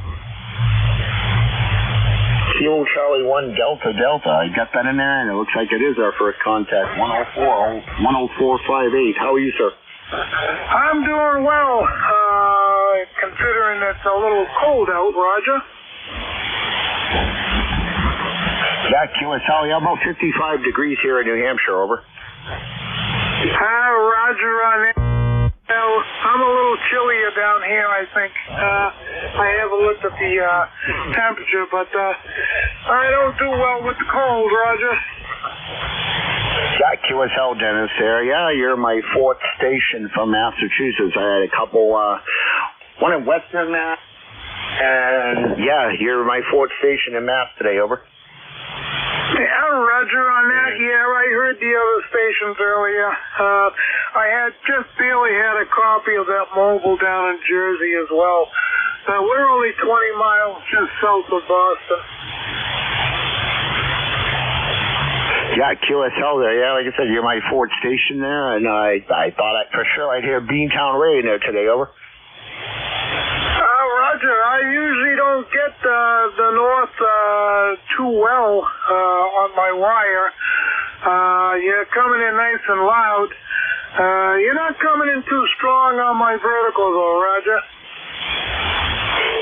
Kilo Charlie 1 Delta. I got that in there, and it looks like it is our first contact. 10458. How are you, sir? I'm doing well, considering it's a little cold out, Roger. Yeah, QSL, yeah, about 55 degrees here in New Hampshire, over. Roger on that. I'm a little chillier down here, I think. I haven't looked at the temperature, but I don't do well with the cold, Roger. Yeah, QSL, Dennis there. Yeah, you're my fourth station from Massachusetts. I had a couple, one in Western Mass, and yeah, you're my fourth station in Mass today, over. Yeah, Roger on that. Yeah, I heard the other stations earlier. I had just barely had a copy of that mobile down in Jersey as well. We're only 20 miles just south of Boston. Yeah, QSL there. Yeah, like I said, you're my fourth station there, and I thought for sure I'd hear Beantown Ray in there today, over. Roger, I usually don't get the north too well on my wire. You're coming in nice and loud. You're not coming in too strong on my vertical, though, Roger.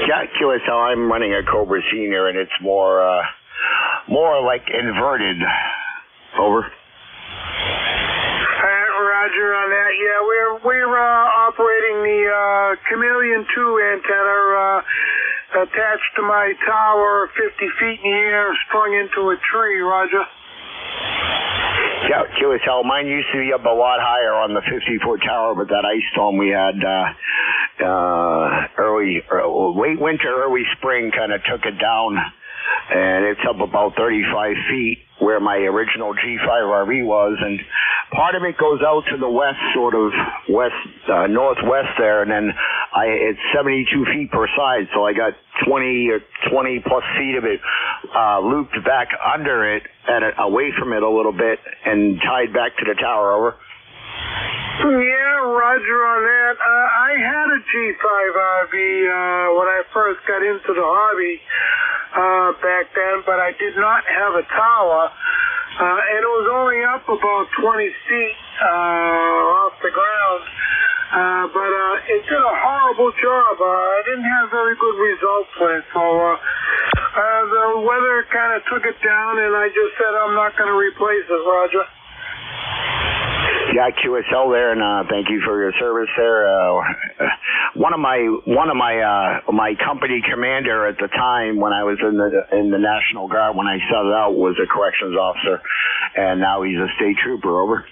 Yeah, QSL, I'm running a Cobra Senior, and it's more like inverted. Over. Roger on that. Yeah, we're operating the Chameleon 2 antenna attached to my tower 50 feet in the air, strung into a tree, Roger. Yeah, QSL, mine used to be up a lot higher on the 50-foot tower, but that ice storm we had late winter, early spring kind of took it down, and it's up about 35 feet where my original G5RV was, and part of it goes out to the west, sort of northwest there, and then it's 72 feet per side, so I got 20 plus feet of it looped back under it, away from it a little bit, and tied back to the tower, over. Yeah, Roger on that. I had a G5RV when I first got into the hobby back then, but I did not have a tower, and it was only up about 20 feet off the ground, but it did a horrible job. I didn't have very good results with it, so the weather kind of took it down, and I just said I'm not going to replace it, Roger. Yeah, QSL there, and thank you for your service there. One of my company commander at the time when I was in the National Guard when I started out was a corrections officer, and now he's a state trooper, over.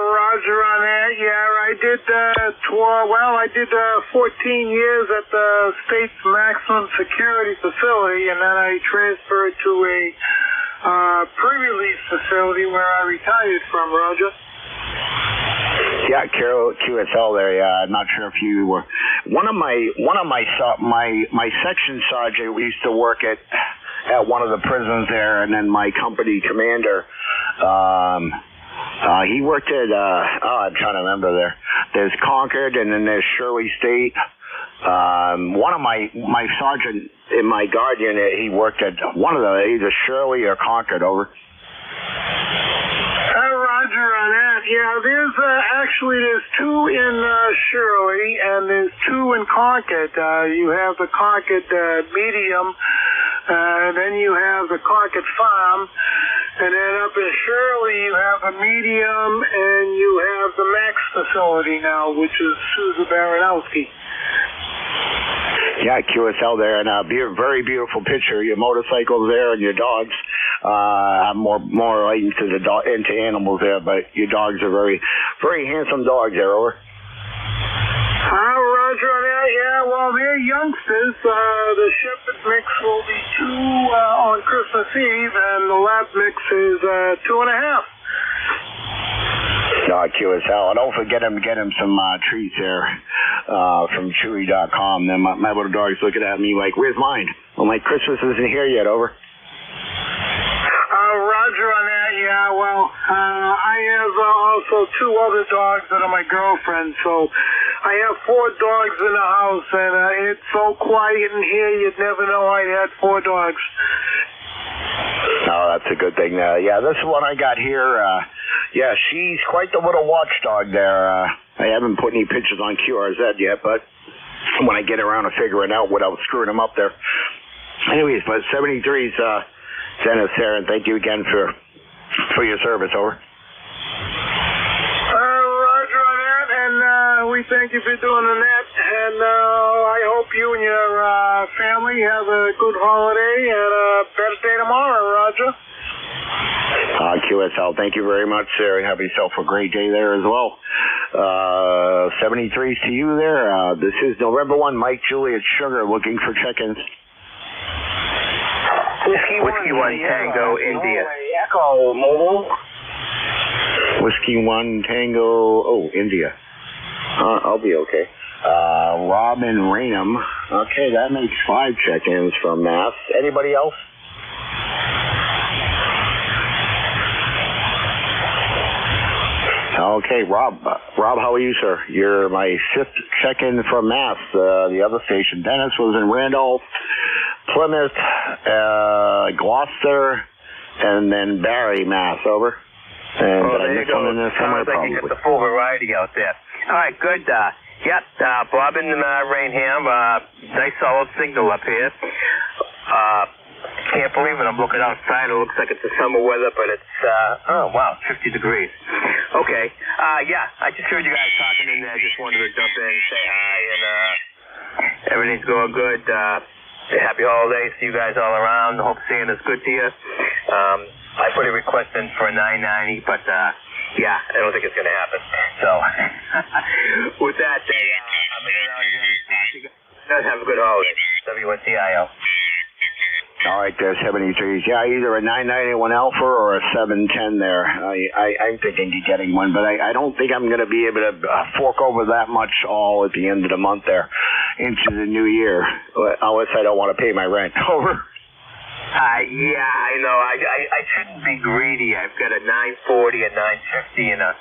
Roger on that. Yeah, I did 14 years at the state's maximum security facility, and then I transferred to a pre-release facility where I retired from, Roger. Yeah, QSL there. Yeah, I'm not sure if you were one of my section sergeant. We used to work at one of the prisons there, and then my company commander. He worked at I'm trying to remember there. There's Concord, and then there's Shirley State. One of my sergeant in my guard unit, he worked at one of the either Shirley or Concord, over. Roger on that. Yeah, there's two in Shirley and there's two in Concord. You have the Concord medium, then you have the Concord farm, and then up in Shirley you have a medium, and you have the Max facility now, which is Susan Baranowski. Yeah, QSL there, and very beautiful picture. Your motorcycles there and your dogs. I'm more into animals there, but your dogs are very, very handsome dogs there, over. Roger on that. Yeah, well, they're youngsters. The shepherd mix will be 2 on Christmas Eve, and the lab mix is 2.5. QSL. And don't forget him, get him some treats there from Chewy.com. Then my little dog's looking at me like, where's mine? I'm like, Christmas isn't here yet, over. Roger on that, yeah. Well, I have also 2 other dogs that are my girlfriend, so I have 4 dogs in the house, and it's so quiet in here, you'd never know I had 4 dogs. Oh, that's a good thing. Yeah, this one I got here, yeah, she's quite the little watchdog there. I haven't put any pictures on QRZ yet, but when I get around to figuring out without screwing them up there. Anyways, but 73's Dennis there, and thank you again for your service, over. Roger on that, and we thank you for doing that, and I hope you and your family have a good holiday and a better day tomorrow, Roger. QSL, thank you very much, sir, and have yourself a great day there as well. 73's to you there. This is November 1, Mike Juliet Sugar looking for check-ins. Whiskey 1 Tango India. Echo Mobile. Whiskey 1 Tango, India. I'll be okay. Robin Rainham. Okay, that makes 5 check-ins from Mass. Anybody else? Okay, Rob, how are you, sir? You're my 5th check-in from Mass. The other station, Dennis, was in Randolph, Plymouth, Gloucester, and then Barry, Mass. Over. And there you go. Sounds like you got the full variety out there. All right, good. Bob and Rainham, nice solid signal up here. Can't believe it. I'm looking outside. It looks like it's the summer weather, but it's, 50 degrees. Okay. I just heard you guys talking in there. I just wanted to jump in and say hi, and everything's going good. Happy holidays to you guys all around. Hope Santa's good to you. I put a request in for a 990, but, I don't think it's going to happen. So, with that, I'm going to have a good holiday. WNTIO. All right, there, 73s. Yeah, either a 991 Alpha or a 710 there. I'm thinking of getting one, but I don't think I'm going to be able to fork over that much all at the end of the month there into the new year, unless I don't want to pay my rent. Over. I know. I shouldn't be greedy. I've got a 940, a 950, and a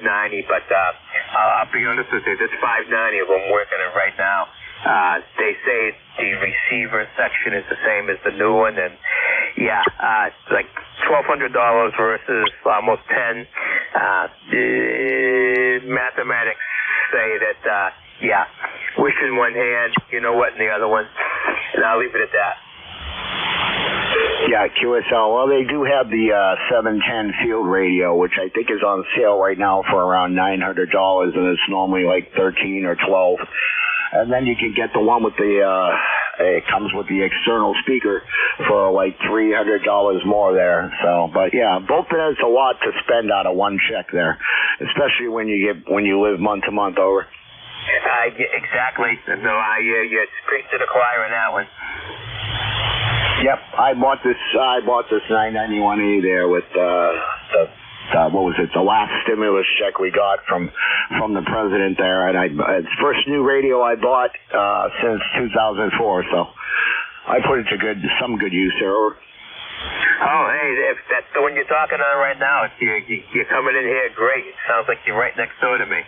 590, but I'll be honest with you, this 590 of them working it right now. They say the receiver section is the same as the new one, and it's like $1,200 versus almost $10. Mathematics say that, wish in one hand, you know what in the other one, and I'll leave it at that. Yeah, QSL. Well, they do have the 710 field radio, which I think is on sale right now for around $900, and it's normally like 13 or 12. And then you can get the one with it comes with the external speaker for like $300 more there. So, but yeah, both of that's a lot to spend out of one check there, especially when you live month to month, over. Exactly. No, you preach to the choir on that one. Yep, I bought this 991A there with the last stimulus check we got from the president there, and it's the first new radio I bought since 2004, so I put it to some good use there. Oh, hey, if that's the one you're talking on right now, you're coming in here great. It sounds like you're right next door to me.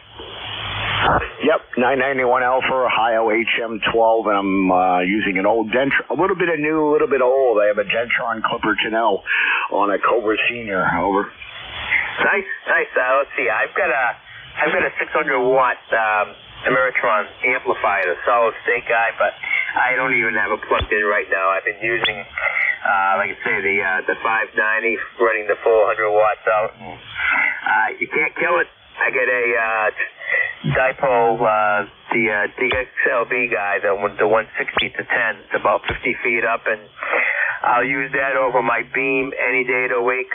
Yep, 991 Alpha, Ohio HM12, and I'm using an old Dentron, a little bit of new, a little bit old. I have a Dentron Clipper Chanel on a Cobra Senior, over. Nice. Let's see. I've got a 600 watt Ameritron amplifier, a solid state guy, but I don't even have it plugged in right now. I've been using, like I say, the 590, running the 400 watts out. You can't kill it. I get a dipole, the DXLV guy, the 160 to 10. It's about 50 feet up, and I'll use that over my beam any day of the week.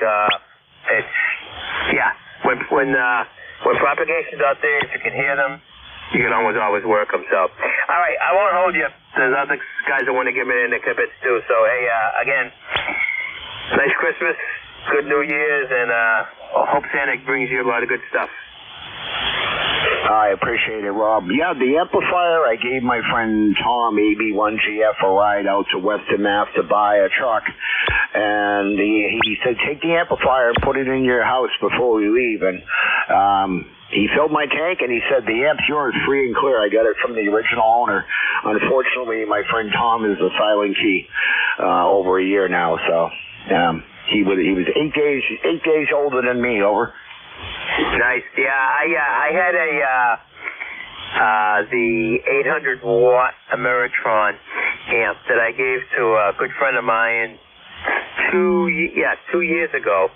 When propagation's out there, if you can hear them, you can always work them. So, all right, I won't hold you. There's other guys that want to give me in the kibitz too. So, hey, again, nice Christmas. good New Year's, and hope Santa brings you a lot of good stuff. I appreciate it, Rob. Yeah, the amplifier, I gave my friend Tom, AB1GF, a ride out to Western Mass to buy a truck. And he said, take the amplifier and put it in your house before we leave. And he filled my tank, and he said, the amp's yours, free and clear. I got it from the original owner. Unfortunately, my friend Tom is a silent key over a year now. So he was 8 days older than me, over. Nice. Yeah, I had the 800 watt Ameritron amp that I gave to a good friend of mine 2 years ago.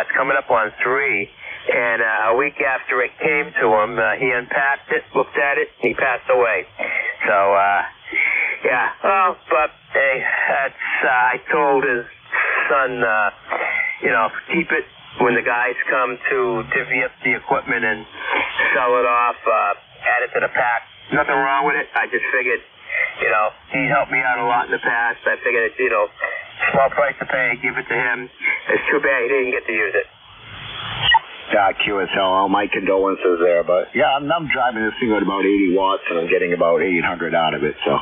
It's coming up on 3. And a week after it came to him, he unpacked it, looked at it, he passed away. So, yeah. Oh, but hey, I told his son, keep it. When the guys come to divvy up the equipment and sell it off, add it to the pack. Nothing wrong with it. I just figured, he helped me out a lot in the past. I figured, small price to pay, give it to him. It's too bad he didn't get to use it. Yeah, QSL, my condolences there. But, yeah, I'm driving this thing at about 80 watts, and I'm getting about 800 out of it. So,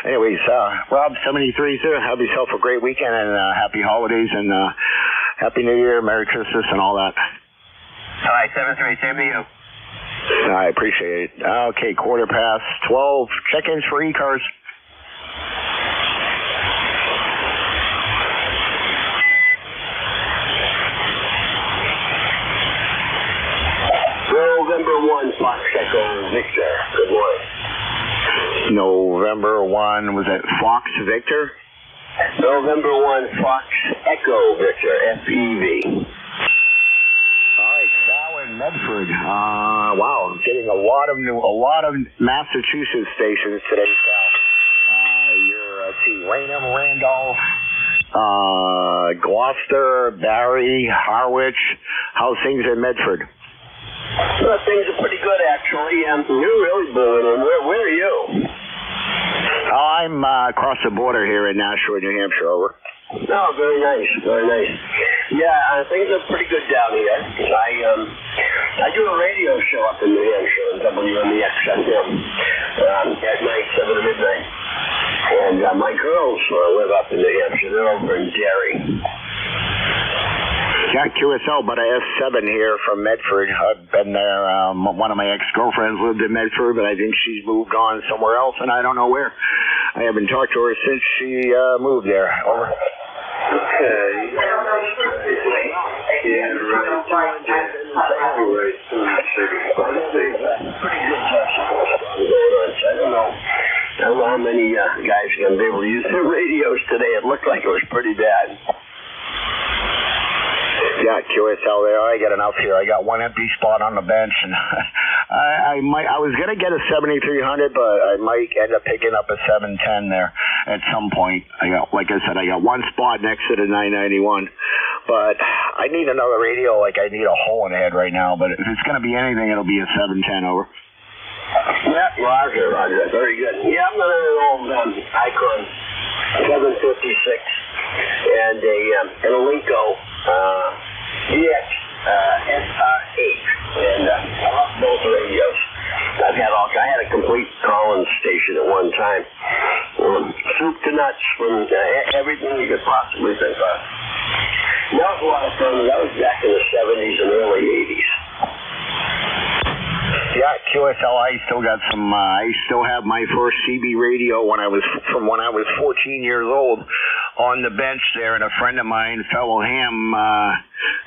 anyways, Rob, 73 there. Have yourself a great weekend, and happy holidays, and Happy New Year, Merry Christmas, and all that. All right, 7-3, same to you. I appreciate it. Okay, 12:15. Check-ins for ECARS. November 1, Fox Echo Victor. Good morning. November 1, was that Fox Victor? November 1, Fox Echo Victor, FEV. All right, Sal in Medford. Wow, I'm getting a lot of Massachusetts stations today, Sal. You're Raynham, Randolph, Gloucester, Barry, Harwich. How's things in Medford? Well, things are pretty good, actually. You're really booming. Where are you? I'm across the border here in Nashua, New Hampshire, over. Oh, very nice, very nice. Yeah, things are pretty good down here. I do a radio show up in New Hampshire on WMEX FM at night, 7 to midnight. And my girls live up in New Hampshire. They're over in Derry. Yeah, QSL, but I S7 here from Medford. I've been there. One of my ex-girlfriends lived in Medford, but I think she's moved on somewhere else, and I don't know where. I haven't talked to her since she moved there. Over. Okay. Yeah, right. I don't know how many guys are going to be able to use their radios today. It looked like it was pretty bad. Yeah, QSL there. I got enough here. I got one empty spot on the bench, and I was gonna get a 7300, but I might end up picking up a 710 there at some point. Like I said, I got one spot next to the 991, but I need another radio. Like I need a hole in the head right now. But if it's gonna be anything, it'll be a 710 over. Yeah, Roger. Very good. Yeah, I'm gonna old Icon 756 and a Linko DX SR8, and I love both radios. I had a complete Collins station at one time. Soup to nuts from everything you could possibly think of. That was a lot of fun. That was back in the 70s and early 80s. Yeah, QSL, I still have my first CB radio when I was 14 years old on the bench there, and a friend of mine, fellow Ham,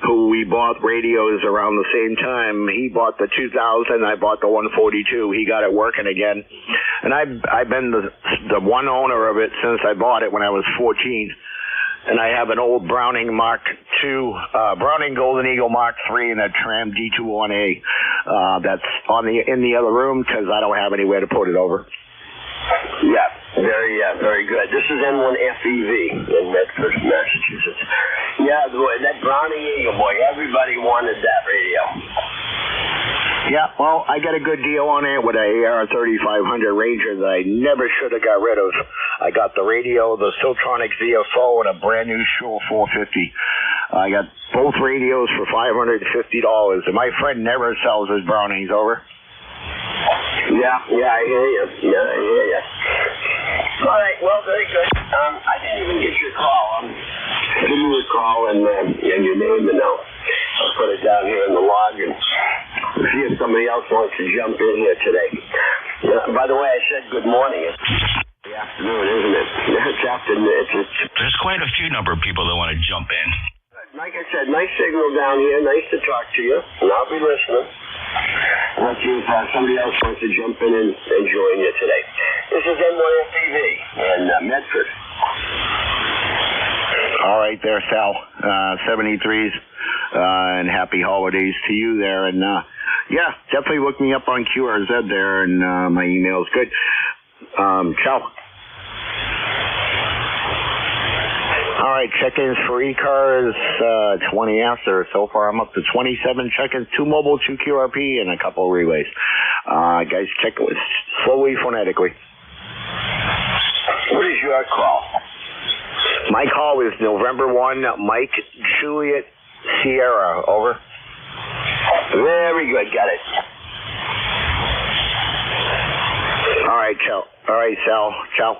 who we bought radios around the same time, he bought the 2000, I bought the 142, he got it working again, and I've been the one owner of it since I bought it when I was 14. And I have an old Browning Mark II, Browning Golden Eagle Mark III, and a Tram D21A that's in the other room because I don't have anywhere to put it over. Yeah, very good. This is N1FEV in Medford, Massachusetts. Yeah, that Browning Eagle, boy, everybody wanted that radio. Yeah, well, I got a good deal on it with a AR3500 Ranger that I never should have got rid of. I got the radio, the Siltronic ZFO, and a brand new Shure 450. I got both radios for $550, and my friend never sells his brownies over. Yeah, I hear you. All right, well, very good. I didn't even get your call. Give me a call and your name, and I'll put it down here in the log and see if somebody else wants to jump in here today. By the way, I said good morning. It's the afternoon, isn't it? It's afternoon. There's quite a few number of people that want to jump in. Like I said, nice signal down here. Nice to talk to you, and I'll be listening. Let's see if somebody else wants to jump in and join you today. This is N1FPV in Medford. All right there, Sal. 73s, and happy holidays to you there. And, yeah, definitely look me up on QRZ there, and my email's good. Ciao. All right, check-ins for ECARS, 20 after. So far, I'm up to 27 check-ins, 2 mobile, 2 QRP, and a couple relays. Guys, check it slowly, phonetically. What is your call? My call is November 1, Mike Juliet Sierra. Over. Very good. Got it. All right, ciao. All right, Sal. Ciao.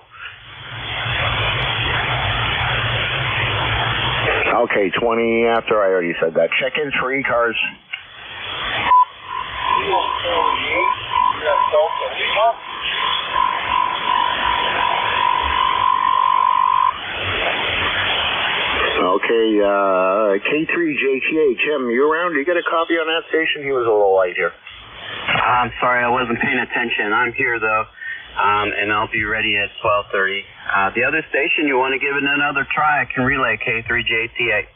Okay, 20 after. I already said that. Check-ins for ECARS. Okay, K3JTA. Tim, you around? You got a copy on that station? He was a little light here. I'm sorry, I wasn't paying attention. I'm here, though, and I'll be ready at 12:30. The other station, you want to give it another try, I can relay K3JTA.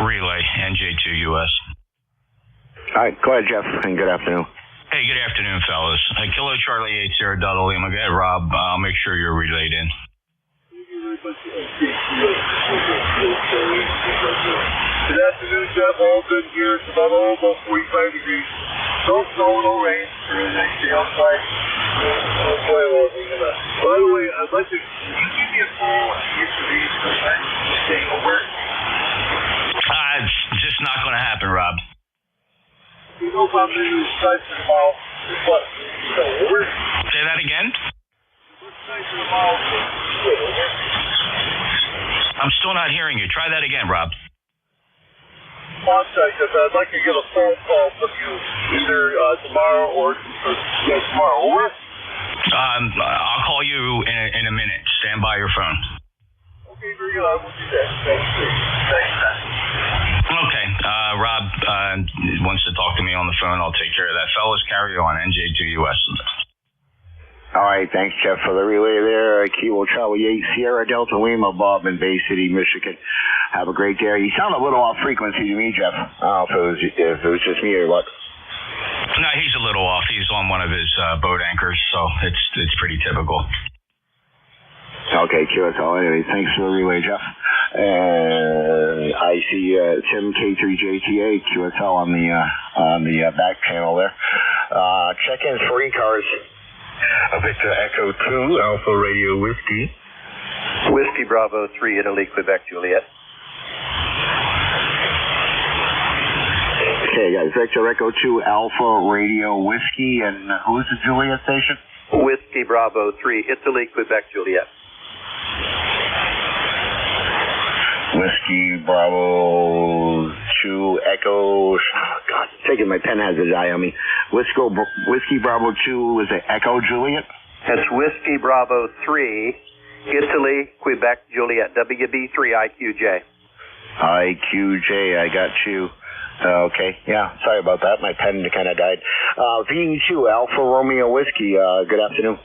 Relay, NJ2US. All right, go ahead, Jeff, and good afternoon. Hey, good afternoon, fellas. Kilo Charlie 80 Delta Lima. Go ahead, Rob. I'll make sure you're relayed in. Good afternoon, Jeff. All good here. It's about 45 degrees. No snow, no rain. Nice day outside. By the way, I'd like to. Can you give me a call on yesterday's staying over? It's just not going to happen, Rob. You know if I'm going to use sites for tomorrow. What? Say that again? I'm still not hearing you. Try that again, Rob. Because I'd like to get a phone call from you either tomorrow or tomorrow. Over? I'll call you in a minute. Stand by your phone. Okay, very good. I will do that. Thanks. Okay. Rob wants to talk to me on the phone. I'll take care of that. Fellas, carry on. NJ2US. All right, thanks, Jeff, for the relay there. Kilo Charlie 8 Sierra Delta Lima, Bob in Bay City, Michigan. Have a great day. You sound a little off frequency to me, Jeff. I don't know if it was just me or what. No, he's a little off. He's on one of his boat anchors, so it's pretty typical. Okay, QSL. Anyway, thanks for the relay, Jeff. And I see Tim K3JTA QSL on the back channel there. Check-ins for ECARS. Victor Echo 2, Alpha Radio Whiskey. Whiskey Bravo 3, Italy, Quebec, Juliet. Okay, guys, Victor Echo 2, Alpha Radio Whiskey, and who's the Juliet station? Whiskey Bravo 3, Italy, Quebec, Juliet. Whiskey Bravo 2 Echo. Oh, God, taking my pen has a die on me. Whiskey Bravo 2 is it Echo Juliet? It's Whiskey Bravo 3, Italy, Quebec, Juliet. WB3 IQJ. IQJ, I got you. Okay, yeah, sorry about that. My pen kind of died. VE2 Alpha Romeo Whiskey. Good afternoon.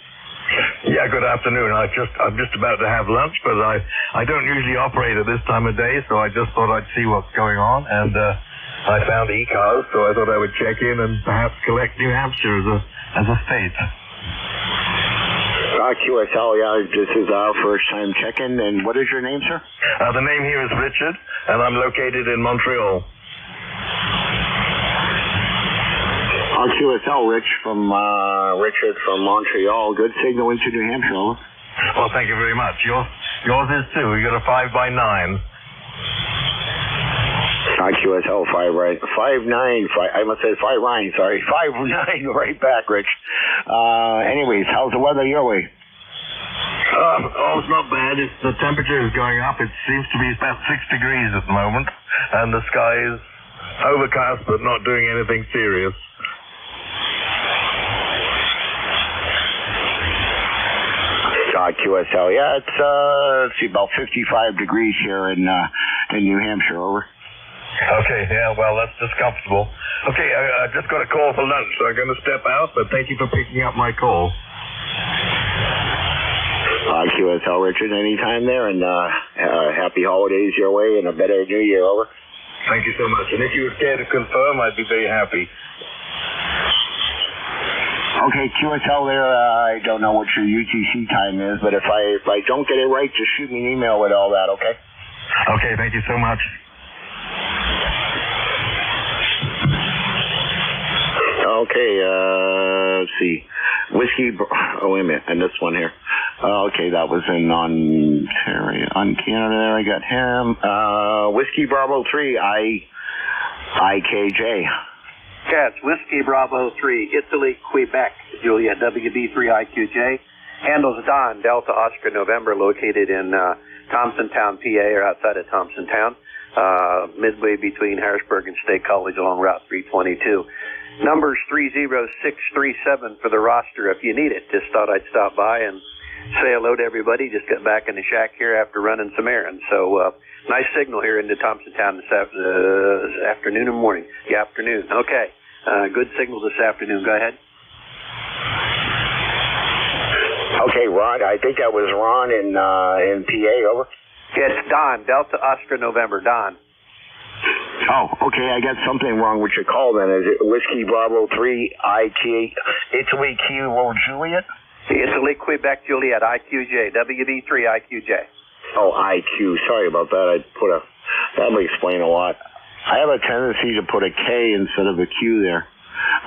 Yeah, good afternoon. I'm just about to have lunch, but I don't usually operate at this time of day, so I just thought I'd see what's going on, and I found ECARS, so I thought I would check in and perhaps collect New Hampshire as a state. QSL, yeah, this is our first time check-in, and what is your name, sir? The name here is Richard, and I'm located in Montreal. QSL, Richard from Montreal. Good signal into New Hampshire. Well, thank you very much. Yours is too. You got a 5x9. Not QSL 5'9", I must say 5'9", sorry. 5'9", right back, Rich. Anyways, how's the weather your way? It's not bad. The temperature is going up. It seems to be about 6 degrees at the moment. And the sky is overcast, but not doing anything serious. QSL, yeah, it's let's see, about 55 degrees here in New Hampshire, over. Okay, yeah, well, that's just comfortable. Okay, I just got a call for lunch, so I'm going to step out, but thank you for picking up my call. QSL, Richard, anytime there, and happy holidays your way and a better new year, over. Thank you so much, and if you would care to confirm, I'd be very happy. Okay, QSL there, I don't know what your UTC time is, but if I don't get it right, just shoot me an email with all that, okay? Okay, thank you so much. Okay, let's see. Whiskey, wait a minute, and this one here. Okay, that was in Ontario, on Canada there, I got him. Whiskey Bravo 3, IKJ. Yeah, it's Whiskey Bravo 3, Italy, Quebec, Juliet, WB3IQJ. Handles Don, Delta Oscar November, located in Thompsontown, PA, or outside of Thompsontown, midway between Harrisburg and State College along Route 322. Number's 30637 for the roster if you need it. Just thought I'd stop by and say hello to everybody. Just got back in the shack here after running some errands. So, nice signal here into Thompsontown this afternoon and morning. The afternoon. Okay. Good signal this afternoon. Go ahead. Okay, Ron. I think that was Ron in PA, over. It's Don, Delta Oscar November, Don. Oh, okay. I got something wrong with your call then. Is it Whiskey Bravo 3 Italy Kilo Juliet? Italy, Quebec, Juliet, IQJ, WB3 IQJ. Oh, IQ. Sorry about that. That would explain a lot. I have a tendency to put a K instead of a Q there.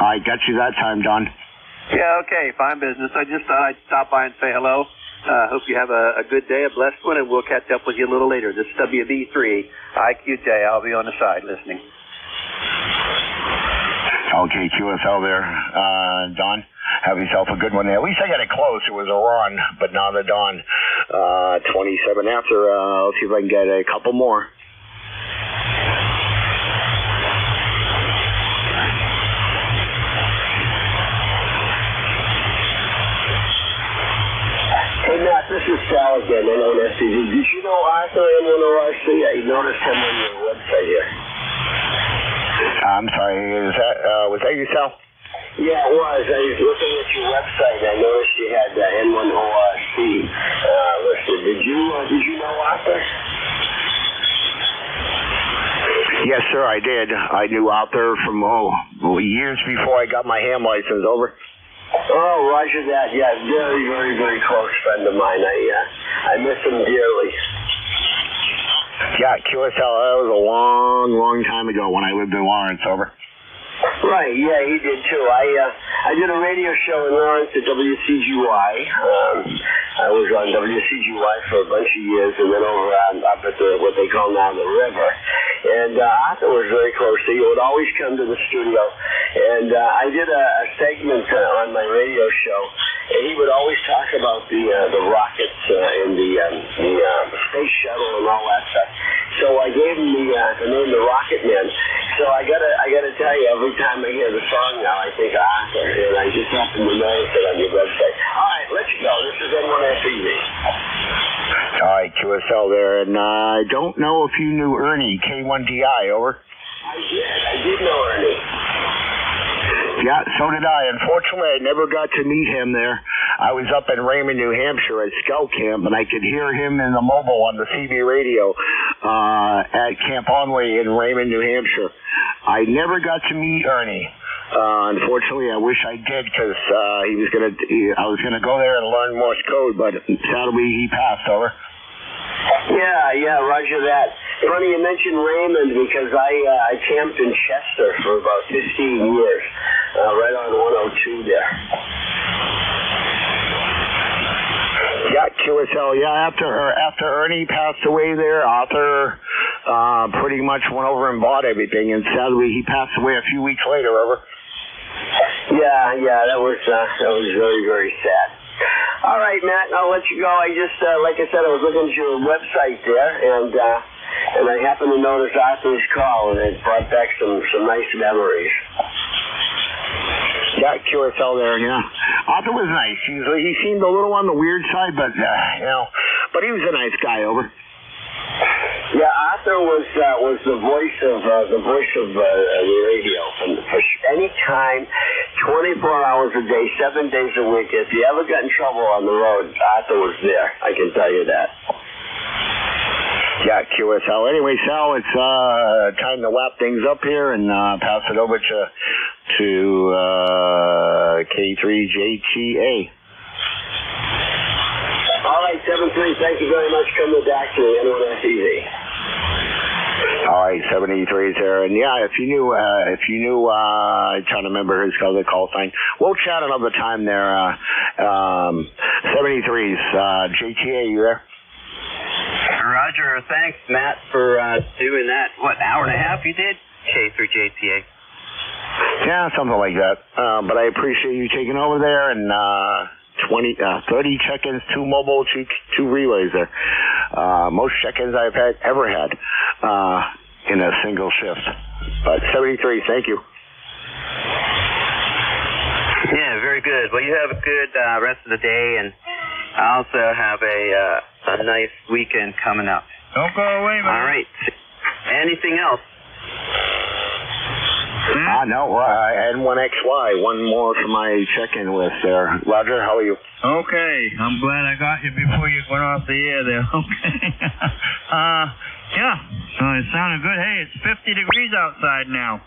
I got you that time, Don. Yeah, okay. Fine business. I just thought I'd stop by and say hello. Hope you have a good day, a blessed one, and we'll catch up with you a little later. This is WB3 IQJ. I'll be on the side listening. Okay, QSL there. Don, have yourself a good one there. At least I got it close. It was a Ron, but not a Don. 27 after. I'll see if I can get a couple more. Hey, Matt, this is Sal again, NOSCG. Did you know Arthur M1ORC? I noticed him on your website here. I'm sorry, was that you, Sal? Yeah, it was. I was looking at your website, and I noticed you had the M1ORC listed. Did you know Arthur? Yes, sir, I did. I knew Arthur from, years before I got my ham license, over. Oh, roger that. Yeah, very, very, very close friend of mine. I miss him dearly. Yeah, QSL, that was a long, long time ago when I lived in Lawrence, over. Right, yeah, he did too. I did a radio show in Lawrence at WCGY. I was on WCGY for a bunch of years, and then over up at what they call now the river. And Arthur was very close, so he would always come to the studio. And I did a segment on my radio show, and he would always talk about the rockets and the space shuttle and all that stuff. So I gave him the name The Rocket Man. So I gotta tell you, every time I hear the song now, I think of Arthur, and I just happened to notice it on your website. All right, let's go. This is N1SEV. All right, QSL there, and I don't know if you knew Ernie, K1DI, over. I did know Ernie. Yeah, so did I. Unfortunately, I never got to meet him there. I was up in Raymond, New Hampshire at Scout Camp, and I could hear him in the mobile on the CB radio at Camp Onway in Raymond, New Hampshire. I never got to meet Ernie. Unfortunately, I wish I did, because I was gonna go there and learn Morse code, but sadly he passed, over. Yeah, roger that. Funny you mentioned Raymond, because I camped in Chester for about 15 years, right on 102 there. Yeah, QSL. Yeah, after Ernie passed away there, Arthur pretty much went over and bought everything, and sadly he passed away a few weeks later. Over. Yeah, that was very, very sad. All right, Matt, I'll let you go. I just, like I said, I was looking at your website there, and I happened to notice Arthur's call, and it brought back some nice memories. Yeah, QSL there, yeah. Arthur was nice. He seemed a little on the weird side, but but he was a nice guy. Over. Yeah, Arthur was the voice of the radio. And for any time, 24 hours a day, 7 days a week. If you ever got in trouble on the road, Arthur was there. I can tell you that. Yeah, QSL. Anyway, Sal, it's time to wrap things up here and pass it over to K3JTA. All right, 7-3, thank you very much. Coming back to N1SEV. All right, 73 is there. And yeah, if you knew, I'm trying to remember his other call sign. We'll chat another time there. 73's, JTA, you there? Roger, thanks, Matt, for doing that. What, hour and a half you did? K3JTA. Yeah, something like that. But I appreciate you taking over there and 30 check-ins, 2 mobile, 2 relays there. Most check-ins I've ever had in a single shift. But 73, thank you. Yeah, very good. Well, you have a good rest of the day, and I also have a nice weekend coming up. Don't go away, man. All right. Anything else? No, N1XY, one more for my check-in list there. Roger, how are you? Okay, I'm glad I got you before you went off the air there. Okay. Yeah, so it sounded good. Hey, it's 50 degrees outside now.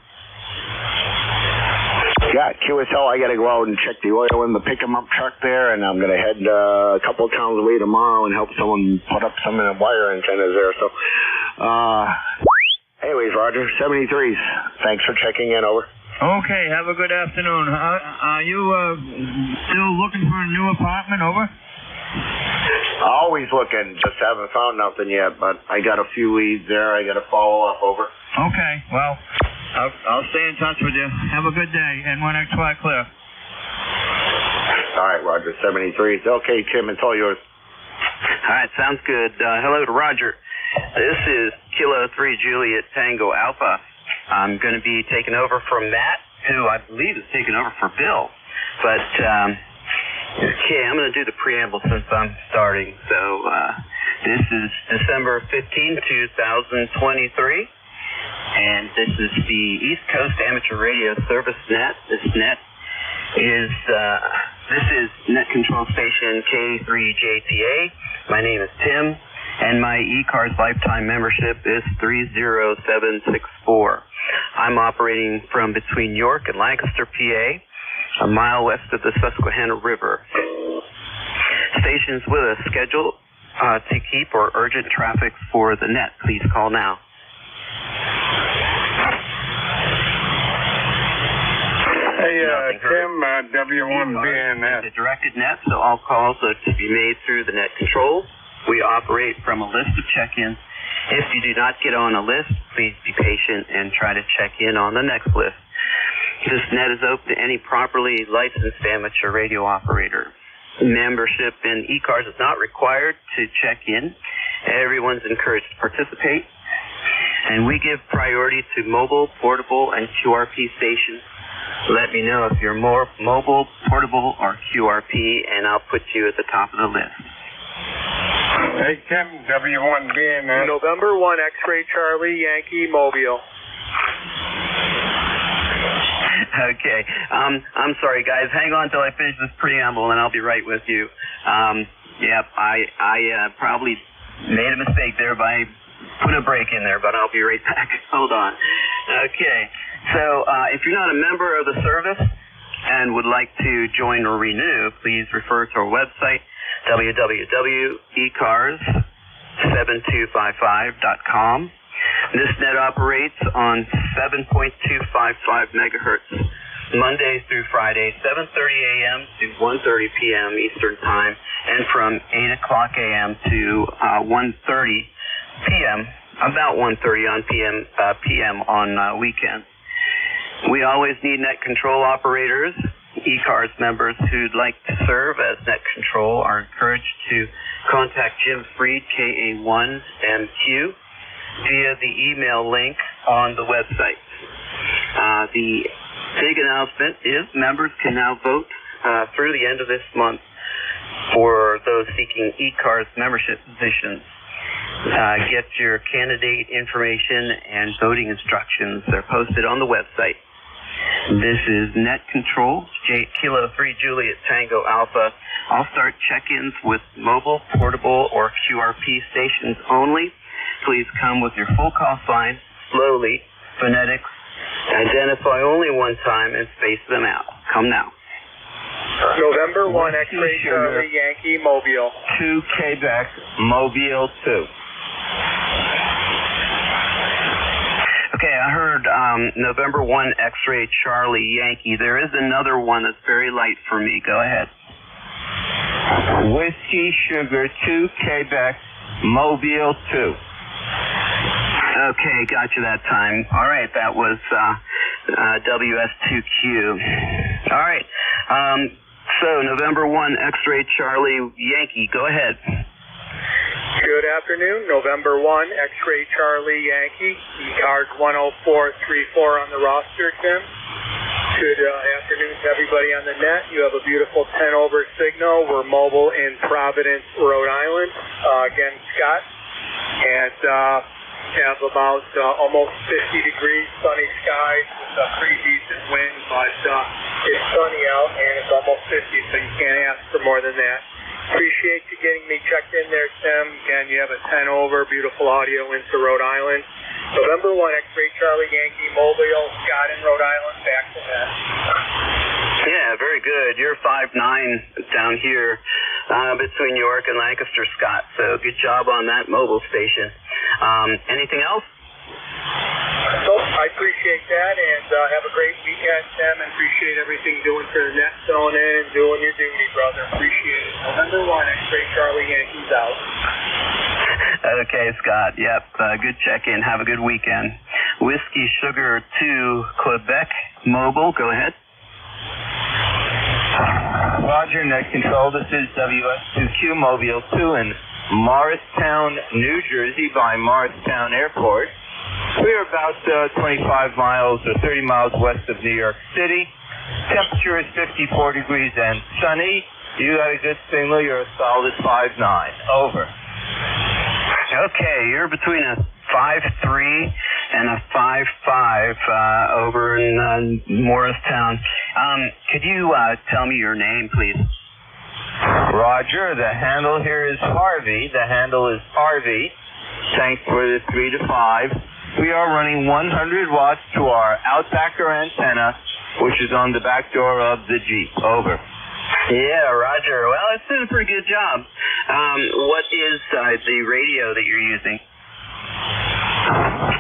Yeah, QSL, I got to go out and check the oil in the pick-em-up truck there, and I'm going to head a couple of towns away tomorrow and help someone put up some wire antennas there. So, anyways, Roger, 73s. Thanks for checking in, over. Okay, have a good afternoon. Are you still looking for a new apartment, over? Always looking, just haven't found nothing yet, but I got a few leads there I got to follow up, over. Okay, well, I'll stay in touch with you. Have a good day, N1XY clear. All right, Roger, 73. Okay, Tim, it's all yours. All right, sounds good. Hello to Roger. This is Kilo 3 Juliet Tango Alpha. I'm going to be taking over from Matt, who I believe is taking over for Bill. But, okay, I'm going to do the preamble since I'm starting. So, this is December 15, 2023. And this is the East Coast Amateur Radio Service Net. This net is, this is Net Control Station K3JTA. My name is Tim, and my ECARS lifetime membership is 30764. I'm operating from between York and Lancaster, PA, a mile west of the Susquehanna River. Stations with a schedule to keep or urgent traffic for the net, please call now. Hey, Tim, W1BNS. The directed net, so all calls are to be made through the net controls. We operate from a list of check-ins. If you do not get on a list, please be patient and try to check in on the next list. This net is open to any properly licensed amateur radio operator. Membership in ECARS is not required to check in. Everyone's encouraged to participate. And we give priority to mobile, portable, and QRP stations. Let me know if you're more mobile, portable, or QRP, and I'll put you at the top of the list. Hey, Tim, W1BNS. November 1 X-Ray Charlie, Yankee, Mobile. Okay. I'm sorry, guys. Hang on till I finish this preamble, and I'll be right with you. Yep, I probably made a mistake there by put a break in there, but I'll be right back. Hold on. Okay. So if you're not a member of the service and would like to join or renew, please refer to our website, www.ecars7255.com. This net operates on 7.255 megahertz Monday through Friday, 7:30 a.m. to 1:30 p.m. Eastern Time, and from 8 o'clock a.m. to 1:30 p.m., about 1:30 on p.m. on weekends. We always need net control operators. ECARS members who'd like to serve as net control are encouraged to contact Jim Freed, KA1MQ, via the email link on the website. The big announcement is members can now vote through the end of this month for those seeking ECARS membership positions. Get your candidate information and voting instructions. They're posted on the website. This is Net Control, Kilo 3 Juliet Tango Alpha. I'll start check-ins with mobile, portable, or QRP stations only. Please come with your full call sign, slowly, phonetics, identify only one time, and space them out. Come now. November 1, X-Ray Charlie, Yankee, Mobile. 2 Quebec, Mobile 2. Okay, I heard November 1, X-Ray Charlie, Yankee. There is another one that's very light for me. Go ahead. Whiskey Sugar 2 Quebec, Mobile 2. Okay, got you that time. All right, that was WS2Q. All right, so November 1, X-Ray Charlie, Yankee. Go ahead. Good afternoon, November 1, X-Ray Charlie, Yankee, ECARS 10434 on the roster, Tim. Good afternoon to everybody on the net. You have a beautiful 10-over signal. We're mobile in Providence, Rhode Island. Again, Scott. And have about almost 50 degrees, sunny skies, with a pretty decent wind, but it's sunny out and it's almost 50, so you can't ask for more than that. Appreciate you getting me checked in there, Tim. Again, you have a 10-over, beautiful audio into Rhode Island. November 1, X-Ray Charlie, Yankee, Mobile, Scott in Rhode Island, back to that. Yeah, very good. You're 5'9" down here between York and Lancaster, Scott, so good job on that mobile station. Anything else? So, I appreciate that, and have a great weekend, Tim, and appreciate everything doing for the net, filling in and doing your duty, brother. Appreciate it. November 1, X-Ray Charlie, Yankees out. Okay, Scott. Yep, good check-in. Have a good weekend. Whiskey Sugar 2 Quebec, mobile. Go ahead. Roger, Net Control. This is WS2Q Mobile 2 in Morristown, New Jersey by Morristown Airport. We are about 25 miles or 30 miles west of New York City. Temperature is 54 degrees and sunny. You got a good signal. You're a solid 5'9". Over. Okay, you're between a 5'3" and a 5'5" over in Morristown. Could you tell me your name, please? Roger. The handle here is Harvey. The handle is Harvey. Thanks for the 3 to 5. We are running 100 watts to our Outbacker antenna, which is on the back door of the Jeep. Over. Yeah, Roger. Well, it's doing a pretty good job. What is the radio that you're using?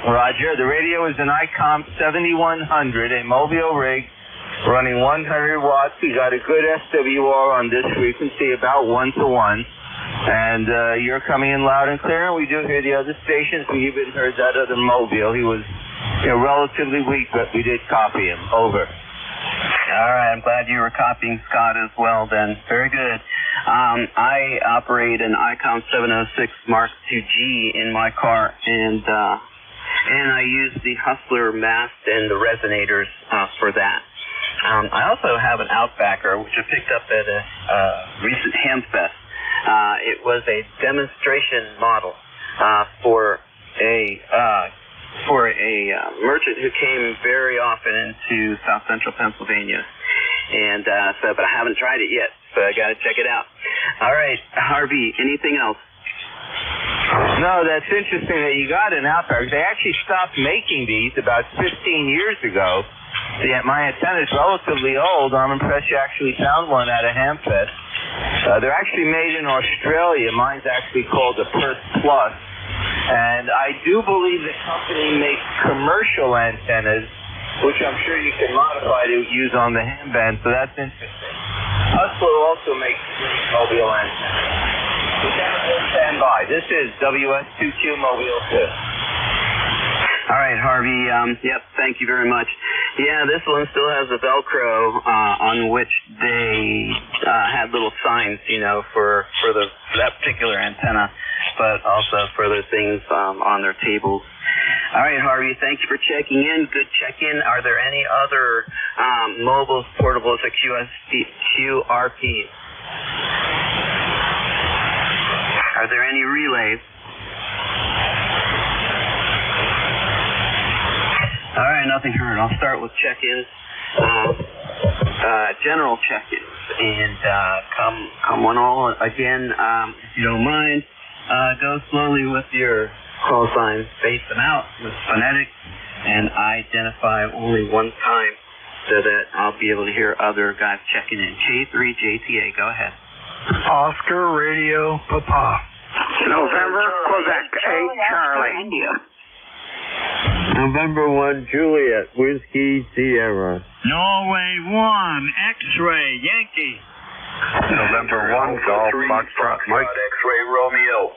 Roger. The radio is an ICOM 7100, a mobile rig running 100 watts. We got a good SWR on this frequency, about 1-to-1. And you're coming in loud and clear. We do hear the other stations. We even heard that other mobile. He was relatively weak, but we did copy him. Over. All right. I'm glad you were copying Scott as well then. Very good. I operate an ICOM 706 Mark IIG in my car, and I use the Hustler mast and the resonators for that. I also have an Outbacker, which I picked up at a recent Hamfest. It was a demonstration model for a merchant who came very often into South Central Pennsylvania, and but I haven't tried it yet, so I got to check it out. All right, Harvey, anything else? No, that's interesting that you got an Outbacker. They actually stopped making these about 15 years ago. My antenna is relatively old. I'm impressed you actually found one at a Hamfest. They're actually made in Australia. Mine's actually called the Perth Plus. And I do believe the company makes commercial antennas which I'm sure you can modify to use on the handband, so that's interesting. Hustler also makes mobile antennas. Stand by. This is WS2Q Mobile 2. All right, Harvey. Yep, thank you very much. Yeah, this one still has a Velcro on which they had little signs, for that particular antenna, but also for other things on their tables. All right, Harvey, thank you for checking in. Good check-in. Are there any other mobiles, portables, or QRPs? Are there any relays? All right, nothing heard. I'll start with check-ins, general check-ins, and come on all again. If you don't mind, go slowly with your call signs, space them out with phonetics, and identify only one time so that I'll be able to hear other guys checking in. K3JTA, go ahead. Oscar Radio Papa. November, Quebec, 8 Charlie. India. November 1, Juliet, Whiskey, Sierra. Norway 1, X-Ray, Yankee. November 1, Golf, Foxtrot, Mike. X-Ray Romeo.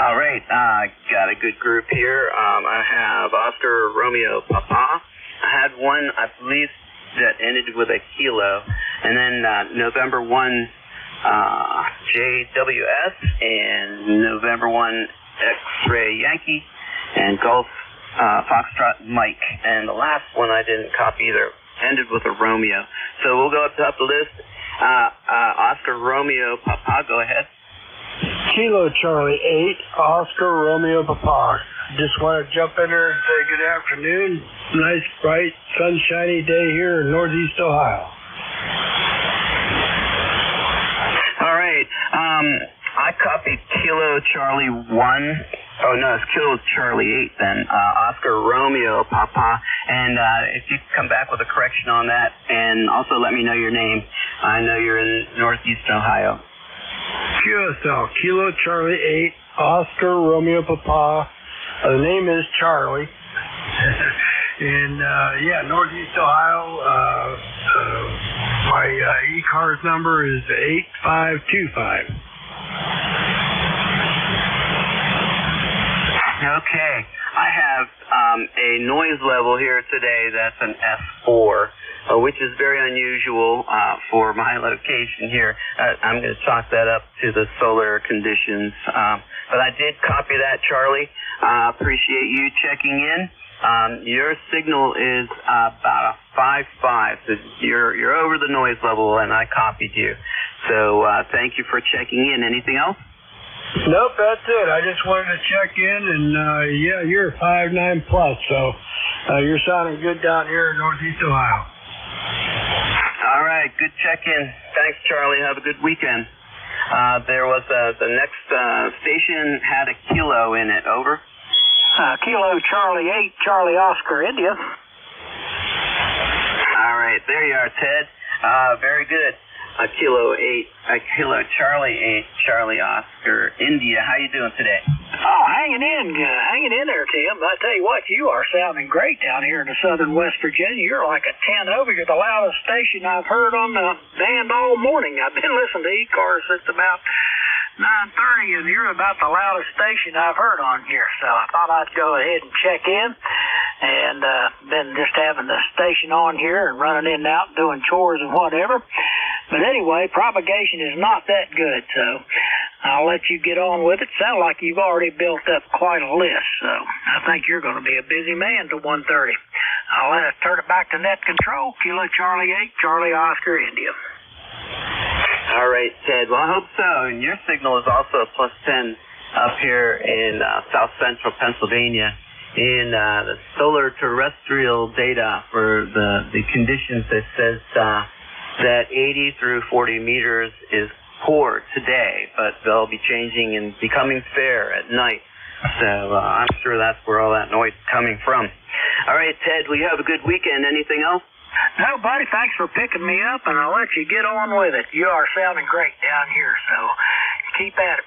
All right, got a good group here. I have Oscar Romeo Papa. I had one, I believe, that ended with a kilo, and then November 1 JWS, and November 1 X-Ray Yankee, and Golf Foxtrot Mike, and the last one I didn't copy either, ended with a Romeo. So we'll go up top the list. Oscar Romeo Papa, go ahead. Kilo Charlie 8, Oscar Romeo Papa. Just want to jump in there and say good afternoon. Nice, bright, sunshiny day here in Northeast Ohio. All right. I copied Kilo Charlie 1. Oh, no, it's Kilo Charlie 8 then. Oscar Romeo Papa. And if you come back with a correction on that, and also let me know your name. I know you're in Northeast Ohio. QSL, Kilo Charlie 8, Oscar Romeo Papa. The name is Charlie. And, Northeast Ohio. My ECARS number is 8525. Okay. I have a noise level here today that's an F4, which is very unusual for my location here. I'm going to chalk that up to the solar conditions. But I did copy that, Charlie. Appreciate you checking in. Your signal is about a 5.5, so you're over the noise level, and I copied you. So thank you for checking in. Anything else? Nope, that's it. I just wanted to check in, and you're 5.9 plus, so you're sounding good down here in Northeast Ohio. All right, good check-in. Thanks, Charlie. Have a good weekend. There was the next station had a kilo in it. Over. Kilo Charlie 8, Charlie Oscar, India. All right, there you are, Ted. Very good. Kilo Charlie 8, Charlie Oscar, India. How you doing today? Oh, hanging in there, Tim. I tell you what, you are sounding great down here in the southern West Virginia. You're like a 10 over. You're the loudest station I've heard on the band all morning. I've been listening to ECARS since about 9:30, and you're about the loudest station I've heard on here. So I thought I'd go ahead and check in, and been just having the station on here and running in and out, doing chores and whatever. But anyway, propagation is not that good, so I'll let you get on with it. Sound like you've already built up quite a list, so I think you're going to be a busy man till 1:30. I'll turn it back to net control. Kilo Charlie 8, Charlie Oscar, India. All right, Ted. Well, I hope so. And your signal is also a +10 up here in south central Pennsylvania. In the solar terrestrial data for the conditions, it says that 80 through 40 meters is poor today, but they'll be changing and becoming fair at night. So I'm sure that's where all that noise is coming from. All right, Ted, will you have a good weekend? Anything else? No, buddy, thanks for picking me up, and I'll let you get on with it. You are sounding great down here, so keep at it.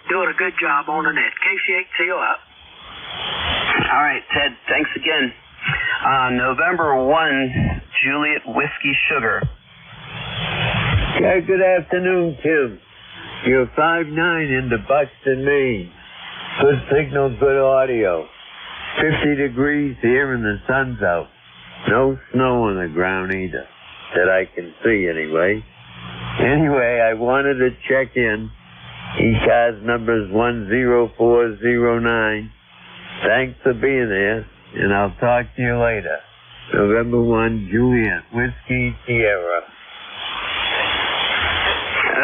Doing a good job on the net. KC8, see you out. All right, Ted, thanks again. November 1, Juliet Whiskey Sugar. Yeah, good afternoon, Tim. You're 5'9" into Buxton, Maine. Good signal, good audio. 50 degrees here and the sun's out. No snow on the ground either, that I can see anyway. Anyway, I wanted to check in. ECARS number's 10409. Thanks for being there, and I'll talk to you later. November 1, Juliet Whiskey Sierra.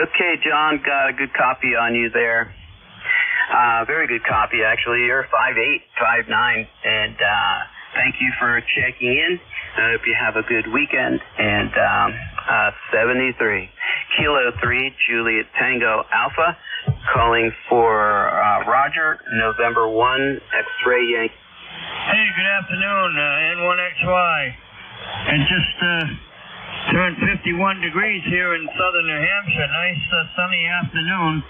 Okay, John, got a good copy on you there. Very good copy, actually. You're 5'8", 5'9", and thank you for checking in. I hope you have a good weekend. And 73, Kilo 3, Juliet Tango Alpha, calling for Roger, November 1, X-Ray Yankee. Hey, good afternoon, N1XY. It just turned 51 degrees here in southern New Hampshire. Nice sunny afternoon.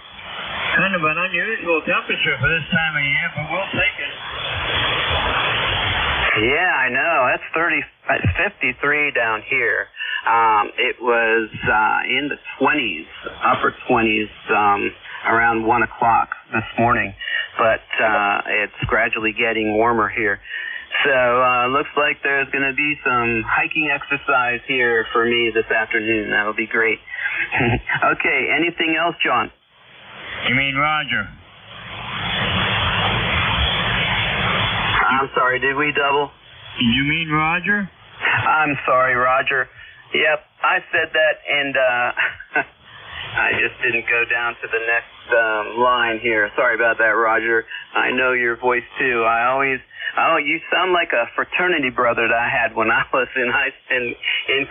Kind of an unusual temperature for this time of year, but we'll take it. Yeah, I know. That's 53 down here. It was in the 20s, upper 20s, around 1 o'clock this morning. But it's gradually getting warmer here. So looks like there's going to be some hiking exercise here for me this afternoon. That'll be great. Okay, anything else, John? You mean Roger? I'm sorry, did we double? Did you mean Roger? I'm sorry, Roger. Yep, I said that, and I just didn't go down to the next line here. Sorry about that, Roger. I know your voice, too. You sound like a fraternity brother that I had when I was in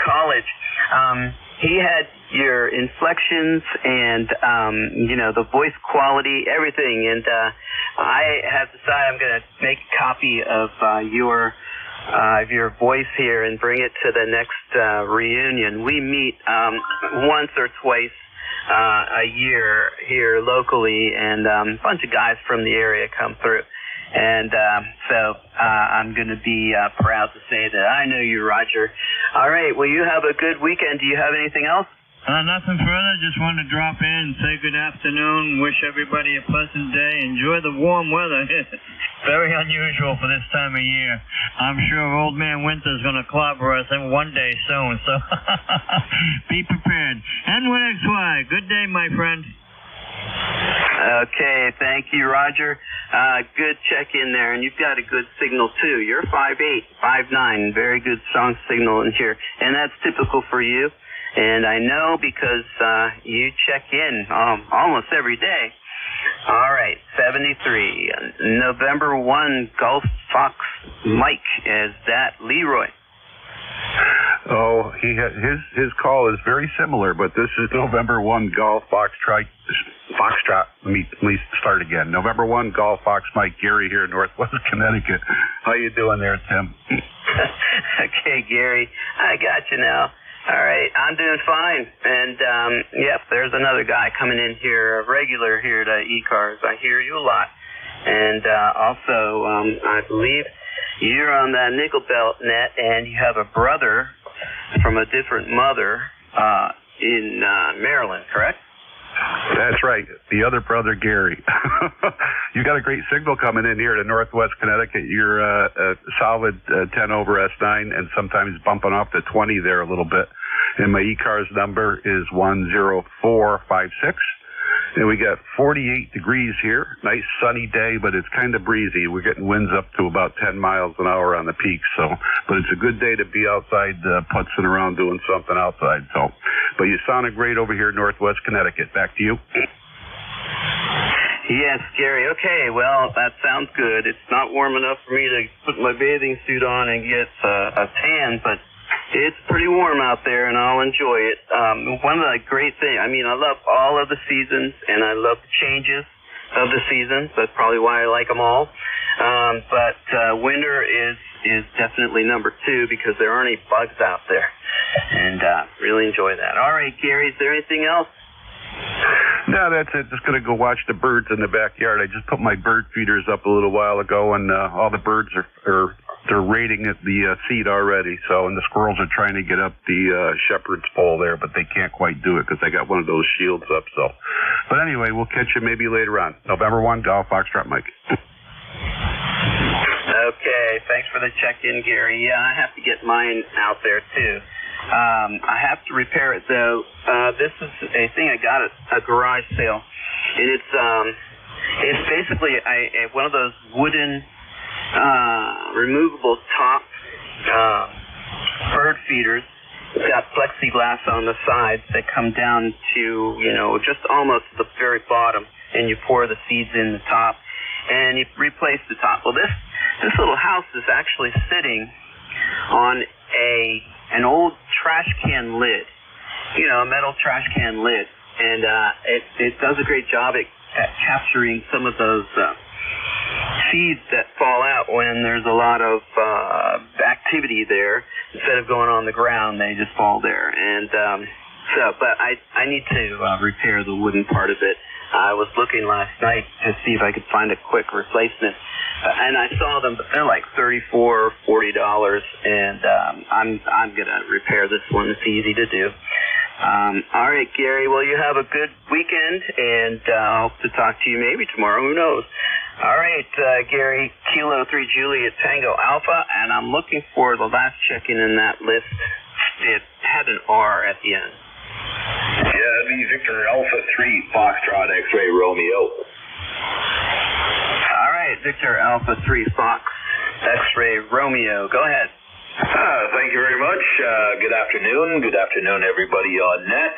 college. He had your inflections and, the voice quality, everything. And I have decided I'm going to make a copy of your voice here and bring it to the next reunion. We meet once or twice a year here locally, and a bunch of guys from the area come through. And so I'm going to be proud to say that I know you, Roger. All right, well, you have a good weekend. Do you have anything else? Nothing further. Just wanted to drop in and say good afternoon. Wish everybody a pleasant day. Enjoy the warm weather. Very unusual for this time of year. I'm sure Old Man Winter's going to clobber us in one day soon, so be prepared. N1XY, good day, my friend. Okay, thank you, Roger. Good check in there, and you've got a good signal, too. You're 5'8", 5'9", very good, strong signal in here, and that's typical for you. And I know because you check in almost every day. All right, 73. November 1, Gulf Fox Mike. Is that Leroy? Oh, his call is very similar, but this is November 1, Golf Foxtrot. Let me start again. November 1, Golf Fox Mike, Gary here in Northwest Connecticut. How you doing there, Tim? Okay, Gary, I got you now. All right, I'm doing fine. And, yep, there's another guy coming in here, a regular here to ECARS. I hear you a lot. And also, I believe you're on that Nickel Belt net, and you have a brother from a different mother in Maryland, correct? That's right. The other brother, Gary. You got a great signal coming in here to Northwest Connecticut. You're a solid 10 over S9 and sometimes bumping off to 20 there a little bit. And my ECARS number is 10456. And we got 48 degrees here. Nice sunny day, but it's kind of breezy. We're getting winds up to about 10 miles an hour on the peak. But it's a good day to be outside putzing around doing something outside. But you sounded great over here in Northwest Connecticut. Back to you. Yes, Gary. Okay, well, that sounds good. It's not warm enough for me to put my bathing suit on and get a tan, but it's pretty warm out there, and I'll enjoy it. One of the great things, I love all of the seasons, and I love the changes of the seasons. That's probably why I like them all. But winter is definitely number 2 because there aren't any bugs out there, and really enjoy that. All right, Gary, is there anything else? No, that's it. Just gonna go watch the birds in the backyard. I just put my bird feeders up a little while ago, and all the birds they're raiding at the seed already. So, and the squirrels are trying to get up the shepherd's pole there, but they can't quite do it because they got one of those shields up. So, but anyway, we'll catch you maybe later on. November 1, Golf Foxtrot Mike. Okay, thanks for the check-in, Gary. Yeah, I have to get mine out there too. I have to repair it though. This is a thing I got at a garage sale, and it's basically one of those wooden removable top bird feeders. It's got plexiglass on the sides that come down to, just almost the very bottom, and you pour the seeds in the top, and you replace the top. Well, this little house is actually sitting on an old trash can lid, a metal trash can lid, and it does a great job at capturing some of those seeds that fall out when there's a lot of activity there. Instead of going on the ground, they just fall there. And but I need to repair the wooden part of it. I was looking last night to see if I could find a quick replacement, and I saw them, but they're like $34 or $40, and I'm gonna repair this one. It's easy to do. All right, Gary. Well, you have a good weekend, and I hope to talk to you maybe tomorrow. Who knows? All right, Gary, Kilo 3 Juliet Tango Alpha, and I'm looking for the last check-in in that list. It had an R at the end. Yeah, that'd be Victor Alpha 3 Foxtrot X-Ray Romeo. All right, Victor Alpha 3 Fox X-Ray Romeo. Go ahead. Thank you very much. Good afternoon. Good afternoon, everybody on net.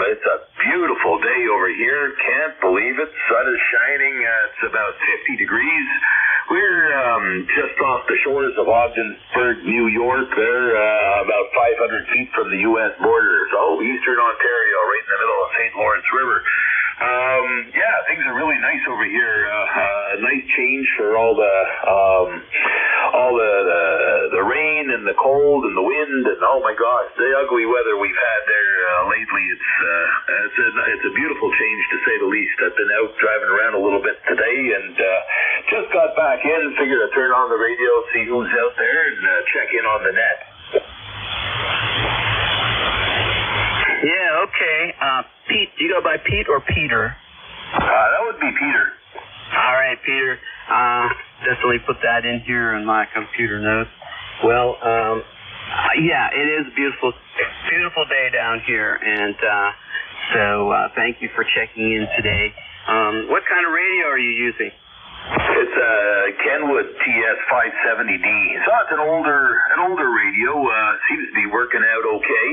It's a beautiful day over here. Can't believe it. Sun is shining. It's about 50 degrees. We're just off the shores of Ogdensburg, New York. They're about 500 feet from the U.S. border. So eastern Ontario, right in the middle of St. Lawrence River. Yeah, things are really nice over here. A nice change for all the rain and the cold and the wind and oh my gosh, the ugly weather we've had there lately. It's a beautiful change to say the least. I've been out driving around a little bit today and just got back in. Figured I'd turn on the radio, see who's out there, and check in on the net. Yeah, okay. Pete, do you go by Pete or Peter? That would be Peter. All right, Peter. Definitely put that in here in my computer notes. Well, yeah, it is a beautiful day down here, and so thank you for checking in today. What kind of radio are you using? It's a Kenwood TS570D. So it's an older radio. Seems to be working out okay.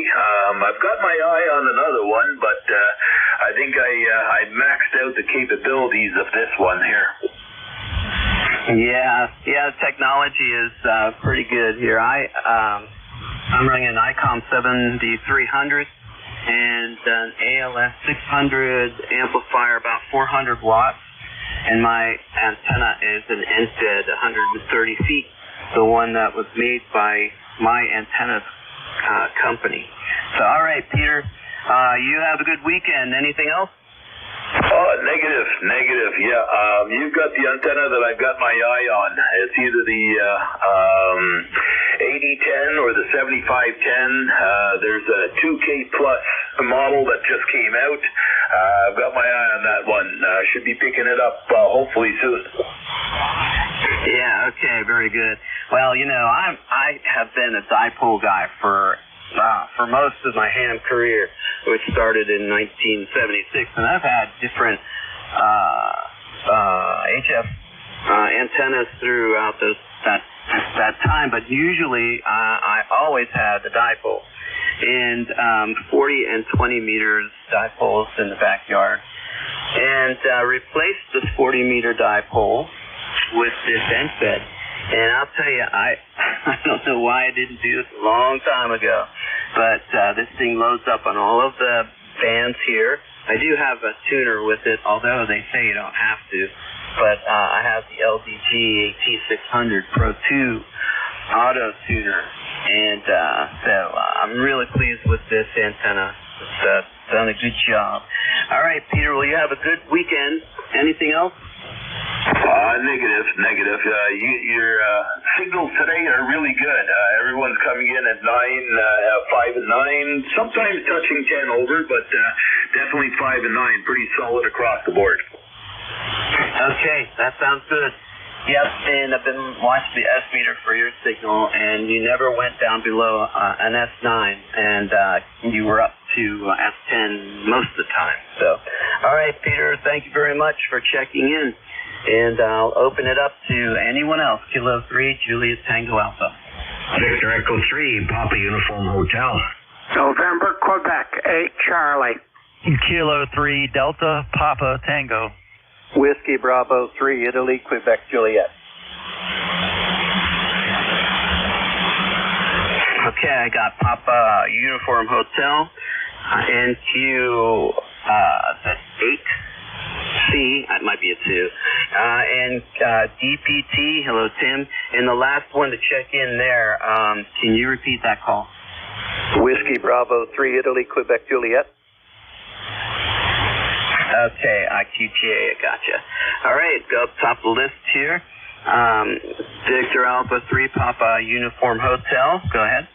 I've got my eye on another one, but I think I maxed out the capabilities of this one here. Yeah, the technology is pretty good here. I'm running an ICOM 7300 and an ALS 600 amplifier, about 400 watts. And my antenna is an NFED 130 feet, the one that was made by my antenna company. So, all right, Peter, you have a good weekend. Anything else? Negative. Yeah, you've got the antenna that I've got my eye on. It's either the 8010 or the 7510. There's a 2K Plus model that just came out. I've got my eye on that one. Should be picking it up hopefully soon. Yeah, okay, very good. Well, I have been a dipole guy for most of my ham career, which started in 1976, and I've had different HF antennas throughout that time, but usually I always had the dipole, and 40 and 20 meters dipoles in the backyard, and replaced this 40 meter dipole with this NFED. And I'll tell you, I don't know why I didn't do this a long time ago, but this thing loads up on all of the bands here. I do have a tuner with it, although they say you don't have to, but I have the LDG AT600 Pro 2 auto tuner, and so I'm really pleased with this antenna. It's Done a good job. All right, Peter, well, you have a good weekend. Anything else? Negative. Your signals today are really good. Everyone's coming in at 5 and 9, sometimes touching 10 over, but definitely 5 and 9. Pretty solid across the board. Okay, that sounds good. Yep, and I've been watching the S meter for your signal, and you never went down below an S9, and you were up to S10 most of the time. So, all right, Peter, thank you very much for checking in, and I'll open it up to anyone else. Kilo 3, Juliet Tango Alpha. Victor Echo 3, Papa Uniform Hotel. November, Quebec, 8 Charlie. Kilo 3, Delta, Papa Tango. Whiskey Bravo 3, Italy, Quebec, Juliet. Okay, I got Papa Uniform Hotel, NQ, that's 8C, that might be a 2, and DPT, hello Tim, and the last one to check in there, can you repeat that call? Whiskey Bravo 3, Italy, Quebec, Juliet. Okay, IQTA, I gotcha. All right, go up top of the list here. Victor Alpha 3, Papa Uniform Hotel. Go ahead.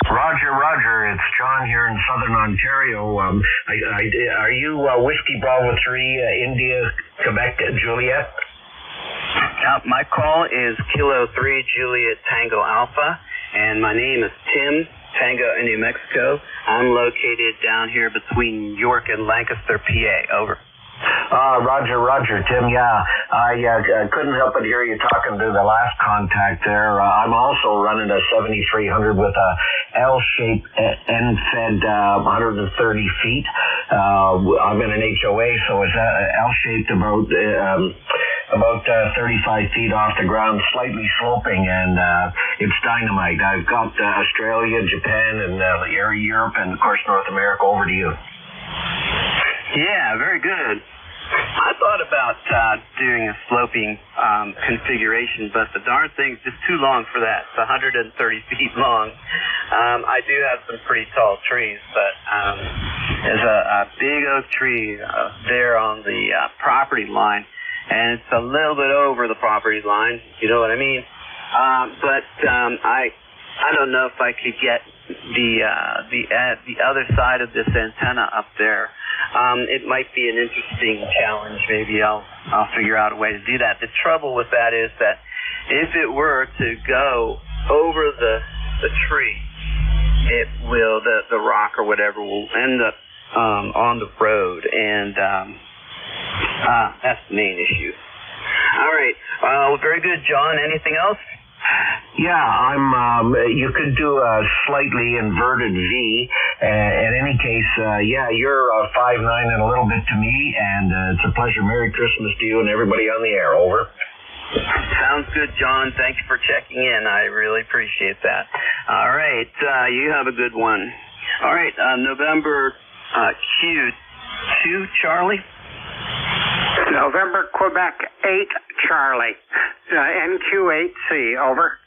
Roger. It's John here in Southern Ontario. Are you Whiskey Bravo 3, India, Quebec, Juliet? My call is Kilo 3, Juliet Tango Alpha, and my name is Tim, Tango, New Mexico. I'm located down here between York and Lancaster, PA. Over. Roger, Tim. Yeah, I couldn't help but hear you talking to the last contact there. I'm also running a 7300 with a L-shaped end-fed 130 feet. I'm in an HOA, so it's L-shaped about 35 feet off the ground, slightly sloping, and it's dynamite. I've got Australia, Japan, and Europe, and of course North America. Over to you. Yeah, very good. I thought about doing a sloping configuration, but the darn thing's just too long for that. It's 130 feet long. I do have some pretty tall trees, but there's a big oak tree there on the property line, and it's a little bit over the property line, you know what I mean? I don't know if I could get the other side of this antenna up there. It might be an interesting challenge. Maybe I'll figure out a way to do that. The trouble with that is that if it were to go over the tree, it will, the rock or whatever will end up on the road, and that's the main issue. All right. Very good, John. Anything else? Yeah, you could do a slightly inverted V. In any case, you're 5'9" and a little bit to me, and it's a pleasure. Merry Christmas to you and everybody on the air. Over. Sounds good, John. Thank you for checking in. I really appreciate that. All right, you have a good one. All right, November Q2, Charlie. November, Quebec, 8 Charlie. NQ8C, over.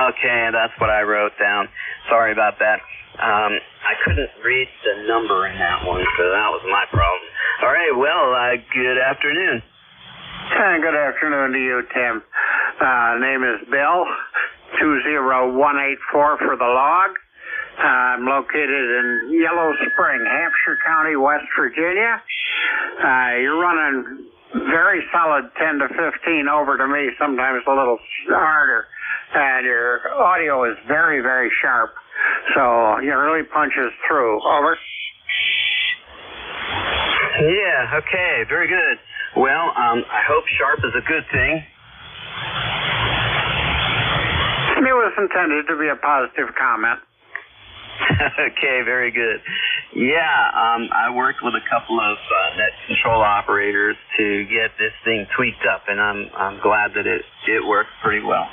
Okay, that's what I wrote down. Sorry about that. I couldn't read the number in that one, so that was my problem. All right, well, good afternoon. Good afternoon to you, Tim. Name is Bill, 20184 for the log. I'm located in Yellow Spring, Hampshire County, West Virginia. You're running very solid 10 to 15 over to me, sometimes a little harder. And your audio is very, very sharp. So it really punches through. Over. Yeah, okay, very good. Well, I hope sharp is a good thing. It was intended to be a positive comment. Okay, very good. Yeah, I worked with a couple of net control operators to get this thing tweaked up, and I'm glad that it works pretty well.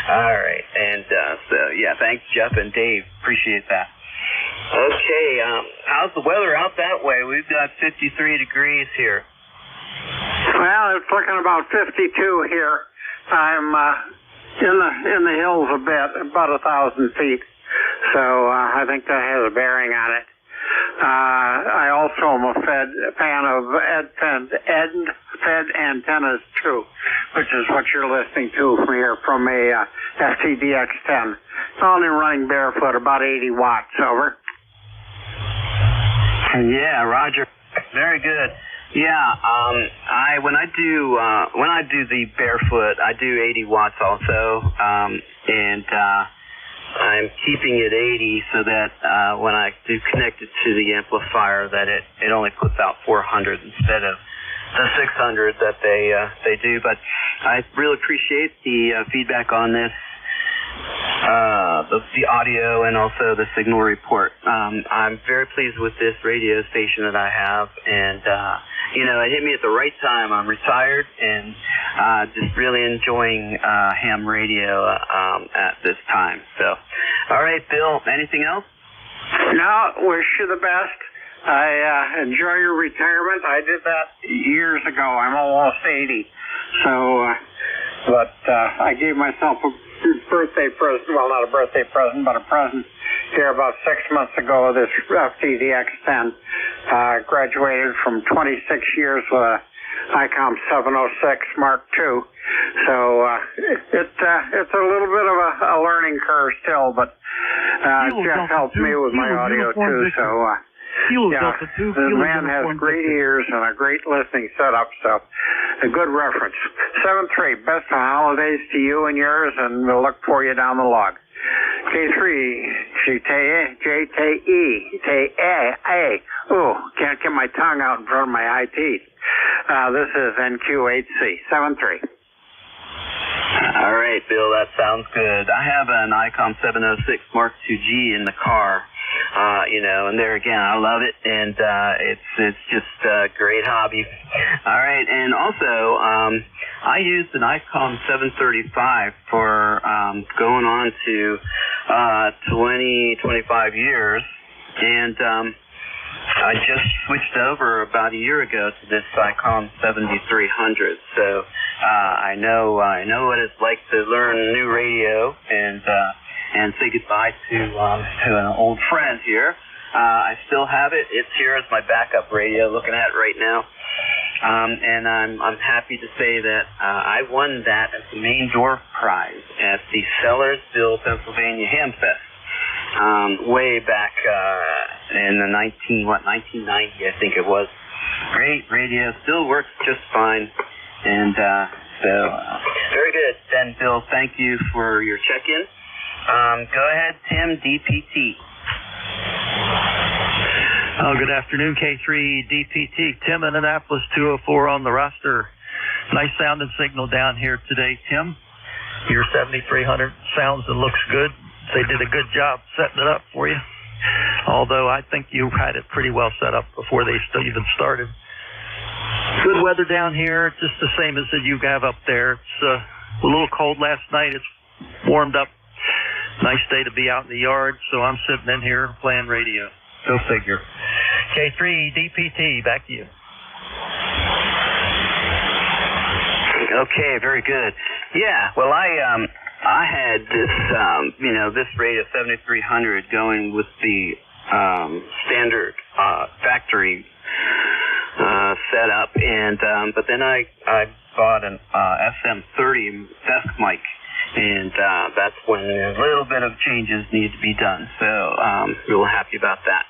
All right, and thanks, Jeff and Dave. Appreciate that. Okay, how's the weather out that way? We've got 53 degrees here. Well, it's looking about 52 here. I'm in the hills a bit, about 1,000 feet. So I think that has a bearing on it. I also am a fan of Fed antennas too, which is what you're listening to from here from a FTDX10. It's only running barefoot, about 80 watts. Over. Yeah, Roger. Very good. Yeah, when I do the barefoot, I do 80 watts also, and I'm keeping it 80 so that when I do connect it to the amplifier, that it only puts out 400 instead of the 600 that they do. But I really appreciate the feedback on this, the audio and also the signal report. I'm very pleased with this radio station that I have, and it hit me at the right time. I'm retired and just really enjoying ham radio at this time. So, all right, Bill, anything else? No, wish you the best. I enjoy your retirement. I did that years ago. I'm almost 80. So, but I gave myself a birthday present. Well, not a birthday present, but a present here about 6 months ago, this FTDX10. Graduated from 26 years with a ICOM 706 Mark II. So it's a little bit of a learning curve still, but Jeff helped me with my audio too. So the man has great ears and a great listening setup. So a good reference. 7-3. Best of holidays to you and yours, and we'll look for you down the log. K3, J-T-E, ooh, can't get my tongue out in front of my eye teeth. This is NQ8C, 7-3. All right, Bill, that sounds good. I have an ICOM 706 Mark IIG in the car, and there again, I love it, and it's just a great hobby. All right, and also, I used an ICOM 735 for going on to 25 years, and I just switched over about a year ago to this ICOM 7300. So I know what it's like to learn new radio and say goodbye to an old friend here. I still have it. It's here as my backup radio, looking at it right now. And I'm happy to say that I won that as the main door prize at the Sellersville, Pennsylvania Ham Fest way back in the 1990, I think it was. Great radio, still works just fine, and so very good. Then, Bill, thank you for your check-in. Go ahead, Tim, DPT. Oh, good afternoon, K3 DPT. Tim in Annapolis, 204 on the roster. Nice sounding signal down here today, Tim. Your 7300 sounds and looks good. They did a good job setting it up for you. Although I think you had it pretty well set up before they even started. Good weather down here, just the same as that you have up there. It's a little cold last night. It's warmed up. Nice day to be out in the yard, so I'm sitting in here playing radio. Go figure. K3 DPT, back to you. Okay, very good. Yeah, well, I had this, this radio 7300 going with the standard factory setup, and but then I bought an SM30 desk mic, and that's when a little bit of changes need to be done. So real happy about that.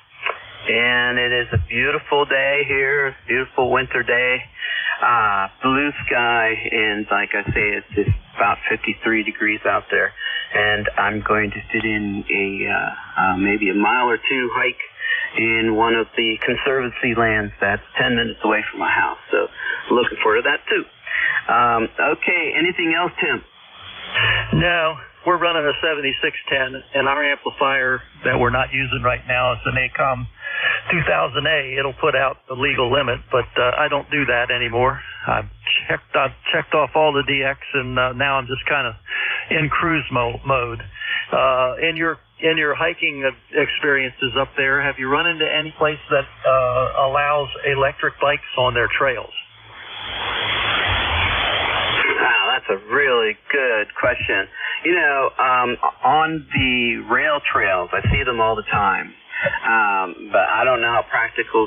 And it is a beautiful day here, beautiful winter day, blue sky, and like I say, it's just about 53 degrees out there. And I'm going to sit in a maybe a mile or two hike in one of the conservancy lands that's 10 minutes away from my house. So looking forward to that too. Okay, anything else, Tim? No, we're running a 7610, and our amplifier that we're not using right now is an ACOM 2000A. It'll put out the legal limit, but I don't do that anymore. I've checked off all the DX, and now I'm just kind of in cruise mode. In your hiking experiences up there, have you run into any place that allows electric bikes on their trails? Wow, that's a really good question. On the rail trails, I see them all the time. But I don't know how practical